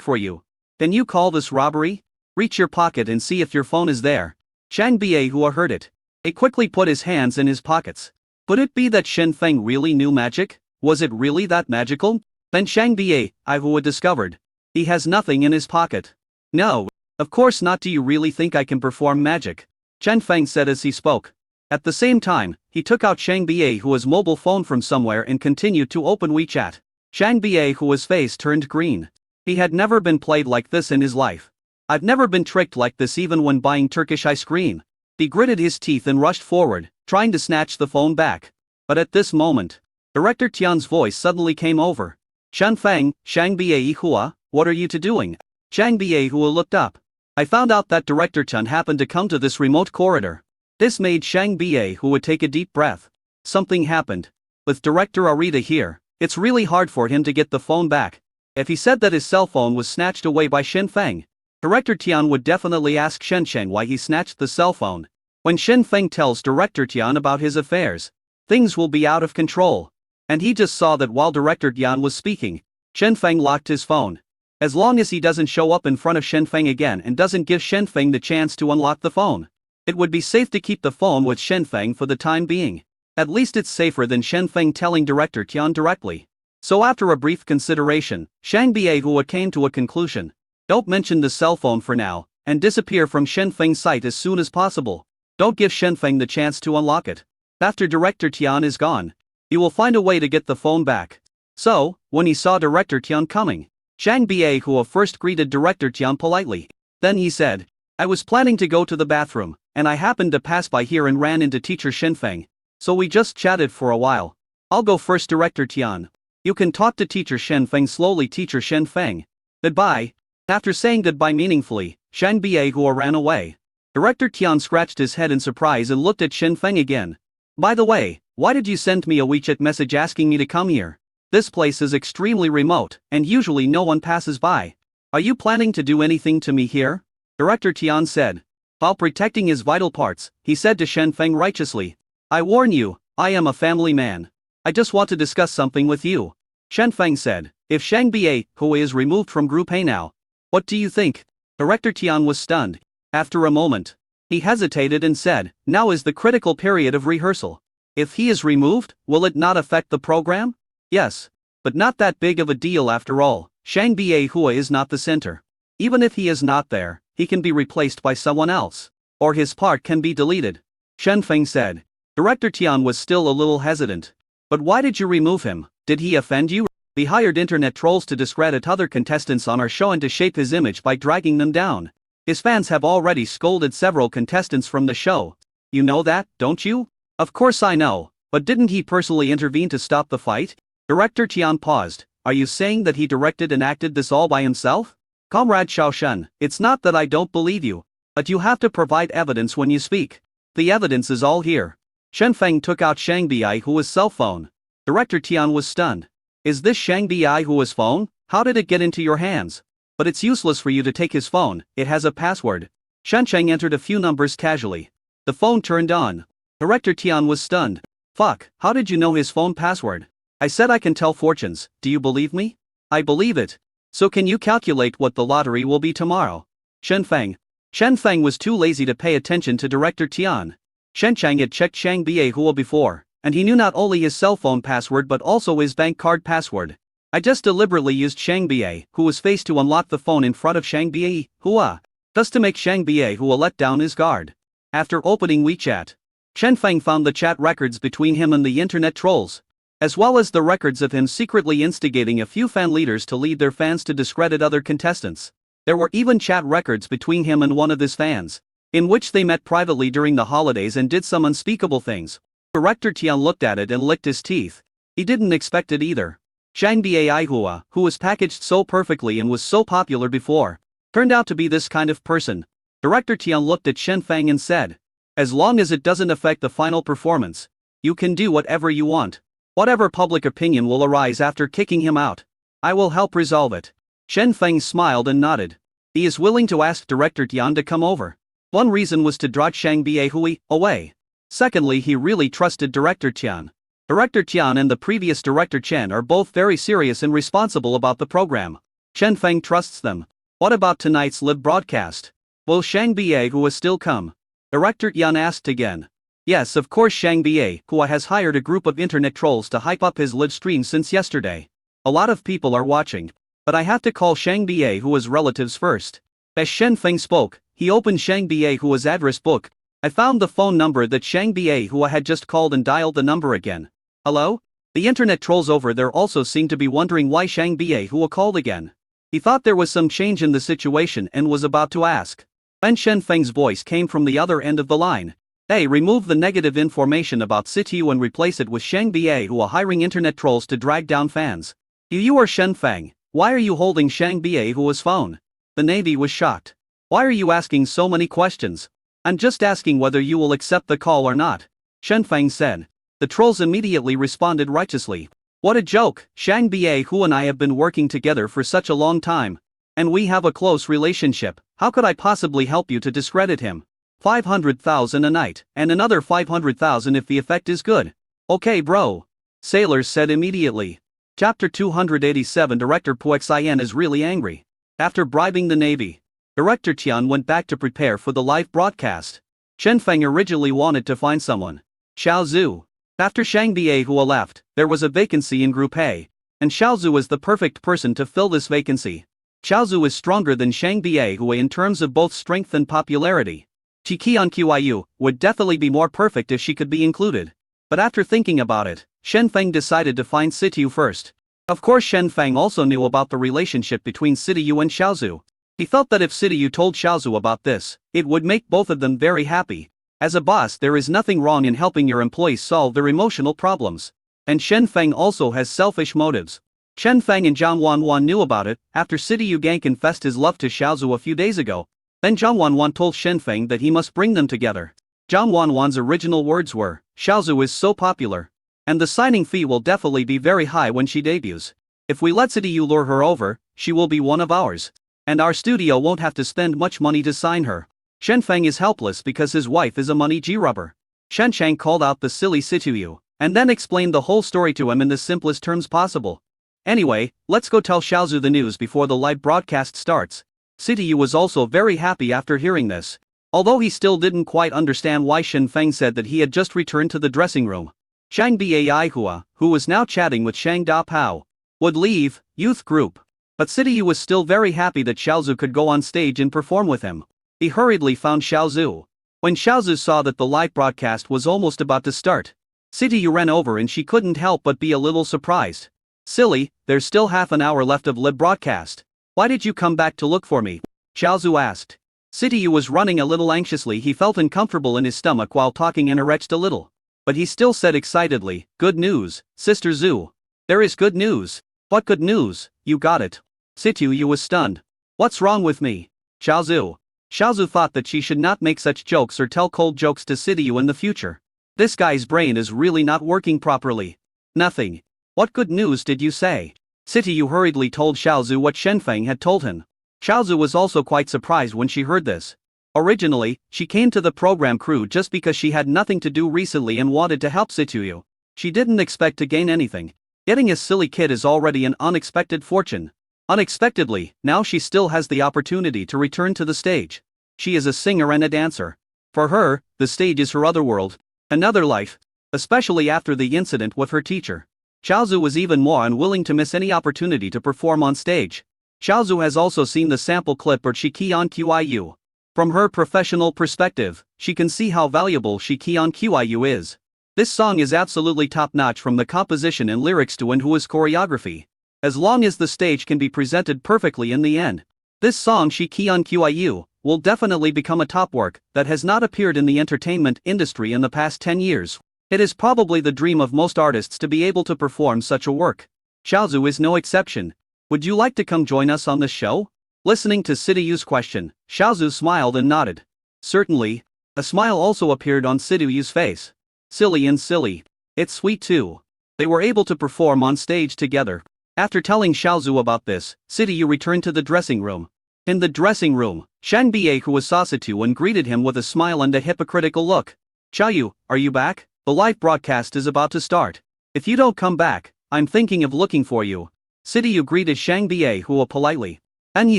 S1: for you. Can you call this robbery? Reach your pocket and see if your phone is there. Chang Biehua heard it. He quickly put his hands in his pockets. Could it be that Shen Feng really knew magic? Was it really that magical? Then Chang Biehua discovered. He has nothing in his pocket. No, of course not. Do you really think I can perform magic? Chen Feng said as he spoke. At the same time, he took out Chang Biehua's mobile phone from somewhere and continued to open WeChat. Chang Biehua's face turned green. He had never been played like this in his life. I've never been tricked like this even when buying Turkish ice cream. He gritted his teeth and rushed forward, trying to snatch the phone back. But at this moment, Director Tian's voice suddenly came over. Chen Feng, Chang Biehua, what are you two doing? Chang Biehua looked up. I found out that Director Chen happened to come to this remote corridor. This made Chang Biehua take a deep breath. Something happened. With Director Arita here, it's really hard for him to get the phone back. If he said that his cell phone was snatched away by Shen Feng, Director Tian would definitely ask Shen Cheng why he snatched the cell phone. When Shen Feng tells Director Tian about his affairs, things will be out of control. And he just saw that while Director Tian was speaking, Shen Feng locked his phone. As long as he doesn't show up in front of Shen Feng again and doesn't give Shen Feng the chance to unlock the phone, it would be safe to keep the phone with Shen Feng for the time being. At least it's safer than Shen Feng telling Director Tian directly. So after a brief consideration, Chang Biehua came to a conclusion. Don't mention the cell phone for now, and disappear from Shen Feng's sight as soon as possible. Don't give Shen Feng the chance to unlock it. After Director Tian is gone, you will find a way to get the phone back. So, when he saw Director Tian coming, Chang Biehua first greeted Director Tian politely. Then he said, I was planning to go to the bathroom, and I happened to pass by here and ran into Teacher Shen Feng. So we just chatted for a while. I'll go first, Director Tian. You can talk to Teacher Shen Feng slowly, Teacher Shen Feng. Goodbye. After saying goodbye meaningfully, Chang Biehua ran away. Director Tian scratched his head in surprise and looked at Shen Feng again. By the way, why did you send me a WeChat message asking me to come here? This place is extremely remote, and usually no one passes by. Are you planning to do anything to me here? Director Tian said. While protecting his vital parts, he said to Shen Feng righteously. I warn you, I am a family man. I just want to discuss something with you. Shen Feng said. If Chang Biehua is removed from Group A now, what do you think? Director Tian was stunned. After a moment, he hesitated and said, now is the critical period of rehearsal. If he is removed, will it not affect the program? Yes. But not that big of a deal after all. Chang Biehua is not the center. Even if he is not there, he can be replaced by someone else. Or his part can be deleted. Shen Feng said. Director Tian was still a little hesitant. But why did you remove him? Did he offend you? We hired internet trolls to discredit other contestants on our show and to shape his image by dragging them down. His fans have already scolded several contestants from the show. You know that, don't you? Of course I know, but didn't he personally intervene to stop the fight? Director Tian paused. Are you saying that he directed and acted this all by himself? Comrade Xiaoshen, it's not that I don't believe you, but you have to provide evidence when you speak. The evidence is all here. Shen Feng took out Chang Biehua's cell phone. Director Tian was stunned. Is this Chang Biehua's phone? How did it get into your hands? But it's useless for you to take his phone, it has a password. Shen Cheng entered a few numbers casually. The phone turned on. Director Tian was stunned. Fuck, how did you know his phone password? I said I can tell fortunes, do you believe me? I believe it. So can you calculate what the lottery will be tomorrow? Shen Feng. Shen Feng was too lazy to pay attention to Director Tian. Shen Cheng had checked Chang Biehua before, and he knew not only his cell phone password but also his bank card password. I just deliberately used Chang Biehua's face to unlock the phone in front of Chang Biehua, thus to make Chang Biehua let down his guard. After opening WeChat, Shen Feng found the chat records between him and the internet trolls, as well as the records of him secretly instigating a few fan leaders to lead their fans to discredit other contestants. There were even chat records between him and one of his fans, in which they met privately during the holidays and did some unspeakable things. Director Tian looked at it and licked his teeth. He didn't expect it either. Chang Biehua, who was packaged so perfectly and was so popular before, turned out to be this kind of person. Director Tian looked at Shen Feng and said, as long as it doesn't affect the final performance, you can do whatever you want. Whatever public opinion will arise after kicking him out, I will help resolve it. Shen Feng smiled and nodded. He is willing to ask Director Tian to come over. One reason was to draw Shang Biehui away. Secondly, he really trusted Director Tian. Director Tian and the previous Director Chen are both very serious and responsible about the program. Shen Feng trusts them. What about tonight's live broadcast? Will Shang Biehui still come? Director Tian asked again. Yes, of course. Shang Biehui has hired a group of internet trolls to hype up his live stream since yesterday. A lot of people are watching. But I have to call Shang Biehui's relatives first. As Shen Feng spoke, he opened Shang Biehui's address book. I found the phone number that Shang Biehui had just called and dialed the number again. Hello? The internet trolls over there also seemed to be wondering why Shang Biehui called again. He thought there was some change in the situation and was about to ask. Then Shen Feng's voice came from the other end of the line. Hey, remove the negative information about Situ and replace it with Shang Biehui hiring internet trolls to drag down fans. You are Shen Feng. Why are you holding Shang Biehui's phone? The Navy was shocked. Why are you asking so many questions? I'm just asking whether you will accept the call or not, Shen Feng said. The trolls immediately responded righteously. What a joke, Shang Biehui and I have been working together for such a long time. And we have a close relationship, how could I possibly help you to discredit him? 500,000 a night, and another 500,000 if the effect is good. Okay bro. Sailors said immediately. Chapter 287. Director Puxian is really angry. After bribing the Navy, Director Tian went back to prepare for the live broadcast. Shen Feng originally wanted to find someone. Xiao Zhu. After Shang Biehui left, there was a vacancy in Group A, and Xiao Zhu is the perfect person to fill this vacancy. Xiao Zhu is stronger than Shang Biehui in terms of both strength and popularity. Ji Qian Qiu would definitely be more perfect if she could be included. But after thinking about it, Shen Feng decided to find Situ first. Of course Shen Feng also knew about the relationship between Situ and Xiao Zhu. He felt that if Situ told Xiao Zhu about this, it would make both of them very happy. As a boss, there is nothing wrong in helping your employees solve their emotional problems. And Shen Feng also has selfish motives. Shen Feng and Zhang Wanwan knew about it after Situ Gang confessed his love to Xiao Zhu a few days ago. Then Zhang Wanwan told Shen Feng that he must bring them together. Zhang Wanwan's original words were, Xiao Zhu is so popular. And the signing fee will definitely be very high when she debuts. If we let Situ lure her over, she will be one of ours. And our studio won't have to spend much money to sign her. Shen Feng is helpless because his wife is a money grubber. Shen Chang called out the silly Situ, and then explained the whole story to him in the simplest terms possible. Anyway, let's go tell Xiao Zhu the news before the live broadcast starts. Situ was also very happy after hearing this. Although he still didn't quite understand why Shen Feng said that he had just returned to the dressing room. Shang Biehui, who was now chatting with Shang Da Pao, would leave youth group. But Situ was still very happy that Xiao Zhu could go on stage and perform with him. He hurriedly found Xiao Zhu. When Xiao Zhu saw that the live broadcast was almost about to start, Situ ran over and she couldn't help but be a little surprised. Silly, there's still half an hour left of live broadcast. Why did you come back to look for me? Xiao Zhu asked. Situ was running a little anxiously. He felt uncomfortable in his stomach while talking and retched a little. But he still said excitedly, good news, Sister Zhu. There is good news. What good news? You got it. Situ was stunned. What's wrong with me? Xiao Zhu. Xiao Zhu thought that she should not make such jokes or tell cold jokes to Situ in the future. This guy's brain is really not working properly. Nothing. What good news did you say? Situ hurriedly told Xiao Zhu what Shen Feng had told him. Xiao Zhu was also quite surprised when she heard this. Originally, she came to the program crew just because she had nothing to do recently and wanted to help Situ. She didn't expect to gain anything. Getting a silly kid is already an unexpected fortune. Unexpectedly, now she still has the opportunity to return to the stage. She is a singer and a dancer. For her, the stage is her other world, another life. Especially after the incident with her teacher. Xiao Zhu was even more unwilling to miss any opportunity to perform on stage. Xiao Zhu has also seen the sample clip or Ji Qian Qiu. From her professional perspective, she can see how valuable Ji Qian Qiu is. This song is absolutely top-notch from the composition and lyrics to Wenhua's choreography. As long as the stage can be presented perfectly in the end, this song Ji Qian Qiu will definitely become a top work that has not appeared in the entertainment industry in the past 10 years. It is probably the dream of most artists to be able to perform such a work. Xiao Zhu is no exception. Would you like to come join us on this show? Listening to Situ's question, Xiao Zhu smiled and nodded. Certainly. A smile also appeared on Situ's face. Silly and silly. It's sweet too. They were able to perform on stage together. After telling Xiaozu about this, Sidiyu returned to the dressing room. In the dressing room, Shan Biehu saw Sidiyu and greeted him with a smile and a hypocritical look. Xiaoyu, are you back? The live broadcast is about to start. If you don't come back, I'm thinking of looking for you. Sidiyu greeted Shang Biehua politely. Then he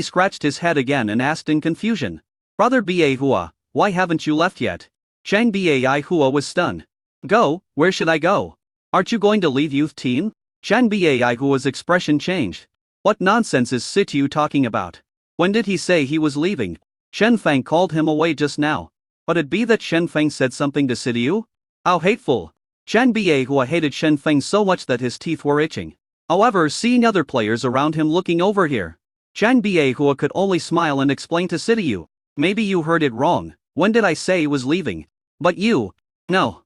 S1: scratched his head again and asked in confusion. Brother Biehua, why haven't you left yet? Shang Biehua was stunned. Go, where should I go? Aren't you going to leave youth team? Shang Biehua's expression changed. What nonsense is Sidiyu talking about? When did he say he was leaving? Shen Feng called him away just now. But it be that Shen Feng said something to Sidiyu? How hateful! Shang Biehua hated Shen Feng so much that his teeth were itching. However, seeing other players around him looking over here, Shang Biehua could only smile and explain to Sidiyu. Maybe you heard it wrong. When did I say he was leaving? But you... No,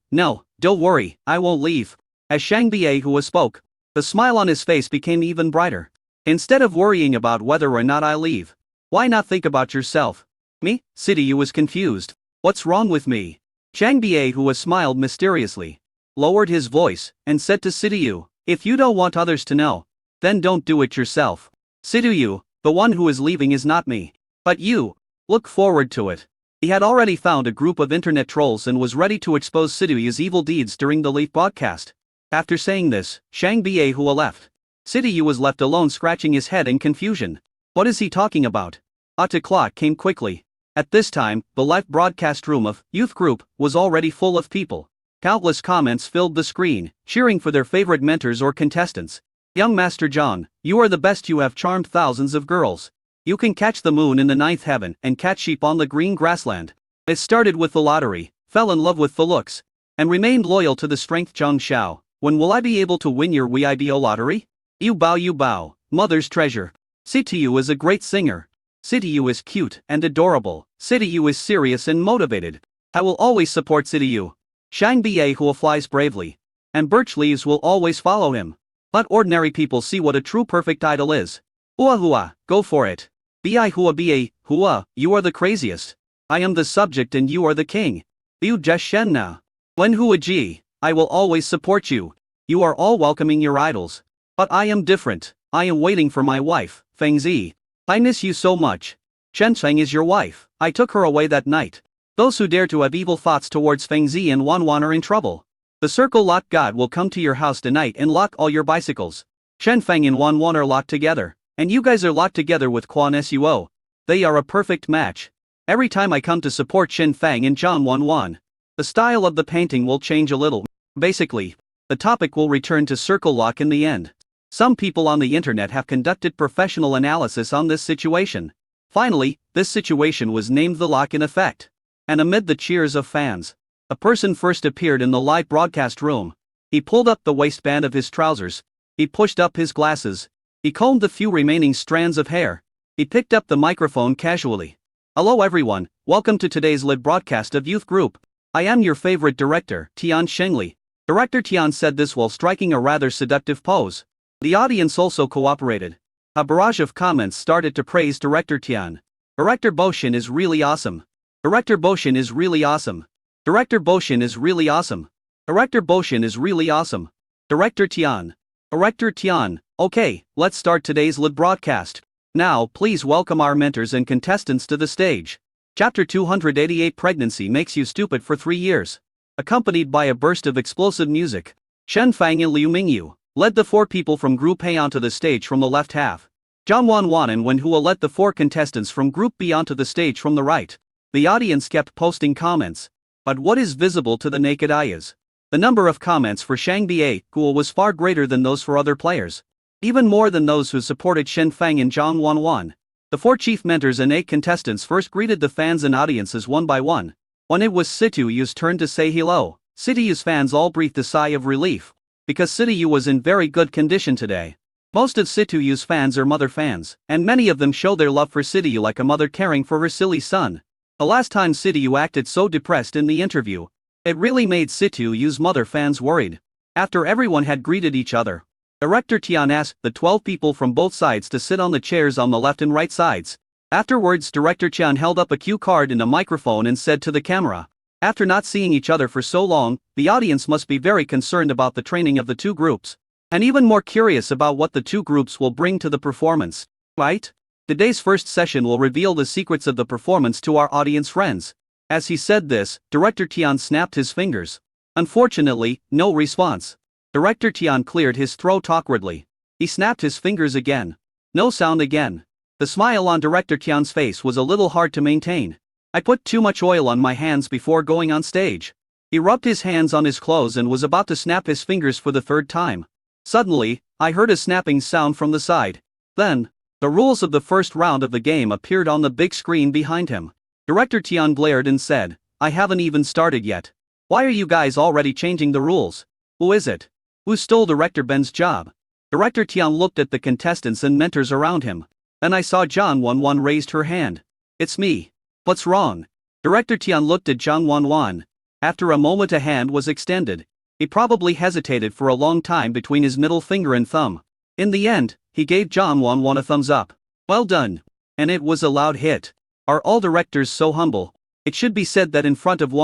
S1: don't worry, I won't leave. As Shang Biehua spoke, the smile on his face became even brighter. Instead of worrying about whether or not I leave, why not think about yourself? Me? Sidiyu was confused. What's wrong with me? Shang Biehua smiled mysteriously, lowered his voice, and said to Sidiyu, if you don't want others to know, then don't do it yourself. Sidiyu, the one who is leaving is not me. But you. Look forward to it. He had already found a group of internet trolls and was ready to expose Sidiyu's evil deeds during the live broadcast. After saying this, Shang Biehua left. Sidiyu was left alone scratching his head in confusion. What is he talking about? The clock came quickly. At this time, the live broadcast room of Youth Group was already full of people. Countless comments filled the screen, cheering for their favorite mentors or contestants. Young Master John, you are the best, you have charmed thousands of girls. You can catch the moon in the ninth heaven and catch sheep on the green grassland. It started with the lottery, fell in love with the looks, and remained loyal to the strength Zhang Xiao. When will I be able to win your Weibo lottery? You bao, mother's treasure. Sidiyu is a great singer. Sidiyu is cute and adorable. Sidiyu is serious and motivated. I will always support Sidiyu. Shang Biehua flies bravely. And birch leaves will always follow him. Let ordinary people see what a true perfect idol is. Hua, go for it. Biehua, you are the craziest. I am the subject and you are the king. You just shen na. Wen Hua Ji, I will always support you. You are all welcoming your idols. But I am different. I am waiting for my wife, Feng Zi. I miss you so much. Chen Feng is your wife. I took her away that night. Those who dare to have evil thoughts towards Feng Zi and Wan are in trouble. The Circle Lock God will come to your house tonight and lock all your bicycles. Chen Feng and Wan are locked together. And you guys are locked together with Quan Suo. They are a perfect match. Every time I come to support Shen Feng and Zhang Wan, the style of the painting will change a little. Basically, the topic will return to Circle Lock in the end. Some people on the internet have conducted professional analysis on this situation. Finally, this situation was named the lock in effect. And amid the cheers of fans, a person first appeared in the live broadcast room. He pulled up the waistband of his trousers. He pushed up his glasses. He combed the few remaining strands of hair. He picked up the microphone casually. Hello everyone, welcome to today's live broadcast of Youth Group. I am your favorite director, Tian Shengli. Director Tian said this while striking a rather seductive pose. The audience also cooperated. A barrage of comments started to praise Director Tian. Director Boshin is really awesome. Director Boshin is really awesome. Director Boshin is really awesome. Director Boshin is really awesome. Director Tian. Director Tian. Okay, let's start today's live broadcast. Now, please welcome our mentors and contestants to the stage. Chapter 288 Pregnancy Makes You Stupid for 3 Years. Accompanied by a burst of explosive music, Shen Feng and Liu Mingyu led the 4 people from Group A onto the stage from the left half. Zhang Wan and Wen Hua led the 4 contestants from Group B onto the stage from the right. The audience kept posting comments. But what is visible to the naked eye is the number of comments for Shang Biehua was far greater than those for other players. Even more than those who supported Shen Feng and Zhang Wan. The 4 chief mentors and 8 contestants first greeted the fans and audiences one by one. When it was Sidiyu's turn to say hello, Sidiyu's fans all breathed a sigh of relief. Because Sidiyu was in very good condition today. Most of Sidiyu's fans are mother fans, and many of them show their love for Sidiyu like a mother caring for her silly son. The last time Sidiyu acted so depressed in the interview, it really made Sidiyu's mother fans worried. After everyone had greeted each other, Director Tian asked the 12 people from both sides to sit on the chairs on the left and right sides. Afterwards, Director Tian held up a cue card and a microphone and said to the camera, after not seeing each other for so long, the audience must be very concerned about the training of the 2 groups. and even more curious about what the two groups will bring to the performance. Right? Today's first session will reveal the secrets of the performance to our audience friends. As he said this, Director Tian snapped his fingers. Unfortunately, no response. Director Tian cleared his throat awkwardly. He snapped his fingers again. No sound again. The smile on Director Tian's face was a little hard to maintain. I put too much oil on my hands before going on stage. He rubbed his hands on his clothes and was about to snap his fingers for the third time. Suddenly, I heard a snapping sound from the side. Then, the rules of the first round of the game appeared on the big screen behind him. Director Tian glared and said, "I haven't even started yet. Why are you guys already changing the rules? Who is it? Who stole Director Ben's job?" Director Tian looked at the contestants and mentors around him. Then I saw Zhang Wanwan raised her hand. "It's me. What's wrong?" Director Tian looked at Zhang Wanwan. After a moment a hand was extended. He probably hesitated for a long time between his middle finger and thumb. In the end, he gave Zhang Wanwan a thumbs up. "Well done." And it was a loud hit. Are all directors so humble? It should be said that in front of Wan